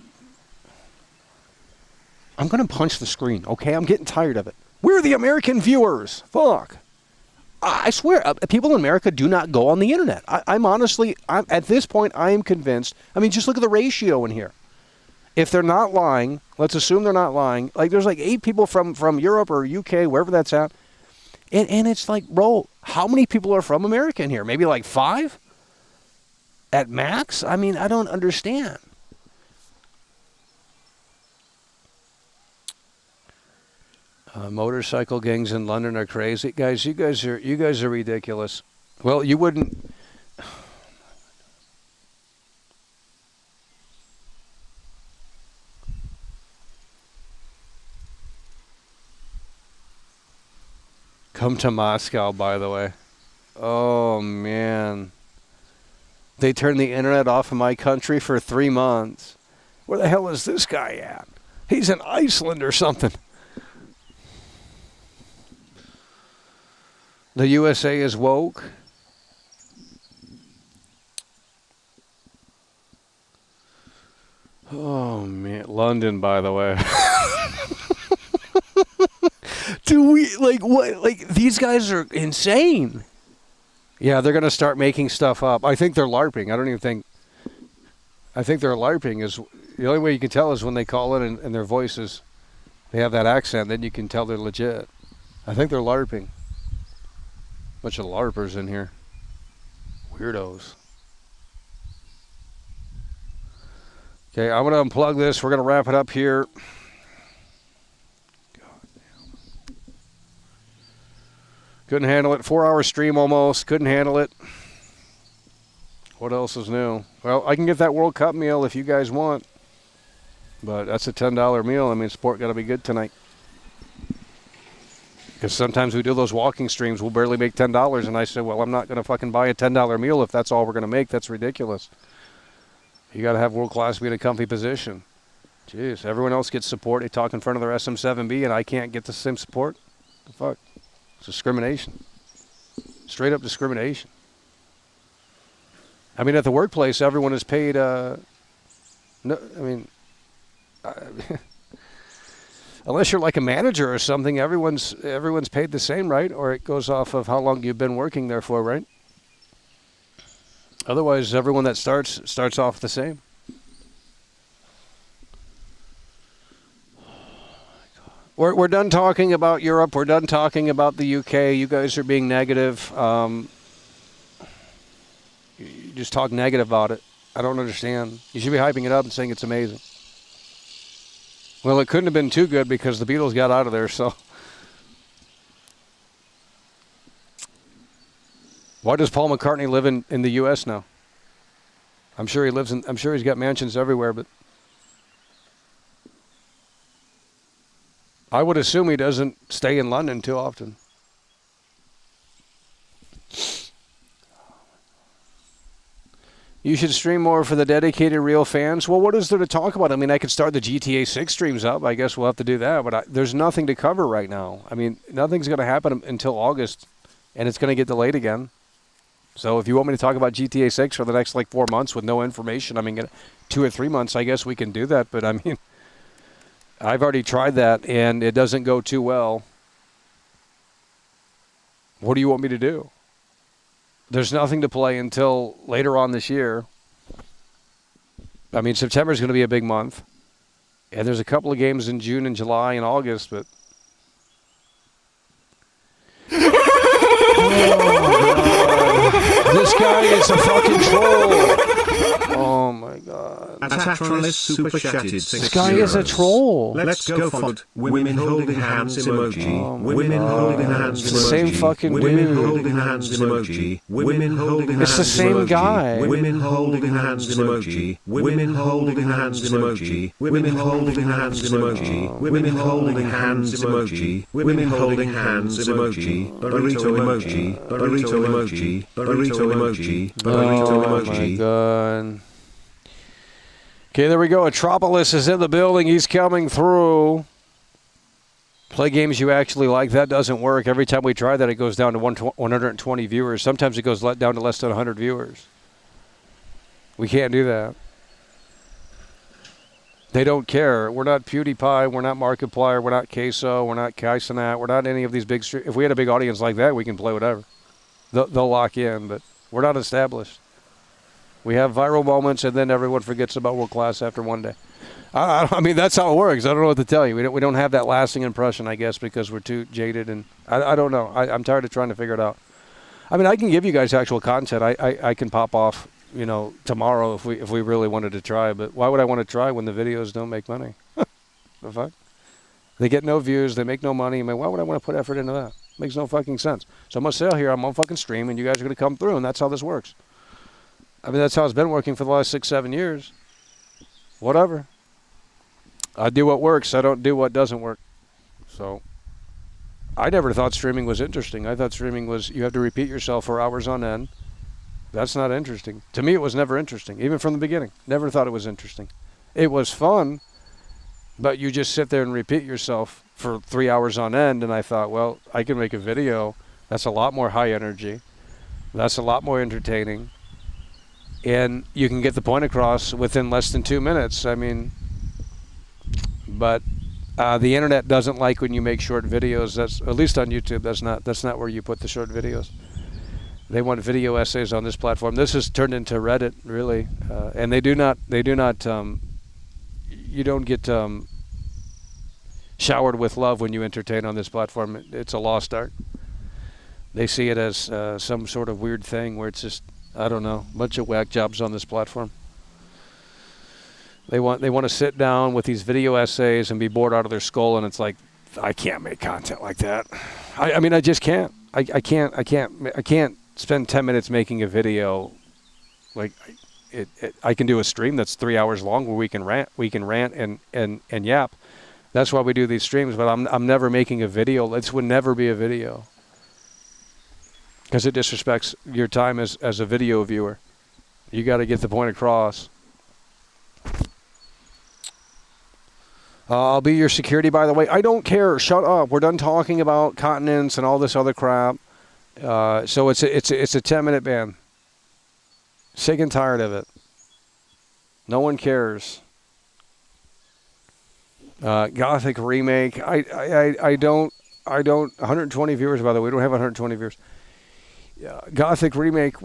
I'm going to punch the screen, okay? I'm getting tired of it. We're the American viewers. Fuck. I swear, people in America do not go on the internet. I'm at this point, I am convinced. I mean, just look at the ratio in here. If they're not lying, let's assume they're not lying. Like, there's like 8 people from Europe or UK, wherever that's at. And it's like, bro, how many people are from America in here? Maybe like 5? At max? I mean, I don't understand. Motorcycle gangs in London are crazy. Guys, you guys are ridiculous. Well, you wouldn't. Come to Moscow, by the way. Oh, man. They turned the internet off in my country for 3 months. Where the hell is this guy at? He's in Iceland or something. The USA is woke. Oh, man. London, by the way. Do we, like, what? Like, these guys are insane. Yeah, they're going to start making stuff up. I think they're LARPing. I think they're LARPing. Is the only way you can tell is when they call in and their voices, they have that accent, then you can tell they're legit. I think they're LARPing. Bunch of LARPers in here. Weirdos. Okay, I'm going to unplug this. We're going to wrap it up here. Couldn't handle it. 4-hour stream almost. Couldn't handle it. What else is new? Well, I can get that World Cup meal if you guys want. But that's a $10 meal. I mean, sport got to be good tonight. Because sometimes we do those walking streams, we'll barely make $10. And I said, well, I'm not going to fucking buy a $10 meal if that's all we're going to make. That's ridiculous. You got to have world class, be in a comfy position. Jeez, everyone else gets support. They talk in front of their SM7B, and I can't get the same support? The fuck? It's discrimination. Straight up discrimination. I mean, at the workplace, everyone is paid, no, I mean, unless you're like a manager or something, everyone's paid the same, right? Or it goes off of how long you've been working there for, right? Otherwise, everyone that starts off the same. We're done talking about Europe. We're done talking about the UK. You guys are being negative. You just talk negative about it. I don't understand. You should be hyping it up and saying it's amazing. Well, it couldn't have been too good because the Beatles got out of there, so. Why does Paul McCartney live in the U.S. now? I'm sure he's got mansions everywhere, but I would assume he doesn't stay in London too often. You should stream more for the dedicated real fans. Well, what is there to talk about? I mean, I could start the GTA 6 streams up. I guess we'll have to do that, but there's nothing to cover right now. I mean, nothing's going to happen until August, and it's going to get delayed again. So if you want me to talk about GTA 6 for the next, 4 months with no information, I mean, 2 or 3 months, I guess we can do that. But, I mean, I've already tried that, and it doesn't go too well. What do you want me to do? There's nothing to play until later on this year. I mean, September is going to be a big month. And there's a couple of games in June and July and August, but... Oh, this guy is a fucking troll. Oh, my God. Attatrolis super chatted. This guy is a troll. Let's go forward. Women holding hands emoji. Women holding hands emoji. It's the same fucking Women dude. holding hands emoji. Women holding hands emoji. It's the same guy. Women holding hands emoji. Women holding hands emoji. Women holding hands emoji. Women holding hands emoji. Women holding hands emoji. Burrito emoji. Burrito emoji. Burrito emoji. Burrito emoji. Oh my God. Okay, there we go. Atropolis is in the building. He's coming through. Play games you actually like. That doesn't work. Every time we try that, it goes down to 120 viewers. Sometimes it goes down to less than 100 viewers. We can't do that. They don't care. We're not PewDiePie. We're not Markiplier. We're not Queso. We're not Kaisenat. We're not any of these big... If we had a big audience like that, we can play whatever. They'll lock in, but we're not established. We have viral moments, and then everyone forgets about world class after one day. I mean, that's how it works. I don't know what to tell you. We don't have that lasting impression, I guess, because we're too jaded, and I don't know. I'm tired of trying to figure it out. I mean, I can give you guys actual content. I can pop off, tomorrow if we really wanted to try. But why would I want to try when the videos don't make money? The fuck? They get no views. They make no money. I mean, why would I want to put effort into that? Makes no fucking sense. So I'm going to sit here. I'm on fucking stream, and you guys are going to come through, and that's how this works. I mean, that's how it's been working for the last 6-7 years. Whatever. I do what works. I don't do what doesn't work. So I never thought streaming was interesting. I thought streaming was you have to repeat yourself for hours on end. That's not interesting. To me, it was never interesting, even from the beginning. Never thought it was interesting. It was fun, but you just sit there and repeat yourself for 3 hours on end, and I thought, well, I can make a video that's a lot more high energy. That's a lot more entertaining. And you can get the point across within less than 2 minutes. I mean, but the internet doesn't like when you make short videos. That's at least on YouTube. That's not where you put the short videos. They want video essays on this platform. This has turned into Reddit, really, and they do not. You don't get showered with love when you entertain on this platform. It's a lost art. They see it as some sort of weird thing where it's just, I don't know, a bunch of whack jobs on this platform. They want to sit down with these video essays and be bored out of their skull, and it's like, I can't make content like that. I mean, I just can't. I can't spend 10 minutes making a video. Like, I can do a stream that's 3 hours long where we can rant and yap. That's why we do these streams. But I'm never making a video. This would never be a video because it disrespects your time as a video viewer. You got to get the point across. I'll be your security, by the way. I don't care. Shut up. We're done talking about continents and all this other crap. So it's a 10-minute ban. Sick and tired of it. No one cares. Gothic remake. I don't. 120 viewers, by the way. We don't have 120 viewers. Gothic remake.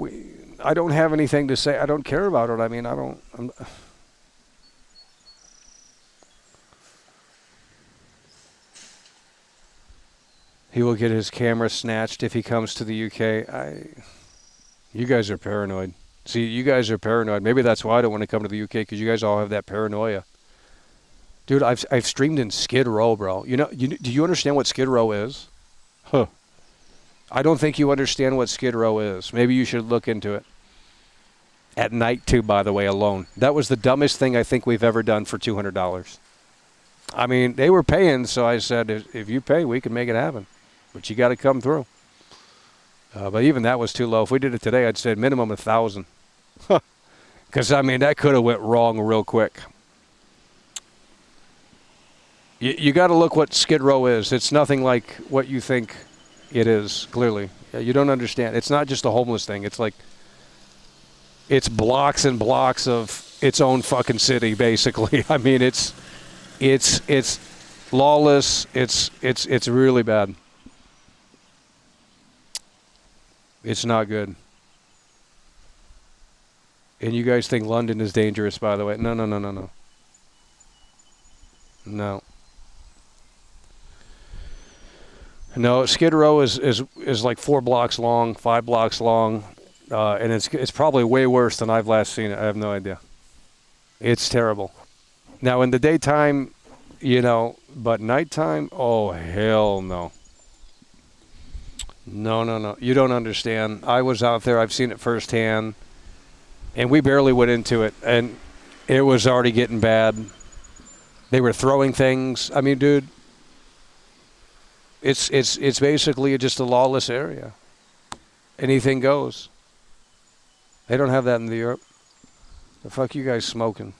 I don't have anything to say. I don't care about it. I mean, I don't. He will get his camera snatched if he comes to the UK. You guys are paranoid. See, you guys are paranoid. Maybe that's why I don't want to come to the UK, because you guys all have that paranoia. Dude, I've streamed in Skid Row, bro. Do you understand what Skid Row is? Huh. I don't think you understand what Skid Row is. Maybe you should look into it. At night, too, by the way, alone. That was the dumbest thing I think we've ever done for $200. I mean, they were paying, so I said, if you pay, we can make it happen. But you got to come through. But even that was too low. If we did it today, I'd say minimum 1,000. Because, I mean, that could have went wrong real quick. You got to look what Skid Row is. It's nothing like what you think it is, clearly. You don't understand. It's not just a homeless thing. It's like, it's blocks and blocks of its own fucking city, basically. I mean, it's lawless. It's really bad. It's not good. And you guys think London is dangerous, by the way. No. No, Skid Row is like 4 blocks long, 5 blocks long, and it's probably way worse than I've last seen it. I have no idea. It's terrible. Now, in the daytime, but nighttime, oh, hell no. No. You don't understand. I was out there. I've seen it firsthand. And we barely went into it. And it was already getting bad. They were throwing things. I mean, dude, it's basically just a lawless area. Anything goes. They don't have that in Europe. The fuck you guys smoking?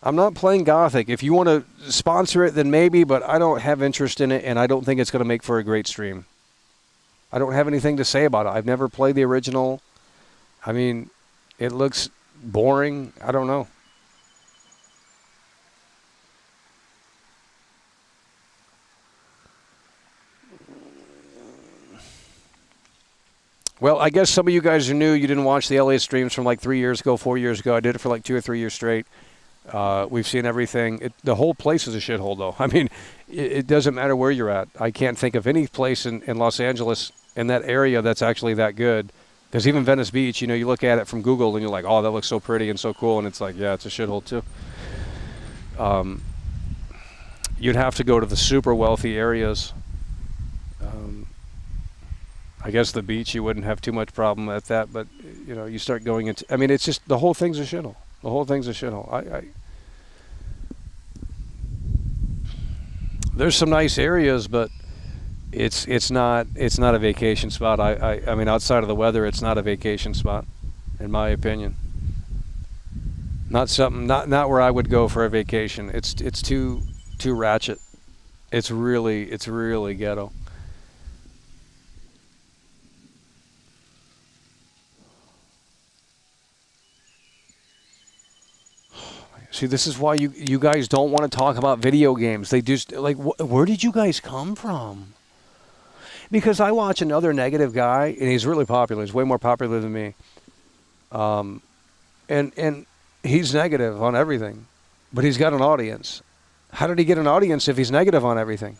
I'm not playing Gothic. If you want to sponsor it, then maybe, but I don't have interest in it, and I don't think it's going to make for a great stream. I don't have anything to say about it. I've never played the original. I mean, it looks boring. I don't know. Well, I guess some of you guys are new. You didn't watch the LA streams from like 3 years ago, 4 years ago. I did it for like 2 or 3 years straight. We've seen everything. The whole place is a shithole, though. I mean, it doesn't matter where you're at. I can't think of any place in Los Angeles, in that area, that's actually that good. Because even Venice Beach, you look at it from Google and you're like, oh, that looks so pretty and so cool. And it's like, yeah, it's a shithole, too. You'd have to go to the super wealthy areas. I guess the beach, you wouldn't have too much problem at that. But, you start going into... I mean, it's just... The whole thing's a shithole. The whole thing's a shithole. There's some nice areas, but it's not a vacation spot. I mean, outside of the weather, it's not a vacation spot, in my opinion. Not where I would go for a vacation. It's too ratchet. It's really ghetto. See, this is why you guys don't want to talk about video games. They just, like, where did you guys come from? Because I watch another negative guy, and he's really popular. He's way more popular than me. And he's negative on everything, but he's got an audience. How did he get an audience if he's negative on everything?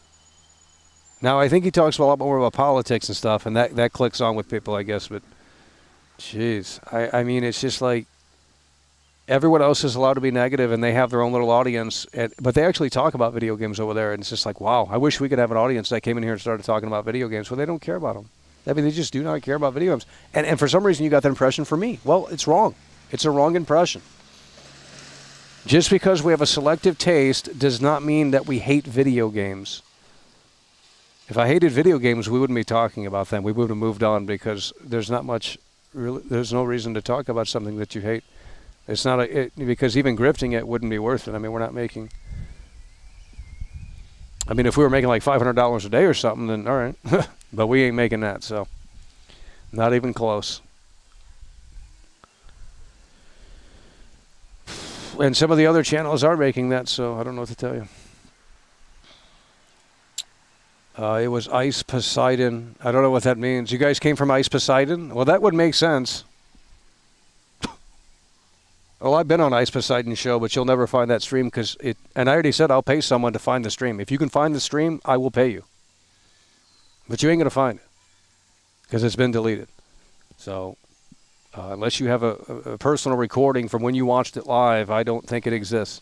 Now, I think he talks a lot more about politics and stuff, and that clicks on with people, I guess, but jeez. I mean, it's just like everyone else is allowed to be negative, and they have their own little audience, but they actually talk about video games over there, and it's just like, wow, I wish we could have an audience that came in here and started talking about video games. Well, they don't care about them. I mean, they just do not care about video games. And for some reason, you got that impression for me. Well, it's wrong. It's a wrong impression. Just because we have a selective taste does not mean that we hate video games. If I hated video games, we wouldn't be talking about them. We would have moved on because there's not much, really, there's no reason to talk about something that you hate. It's not because even grifting it wouldn't be worth it. I mean, we're not making. I mean, if we were making like $500 a day or something, then all right. But we ain't making that, so not even close. And some of the other channels are making that, so I don't know what to tell you. It was Ice Poseidon. I don't know what that means. You guys came from Ice Poseidon? Well, that would make sense. Well, I've been on Ice Poseidon's show, but you'll never find that stream because it. And I already said I'll pay someone to find the stream. If you can find the stream, I will pay you. But you ain't gonna find it because it's been deleted. So unless you have a personal recording from when you watched it live, I don't think it exists.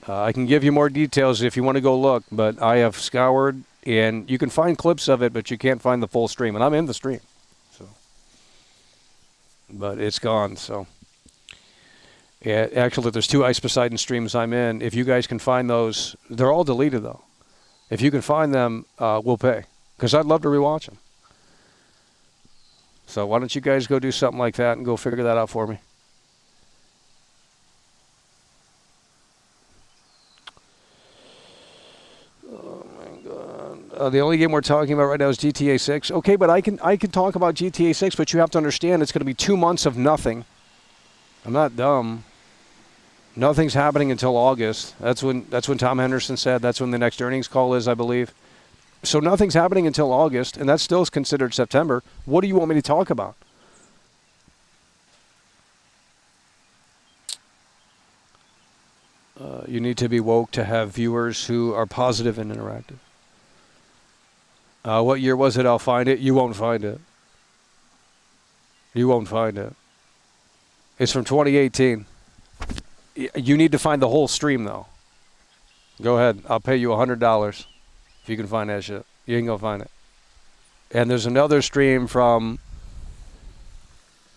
I can give you more details if you want to go look, but I have scoured, and you can find clips of it, but you can't find the full stream. And I'm in the stream, so. But it's gone, so. Yeah, actually, there's 2 Ice Poseidon streams I'm in. If you guys can find those, they're all deleted, though. If you can find them, we'll pay, because I'd love to rewatch them. So why don't you guys go do something like that and go figure that out for me? Oh my God! The only game we're talking about right now is GTA 6. Okay, but I can talk about GTA 6, but you have to understand it's going to be 2 months of nothing. I'm not dumb. Nothing's happening until August. That's when Tom Henderson said. That's when the next earnings call is, I believe. So nothing's happening until August, and that still is considered September. What do you want me to talk about? You need to be woke to have viewers who are positive and interactive. What year was it? I'll find it. You won't find it. You won't find it. It's from 2018. You need to find the whole stream, though. Go ahead. I'll pay you $100 if you can find that shit. You can go find it. And there's another stream from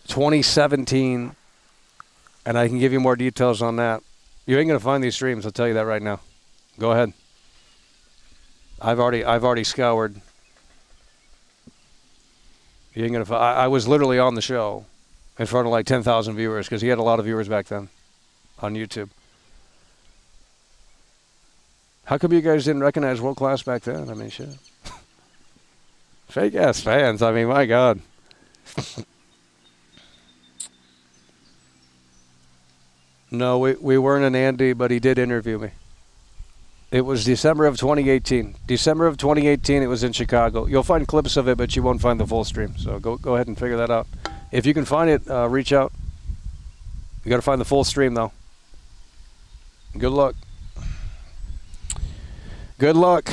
2017, and I can give you more details on that. You ain't gonna find these streams. I'll tell you that right now. Go ahead. I've already scoured. You ain't gonna. I was literally on the show in front of like 10,000 viewers because he had a lot of viewers back then on YouTube. How come you guys didn't recognize World Class back then? I mean, shit. Fake ass fans. I mean, my God. No, we weren't in Andy, but he did interview me. It was December of 2018. December of 2018, it was in Chicago. You'll find clips of it, but you won't find the full stream. So go ahead and figure that out. If you can find it, reach out. You got to find the full stream, though. Good luck. Good luck.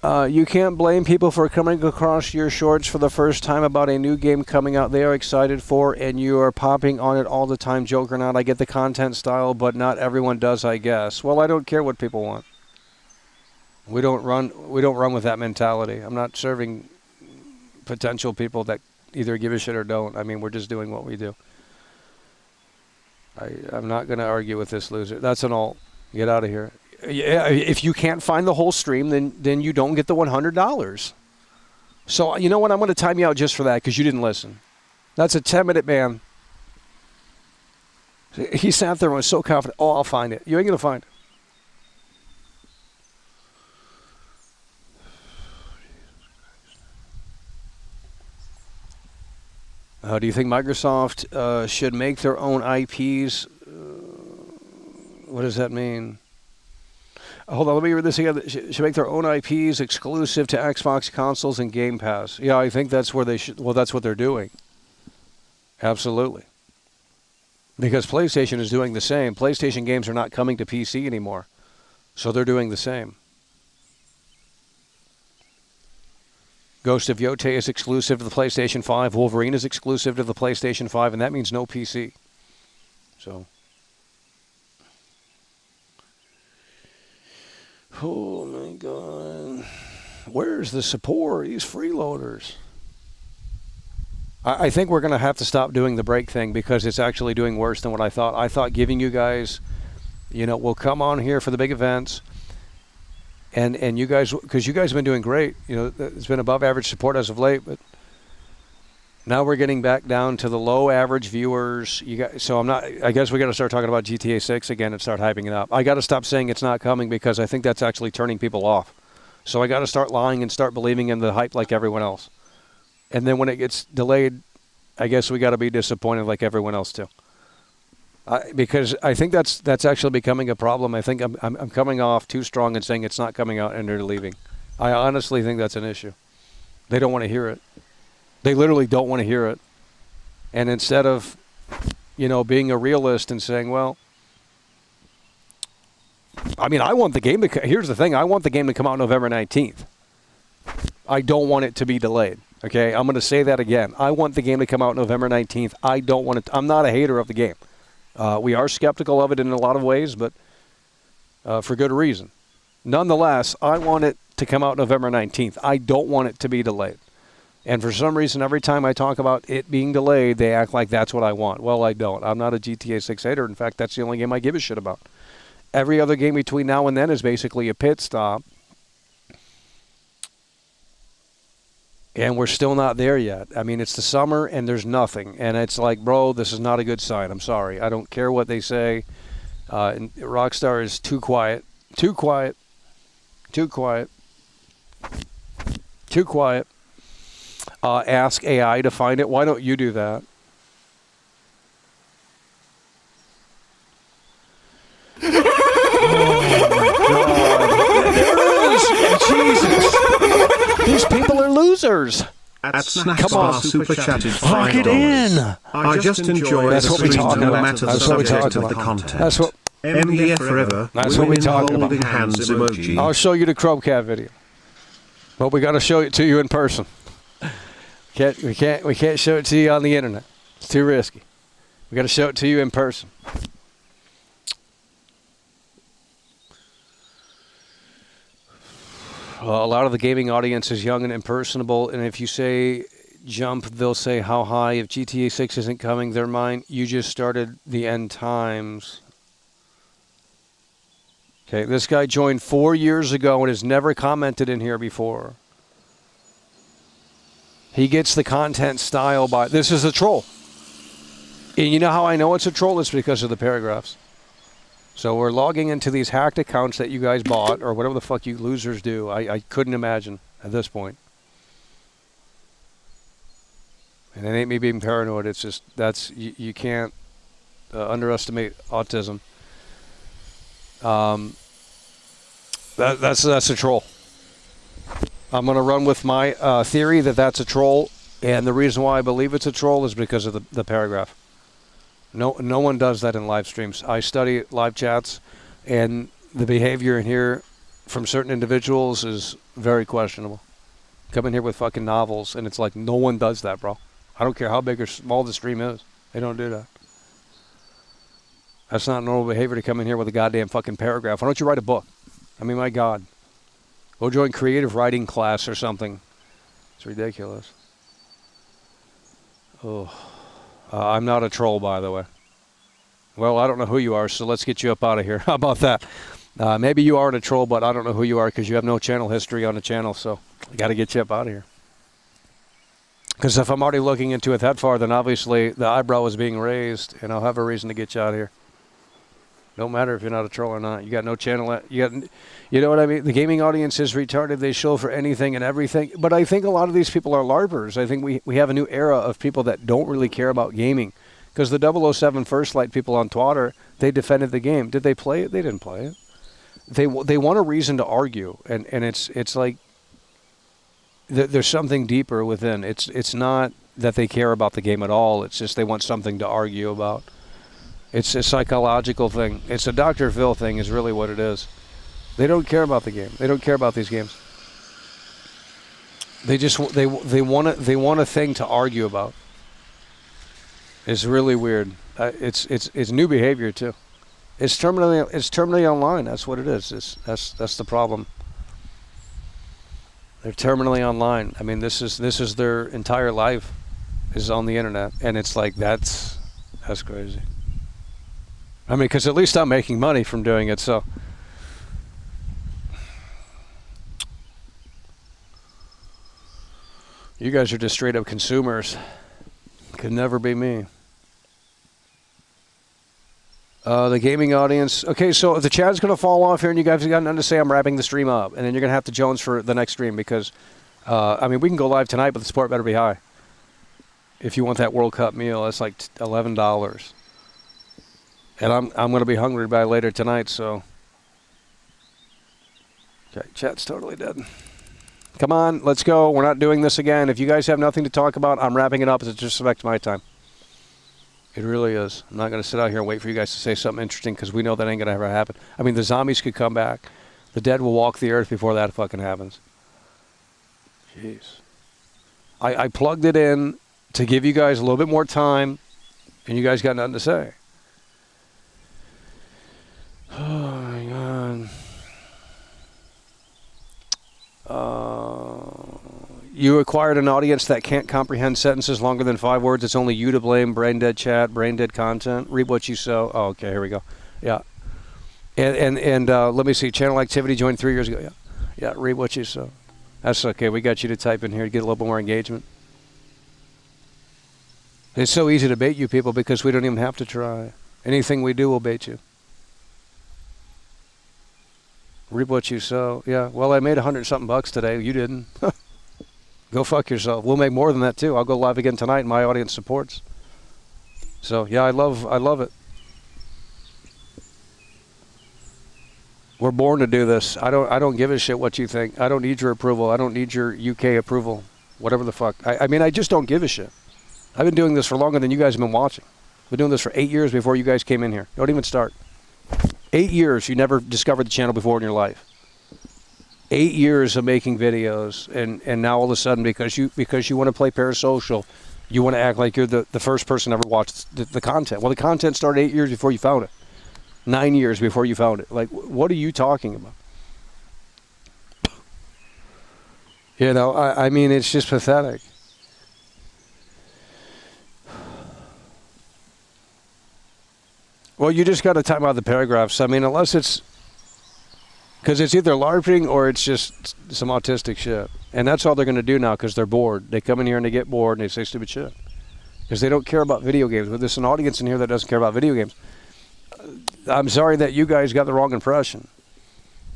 You can't blame people for coming across your shorts for the first time about a new game coming out they are excited for, and you are popping on it all the time, joke or not. I get the content style, but not everyone does, I guess. Well, I don't care what people want. We don't run with that mentality. I'm not serving potential people that either give a shit or don't. I mean, we're just doing what we do. I'm not going to argue with this loser. That's an alt. Get out of here. Yeah, if you can't find the whole stream, then you don't get the $100. So, you know what? I'm going to time you out just for that because you didn't listen. That's a 10-minute ban. He sat there and was so confident. Oh, I'll find it. You ain't going to find it. Do you think Microsoft should make their own IPs? What does that mean? Hold on, let me read this again. Should make their own IPs exclusive to Xbox consoles and Game Pass. Yeah, I think that's where they should. Well, that's what they're doing. Absolutely. Because PlayStation is doing the same. PlayStation games are not coming to PC anymore. So they're doing the same. Ghost of Yote is exclusive to the PlayStation 5. Wolverine is exclusive to the PlayStation 5, and that means no PC. So. Oh my God. Where's the support? These freeloaders. I think we're going to have to stop doing the break thing because it's actually doing worse than what I thought. I thought giving you guys, we'll come on here for the big events. And you guys, because you guys have been doing great. It's been above average support as of late, but now we're getting back down to the low average viewers. So I guess we got to start talking about GTA 6 again and start hyping it up. I got to stop saying it's not coming because I think that's actually turning people off. So I got to start lying and start believing in the hype like everyone else. And then when it gets delayed, I guess we got to be disappointed like everyone else too. Because I think that's actually becoming a problem. I think I'm coming off too strong and saying it's not coming out and they're leaving. I honestly think that's an issue. They don't want to hear it. They literally don't want to hear it. And instead of, being a realist and saying, well, I want the game to. Here's the thing: I want the game to come out November 19th. I don't want it to be delayed. Okay, I'm going to say that again. I want the game to come out November 19th. I don't want it. I'm not a hater of the game. We are skeptical of it in a lot of ways, but for good reason. Nonetheless, I want it to come out November 19th. I don't want it to be delayed. And for some reason, every time I talk about it being delayed, they act like that's what I want. Well, I don't. I'm not a GTA 6 hater. In fact, that's the only game I give a shit about. Every other game between now and then is basically a pit stop. And we're still not there yet. It's the summer and there's nothing. And it's like, bro, this is not a good sign. I'm sorry. I don't care what they say. Rockstar is too quiet. Too quiet. Too quiet. Too quiet. Ask AI to find it. Why don't you do that? Oh my God. There it is. Jesus. These people are losers. At Snack Come Bar on. super chatted Lock it in. I just enjoy That's what we talk no about. matter the That's what we subject talk of the about. content. That's what. MDF forever. That's what we talk about. Holding hands emoji. I'll show you the Chromecast video, but we got to show it to you in person. We can't show it to you on the internet. It's too risky. We got to show it to you in person. A lot of the gaming audience is young and impersonable, and if you say jump, they'll say how high. If GTA 6 isn't coming, they're mine. You just started the end times. Okay, this guy joined 4 years ago and has never commented in here before. He gets the content style by... This is a troll. And you know how I know it's a troll? It's because of the paragraphs. So we're logging into these hacked accounts that you guys bought, or whatever the fuck you losers do. I couldn't imagine at this point. And it ain't me being paranoid. It's just, you can't underestimate autism. That's a troll. I'm going to run with my theory that that's a troll, and the reason why I believe it's a troll is because of the paragraph. No one does that in live streams. I study live chats, and the behavior in here from certain individuals is very questionable. Come in here with fucking novels, and it's like no one does that, bro. I don't care how big or small the stream is. They don't do that. That's not normal behavior to come in here with a goddamn fucking paragraph. Why don't you write a book? My God. Go join creative writing class or something. It's ridiculous. Oh. I'm not a troll, by the way. Well, I don't know who you are, so let's get you up out of here. How about that? Maybe you aren't a troll, but I don't know who you are because you have no channel history on the channel, so I got to get you up out of here. Because if I'm already looking into it that far, then obviously the eyebrow is being raised, and I'll have a reason to get you out of here. Don't matter if you're not a troll or not. You got no channel. You know what I mean? The gaming audience is retarded. They show for anything and everything. But I think a lot of these people are LARPers. I think we have a new era of people that don't really care about gaming. Because the 007 First Light people on Twitter, they defended the game. Did they play it? They didn't play it. They want a reason to argue. And it's like there's something deeper within. It's not that they care about the game at all. It's just they want something to argue about. It's a psychological thing. It's a Dr. Phil thing is really what it is. They don't care about the game. They don't care about these games. They just they want a thing to argue about. It's really weird. It's new behavior too. It's terminally online. That's what it is. That's the problem. They're terminally online. I mean, this is their entire life is on the internet, and it's like that's crazy. I mean, because at least I'm making money from doing it, so. You guys are just straight up consumers. Could never be me. The gaming audience. Okay, so if the chat's going to fall off here and you guys have got nothing to say, I'm wrapping the stream up. And then you're going to have to Jones for the next stream because, I mean, we can go live tonight, but the support better be high. If you want that World Cup meal, that's like $11. And I'm going to be hungry by later tonight, so. Okay, chat's totally dead. Come on, let's go. We're not doing this again. If you guys have nothing to talk about, I'm wrapping it up as it just affects my time. It really is. I'm not going to sit out here and wait for you guys to say something interesting because we know that ain't going to ever happen. I mean, the zombies could come back. The dead will walk the earth before that fucking happens. Jeez. I plugged it in to give you guys a little bit more time, and you guys got nothing to say. Oh, my God. You acquired an audience that can't comprehend sentences longer than 5 words. It's only you to blame. Brain dead chat, brain dead content. Reap what you sow. Oh, okay, here we go. Yeah. And let me see. Channel activity joined 3 years ago. Yeah. Yeah, reap what you sow. That's okay. We got you to type in here to get a little bit more engagement. It's so easy to bait you people because we don't even have to try. Anything we do will bait you. Reap what you sow. Yeah. Well, I made $100-something today. You didn't. Go fuck yourself. We'll make more than that too. I'll go live again tonight and my audience supports. So yeah, I love it. We're born to do this. I don't give a shit what you think. I don't need your approval. I don't need your UK approval. Whatever the fuck. I mean, I just don't give a shit. I've been doing this for longer than you guys have been watching. I've been doing this for 8 years before you guys came in here. Don't even start. 8 years. You never discovered the channel before in your life. 8 years of making videos, and now all of a sudden, because you want to play parasocial, you want to act like you're the first person ever watched the content. Well, the content started 8 years before you found it. 9 years before you found it. Like, what are you talking about? You know, I mean, it's just pathetic. Well, you just got to time out the paragraphs. I mean, unless it's... Because it's either LARPing or it's just some autistic shit. And that's all they're going to do now because they're bored. They come in here and they get bored and they say stupid shit. Because they don't care about video games. But there's an audience in here that doesn't care about video games. I'm sorry that you guys got the wrong impression.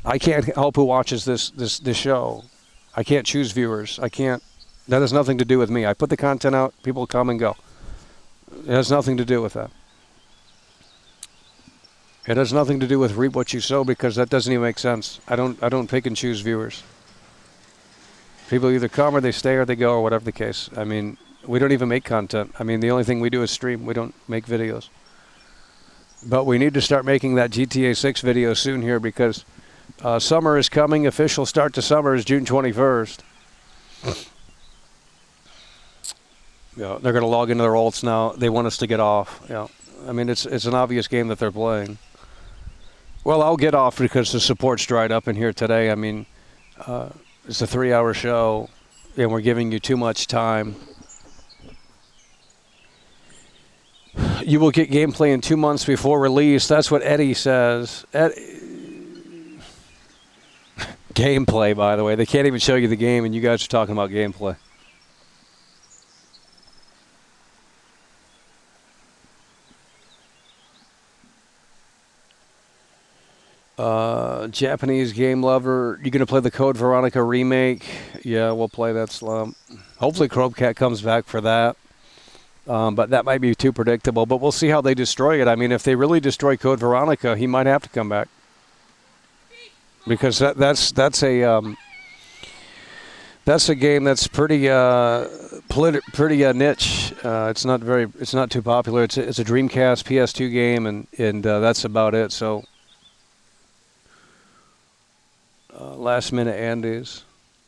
I can't help who watches this show. I can't choose viewers. I can't. That has nothing to do with me. I put the content out. People come and go. It has nothing to do with that. It has nothing to do with reap what you sow because that doesn't even make sense. I don't pick and choose viewers. People either come or they stay or they go or whatever the case. I mean, we don't even make content. I mean, the only thing we do is stream. We don't make videos. But we need to start making that GTA 6 video soon here because summer is coming. Official start to summer is June 21st. Yeah, they're going to log into their alts now. They want us to get off. Yeah, I mean, it's an obvious game that they're playing. Well, I'll get off because the support's dried up in here today. I mean, it's a 3-hour show, and we're giving you too much time. You will get gameplay in 2 months before release. That's what Eddie says. Gameplay, by the way. They can't even show you the game, and you guys are talking about gameplay. Japanese game lover. You going to play the Code Veronica remake? Yeah, we'll play that slump. Hopefully Chromecat comes back for that. But that might be too predictable. But we'll see how they destroy it. I mean, if they really destroy Code Veronica, he might have to come back. Because that's That's a game that's pretty niche. It's not too popular. It's a Dreamcast PS2 game, and that's about it. So last minute Andes.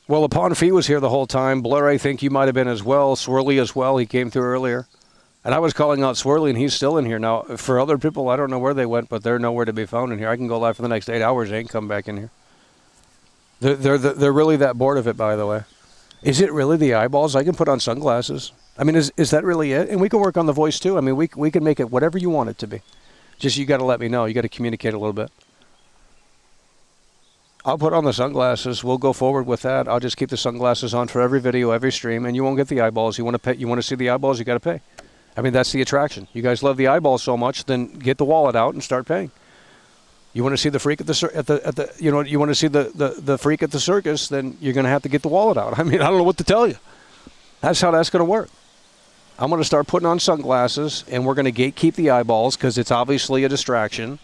Well, Upon Fee was here the whole time. Blur, I think you might have been as well. Swirly as well. He came through earlier. And I was calling out Swirly, and he's still in here. Now, for other people, I don't know where they went, but they're nowhere to be found in here. I can go live for the next 8 hours. They ain't come back in here. They're really that bored of it, by the way. Is it really the eyeballs? I can put on sunglasses. I mean, is that really it? And we can work on the voice, too. I mean, we can make it whatever you want it to be. Just you got to let me know. You got to communicate a little bit. I'll put on the sunglasses. We'll go forward with that. I'll just keep the sunglasses on for every video, every stream, and you won't get the eyeballs. You want to pay? You want to see the eyeballs? You got to pay. I mean, that's the attraction. You guys love the eyeballs so much, then get the wallet out and start paying. You want to see the freak at the you want to see the freak at the circus, then you're going to have to get the wallet out. I mean, I don't know what to tell you. That's how that's going to work. I'm going to start putting on sunglasses, and we're going to gatekeep the eyeballs because it's obviously a distraction.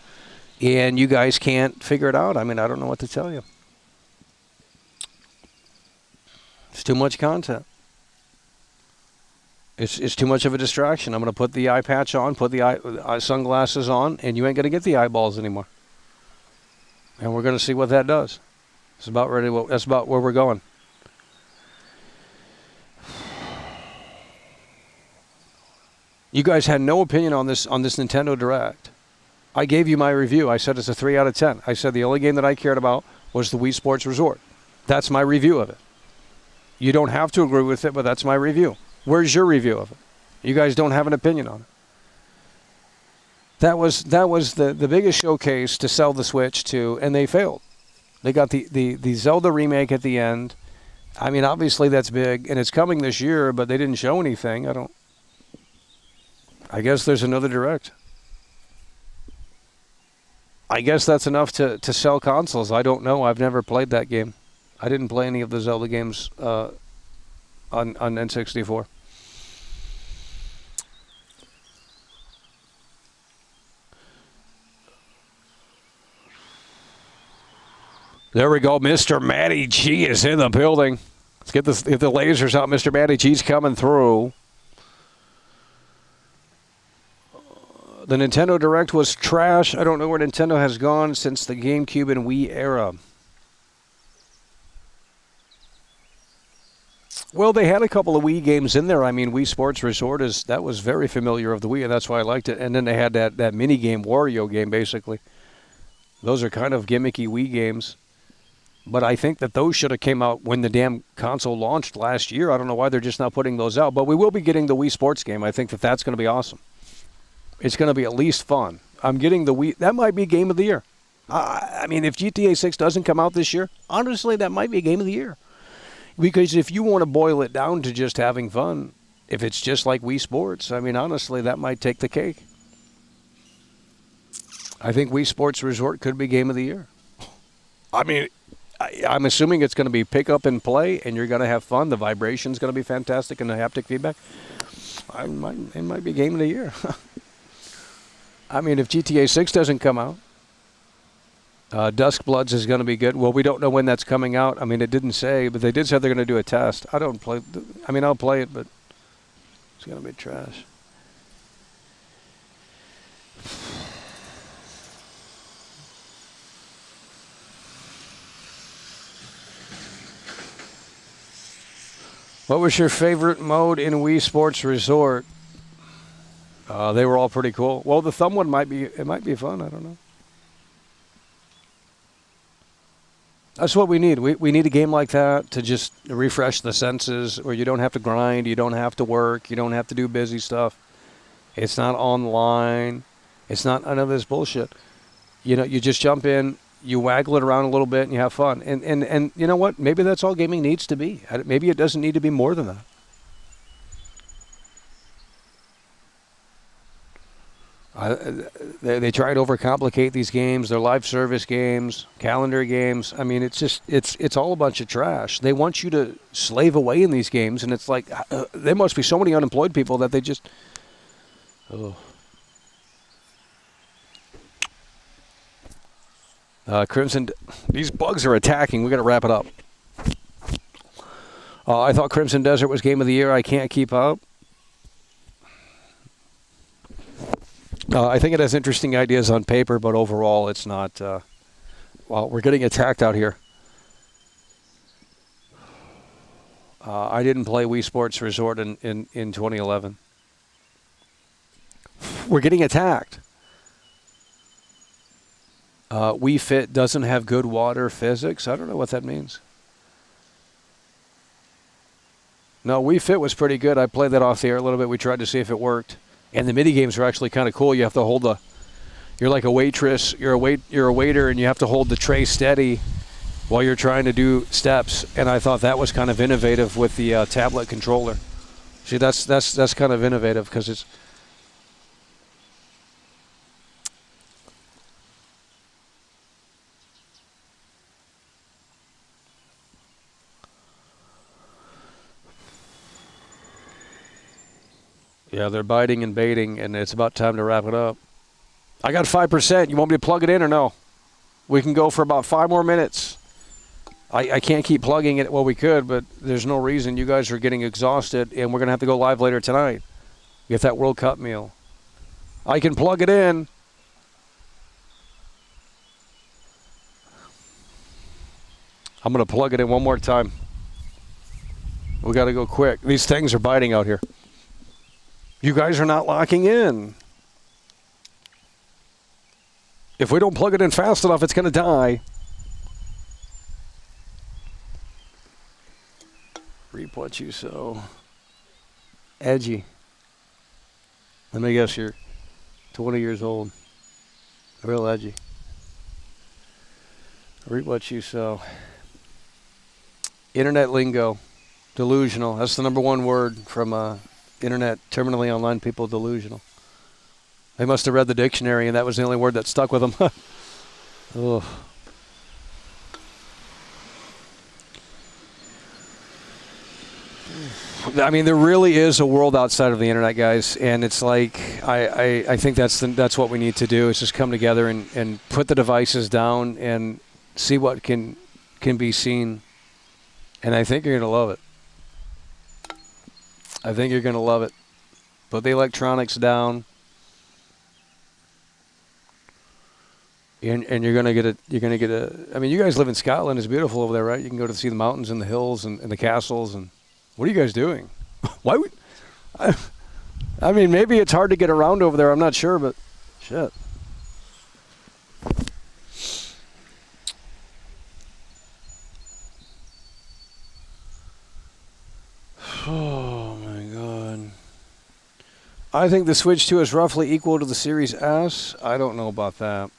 And you guys can't figure it out. I mean, I don't know what to tell you. It's too much content. It's too much of a distraction. I'm going to put the eye patch on, put the eye sunglasses on, and you ain't going to get the eyeballs anymore. And we're going to see what that does. It's about ready. That's about where we're going. You guys had no opinion on this Nintendo Direct. I gave you my review. I said it's a 3 out of 10. I said the only game that I cared about was the Wii Sports Resort. That's my review of it. You don't have to agree with it, but that's my review. Where's your review of it? You guys don't have an opinion on it. That was the biggest showcase to sell the Switch to, and they failed. They got the Zelda remake at the end. I mean, obviously that's big, and it's coming this year, but they didn't show anything. I guess there's another Direct. I guess that's enough to sell consoles. I don't know. I've never played that game. I didn't play any of the Zelda games on N64. There we go. Mr. Matty G is in the building. Let's get the lasers out. Mr. Matty G's coming through. The Nintendo Direct was trash. I don't know where Nintendo has gone since the GameCube and Wii era. Well, they had a couple of Wii games in there. I mean, Wii Sports Resort that was very familiar of the Wii, and that's why I liked it. And then they had that mini game, Wario game, basically. Those are kind of gimmicky Wii games. But I think that those should have came out when the damn console launched last year. I don't know why they're just not putting those out. But we will be getting the Wii Sports game. I think that's going to be awesome. It's going to be at least fun. I'm getting the Wii. That might be game of the year. I mean, if GTA 6 doesn't come out this year, honestly, that might be game of the year. Because if you want to boil it down to just having fun, if it's just like Wii Sports, I mean, honestly, that might take the cake. I think Wii Sports Resort could be game of the year. I mean, I'm assuming it's going to be pick up and play, and you're going to have fun. The vibration's going to be fantastic, and the haptic feedback. It might be game of the year. I mean, if GTA 6 doesn't come out, Dusk Bloods is going to be good. Well, we don't know when that's coming out. I mean, it didn't say, but they did say they're going to do a test. I'll play it, but it's going to be trash. What was your favorite mode in Wii Sports Resort? They were all pretty cool. Well, the thumb one might be fun. I don't know. That's what we need. We need a game like that to just refresh the senses, where you don't have to grind, you don't have to work, you don't have to do busy stuff. It's not online. It's not none of this bullshit. You know, you just jump in, you waggle it around a little bit, and you have fun. And you know what? Maybe that's all gaming needs to be. Maybe it doesn't need to be more than that. They try to overcomplicate these games. They're live service games, calendar games. I mean, it's all a bunch of trash. They want you to slave away in these games, and it's like there must be so many unemployed people that they just. Oh. Crimson, these bugs are attacking. We got to wrap it up. I thought Crimson Desert was Game of the Year. I can't keep up. I think it has interesting ideas on paper, but overall it's not. Well, we're getting attacked out here. I didn't play Wii Sports Resort in 2011. We're getting attacked. Wii Fit doesn't have good water physics. I don't know what that means. No, Wii Fit was pretty good. I played that off the air a little bit. We tried to see if it worked. And the mini games are actually kind of cool. You have to hold you're like a waitress, you're a waiter, and you have to hold the tray steady while you're trying to do steps. And I thought that was kind of innovative with the tablet controller. See, that's kind of innovative because it's. Yeah, they're biting and baiting, and it's about time to wrap it up. I got 5%. You want me to plug it in or no? We can go for about 5 more minutes. I can't keep plugging it. Well, we could, but there's no reason. You guys are getting exhausted, and we're going to have to go live later tonight. Get that World Cup meal. I can plug it in. I'm going to plug it in one more time. We got to go quick. These things are biting out here. You guys are not locking in. If we don't plug it in fast enough, it's going to die. Reap what you sow. Edgy. Let me guess, you're 20 years old. Real edgy. Reap what you sow. Internet lingo. Delusional. That's the #1 word from internet, terminally online people, delusional. They must have read the dictionary, and that was the only word that stuck with them. Ugh. I mean, there really is a world outside of the internet, guys, and it's like I think that's what we need to do is just come together and put the devices down and see what can be seen, and I think you're going to love it. I think you're going to love it. Put the electronics down, and you're going to get a. You're going to get a. I mean, you guys live in Scotland. It's beautiful over there, right? You can go to see the mountains and the hills and the castles. And what are you guys doing? Why would? I mean, maybe it's hard to get around over there. I'm not sure, but shit. Oh my God. I think the Switch 2 is roughly equal to the Series S. I don't know about that.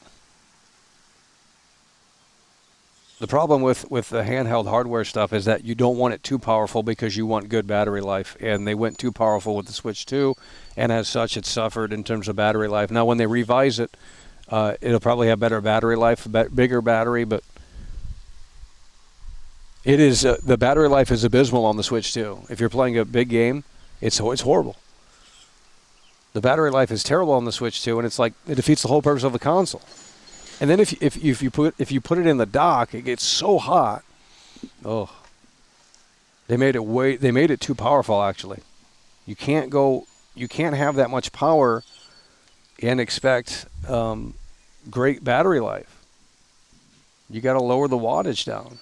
The problem with the handheld hardware stuff is that you don't want it too powerful because you want good battery life. And they went too powerful with the Switch 2, and as such, it suffered in terms of battery life. Now, when they revise it, it'll probably have better battery life, bigger battery, but it is the battery life is abysmal on the Switch 2. If you're playing a big game, it's horrible. The battery life is terrible on the Switch 2, and it's like it defeats the whole purpose of the console. And then if you put it in the dock, it gets so hot. Oh, they made it too powerful. Actually, you can't have that much power and expect great battery life. You got to lower the wattage down.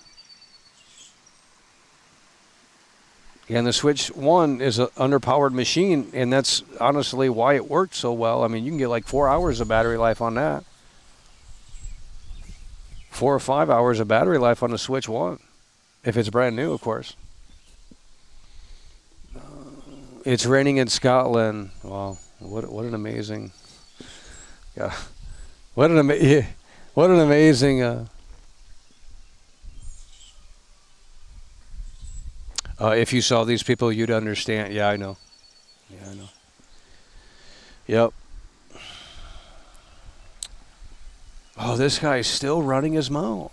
And the Switch 1 is an underpowered machine, and that's honestly why it worked so well. I mean, you can get like 4 hours of battery life on that. 4 or 5 hours of battery life on the Switch 1, if it's brand new, of course. It's raining in Scotland. Wow, what an amazing, yeah, what an amazing. If you saw these people, you'd understand. Yeah, I know. Yeah, I know. Yep. Oh, this guy's still running his mouth.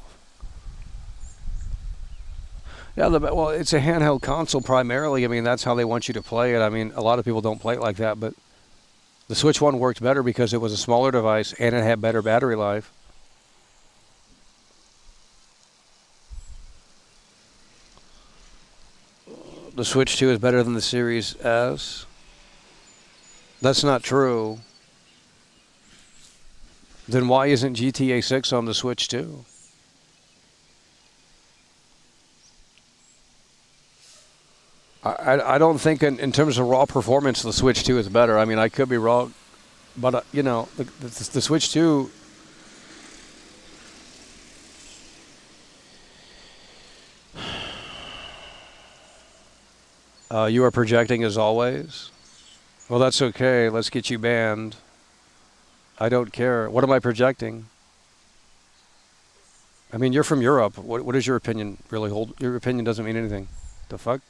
Yeah, well, it's a handheld console primarily. I mean, that's how they want you to play it. I mean, a lot of people don't play it like that, but the Switch 1 worked better because it was a smaller device and it had better battery life. the Switch 2 is better than the Series S. That's not true. Then why isn't GTA 6 on the Switch 2? I don't think in terms of raw performance the Switch 2 is better. I mean, I could be wrong, but you know, the Switch 2. You are projecting as always. Well, that's okay. Let's get you banned. I don't care. What am I projecting? I mean, you're from Europe. What does your opinion really hold? Your opinion doesn't mean anything. The fuck?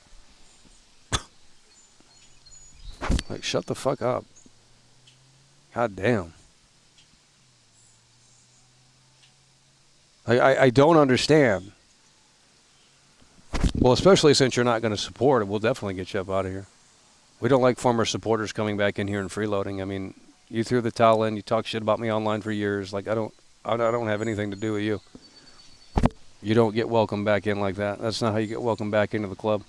Like, shut the fuck up. God damn. I don't understand. Well, especially since you're not going to support it, we'll definitely get you up out of here. We don't like former supporters coming back in here and freeloading. I mean, you threw the towel in. You talk shit about me online for years. Like, I don't have anything to do with you. You don't get welcomed back in like that. That's not how you get welcomed back into the club.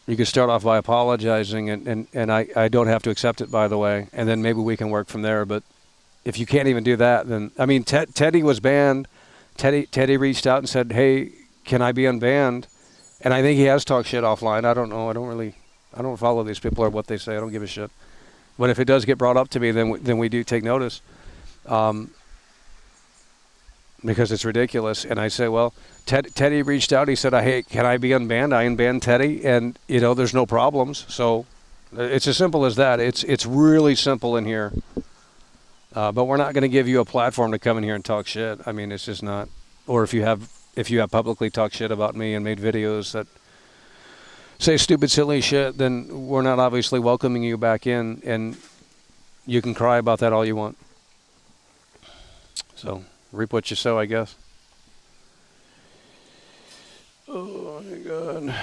You can start off by apologizing, and I don't have to accept it, by the way, and then maybe we can work from there. But if you can't even do that, then, I mean, Teddy was banned. Teddy reached out and said, hey, can I be unbanned? And I think he has talked shit offline. I don't know. I don't follow these people or what they say. I don't give a shit. But if it does get brought up to me, then we do take notice. Because it's ridiculous. And I say, well, Teddy reached out. He said, hey, can I be unbanned? I unbanned Teddy, and, you know, there's no problems. So it's as simple as that. It's really simple in here. But we're not going to give you a platform to come in here and talk shit. I mean, it's just not. Or if you have publicly talked shit about me and made videos that say stupid, silly shit, then we're not obviously welcoming you back in, and you can cry about that all you want. So reap what you sow, I guess. Oh my God.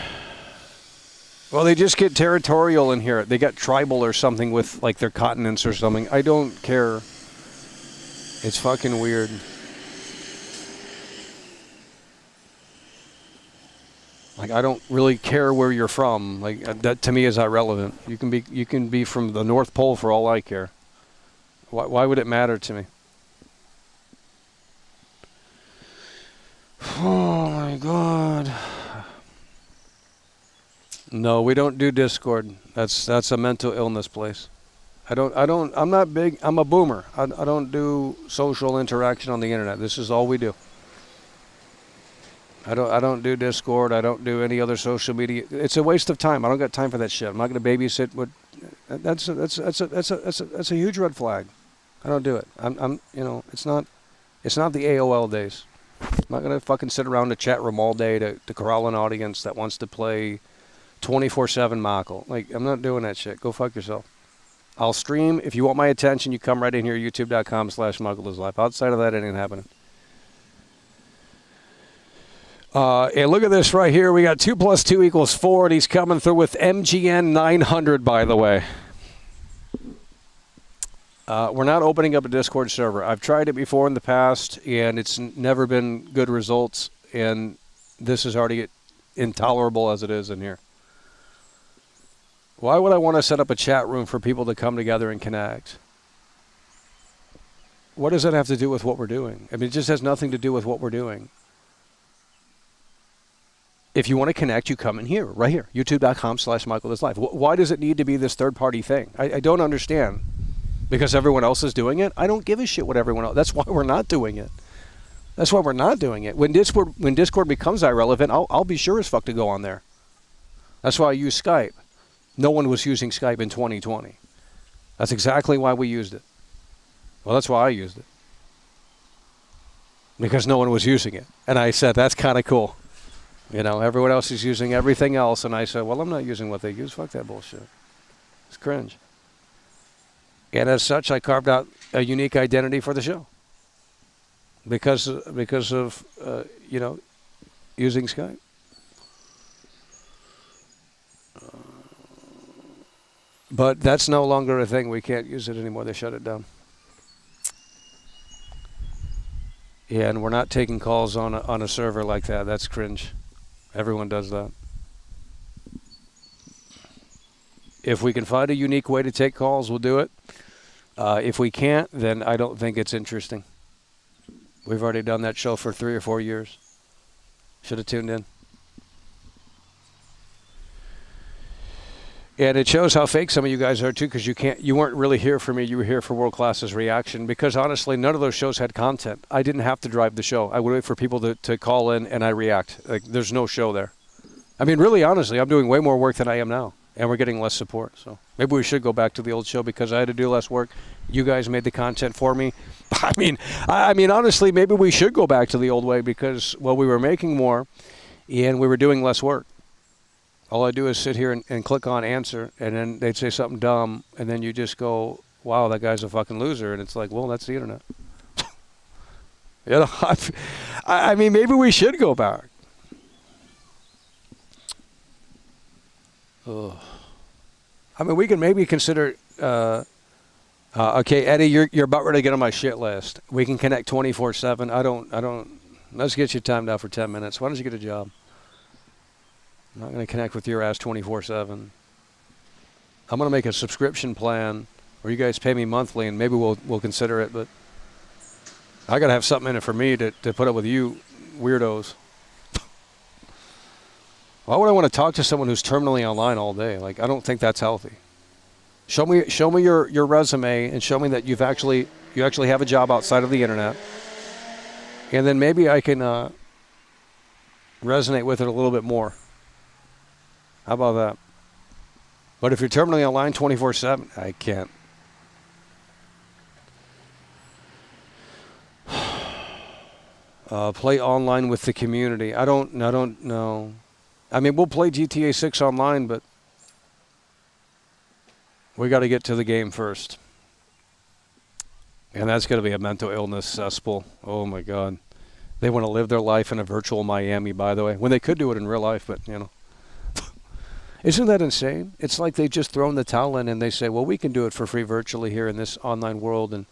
Well, they just get territorial in here. They got tribal or something with like their continents or something. I don't care. It's fucking weird. Like, I don't really care where you're from. Like, that to me is irrelevant. You can be from the North Pole for all I care. Why would it matter to me? Oh my God. No, we don't do Discord. That's a mental illness place. I'm not big. I'm a boomer. I don't do social interaction on the internet. This is all we do. I don't do Discord. I don't do any other social media. It's a waste of time. I don't got time for that shit. I'm not going to babysit. That's a huge red flag. I don't do it. I'm you know, it's not the AOL days. I'm not going to fucking sit around the chat room all day to corral an audience that wants to play 24/7 Mako. Like, I'm not doing that shit. Go fuck yourself. I'll stream. If you want my attention, you come right in here, youtube.com/MuggleIsLife. Outside of that, it ain't happening. And look at this right here. We got 2 + 2 = 4, and he's coming through with MGN 900, by the way. We're not opening up a Discord server. I've tried it before in the past, and it's never been good results, and this is already intolerable as it is in here. Why would I want to set up a chat room for people to come together and connect? What does that have to do with what we're doing? I mean, it just has nothing to do with what we're doing. If you want to connect, you come in here, right here, youtube.com/MuggleIsLife. Why does it need to be this third-party thing? I don't understand. Because everyone else is doing it? I don't give a shit what everyone else. That's why we're not doing it. That's why we're not doing it. When Discord becomes irrelevant, I'll be sure as fuck to go on there. That's why I use Skype. No one was using Skype in 2020. That's exactly why we used it. Well, that's why I used it. Because no one was using it. And I said, that's kind of cool. You know, everyone else is using everything else. And I said, well, I'm not using what they use. Fuck that bullshit. It's cringe. And as such, I carved out a unique identity for the show. Because of you know, using Skype. But that's no longer a thing. We can't use it anymore. They shut it down. Yeah, and we're not taking calls on a server like that. That's cringe. Everyone does that. If we can find a unique way to take calls, we'll do it. If we can't, then I don't think it's interesting. We've already done that show for 3 or 4 years. Should have tuned in. And it shows how fake some of you guys are too, because you weren't really here for me. You were here for World Class's reaction. Because honestly, none of those shows had content. I didn't have to drive the show. I would wait for people to call in and I react. Like, there's no show there. I mean, really, honestly, I'm doing way more work than I am now, and we're getting less support. So maybe we should go back to the old show because I had to do less work. You guys made the content for me. I mean, honestly, maybe we should go back to the old way because, well, we were making more and we were doing less work. All I do is sit here and click on answer, and then they'd say something dumb, and then you just go, wow, that guy's a fucking loser. And it's like, well, that's the internet. You know, I mean, maybe we should go back. Ugh. I mean, we can maybe consider, okay, Eddie, you're about ready to get on my shit list. We can connect 24/7. I don't, let's get you timed out for 10 minutes. Why don't you get a job? I'm not going to connect with your ass 24/7. I'm going to make a subscription plan where you guys pay me monthly, and maybe we'll consider it. But I got to have something in it for me to put up with you weirdos. Why would I want to talk to someone who's terminally online all day? Like, I don't think that's healthy. Show me your resume and show me that you actually have a job outside of the internet, and then maybe I can resonate with it a little bit more. How about that? But if you're terminally online 24/7, I can't. Play online with the community. I don't know. I mean, we'll play GTA 6 online, but we got to get to the game first. And that's going to be a mental illness cesspool. Oh, my God. They want to live their life in a virtual Miami, by the way, when they could do it in real life, but, you know. Isn't that insane? It's like they've just thrown the towel in and they say, well, we can do it for free virtually here in this online world, and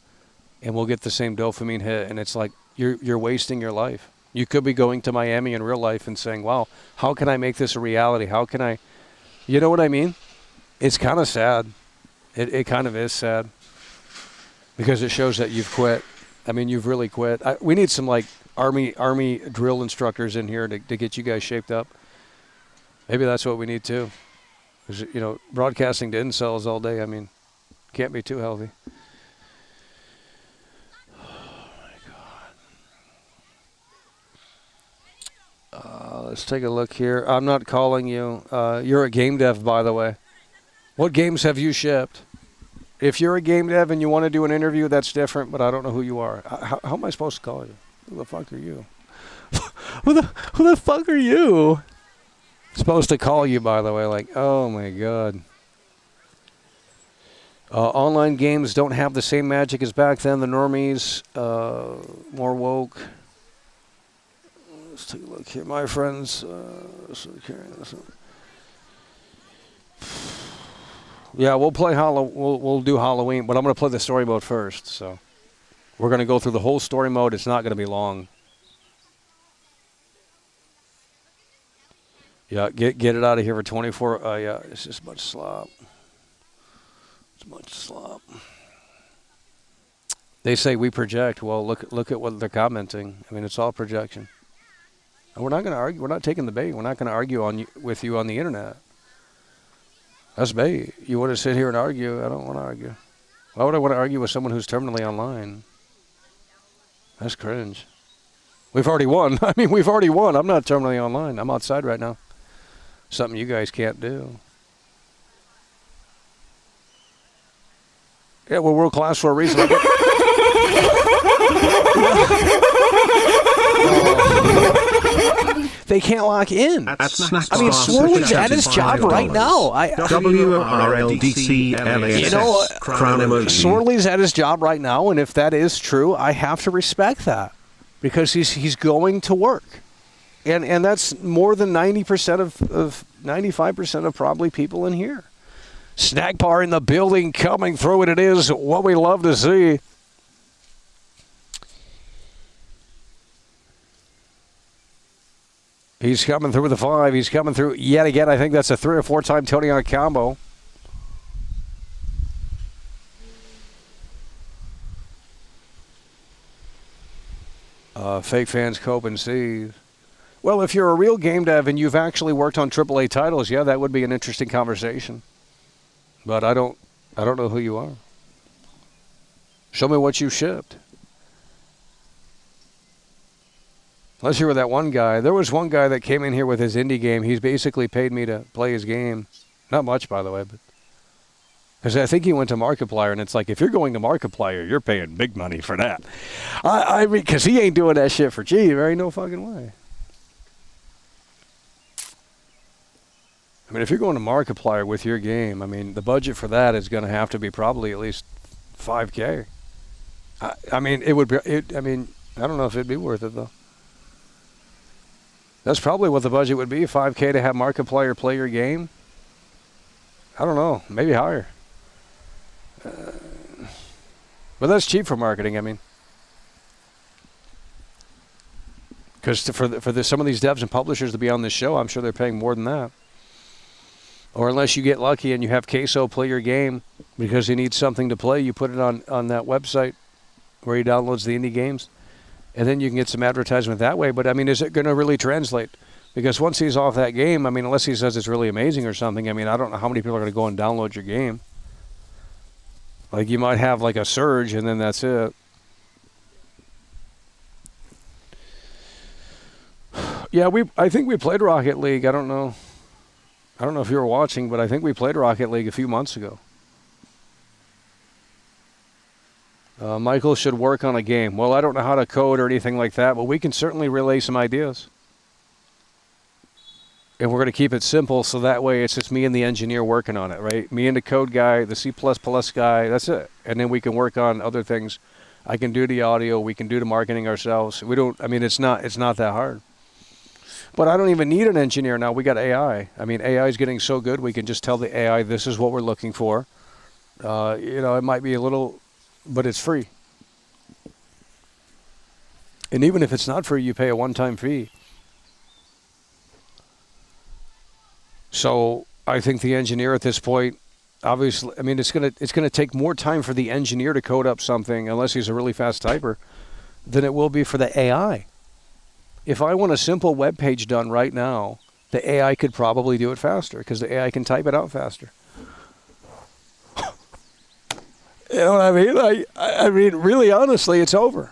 we'll get the same dopamine hit. And it's like you're wasting your life. You could be going to Miami in real life and saying, wow, how can I make this a reality? How can I, you know what I mean? It's kind of sad. It kind of is sad because it shows that you've quit. I mean, you've really quit. We need some like army drill instructors in here to get you guys shaped up. Maybe that's what we need too. Because, you know, broadcasting to incels all day, I mean, can't be too healthy. Let's take a look here. I'm not calling you. You're a game dev, by the way. What games have you shipped? If you're a game dev and you want to do an interview, that's different, but I don't know who you are. How am I supposed to call you? Who the fuck are you? Who the fuck are you? Supposed to call you, by the way. Like, oh, my God. Online games don't have the same magic as back then. The normies, more woke. Let's take a look here. My friends. Yeah, we'll play we'll do Halloween, but I'm going to play the story mode first. So we're going to go through the whole story mode. It's not going to be long. Yeah, get it out of here for 24. Yeah, it's just much slop. It's much slop. They say we project. Well, look at what they're commenting. I mean, it's all projection. And we're not going to argue. We're not taking the bait. We're not going to argue with you on the internet. That's bait. You want to sit here and argue? I don't want to argue. Why would I want to argue with someone who's terminally online? That's cringe. We've already won. I mean, we've already won. I'm not terminally online. I'm outside right now. Something you guys can't do. Yeah, we're world class for a reason. They can't lock in. I mean, Swirly's at his job right now. WRLDCLASS. You know, Crown emoji. Swirly's at his job right now, and if that is true, I have to respect that because he's going to work, and that's more than 90% of 95% of probably people in here. Snack bar in the building, coming through, and it is what we love to see. He's coming through with a 5. He's coming through yet again. I think that's a 3 or 4 time Tony on a combo. Fake fans cope and seethe. Well, if you're a real game dev and you've actually worked on AAA titles, yeah, that would be an interesting conversation. But I don't know who you are. Show me what you shipped. Unless you were that one guy. There was one guy that came in here with his indie game. He's basically paid me to play his game. Not much, by the way, but because I think he went to Markiplier, and it's like, if you're going to Markiplier, you're paying big money for that. I mean, because he ain't doing that shit for cheap. There ain't no fucking way. I mean, if you're going to Markiplier with your game, I mean, the budget for that is going to have to be probably at least $5K. I mean, it would be. I mean, I don't know if it'd be worth it though. That's probably what the budget would be, $5K to have Markiplier play your game. I don't know, maybe higher. But that's cheap for marketing, I mean. Because for some of these devs and publishers to be on this show, I'm sure they're paying more than that. Or unless you get lucky and you have Queso play your game because he needs something to play, you put it on that website where he downloads the indie games. And then you can get some advertisement that way. But, I mean, is it going to really translate? Because once he's off that game, I mean, unless he says it's really amazing or something, I mean, I don't know how many people are going to go and download your game. Like, you might have, like, a surge, and then that's it. Yeah, I think we played Rocket League. I don't know if you were watching, but I think we played Rocket League a few months ago. Michael should work on a game. Well, I don't know how to code or anything like that, but we can certainly relay some ideas. And we're going to keep it simple, so that way it's just me and the engineer working on it, right? Me and the code guy, the C++ guy, that's it. And then we can work on other things. I can do the audio, we can do the marketing ourselves. I mean, it's not that hard. But I don't even need an engineer now. We got AI. I mean, AI is getting so good, we can just tell the AI this is what we're looking for. It might be a little, but it's free. And even if it's not free, you pay a one-time fee. So I think the engineer at this point, obviously, I mean, it's gonna take more time for the engineer to code up something, unless he's a really fast typer, than it will be for the AI. If I want a simple web page done right now, the AI could probably do it faster because the AI can type it out faster. You know what I mean? I mean, really, honestly, it's over.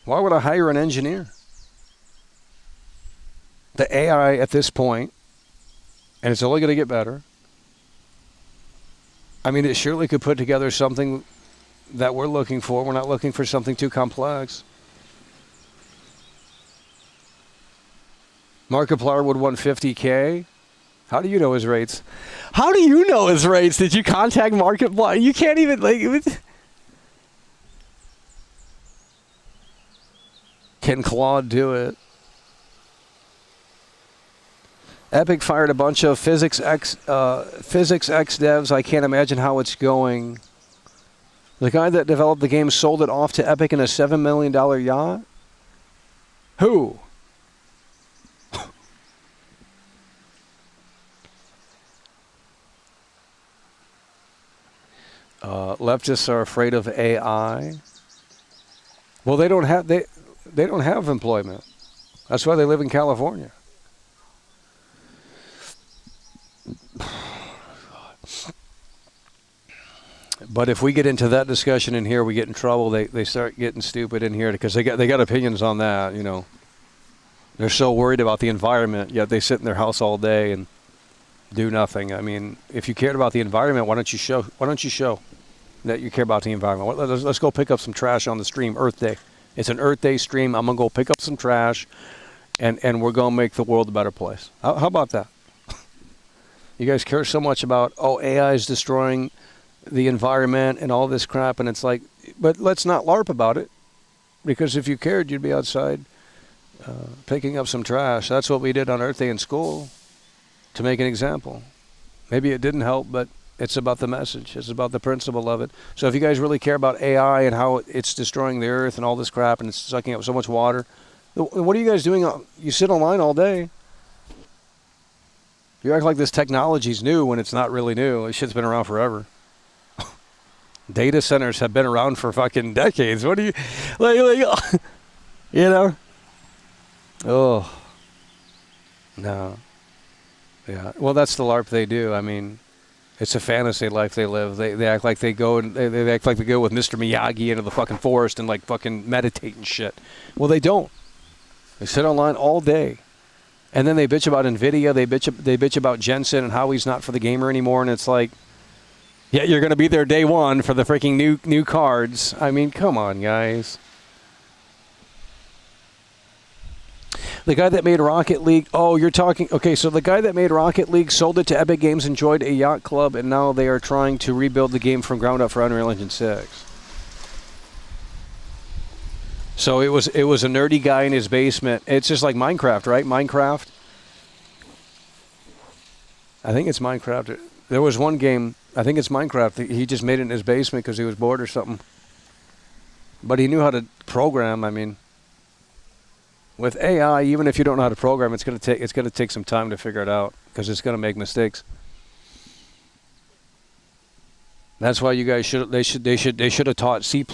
Why would I hire an engineer? The AI at this point, and it's only going to get better. I mean, it surely could put together something that we're looking for. We're not looking for something too complex. Markiplier would want $50K. How do you know his rates? How do you know his rates? Did you contact Markiplier? You can't even, Can Claude do it? Epic fired a bunch of Physics X devs. I can't imagine how it's going. The guy that developed the game sold it off to Epic in a $7 million yacht? Who? Leftists are afraid of AI. Well, they don't have employment. That's why they live in California. But if we get into that discussion in here, we get in trouble. They start getting stupid in here because they got opinions on that. You know, they're so worried about the environment, yet they sit in their house all day and do nothing. I mean, if you cared about the environment, why don't you show that you care about the environment? Let's go pick up some trash on the stream. Earth Day. It's an Earth Day stream. I'm gonna go pick up some trash, and we're gonna make the world a better place. How about that? You guys care so much about AI is destroying the environment and all this crap, and it's like, but let's not LARP about it, because if you cared, you'd be outside picking up some trash. That's what we did on Earth Day in school, to make an example. Maybe it didn't help, but it's about the message. It's about the principle of it. So if you guys really care about AI and how it's destroying the Earth and all this crap, and it's sucking up so much water, what are you guys doing? You sit online all day. You act like this technology's new when it's not really new. This shit's been around forever. Data centers have been around for fucking decades. What do you like? You know? Oh. No. Yeah. Well, that's the LARP they do. I mean, it's a fantasy life they live. They act like they go and they act like they go with Mr. Miyagi into the fucking forest and like fucking meditate and shit. Well, they don't. They sit online all day. And then they bitch about NVIDIA. They bitch about Jensen and how he's not for the gamer anymore. And it's like, yeah, you're going to be there day one for the freaking new cards. I mean, come on, guys. The guy that made Rocket League, oh, you're talking, okay, so the guy that made Rocket League sold it to Epic Games, enjoyed a yacht club, and now they are trying to rebuild the game from ground up for Unreal Engine 6. So it was a nerdy guy in his basement. It's just like Minecraft, right? Minecraft. I think it's Minecraft. There was one game, I think it's Minecraft. He just made it in his basement because he was bored or something. But he knew how to program. I mean, with AI, even if you don't know how to program, it's going to take some time to figure it out because it's going to make mistakes. That's why you guys should have taught C++ in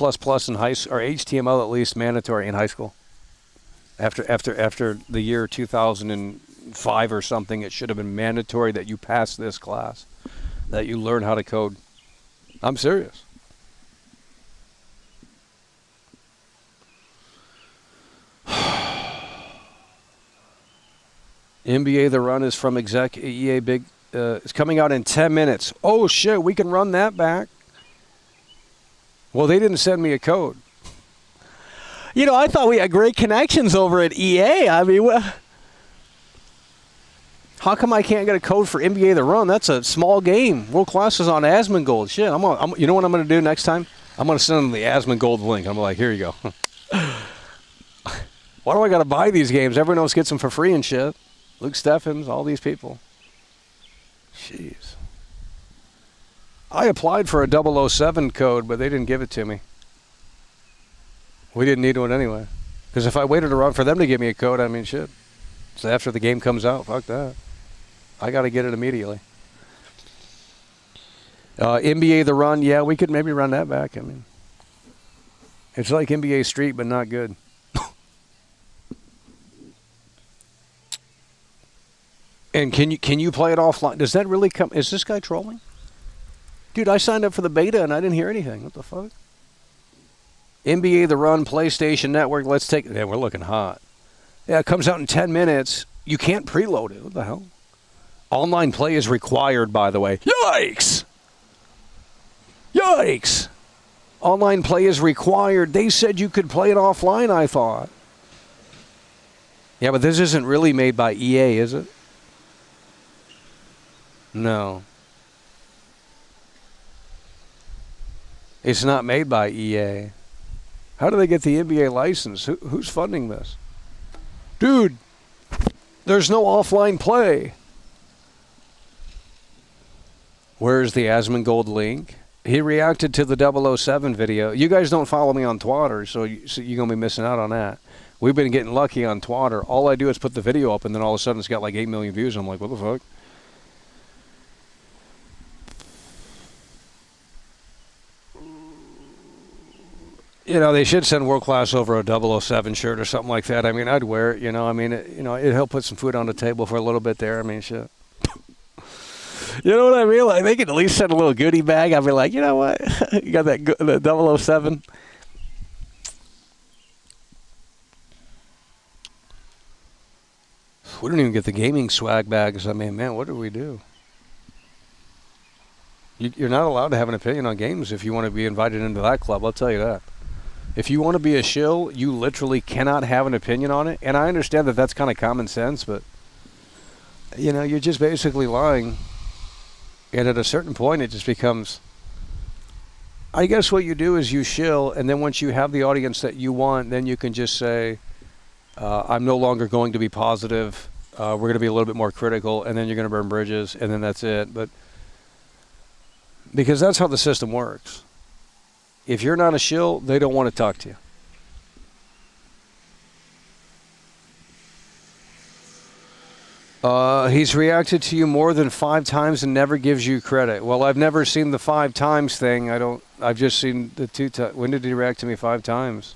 high school, or HTML at least mandatory in high school. After the year 2005 or something, it should have been mandatory that you pass this class, that you learn how to code. I'm serious. NBA The Run is from exec EA Big. It's coming out in 10 minutes. Oh, shit, we can run that back. Well, they didn't send me a code. You know, I thought we had great connections over at EA. I mean, how come I can't get a code for NBA The Run? That's a small game. World Class is on Asmongold. Shit, you know what I'm going to do next time? I'm going to send them the Asmongold link. I'm like, here you go. Why do I got to buy these games? Everyone else gets them for free and shit. Luke Steffens, all these people. Jeez. I applied for a 007 code, but they didn't give it to me. We didn't need one anyway. Because if I waited around for them to give me a code, I mean, shit. So after the game comes out, fuck that. I got to get it immediately. NBA The Run, yeah, we could maybe run that back. I mean, it's like NBA Street, but not good. And can you play it offline? Does that really come? Is this guy trolling? Dude, I signed up for the beta and I didn't hear anything. What the fuck? NBA The Run, PlayStation Network. Let's take it. Yeah, we're looking hot. Yeah, it comes out in 10 minutes. You can't preload it. What the hell? Online play is required, by the way. Yikes! Yikes! Online play is required. They said you could play it offline, I thought. Yeah, but this isn't really made by EA, is it? No. It's not made by EA. How do they get the NBA license? Who's funding this? Dude, there's no offline play. Where's the Asmongold link? He reacted to the 007 video. You guys don't follow me on Twitter, so you're going to be missing out on that. We've been getting lucky on Twitter. All I do is put the video up, and then all of a sudden it's got like 8 million views. I'm like, what the fuck? You know, they should send World Class over a 007 shirt or something like that. I mean, I'd wear it, you know. I mean, it'd help put some food on the table for a little bit there. I mean, shit. You know what I mean? Like, they could at least send a little goodie bag. I'd be like, you know what? You got the 007. We don't even get the gaming swag bags. I mean, man, what do we do? You're not allowed to have an opinion on games if you want to be invited into that club. I'll tell you that. If you want to be a shill, you literally cannot have an opinion on it. And I understand that that's kind of common sense, but, you know, you're just basically lying. And at a certain point, it just becomes, I guess what you do is you shill, and then once you have the audience that you want, then you can just say, I'm no longer going to be positive. We're going to be a little bit more critical, and then you're going to burn bridges, and then that's it. But because that's how the system works. If you're not a shill, they don't want to talk to you. He's reacted to you more than 5 times and never gives you credit. Well, I've never seen the 5 times thing. I've just seen the 2 times. When did he react to me 5 times?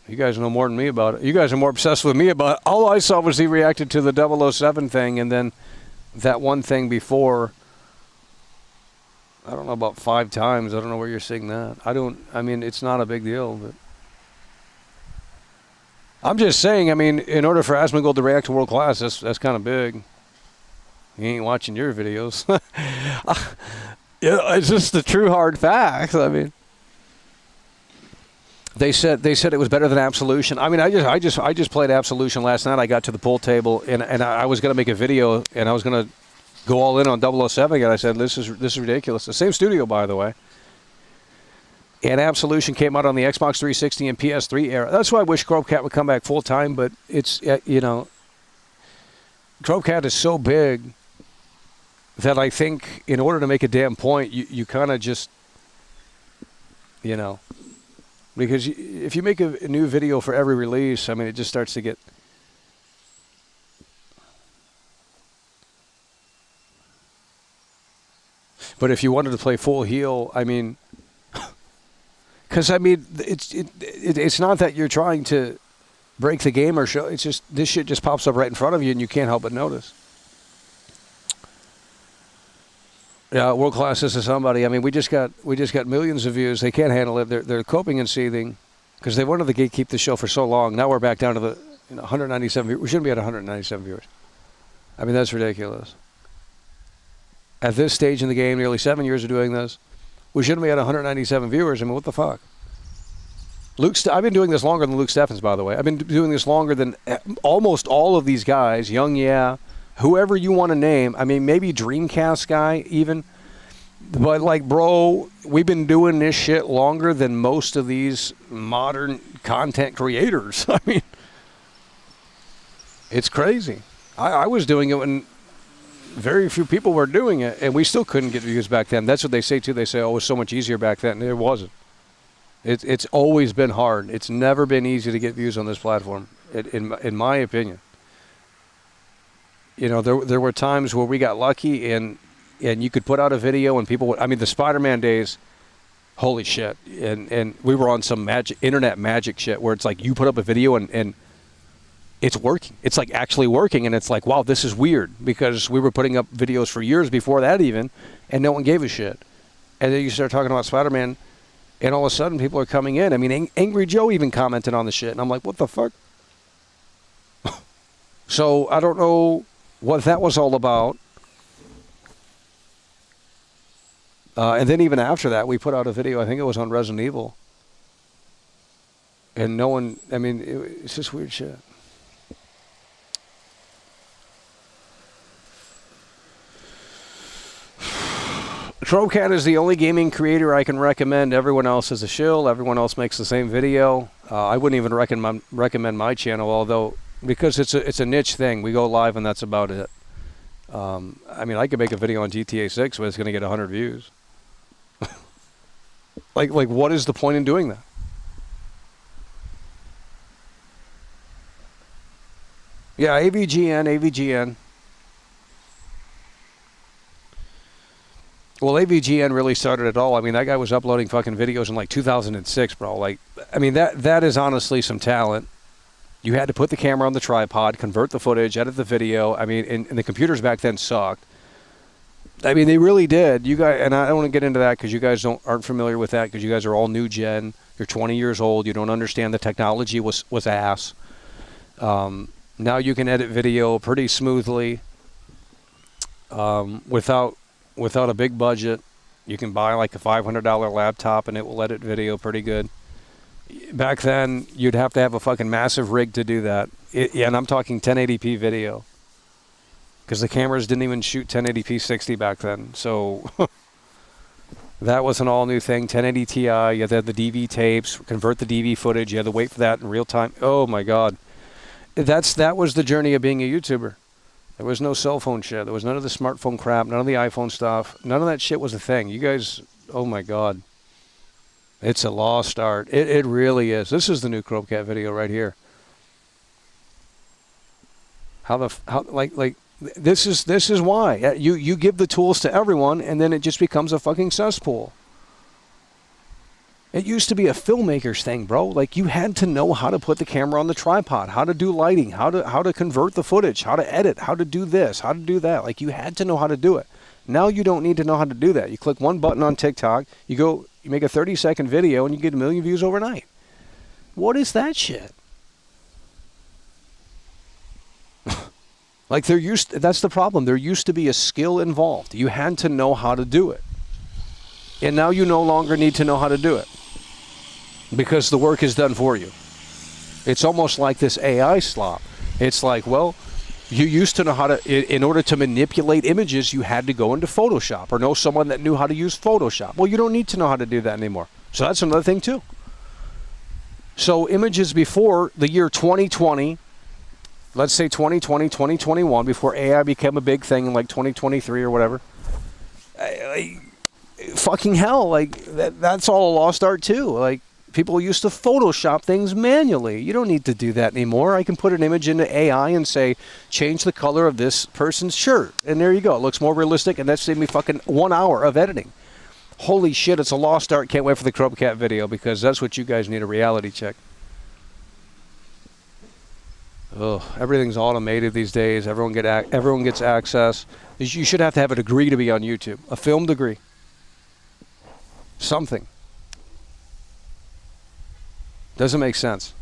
You guys know more than me about it. You guys are more obsessed with me about it. All I saw was he reacted to the 007 thing, and then that one thing before. I don't know, about 5 times. I don't know where you're seeing that. I mean, it's not a big deal, but I'm just saying, I mean, in order for Asmongold to react to world class, that's kind of big. He ain't watching your videos. Yeah, it's just the true hard facts. I mean, they said it was better than Absolution. I mean, I just played Absolution last night. I got to the pool table and I was gonna make a video and I was gonna go all in on 007, and I said this is ridiculous. The same studio, by the way. And Absolution came out on the Xbox 360 and PS3 era. That's why I wish Cropecat would come back full time. But it's Cropecat is so big that I think in order to make a damn point, you kind of just because if you make a new video for every release, I mean, it just starts to get. But if you wanted to play full heal, I mean, because I mean, it's not that you're trying to break the game or show. It's just this shit just pops up right in front of you, and you can't help but notice. Yeah, world class is somebody. I mean, we just got millions of views. They can't handle it. They're coping and seething because they wanted to gatekeep the show for so long. Now we're back down to the 197. We shouldn't be at 197 viewers. I mean, that's ridiculous. At this stage in the game, nearly 7 years of doing this, we shouldn't be at 197 viewers. I mean, what the fuck? I've been doing this longer than Luke Steffens, by the way. I've been doing this longer than almost all of these guys. Young, yeah. Whoever you want to name. I mean, maybe Dreamcast guy even. But, like, bro, we've been doing this shit longer than most of these modern content creators. I mean, it's crazy. I was doing it when very few people were doing it, and we still couldn't get views back then. That's what they say, too. They say, oh, it was so much easier back then. It wasn't. It's always been hard. It's never been easy to get views on this platform, in my opinion. You know, there were times where we got lucky, and you could put out a video, and people would... I mean, the Spider-Man days, holy shit. And we were on some internet magic shit where it's like you put up a video, and it's working. It's like actually working, and it's like, wow, this is weird, because we were putting up videos for years before that even, and no one gave a shit. And then you start talking about Spider-Man, and all of a sudden people are coming in. I mean, Angry Joe even commented on the shit, and I'm like, what the fuck? So I don't know what that was all about. And then even after that, we put out a video, I think it was on Resident Evil. And no one, I mean, it's just weird shit. Cropecat is the only gaming creator I can recommend. Everyone else is a shill. Everyone else makes the same video. I wouldn't even recommend my channel, although because it's a niche thing. We go live and that's about it. I mean, I could make a video on GTA 6, but it's going to get 100 views. like what is the point in doing that? Yeah, AVGN. Well, AVGN really started it all. I mean, that guy was uploading fucking videos in like 2006, bro. Like, I mean, that is honestly some talent. You had to put the camera on the tripod, convert the footage, edit the video. I mean, and the computers back then sucked. I mean, they really did. You guys, and I don't want to get into that because you guys aren't familiar with that because you guys are all new gen. You're 20 years old. You don't understand the technology was ass. Now you can edit video pretty smoothly without a big budget. You can buy like a $500 laptop and it will edit video pretty good. Back then, you'd have to have a fucking massive rig to do that. And I'm talking 1080p video. Because the cameras didn't even shoot 1080p 60 back then. So that was an all-new thing. 1080 Ti, you had to have the DV tapes, convert the DV footage. You had to wait for that in real time. Oh, my God. That was the journey of being a YouTuber. There was no cell phone shit. There was none of the smartphone crap, none of the iPhone stuff. None of that shit was a thing. You guys, oh, my God. It's a lost art. It really is. This is the new Cropecat video right here. This is why. You give the tools to everyone, and then it just becomes a fucking cesspool. It used to be a filmmaker's thing, bro. Like, you had to know how to put the camera on the tripod, how to do lighting, how to convert the footage, how to edit, how to do this, how to do that. Like, you had to know how to do it. Now you don't need to know how to do that. You click one button on TikTok, you make a 30-second video, and you get 1 million views overnight. What is that shit? Like, that's the problem. There used to be a skill involved. You had to know how to do it. And now you no longer need to know how to do it, because the work is done for you. It's almost like this AI slop. It's like, well, you used to know how to, in order to manipulate images, you had to go into Photoshop or know someone that knew how to use Photoshop. Well, you don't need to know how to do that anymore. So that's another thing too. So images before the year 2020, let's say 2020, 2021, before AI became a big thing in like 2023 or whatever, fucking hell, like that's all a lost art too. Like, people used to Photoshop things manually. You don't need to do that anymore. I can put an image into AI and say, change the color of this person's shirt. And there you go. It looks more realistic, and that saved me fucking 1 hour of editing. Holy shit, it's a lost art. Can't wait for the Chrome Cat video, because that's what you guys need, a reality check. Ugh, everything's automated these days. Everyone gets access. You should have to have a degree to be on YouTube. A film degree. Something. Doesn't make sense.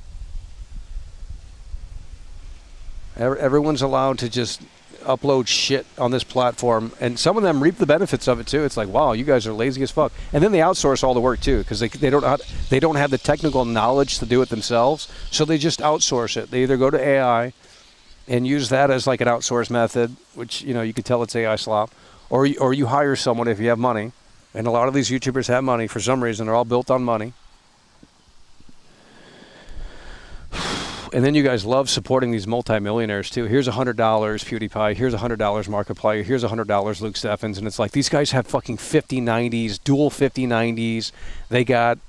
Everyone's allowed to just upload shit on this platform, and some of them reap the benefits of it too. It's like, wow, you guys are lazy as fuck. And then they outsource all the work too, because they don't have the technical knowledge to do it themselves, so they just outsource it. They either go to AI and use that as like an outsource method, which, you know, you could tell it's AI slop, or you hire someone if you have money. And a lot of these YouTubers have money for some reason. They're all built on money. And then you guys love supporting these multimillionaires too. Here's $100 PewDiePie. Here's $100 Markiplier. Here's $100 Luke Steffens. And it's like, these guys have fucking 5090s, dual 5090s. They got,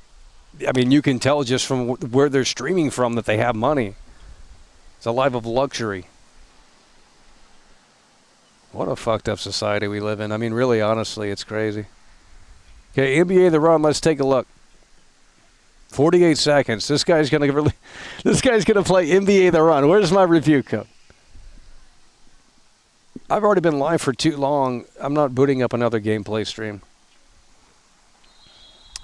I mean, you can tell just from where they're streaming from that they have money. It's a life of luxury. What a fucked up society we live in. I mean, really, honestly, it's crazy. Okay, NBA The Run, let's take a look. 48 seconds. This guy's gonna play NBA The Run. Where's my review code? I've already been live for too long. I'm not booting up another gameplay stream.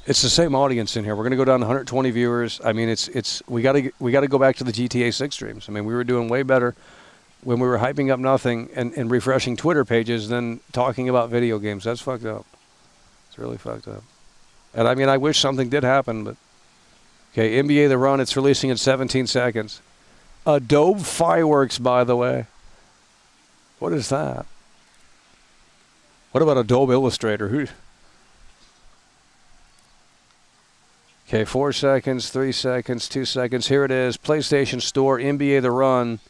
It's the same audience in here. We're gonna go down to 120 viewers. I mean, we gotta go back to the GTA 6 streams. I mean, we were doing way better when we were hyping up nothing and refreshing Twitter pages than talking about video games. That's fucked up. It's really fucked up. And I mean, I wish something did happen, but okay, NBA The Run, it's releasing in 17 seconds. Adobe Fireworks, by the way. What is that? What about Adobe Illustrator? Okay, 4 seconds, 3 seconds, 2 seconds. Here it is. PlayStation Store, NBA The Run.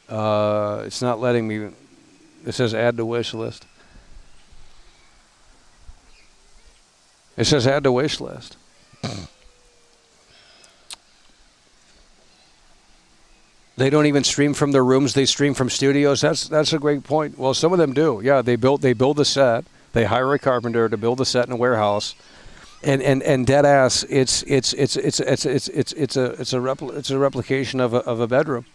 It's not letting me. It says add to wish list. It says add to wish list. They don't even stream from their rooms. They stream from studios. That's a great point. Well, some of them do. Yeah, they build a set. They hire a carpenter to build a set in a warehouse, and dead ass. It's a replication of a bedroom.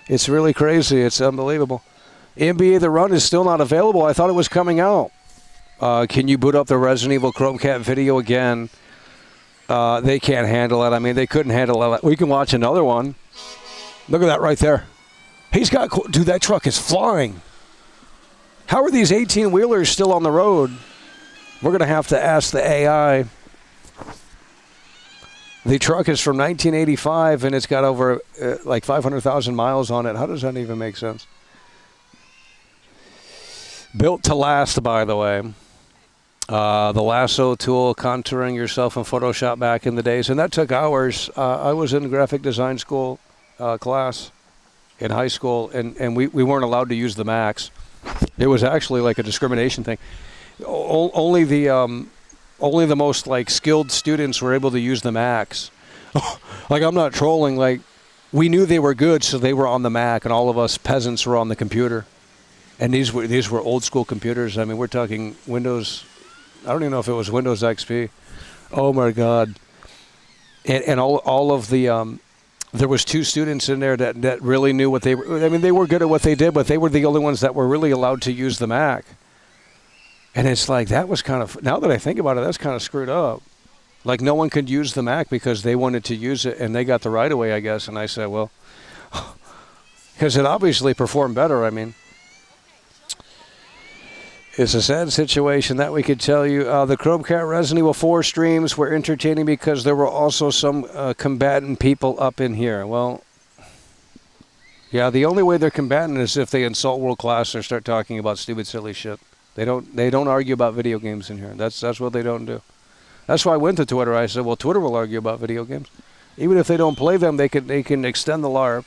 It's really crazy. It's unbelievable. NBA The Run is still not available. I thought it was coming out. Can you boot up the Resident Evil Chrome Cat video again? They can't handle it. I mean, they couldn't handle it. We can watch another one. Look at that right there. Dude, that truck is flying. How are these 18-wheelers still on the road? We're going to have to ask the AI. The truck is from 1985, and it's got over like 500,000 miles on it. How does that even make sense? Built to last, by the way. The lasso tool, contouring yourself in Photoshop back in the days. And that took hours. I was in graphic design school class in high school, and we weren't allowed to use the Macs. It was actually like a discrimination thing. Only the most like skilled students were able to use the Macs. Like, I'm not trolling. Like, we knew they were good, so they were on the Mac, and all of us peasants were on the computer. And these were old school computers. I mean, we're talking Windows. I don't even know if it was Windows XP. Oh my God. and all of the there was 2 students in there that really knew what they were. I mean, they were good at what they did, but they were the only ones that were really allowed to use the Mac. And it's like, that was kind of, now that I think about it, that's kind of screwed up. Like, no one could use the Mac because they wanted to use it, and they got the right of way, I guess. And I said, well, because it obviously performed better. I mean, it's a sad situation, that we could tell you. The Chromecast Resident Evil 4 streams were entertaining because there were also some combatant people up in here. Well, yeah, the only way they're combatant is if they insult world class or start talking about stupid, silly shit. They don't argue about video games in here. That's what they don't do. That's why I went to Twitter. I said, well, Twitter will argue about video games. Even if they don't play them, they can extend the LARP.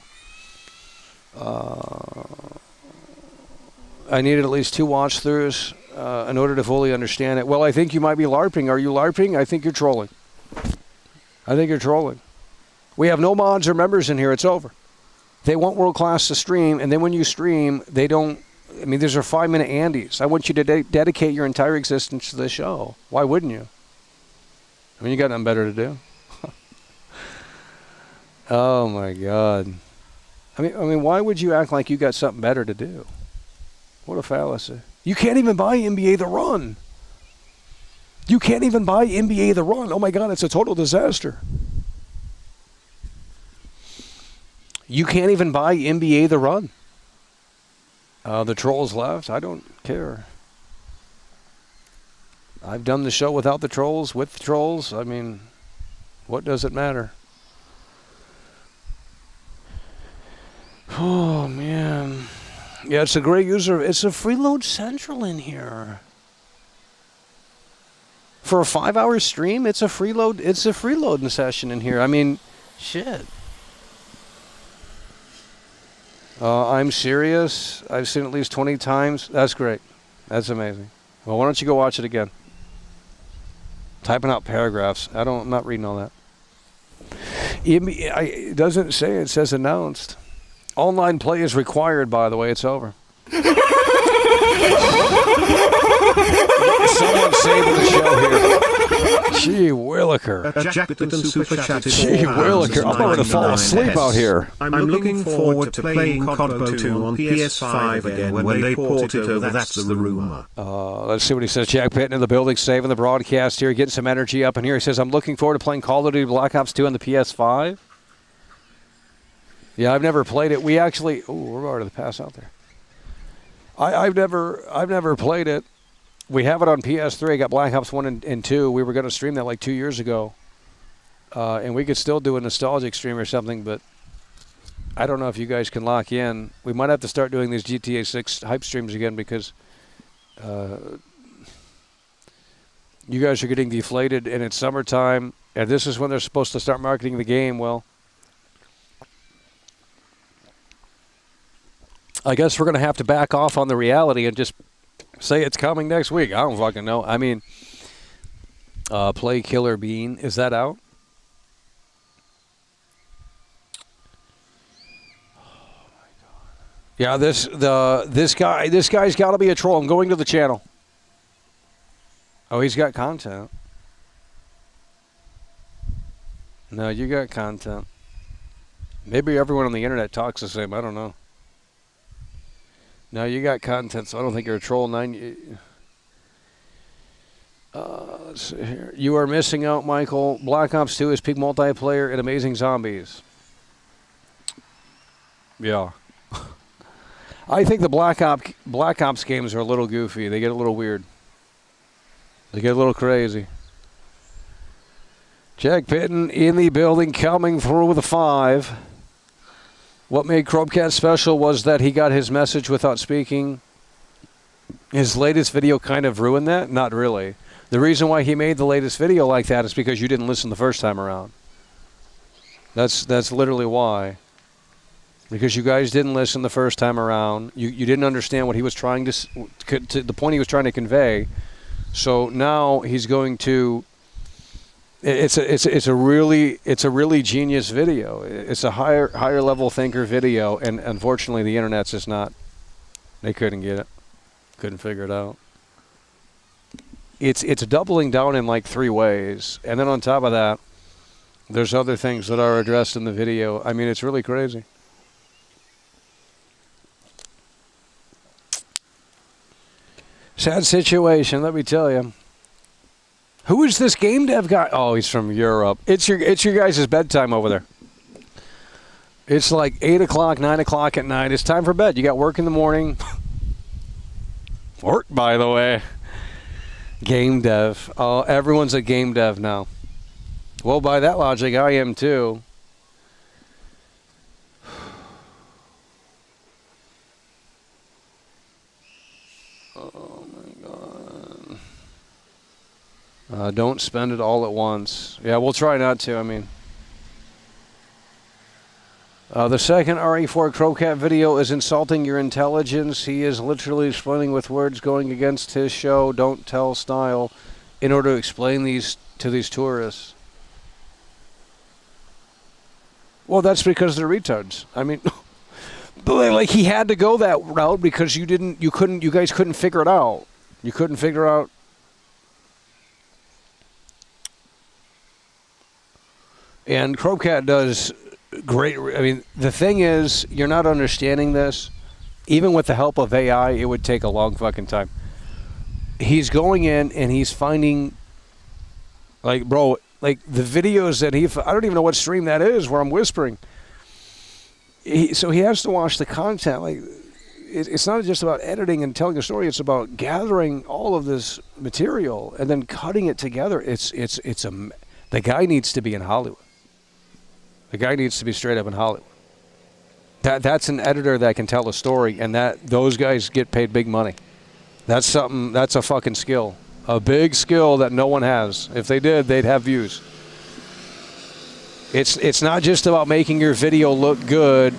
I needed at least 2 watch-throughs in order to fully understand it. Well, I think you might be LARPing. Are you LARPing? I think you're trolling. We have no mods or members in here. It's over. They want World Class to stream, and then when you stream, they don't. I mean, these are 5-minute Andes. I want you to dedicate your entire existence to this show. Why wouldn't you? I mean, you got nothing better to do. Oh, my God. I mean, why would you act like you got something better to do? What a fallacy. You can't even buy NBA The Run. You can't even buy NBA The Run. Oh, my God, it's a total disaster. You can't even buy NBA The Run. The trolls left. I don't care. I've done the show without the trolls, with the trolls. I mean, what does it matter? Oh, man. Yeah, it's a great user. It's a freeload central in here. For a 5-hour stream, it's a freeloading session in here. I mean, shit. I'm serious. I've seen it at least 20 times. That's great. That's amazing. Well, why don't you go watch it again? Typing out paragraphs. I'm not reading all that. It doesn't say. It says announced. Online play is required, by the way. It's over. Someone saving the show here. Gee Williker. Gee Williker. I'm going to fall asleep out here. I'm looking forward to playing COD 2 on PS5 again when they port it over. That's the rumor. Let's see what he says. Jack Pitton in the building, saving the broadcast here, getting some energy up in here. He says, I'm looking forward to playing Call of Duty Black Ops 2 on the PS5. Yeah, I've never played it. We actually... Oh, we're already to pass out there. I've never played it. We have it on PS3. I got Black Ops 1 and 2. We were going to stream that like 2 years ago. And we could still do a nostalgic stream or something, but I don't know if you guys can lock in. We might have to start doing these GTA 6 hype streams again because you guys are getting deflated and it's summertime. And this is when they're supposed to start marketing the game. Well, I guess we're going to have to back off on the reality and just say it's coming next week. I don't fucking know. I mean, play Killer Bean. Is that out? Oh my God. Yeah, this guy's got to be a troll. I'm going to the channel. Oh, he's got content. No, you got content. Maybe everyone on the internet talks the same. I don't know. No, you got content, so I don't think you're a troll. Let's see here. You are missing out, Michael. Black Ops 2 is peak multiplayer and amazing zombies. Yeah. I think the Black Ops games are a little goofy. They get a little weird. They get a little crazy. Jack Pitton in the building, coming through with a 5. What made Chromecast special was that he got his message without speaking. His latest video kind of ruined that? Not really. The reason why he made the latest video like that is because you didn't listen the first time around. That's literally why. Because you guys didn't listen the first time around. You didn't understand what he was trying to the point he was trying to convey. So now he's going to... It's a really genius video. It's a higher level thinker video, and unfortunately the internet's just not. They couldn't get it, couldn't figure it out. It's doubling down in like 3 ways, and then on top of that, There's other things that are addressed in the video. I mean, it's really crazy. Sad situation, let me tell you. Who is this game dev guy? Oh, he's from Europe. It's your guys' bedtime over there. It's like 8 o'clock, 9 o'clock at night. It's time for bed. You got work in the morning. Work, by the way. Game dev. Oh, everyone's a game dev now. Well, by that logic, I am too. Oh, my God. Don't spend it all at once. Yeah, we'll try not to, I mean. The second RE4 Crowcat video is insulting your intelligence. He is literally explaining with words going against his show, don't tell style, in order to explain these to these tourists. Well, that's because they're retards. I mean, like he had to go that route because you guys couldn't figure it out. You couldn't figure out. And Crowcat does great. I mean, the thing is, you're not understanding this. Even with the help of AI, it would take a long fucking time. He's going in and he's finding, like, bro, like the videos that I don't even know what stream that is where I'm whispering. So he has to watch the content. Like, it's not just about editing and telling a story. It's about gathering all of this material and then cutting it together. The guy needs to be in Hollywood. The guy needs to be straight up in Hollywood. That's an editor that can tell a story, and those guys get paid big money. That's a fucking skill. A big skill that no one has. If they did, they'd have views. It's not just about making your video look good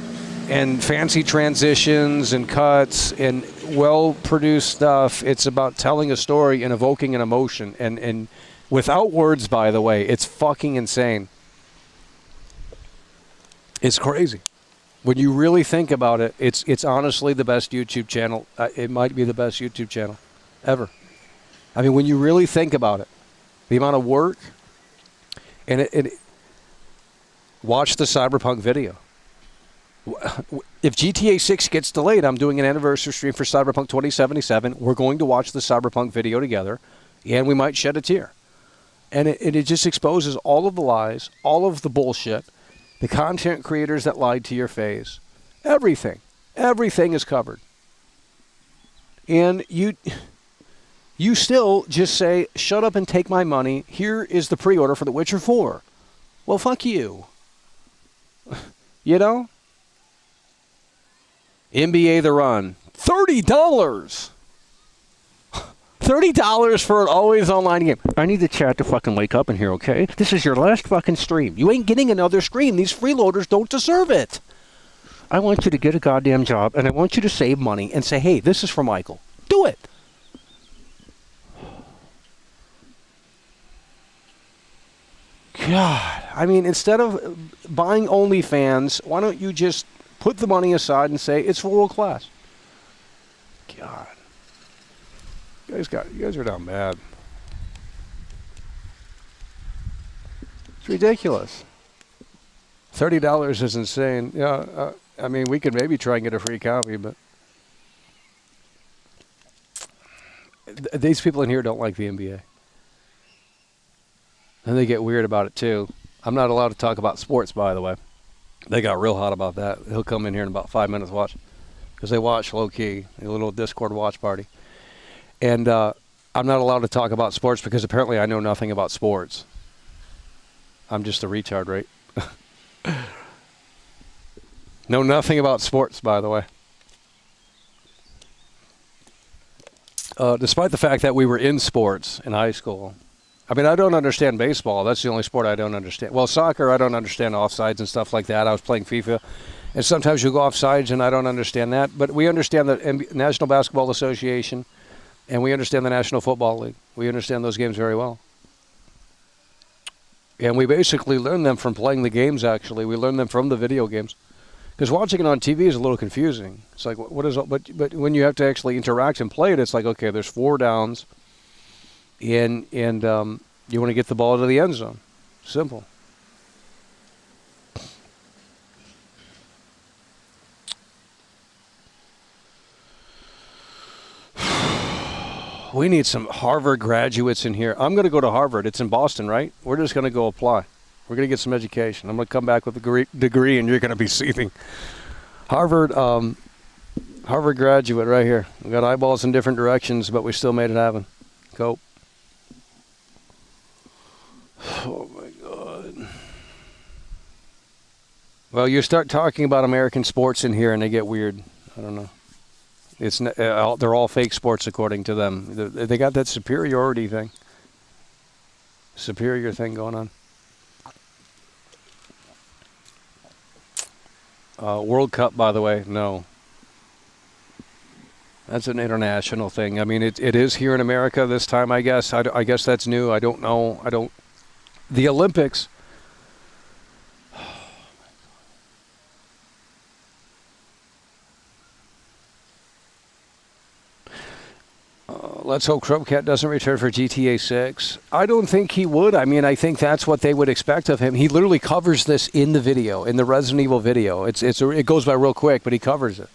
and fancy transitions and cuts and well-produced stuff. It's about telling a story and evoking an emotion. And without words, by the way, it's fucking insane. It's crazy. When you really think about it, it's honestly the best YouTube channel. It might be the best YouTube channel ever. I mean, when you really think about it, the amount of work, and watch the Cyberpunk video. If GTA 6 gets delayed, I'm doing an anniversary stream for Cyberpunk 2077. We're going to watch the Cyberpunk video together, and we might shed a tear. And it just exposes all of the lies, all of the bullshit, the content creators that lied to your face. Everything is covered. And you still just say, shut up and take my money. Here is the pre-order for The Witcher 4. Well, fuck you. You know? NBA The Run. $30! $30 for an always online game. I need the chat to fucking wake up in here, okay? This is your last fucking stream. You ain't getting another stream. These freeloaders don't deserve it. I want you to get a goddamn job, and I want you to save money and say, hey, this is for Michael. Do it. God. I mean, instead of buying OnlyFans, why don't you just put the money aside and say, it's for world class? God. You guys are down bad. It's ridiculous. $30 is insane. Yeah, I mean, we could maybe try and get a free copy, but these people in here don't like the NBA. And they get weird about it, too. I'm not allowed to talk about sports, by the way. They got real hot about that. He'll come in here in about 5 minutes watch. Because they watch low-key, a little Discord watch party. And I'm not allowed to talk about sports because apparently I know nothing about sports. I'm just a retard, right? Know nothing about sports, by the way. Despite the fact that we were in sports in high school. I mean, I don't understand baseball. That's the only sport I don't understand. Well, soccer, I don't understand offsides and stuff like that. I was playing FIFA. And sometimes you go offsides, and I don't understand that. But we understand the National Basketball Association, and we understand the National Football League. We understand those games very well. And we basically learn them from playing the games, actually. We learn them from the video games. Because watching it on TV is a little confusing. It's like, what is it? But when you have to actually interact and play it, it's like, okay, there's 4 downs, and you want to get the ball to the end zone. Simple. We need some Harvard graduates in here. I'm going to go to Harvard. It's in Boston, right? We're just going to go apply. We're going to get some education. I'm going to come back with a degree, and you're going to be seething. Harvard graduate right here. We got eyeballs in different directions, but we still made it happen. Go. Oh, my God. Well, you start talking about American sports in here, and they get weird. I don't know. They're all fake sports according to them. They got that superiority thing. Superior thing going on. World Cup, by the way, no. That's an international thing. I mean, it is here in America this time, I guess. I guess that's new. I don't know. The Olympics. Let's hope Crocat doesn't return for GTA 6. I don't think he would. I mean, I think that's what they would expect of him. He literally covers this in the video, in the Resident Evil video. It goes by real quick, but he covers it.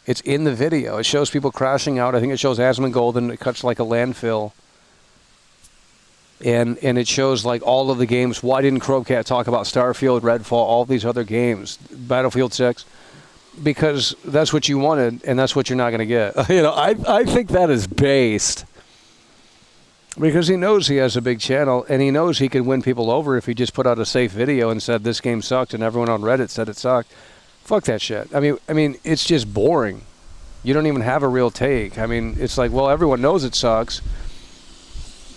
It's in the video. It shows people crashing out. I think it shows Asmongold, and it cuts like a landfill. And it shows like all of the games. Why didn't Crocat talk about Starfield, Redfall, all these other games, Battlefield 6? Because that's what you wanted, and that's what you're not going to get. I think that is based. Because he knows he has a big channel, and he knows he can win people over if he just put out a safe video and said this game sucked, and everyone on Reddit said it sucked. Fuck that shit. I mean, it's just boring. You don't even have a real take. I mean, it's like, well, everyone knows it sucks.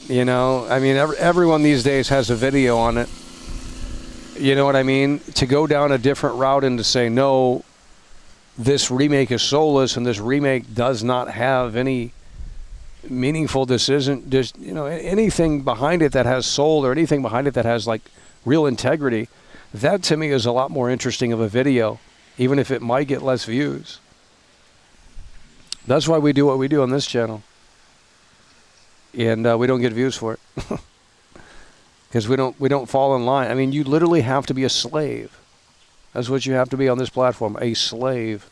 I mean, everyone these days has a video on it. You know what I mean? To go down a different route and to say, no, this remake is soulless, and this remake does not have any meaningful decision, just anything behind it that has soul, or anything behind it that has like real integrity. That to me is a lot more interesting of a video, even if it might get less views. That's why we do what we do on this channel, and we don't get views for it because we don't fall in line. I mean, you literally have to be a slave. That's what you have to be on this platform, a slave.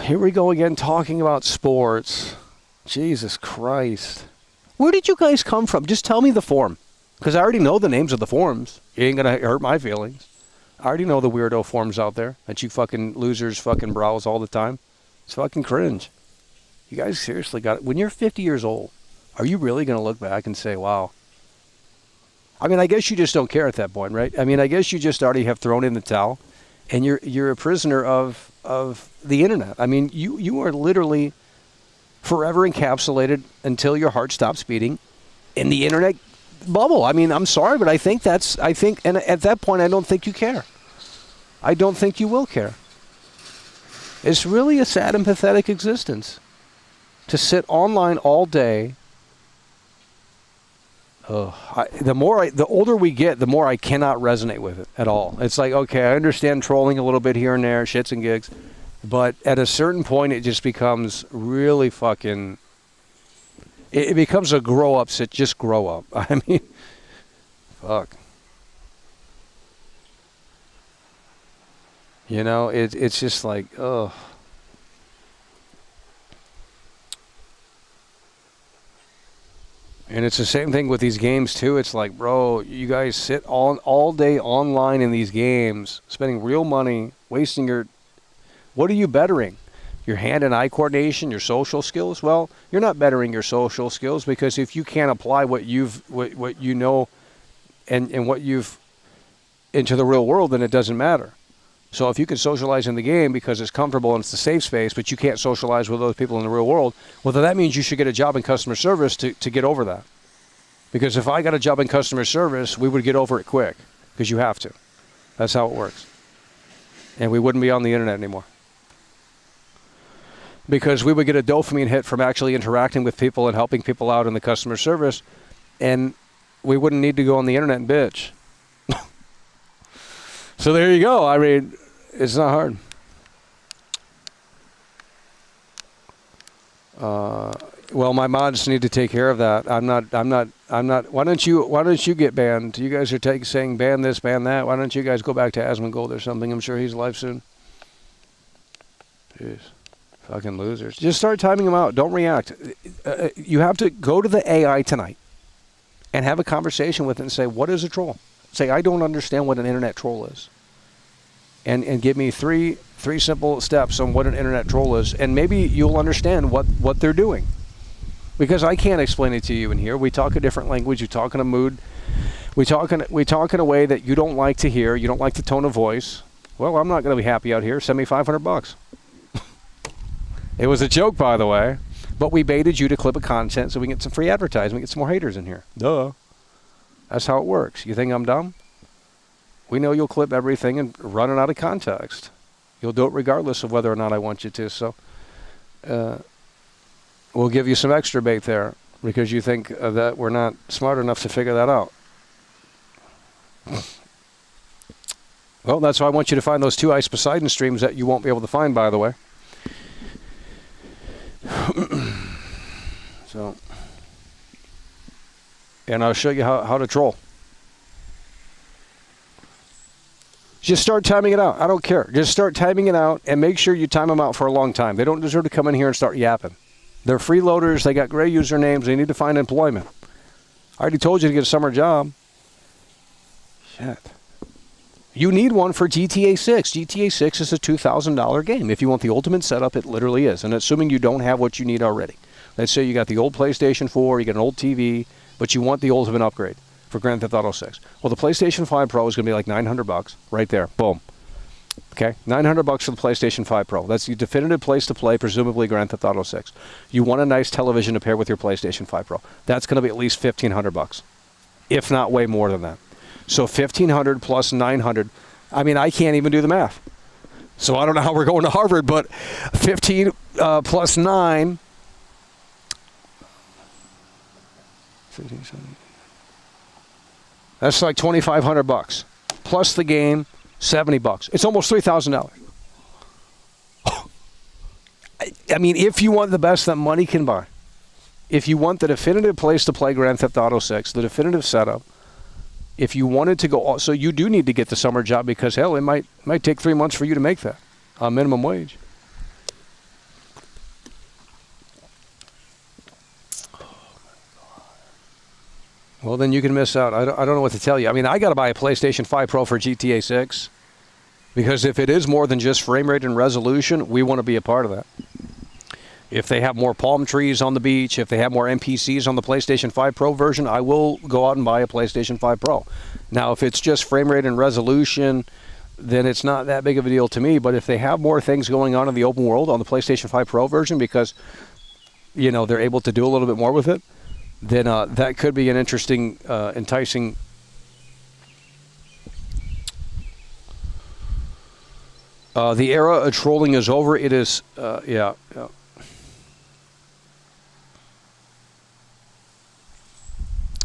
Here we go again, talking about sports. Jesus Christ. Where did you guys come from? Just tell me the forum, because I already know the names of the forums. You ain't going to hurt my feelings. I already know the weirdo forums out there that you fucking losers fucking browse all the time. It's fucking cringe. You guys seriously got it. When you're 50 years old, are you really going to look back and say, wow? I mean, I guess you just don't care at that point, right? I mean, I guess you just already have thrown in the towel, and you're a prisoner of the internet. I mean, you are literally forever encapsulated until your heart stops beating in the internet bubble. I mean, I'm sorry, but I think, and at that point, I don't think you care. I don't think you will care. It's really a sad and pathetic existence to sit online all day. The older we get, the more I cannot resonate with it at all. It's like, okay, I understand trolling a little bit here and there, shits and gigs, but at a certain point, it just becomes really fucking. It becomes a grow up. Just grow up. I mean, fuck. It's just like, ugh. And it's the same thing with these games, too. It's like, bro, you guys sit all day online in these games, spending real money, wasting your... What are you bettering? Your hand and eye coordination, your social skills? Well, you're not bettering your social skills, because if you can't apply what you know and what you've into the real world, then it doesn't matter. So if you can socialize in the game because it's comfortable and it's a safe space, but you can't socialize with those people in the real world, well, then that means you should get a job in customer service to get over that. Because if I got a job in customer service, we would get over it quick, because you have to. That's how it works. And we wouldn't be on the internet anymore. Because we would get a dopamine hit from actually interacting with people and helping people out in the customer service, and we wouldn't need to go on the internet and bitch. So there you go. I mean, it's not hard. Well, my mods need to take care of that. I'm not. Why don't you get banned? You guys are saying ban this, ban that. Why don't you guys go back to Asmongold or something? I'm sure he's alive soon. Jeez. Fucking losers. Just start timing them out. Don't react. You have to go to the AI tonight and have a conversation with it and say, what is a troll? Say, I don't understand what an internet troll is. And give me three simple steps on what an internet troll is, and maybe you'll understand what they're doing. Because I can't explain it to you in here. We talk a different language. We talk in a mood. We talk in a way that you don't like to hear. You don't like the tone of voice. Well, I'm not going to be happy out here. Send me $500. It was a joke, by the way. But we baited you to clip a content so we can get some free advertising. We get some more haters in here. Duh. That's how it works. You think I'm dumb? We know you'll clip everything and run it out of context. You'll do it regardless of whether or not I want you to. So we'll give you some extra bait there because you think that we're not smart enough to figure that out. Well, that's why I want you to find those 2 Ice Poseidon streams that you won't be able to find, by the way. So, and I'll show you how to troll. Just start timing it out. I don't care. Just start timing it out and make sure you time them out for a long time. They don't deserve to come in here and start yapping. They're freeloaders. They got gray usernames. They need to find employment. I already told you to get a summer job. Shit. You need one for GTA 6. GTA 6 is a $2,000 game. If you want the ultimate setup, it literally is. And assuming you don't have what you need already. Let's say you got the old PlayStation 4, you got an old TV, but you want the ultimate upgrade for Grand Theft Auto 6. Well, the PlayStation 5 Pro is going to be like $900 right there. Boom. Okay? $900 for the PlayStation 5 Pro. That's the definitive place to play, presumably Grand Theft Auto 6. You want a nice television to pair with your PlayStation 5 Pro. That's going to be at least $1,500, if not way more than that. So $1,500 plus $900. I mean, I can't even do the math. So I don't know how we're going to Harvard, but 15 plus 9. 15, 17. That's like $2,500 plus the game, $70. It's almost $3,000. I mean, if you want the best that money can buy, if you want the definitive place to play Grand Theft Auto 6, the definitive setup, if you wanted to go, so you do need to get the summer job because hell, it might take 3 months for you to make that on minimum wage. Well, then you can miss out. I don't know what to tell you. I mean, I got to buy a PlayStation 5 Pro for GTA 6 because if it is more than just frame rate and resolution, we want to be a part of that. If they have more palm trees on the beach, if they have more NPCs on the PlayStation 5 Pro version, I will go out and buy a PlayStation 5 Pro. Now, if it's just frame rate and resolution, then it's not that big of a deal to me. But if they have more things going on in the open world on the PlayStation 5 Pro version because, you know, they're able to do a little bit more with it, then that could be an interesting, enticing. The era of trolling is over. It is, yeah.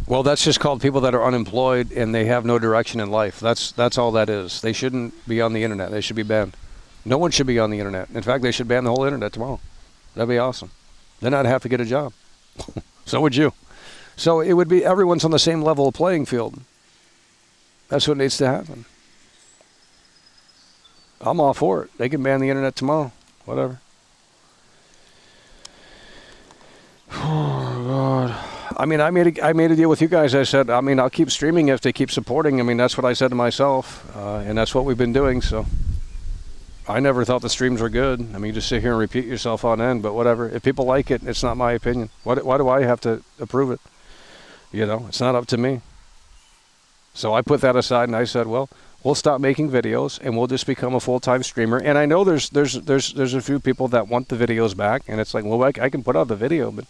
Well, that's just called people that are unemployed and they have no direction in life. That's all that is. They shouldn't be on the internet. They should be banned. No one should be on the internet. In fact, they should ban the whole internet tomorrow. That'd be awesome. Then I'd have to get a job. So would you. So it would be everyone's on the same level of playing field. That's what needs to happen. I'm all for it. They can ban the internet tomorrow. Whatever. Oh, God. I mean, I made a deal with you guys. I said, I mean, I'll keep streaming if they keep supporting. I mean, that's what I said to myself, and that's what we've been doing. So I never thought the streams were good. I mean, you just sit here and repeat yourself on end, but whatever. If people like it, it's not my opinion. Why do I have to approve it? You know, it's not up to me. So I put that aside and I said, well, we'll stop making videos and we'll just become a full-time streamer. And I know there's a few people that want the videos back, and it's like, well, I can put out the video, but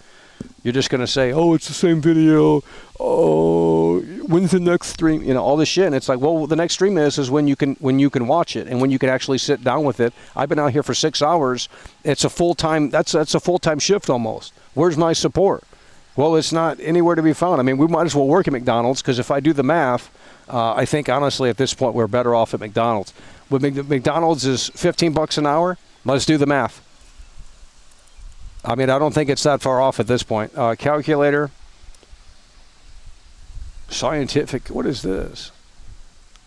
you're just going to say, oh, it's the same video. Oh, when's the next stream? You know, all this shit. And it's like, well, the next stream is when you can watch it and when you can actually sit down with it. I've been out here for 6 hours. It's a full-time, that's a full-time shift almost. Where's my support? Well, it's not anywhere to be found. I mean, we might as well work at McDonald's because if I do the math, I think honestly at this point we're better off at McDonald's. With McDonald's is $15 an hour. Let's do the math. I mean, I don't think it's that far off at this point. Calculator. Scientific. What is this?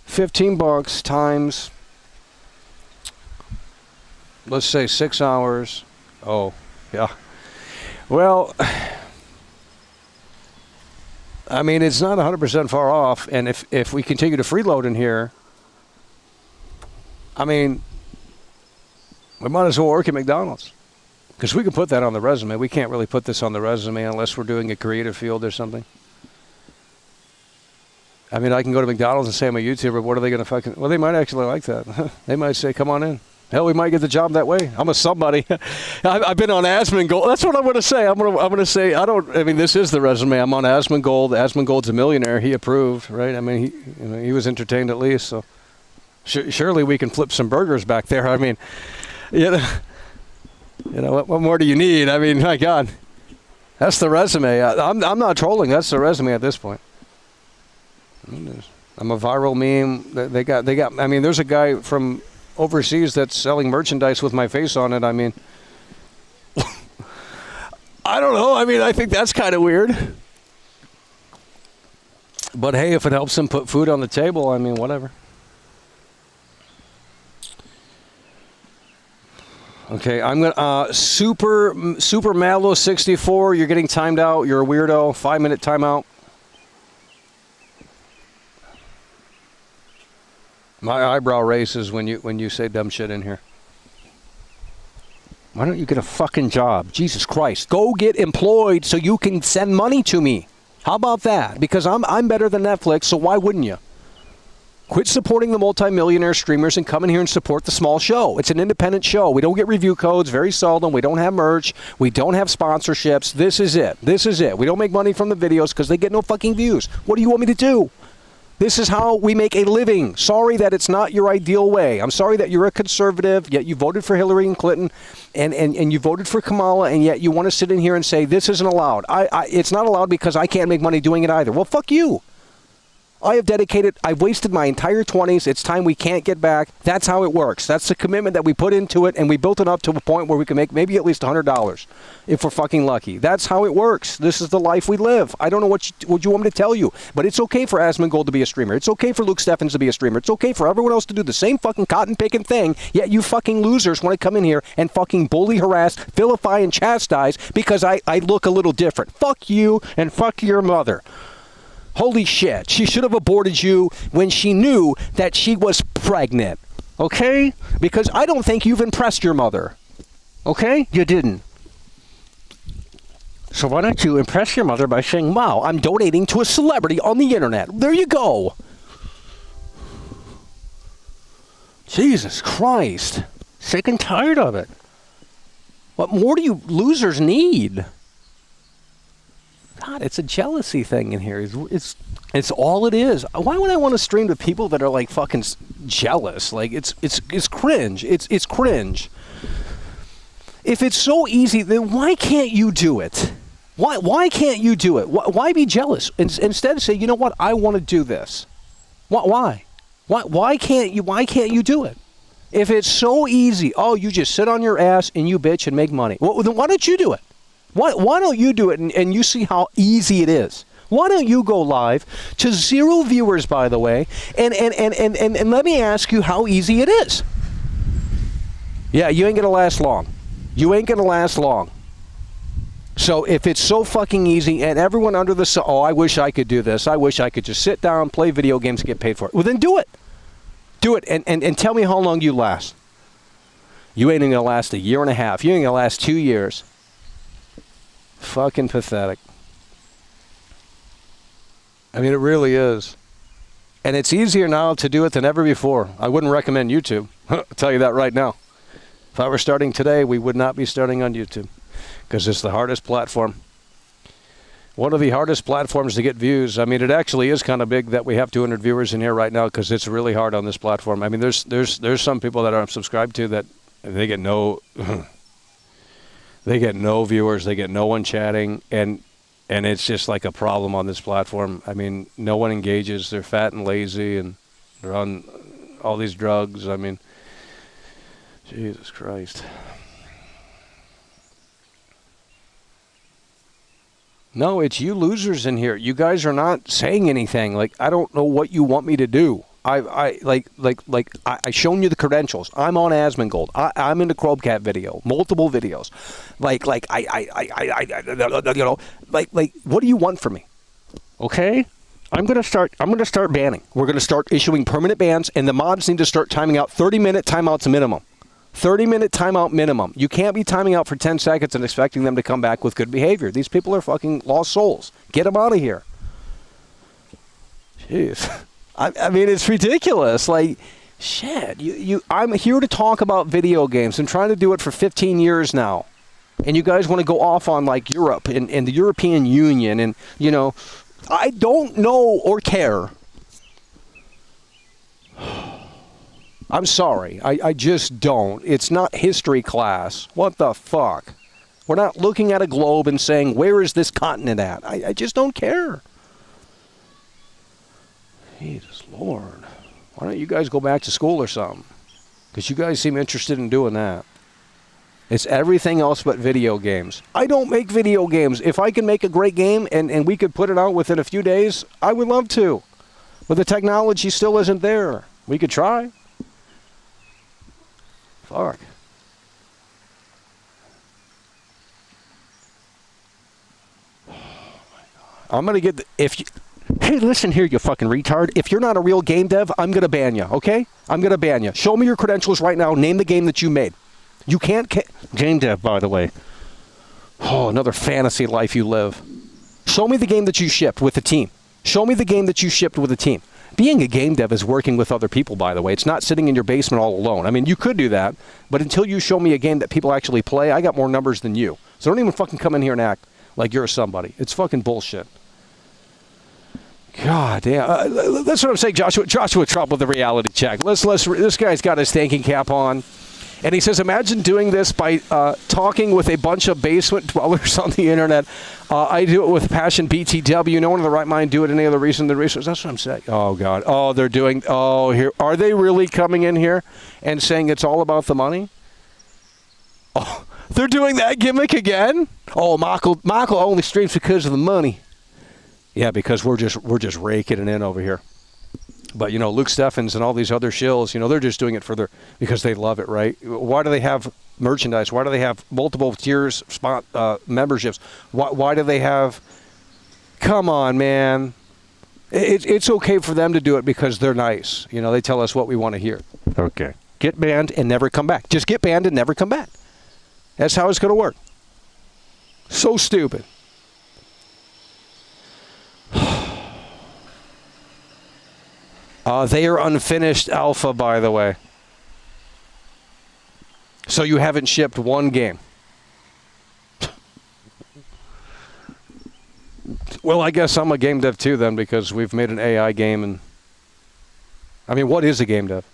$15 times, let's say 6 hours. Oh, yeah. Well, I mean, it's not 100% far off, and if we continue to freeload in here, I mean, we might as well work at McDonald's. Because we can put that on the resume. We can't really put this on the resume unless we're doing a creative field or something. I mean, I can go to McDonald's and say I'm a YouTuber. What are they going to fucking... Well, they might actually like that. They might say, come on in. Hell, we might get the job that way. I'm a somebody. I've been on Asmongold. That's what I'm going to say. I'm going to say, I mean, this is the resume. I'm on Asmongold. Asmongold's a millionaire. He approved, right? I mean, he was entertained at least. So surely we can flip some burgers back there. I mean, what more do you need? I mean, my God. That's the resume. I'm not trolling. That's the resume at this point. I'm a viral meme. They got. I mean, there's a guy from overseas that's selling merchandise with my face on it. I mean, I don't know. I mean, I think that's kind of weird. But hey, if it helps him put food on the table, I mean, whatever. Okay, I'm gonna Super Mallow 64. You're getting timed out. You're a weirdo. 5-minute timeout. My eyebrow raises when you say dumb shit in here. Why don't you get a fucking job? Jesus Christ. Go get employed so you can send money to me. How about that? Because I'm better than Netflix, so why wouldn't you? Quit supporting the multimillionaire streamers and come in here and support the small show. It's an independent show. We don't get review codes very seldom. We don't have merch. We don't have sponsorships. This is it. This is it. We don't make money from the videos because they get no fucking views. What do you want me to do? This is how we make a living. Sorry that it's not your ideal way. I'm sorry that you're a conservative, yet you voted for Hillary and Clinton, and you voted for Kamala, and yet you want to sit in here and say this isn't allowed. It's not allowed because I can't make money doing it either. Well, fuck you. I've wasted my entire 20s. It's time we can't get back. That's how it works. That's the commitment that we put into it, and we built it up to a point where we can make maybe at least $100 if we're fucking lucky. That's how it works. This is the life we live. I don't know what you want me to tell you, but it's okay for Asmongold to be a streamer. It's okay for Luke Steffens to be a streamer. It's okay for everyone else to do the same fucking cotton-picking thing, yet you fucking losers want to come in here and fucking bully, harass, vilify, and chastise because I look a little different. Fuck you and fuck your mother. Holy shit, she should have aborted you when she knew that she was pregnant, okay? Because I don't think you've impressed your mother, okay? You didn't. So why don't you impress your mother by saying, wow, I'm donating to a celebrity on the internet. There you go. Jesus Christ. Sick and tired of it. What more do you losers need? God, it's a jealousy thing in here. It's all it is. Why would I want to stream to people that are like fucking jealous? Like it's cringe. It's cringe. If it's so easy, then why can't you do it? Why can't you do it? Why be jealous? Instead, say, you know what? I want to do this. Why? Why can't you do it? If it's so easy, oh, you just sit on your ass and you bitch and make money. Well, then why don't you do it? Why don't you do it and you see how easy it is? Why don't you go live to 0 viewers, by the way, and let me ask you how easy it is. Yeah, you ain't going to last long. You ain't going to last long. So if it's so fucking easy and everyone under the sun, oh, I wish I could do this. I wish I could just sit down, play video games, get paid for it. Well, then do it. Do it and tell me how long you last. You ain't going to last a year and a half. You ain't going to last 2 years. Fucking pathetic. I mean, it really is. And it's easier now to do it than ever before. I wouldn't recommend YouTube. I'll tell you that right now. If I were starting today, we would not be starting on YouTube because it's the hardest platform. One of the hardest platforms to get views. I mean, it actually is kind of big that we have 200 viewers in here right now because it's really hard on this platform. I mean, there's some people that I'm subscribed to that they get no... They get no viewers. They get no one chatting, and it's just like a problem on this platform. I mean, no one engages. They're fat and lazy, and they're on all these drugs. I mean, Jesus Christ. No, it's you losers in here. You guys are not saying anything. Like, I don't know what you want me to do. I shown you the credentials. I'm on Asmongold. I'm in the Chromecast video, multiple videos. What do you want from me? Okay, I'm gonna start banning. We're gonna start issuing permanent bans, and the mods need to start timing out. 30-minute timeouts minimum. 30-minute timeout minimum. You can't be timing out for 10 seconds and expecting them to come back with good behavior. These people are fucking lost souls. Get them out of here. Jeez. I mean, it's ridiculous. Like, shit. I'm here to talk about video games. I'm trying to do it for 15 years now. And you guys want to go off on, like, Europe and the European Union. And, you know, I don't know or care. I'm sorry. I just don't. It's not history class. What the fuck? We're not looking at a globe and saying, where is this continent at? I just don't care. Jesus Lord. Why don't you guys go back to school or something? Because you guys seem interested in doing that. It's everything else but video games. I don't make video games. If I can make a great game and we could put it out within a few days, I would love to. But the technology still isn't there. We could try. Fuck. I'm going to get... Hey, listen here, you fucking retard. If you're not a real game dev, I'm going to ban you, okay? I'm going to ban you. Show me your credentials right now. Name the game that you made. You can't... Game dev, by the way. Oh, another fantasy life you live. Show me the game that you shipped with a team. Show me the game that you shipped with a team. Being a game dev is working with other people, by the way. It's not sitting in your basement all alone. I mean, you could do that, but until you show me a game that people actually play, I got more numbers than you. So don't even fucking come in here and act like you're somebody. It's fucking bullshit. God damn. That's what I'm saying, Joshua Trump with the reality check. This guy's got his thinking cap on. And he says, imagine doing this by talking with a bunch of basement dwellers on the internet. I do it with passion, BTW. No one in the right mind do it any other reason than research. That's what I'm saying. Oh, God. Oh, they're doing... Oh, here. Are they really coming in here and saying it's all about the money? Oh, they're doing that gimmick again? Oh, Michael only streams because of the money. Yeah, because we're just raking it in over here. But, you know, Luke Steffens and all these other shills, you know, they're just doing it because they love it, right? Why do they have merchandise? Why do they have multiple tiers, memberships? Why do they have... Come on, man. It's okay for them to do it because they're nice. You know, they tell us what we want to hear. Okay. Get banned and never come back. Just get banned and never come back. That's how it's going to work. So stupid. They are unfinished alpha, by the way. So you haven't shipped one game. Well, I guess I'm a game dev too then, because we've made an AI game. And I mean, what is a game dev?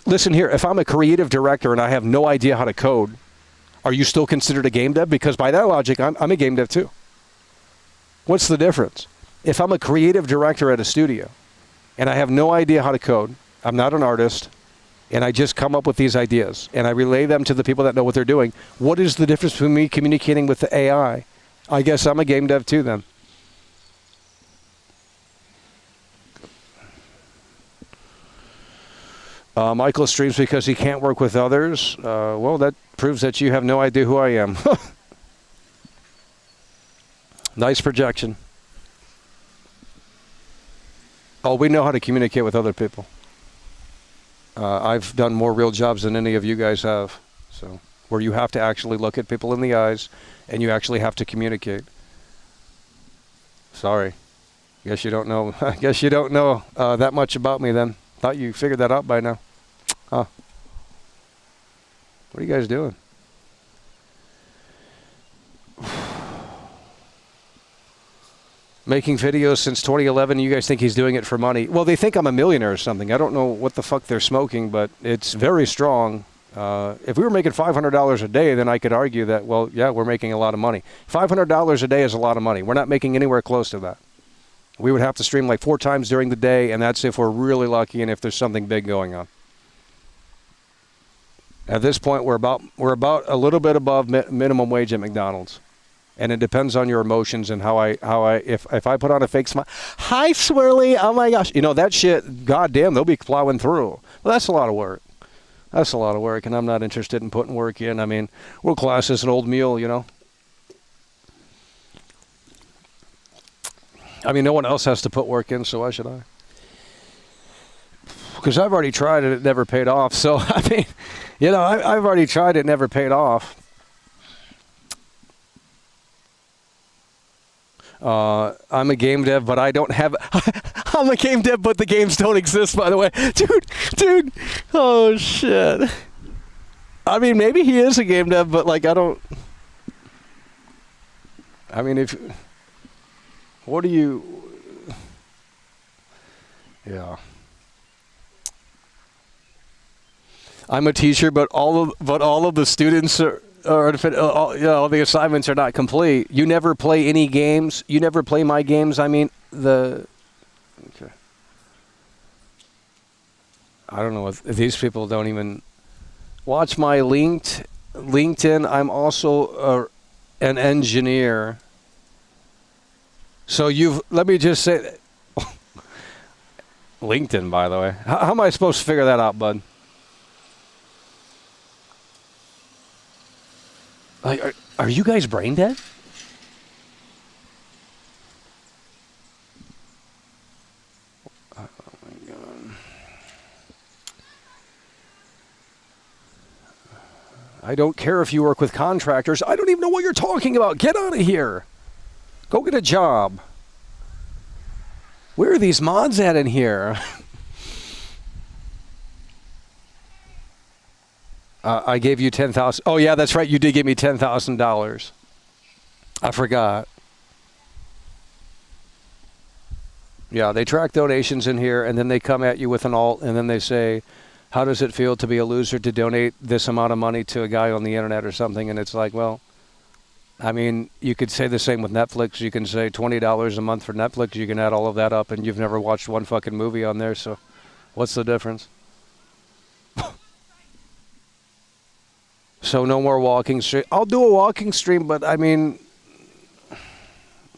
Listen here, if I'm a creative director and I have no idea how to code, are you still considered a game dev? Because by that logic, I'm a game dev too. What's the difference? If I'm a creative director at a studio and I have no idea how to code, I'm not an artist, and I just come up with these ideas and I relay them to the people that know what they're doing, what is the difference between me communicating with the AI? I guess I'm a game dev too then. Michael streams because he can't work with others. Well, that proves that you have no idea who I am. Nice projection. Oh, we know how to communicate with other people. I've done more real jobs than any of you guys have. So, where you have to actually look at people in the eyes and you actually have to communicate. Sorry. Guess you don't know. I guess you don't know that much about me then. Thought you figured that out by now. Huh. What are you guys doing? Making videos since 2011, you guys think he's doing it for money. Well, they think I'm a millionaire or something. I don't know what the fuck they're smoking, but it's very strong. If we were making $500 a day, then I could argue that, well, yeah, we're making a lot of money. $500 a day is a lot of money. We're not making anywhere close to that. We would have to stream like 4 times during the day, and that's if we're really lucky and if there's something big going on. At this point, we're about a little bit above minimum wage at McDonald's. And it depends on your emotions and if I put on a fake smile, hi Swirly, oh my gosh, that shit, goddamn, they'll be plowing through. Well, that's a lot of work. That's a lot of work, and I'm not interested in putting work in. I mean, world class is an old mule, I mean, no one else has to put work in, so why should I? Because I've already tried it, it never paid off. So, I mean, I've already tried it, it never paid off. I'm a game dev, but I don't have... I'm a game dev, but the games don't exist, by the way. Dude. Oh, shit. I mean, maybe he is a game dev, but, I don't... I mean, what do you... Yeah. I'm a teacher, but all of the students are... all the assignments are not complete. You never play any games. You never play my games. I mean, okay. I don't know if these people don't even watch my LinkedIn. I'm also an engineer. So let me just say, LinkedIn, by the way. How am I supposed to figure that out, bud? Are you guys brain dead? Oh my God. I don't care if you work with contractors. I don't even know what you're talking about. Get out of here. Go get a job. Where are these mods at in here? I gave you $10,000. Oh, yeah, that's right. You did give me $10,000. I forgot. Yeah, they track donations in here, and then they come at you with an alt, and then they say, how does it feel to be a loser to donate this amount of money to a guy on the internet or something? And it's like, well, I mean, you could say the same with Netflix. You can say $20 a month for Netflix. You can add all of that up, and you've never watched one fucking movie on there, so what's the difference? So no more walking stream. I'll do a walking stream, but I mean,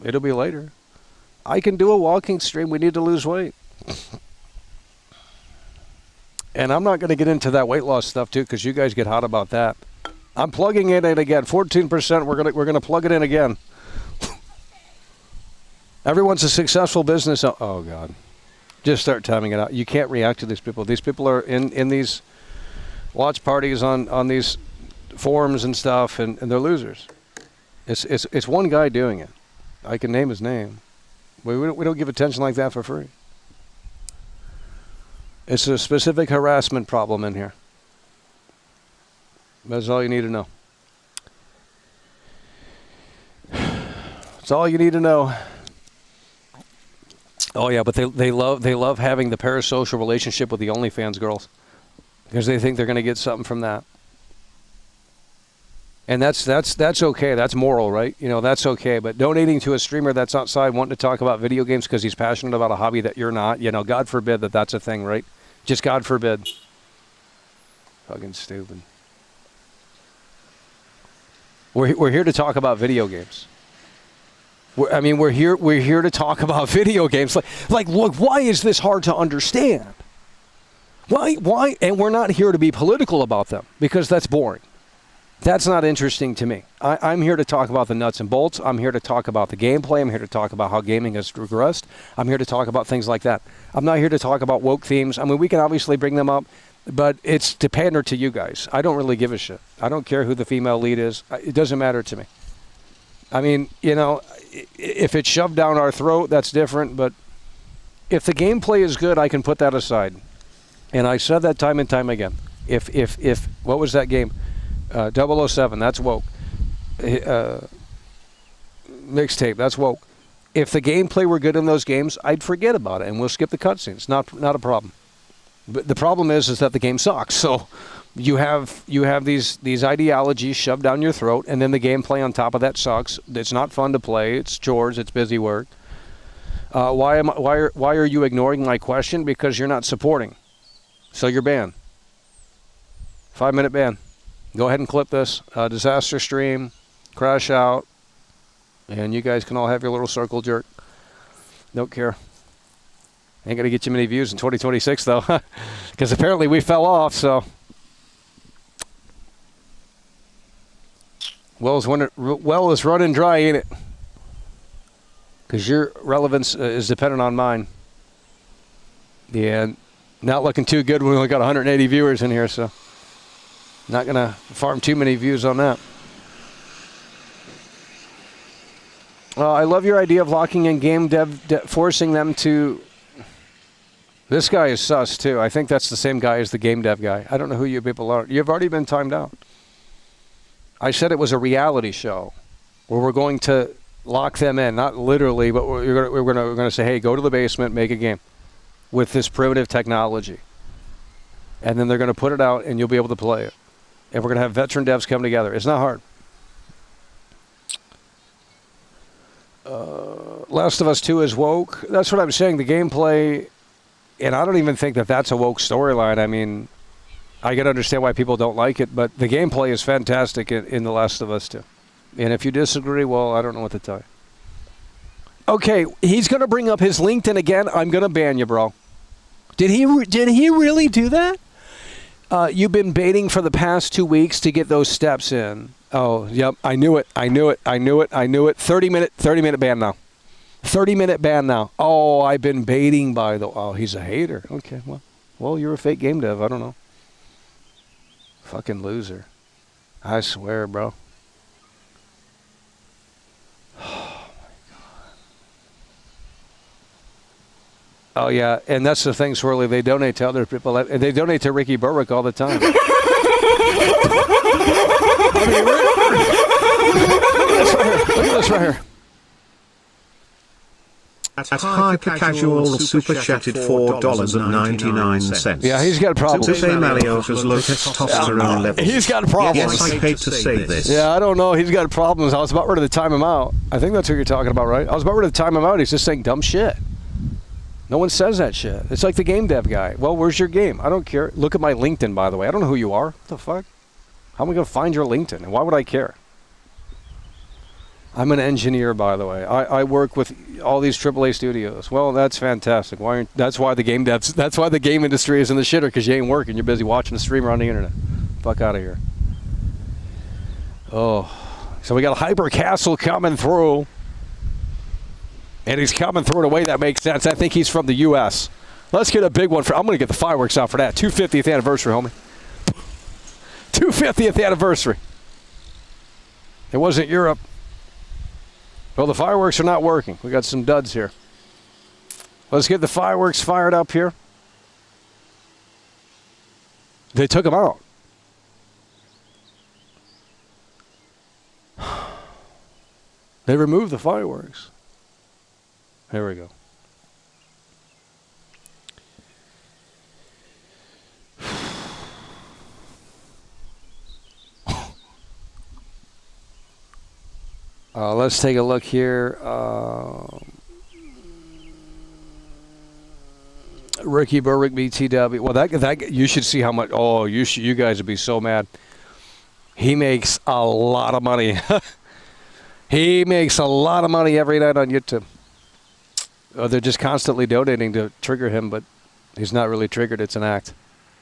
it'll be later. I can do a walking stream. We need to lose weight. And I'm not going to get into that weight loss stuff too, because you guys get hot about that. I'm plugging it in again. 14%. We're gonna plug it in again. Everyone's a successful business. Oh God, just start timing it out. You can't react to these people. These people are in these watch parties on these forums and stuff, and they're losers. It's one guy doing it. I can name his name. We don't give attention like that for free. It's a specific harassment problem in here. That's all you need to know. That's all you need to know. Oh yeah, but they love having the parasocial relationship with the OnlyFans girls because they think they're going to get something from that. And that's okay. That's moral, right? That's okay. But donating to a streamer that's outside wanting to talk about video games because he's passionate about a hobby that you're not, God forbid that's a thing, right? Just God forbid. Fucking stupid. We're here to talk about video games. We're here to talk about video games. Look, why is this hard to understand? Why? And we're not here to be political about them because that's boring. That's not interesting to me. I'm here to talk about the nuts and bolts. I'm here to talk about the gameplay. I'm here to talk about how gaming has regressed. I'm here to talk about things like that. I'm not here to talk about woke themes. I mean, we can obviously bring them up, but it's to pander to you guys. I don't really give a shit. I don't care who the female lead is. It doesn't matter to me. I mean, if it's shoved down our throat, that's different, but if the gameplay is good, I can put that aside. And I said that time and time again. If what was that game? 007, that's woke. Mixtape, that's woke. If the gameplay were good in those games, I'd forget about it and we'll skip the cutscenes. Not a problem. But the problem is that the game sucks. So you have these ideologies shoved down your throat, and then the gameplay on top of that sucks. It's not fun to play. It's chores. It's busy work. Why are you ignoring my question? Because you're not supporting. So you're banned. 5-minute ban. Go ahead and clip this. Disaster stream, crash out, And you guys can all have your little circle jerk. Don't care. Ain't going to get you many views in 2026, though. Because apparently we fell off, so. Well is running dry, ain't it? Because your relevance is dependent on mine. Yeah, not looking too good when we only got 180 viewers in here, so not going to farm too many views on that. I love your idea of locking in game dev, forcing them to... This guy is sus, too. I think that's the same guy as the game dev guy. I don't know who you people are. You've already been timed out. I said it was a reality show where we're going to lock them in, not literally, but we're going to say, hey, go to the basement, make a game with this primitive technology. And then they're going to put it out, and you'll be able to play it. And we're going to have veteran devs come together. It's not hard. Last of Us 2 is woke. That's what I'm saying. The gameplay, and I don't even think that that's a woke storyline. I mean, I can understand why people don't like it, but the gameplay is fantastic in The Last of Us 2. And if you disagree, well, I don't know what to tell you. Okay, he's going to bring up his LinkedIn again. I'm going to ban you, bro. Did he really do that? You've been baiting for the past 2 weeks to get those steps in. Oh, yep, I knew it. 30-minute ban now. 30-minute ban now. Oh, I've been baiting by the... Oh, he's a hater. Okay, well, you're a fake game dev. I don't know. Fucking loser. I swear, bro. Oh, yeah, and that's the thing, Swirly. They donate to other people. And they donate to Ricky Berwick all the time. Look at this right here. Hyper Casual super chatted $4.99. Yeah, he's got problems. To say Malio has low testosterone levels. He's got problems. Yes, I hate to say this. Yeah, I don't know. He's got problems. I was about ready to time him out. I think that's who you're talking about, right? I was about ready to time him out. He's just saying dumb shit. No one says that shit. It's like the game dev guy. Well, where's your game? I don't care. Look at my LinkedIn, by the way. I don't know who you are. What the fuck? How am I going to find your LinkedIn? And why would I care? I'm an engineer, by the way. I work with all these AAA studios. Well, that's fantastic. That's why the game industry is in the shitter, because you ain't working. You're busy watching a streamer on the internet. Fuck out of here. Oh, so we got a Hyper Castle coming through. And he's coming through in a way that makes sense. I think he's from the U.S. Let's get a big one. I'm going to get the fireworks out for that. 250th anniversary, homie. 250th anniversary. It wasn't Europe. Well, the fireworks are not working. We got some duds here. Let's get the fireworks fired up here. They took them out. They removed the fireworks. Here we go. Let's take a look here. Ricky Berwick BTW. Well, that you should see how much. Oh, you guys would be so mad. He makes a lot of money. He makes a lot of money every night on YouTube. They're just constantly donating to trigger him, but he's not really triggered. It's an act.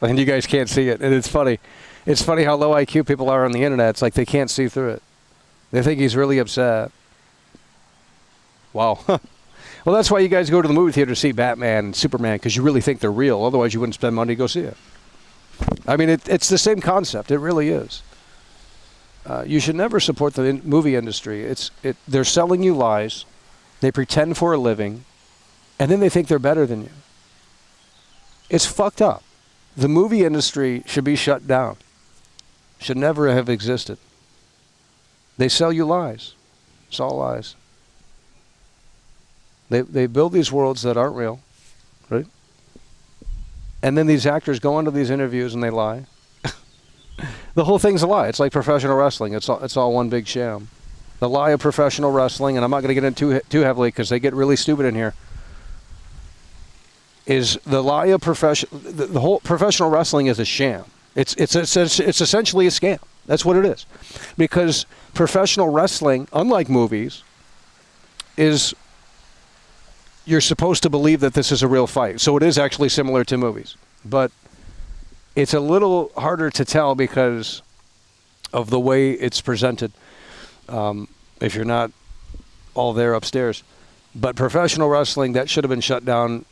And you guys can't see it. And it's funny. It's funny how low IQ people are on the internet. It's like they can't see through it. They think he's really upset. Wow. Well, that's why you guys go to the movie theater to see Batman and Superman, because you really think they're real. Otherwise, you wouldn't spend money to go see it. I mean, it's the same concept. It really is. You should never support the movie industry. They're selling you lies. They pretend for a living. And then they think they're better than you. It's fucked up. The movie industry should be shut down. Should never have existed. They sell you lies. It's all lies. They build these worlds that aren't real, right? And then these actors go into these interviews and they lie. The whole thing's a lie. It's like professional wrestling. It's all one big sham. The lie of professional wrestling, and I'm not going to get into too heavily because they get really stupid in here, is the lie of the whole professional wrestling is a sham. It's essentially a scam. That's what it is. Because professional wrestling, unlike movies, is you're supposed to believe that this is a real fight. So it is actually similar to movies. But it's a little harder to tell because of the way it's presented, if you're not all there upstairs. But professional wrestling, that should have been shut down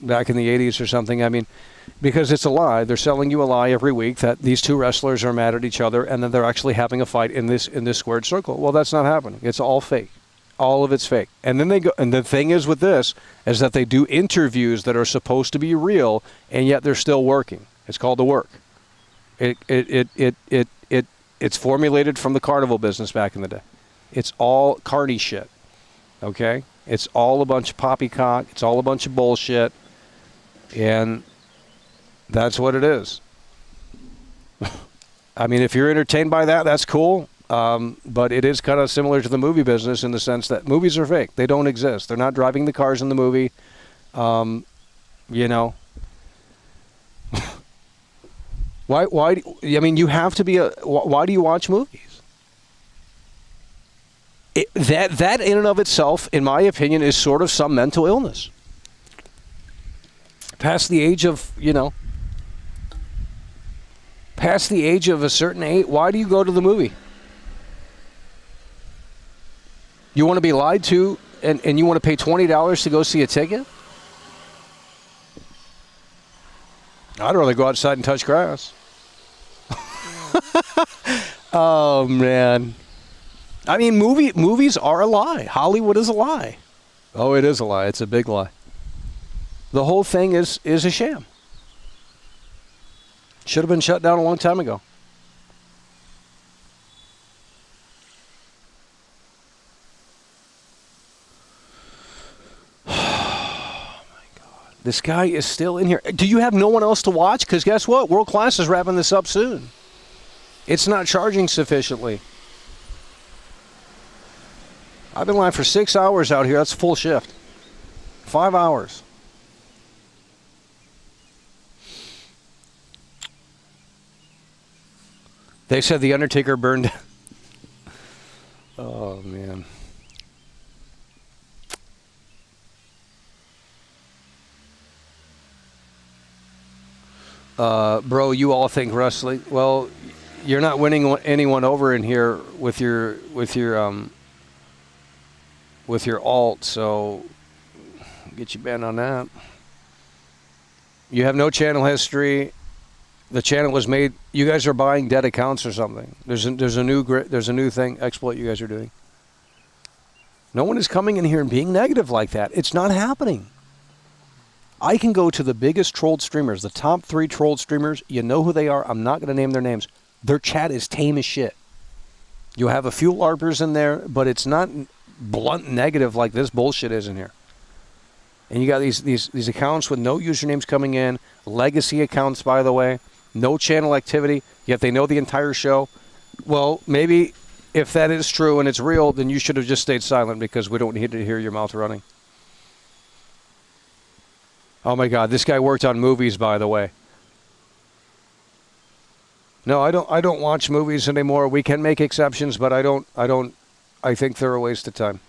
back in the 80s or something. I mean, because it's a lie. They're selling you a lie every week that these two wrestlers are mad at each other and then they're actually having a fight in this squared circle. Well, that's not happening. It's all fake. All of it's fake. And then they go, and the thing is with this is that they do interviews that are supposed to be real, and yet they're still working. It's called the work. It's formulated from the carnival business back in the day. It's all carny shit. Okay? It's all a bunch of poppycock. It's all a bunch of bullshit. And that's what it is. I mean, if you're entertained by that, that's cool. But it is kind of similar to the movie business in the sense that movies are fake. They don't exist. They're not driving the cars in the movie. You know. Why? I mean, you have to be why do you watch movies? That in and of itself, in my opinion, is sort of some mental illness. Past the age of, past the age of a certain age, why do you go to the movie? You want to be lied to and you want to pay $20 to go see a ticket? I'd rather go outside and touch grass. Oh, man. I mean, movies are a lie. Hollywood is a lie. Oh, it is a lie. It's a big lie. The whole thing is a sham. Should have been shut down a long time ago. This guy is still in here. Do you have no one else to watch? Because guess what? World Class is wrapping this up soon. It's not charging sufficiently. I've been live for 6 hours out here. That's full shift. 5 hours. They said The Undertaker burned. Oh, man. Bro, you all think wrestling. Well, you're not winning anyone over in here with your alt, so get you banned on that. You have no channel history. The channel was made. You guys are buying dead accounts or something. There's a new thing exploit you guys are doing. No one is coming in here and being negative like that. It's not happening. I can go to the biggest trolled streamers, the top 3 trolled streamers. You know who they are. I'm not going to name their names. Their chat is tame as shit. You have a few LARPers in there, but it's not blunt negative like this bullshit is in here. And you got these accounts with no usernames coming in, legacy accounts, by the way, no channel activity, yet they know the entire show. Well, maybe if that is true and it's real, then you should have just stayed silent because we don't need to hear your mouth running. Oh my God, this guy worked on movies, by the way. No, I don't watch movies anymore. We can make exceptions, but I think they're a waste of time.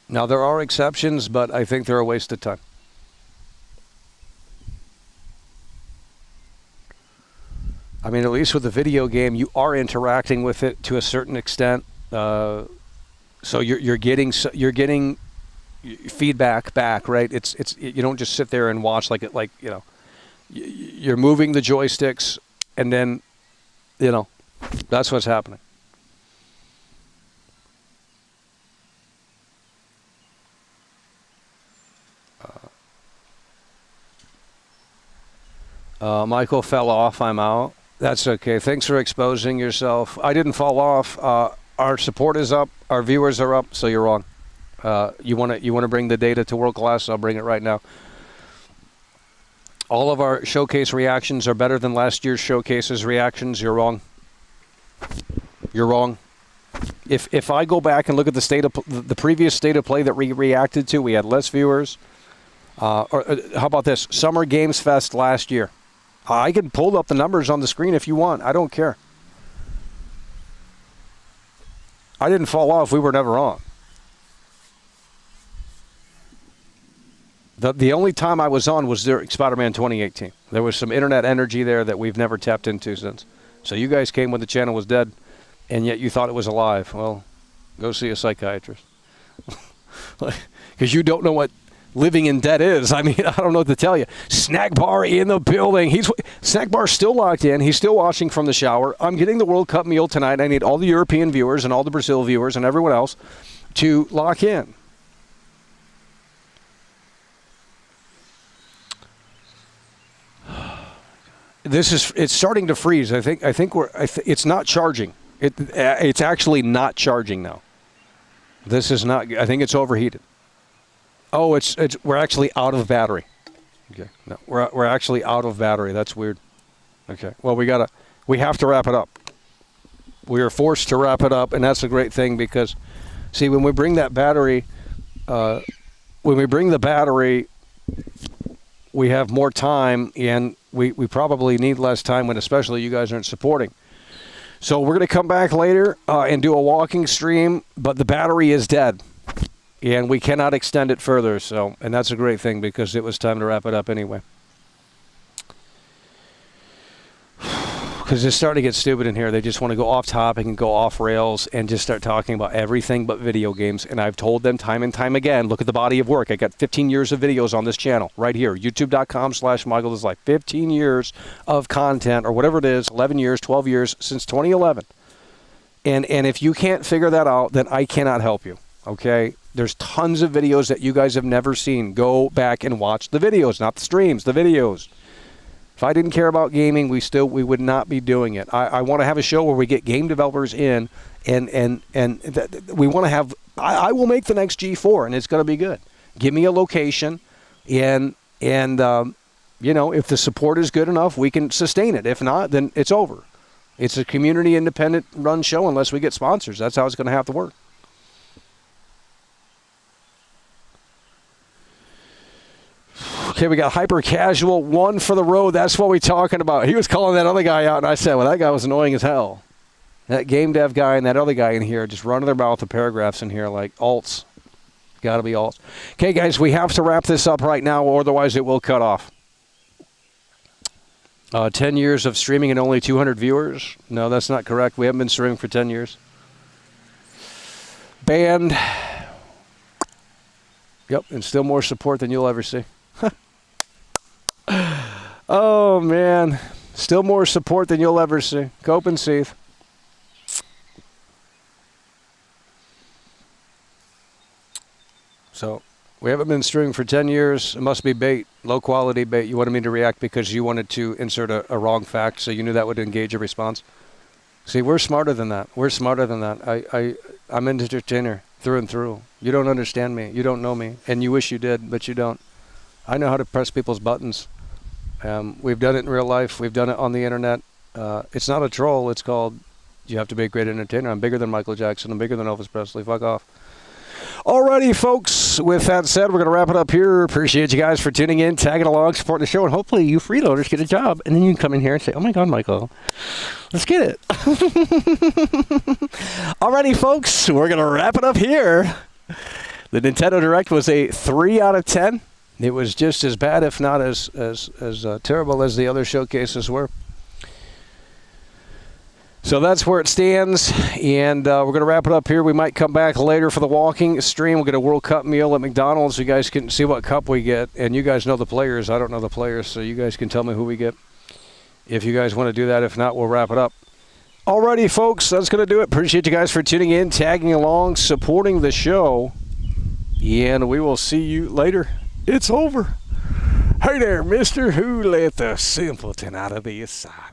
Now, there are exceptions, but I think they're a waste of time. I mean, at least with the video game, you are interacting with it to a certain extent. So you're getting feedback back, right? It's you don't just sit there and watch you're moving the joysticks, and then that's what's happening. Michael fell off. I'm out. That's okay. Thanks for exposing yourself. I didn't fall off. Our support is up. Our viewers are up. So you're wrong. You want to bring the data to World Class? I'll bring it right now. All of our showcase reactions are better than last year's showcases reactions. You're wrong. You're wrong. If I go back and look at the previous state of play that we reacted to, we had less viewers. Or how about this? Summer Games Fest last year. I can pull up the numbers on the screen if you want. I don't care. I didn't fall off. We were never on. The only time I was on was during Spider-Man 2018. There was some internet energy there that we've never tapped into since. So you guys came when the channel was dead, and yet you thought it was alive. Well, go see a psychiatrist. Because you don't know what living in debt is. I mean, I don't know what to tell you. Snack Bar in the building. Snack Bar's still locked in. He's still watching from the shower. I'm getting the World Cup meal tonight. I need all the European viewers and all the Brazil viewers and everyone else to lock in. It's starting to freeze. I think it's not charging. It's actually not charging now. This is not. I think it's overheated. Oh, we're actually out of battery. Okay, no, we're actually out of battery. That's weird. Okay, well we have to wrap it up. We are forced to wrap it up, and that's a great thing because, see, when we bring that battery, we have more time, and we probably need less time when especially you guys aren't supporting. So we're going to come back later and do a walking stream, but the battery is dead, and we cannot extend it further. So, and that's a great thing because it was time to wrap it up anyway. Because it's starting to get stupid in here. They just want to go off topic and go off rails and just start talking about everything but video games. And I've told them time and time again, look at the body of work. I got 15 years of videos on this channel right here, youtube.com/MyGoldIsLife. 15 years of content or whatever it is, 11 years, 12 years since 2011. And if you can't figure that out, then I cannot help you, okay? There's tons of videos that you guys have never seen. Go back and watch the videos, not the streams, the videos. If I didn't care about gaming, we would not be doing it. I want to have a show where we get game developers in, and we want to have. I will make the next G4, and it's going to be good. Give me a location, and if the support is good enough, we can sustain it. If not, then it's over. It's a community independent run show unless we get sponsors. That's how it's going to have to work. Okay, we got hyper casual, one for the road. That's what we're talking about. He was calling that other guy out, and I said, well, that guy was annoying as hell. That game dev guy and that other guy in here just running their mouth with paragraphs in here like alts. Got to be alts. Okay, guys, we have to wrap this up right now, or otherwise it will cut off. 10 years of streaming and only 200 viewers? No, that's not correct. We haven't been streaming for 10 years. Banned. Yep, and still more support than you'll ever see. Oh, man. Still more support than you'll ever see. Cope and seethe. So, we haven't been streaming for 10 years. It must be bait, low-quality bait. You wanted me to react because you wanted to insert a wrong fact, so you knew that would engage a response. See, we're smarter than that. We're smarter than that. I'm an entertainer through and through. You don't understand me. You don't know me. And you wish you did, but you don't. I know how to press people's buttons. We've done it in real life. We've done it on the internet. It's not a troll. It's called, you have to be a great entertainer. I'm bigger than Michael Jackson. I'm bigger than Elvis Presley. Fuck off. Alrighty, folks. With that said, we're going to wrap it up here. Appreciate you guys for tuning in, tagging along, supporting the show, and hopefully you freeloaders get a job. And then you can come in here and say, oh my God, Michael, let's get it. Alrighty, folks. We're going to wrap it up here. The Nintendo Direct was a 3 out of 10. It was just as bad, if not as terrible as the other showcases were. So that's where it stands, and we're going to wrap it up here. We might come back later for the walking stream. We'll get a World Cup meal at McDonald's. You guys can see what cup we get, and you guys know the players. I don't know the players, so you guys can tell me who we get if you guys want to do that. If not, we'll wrap it up. Alrighty, folks, that's going to do it. Appreciate you guys for tuning in, tagging along, supporting the show, and we will see you later. It's over. Hey there, mister. Who let the simpleton out of the asylum?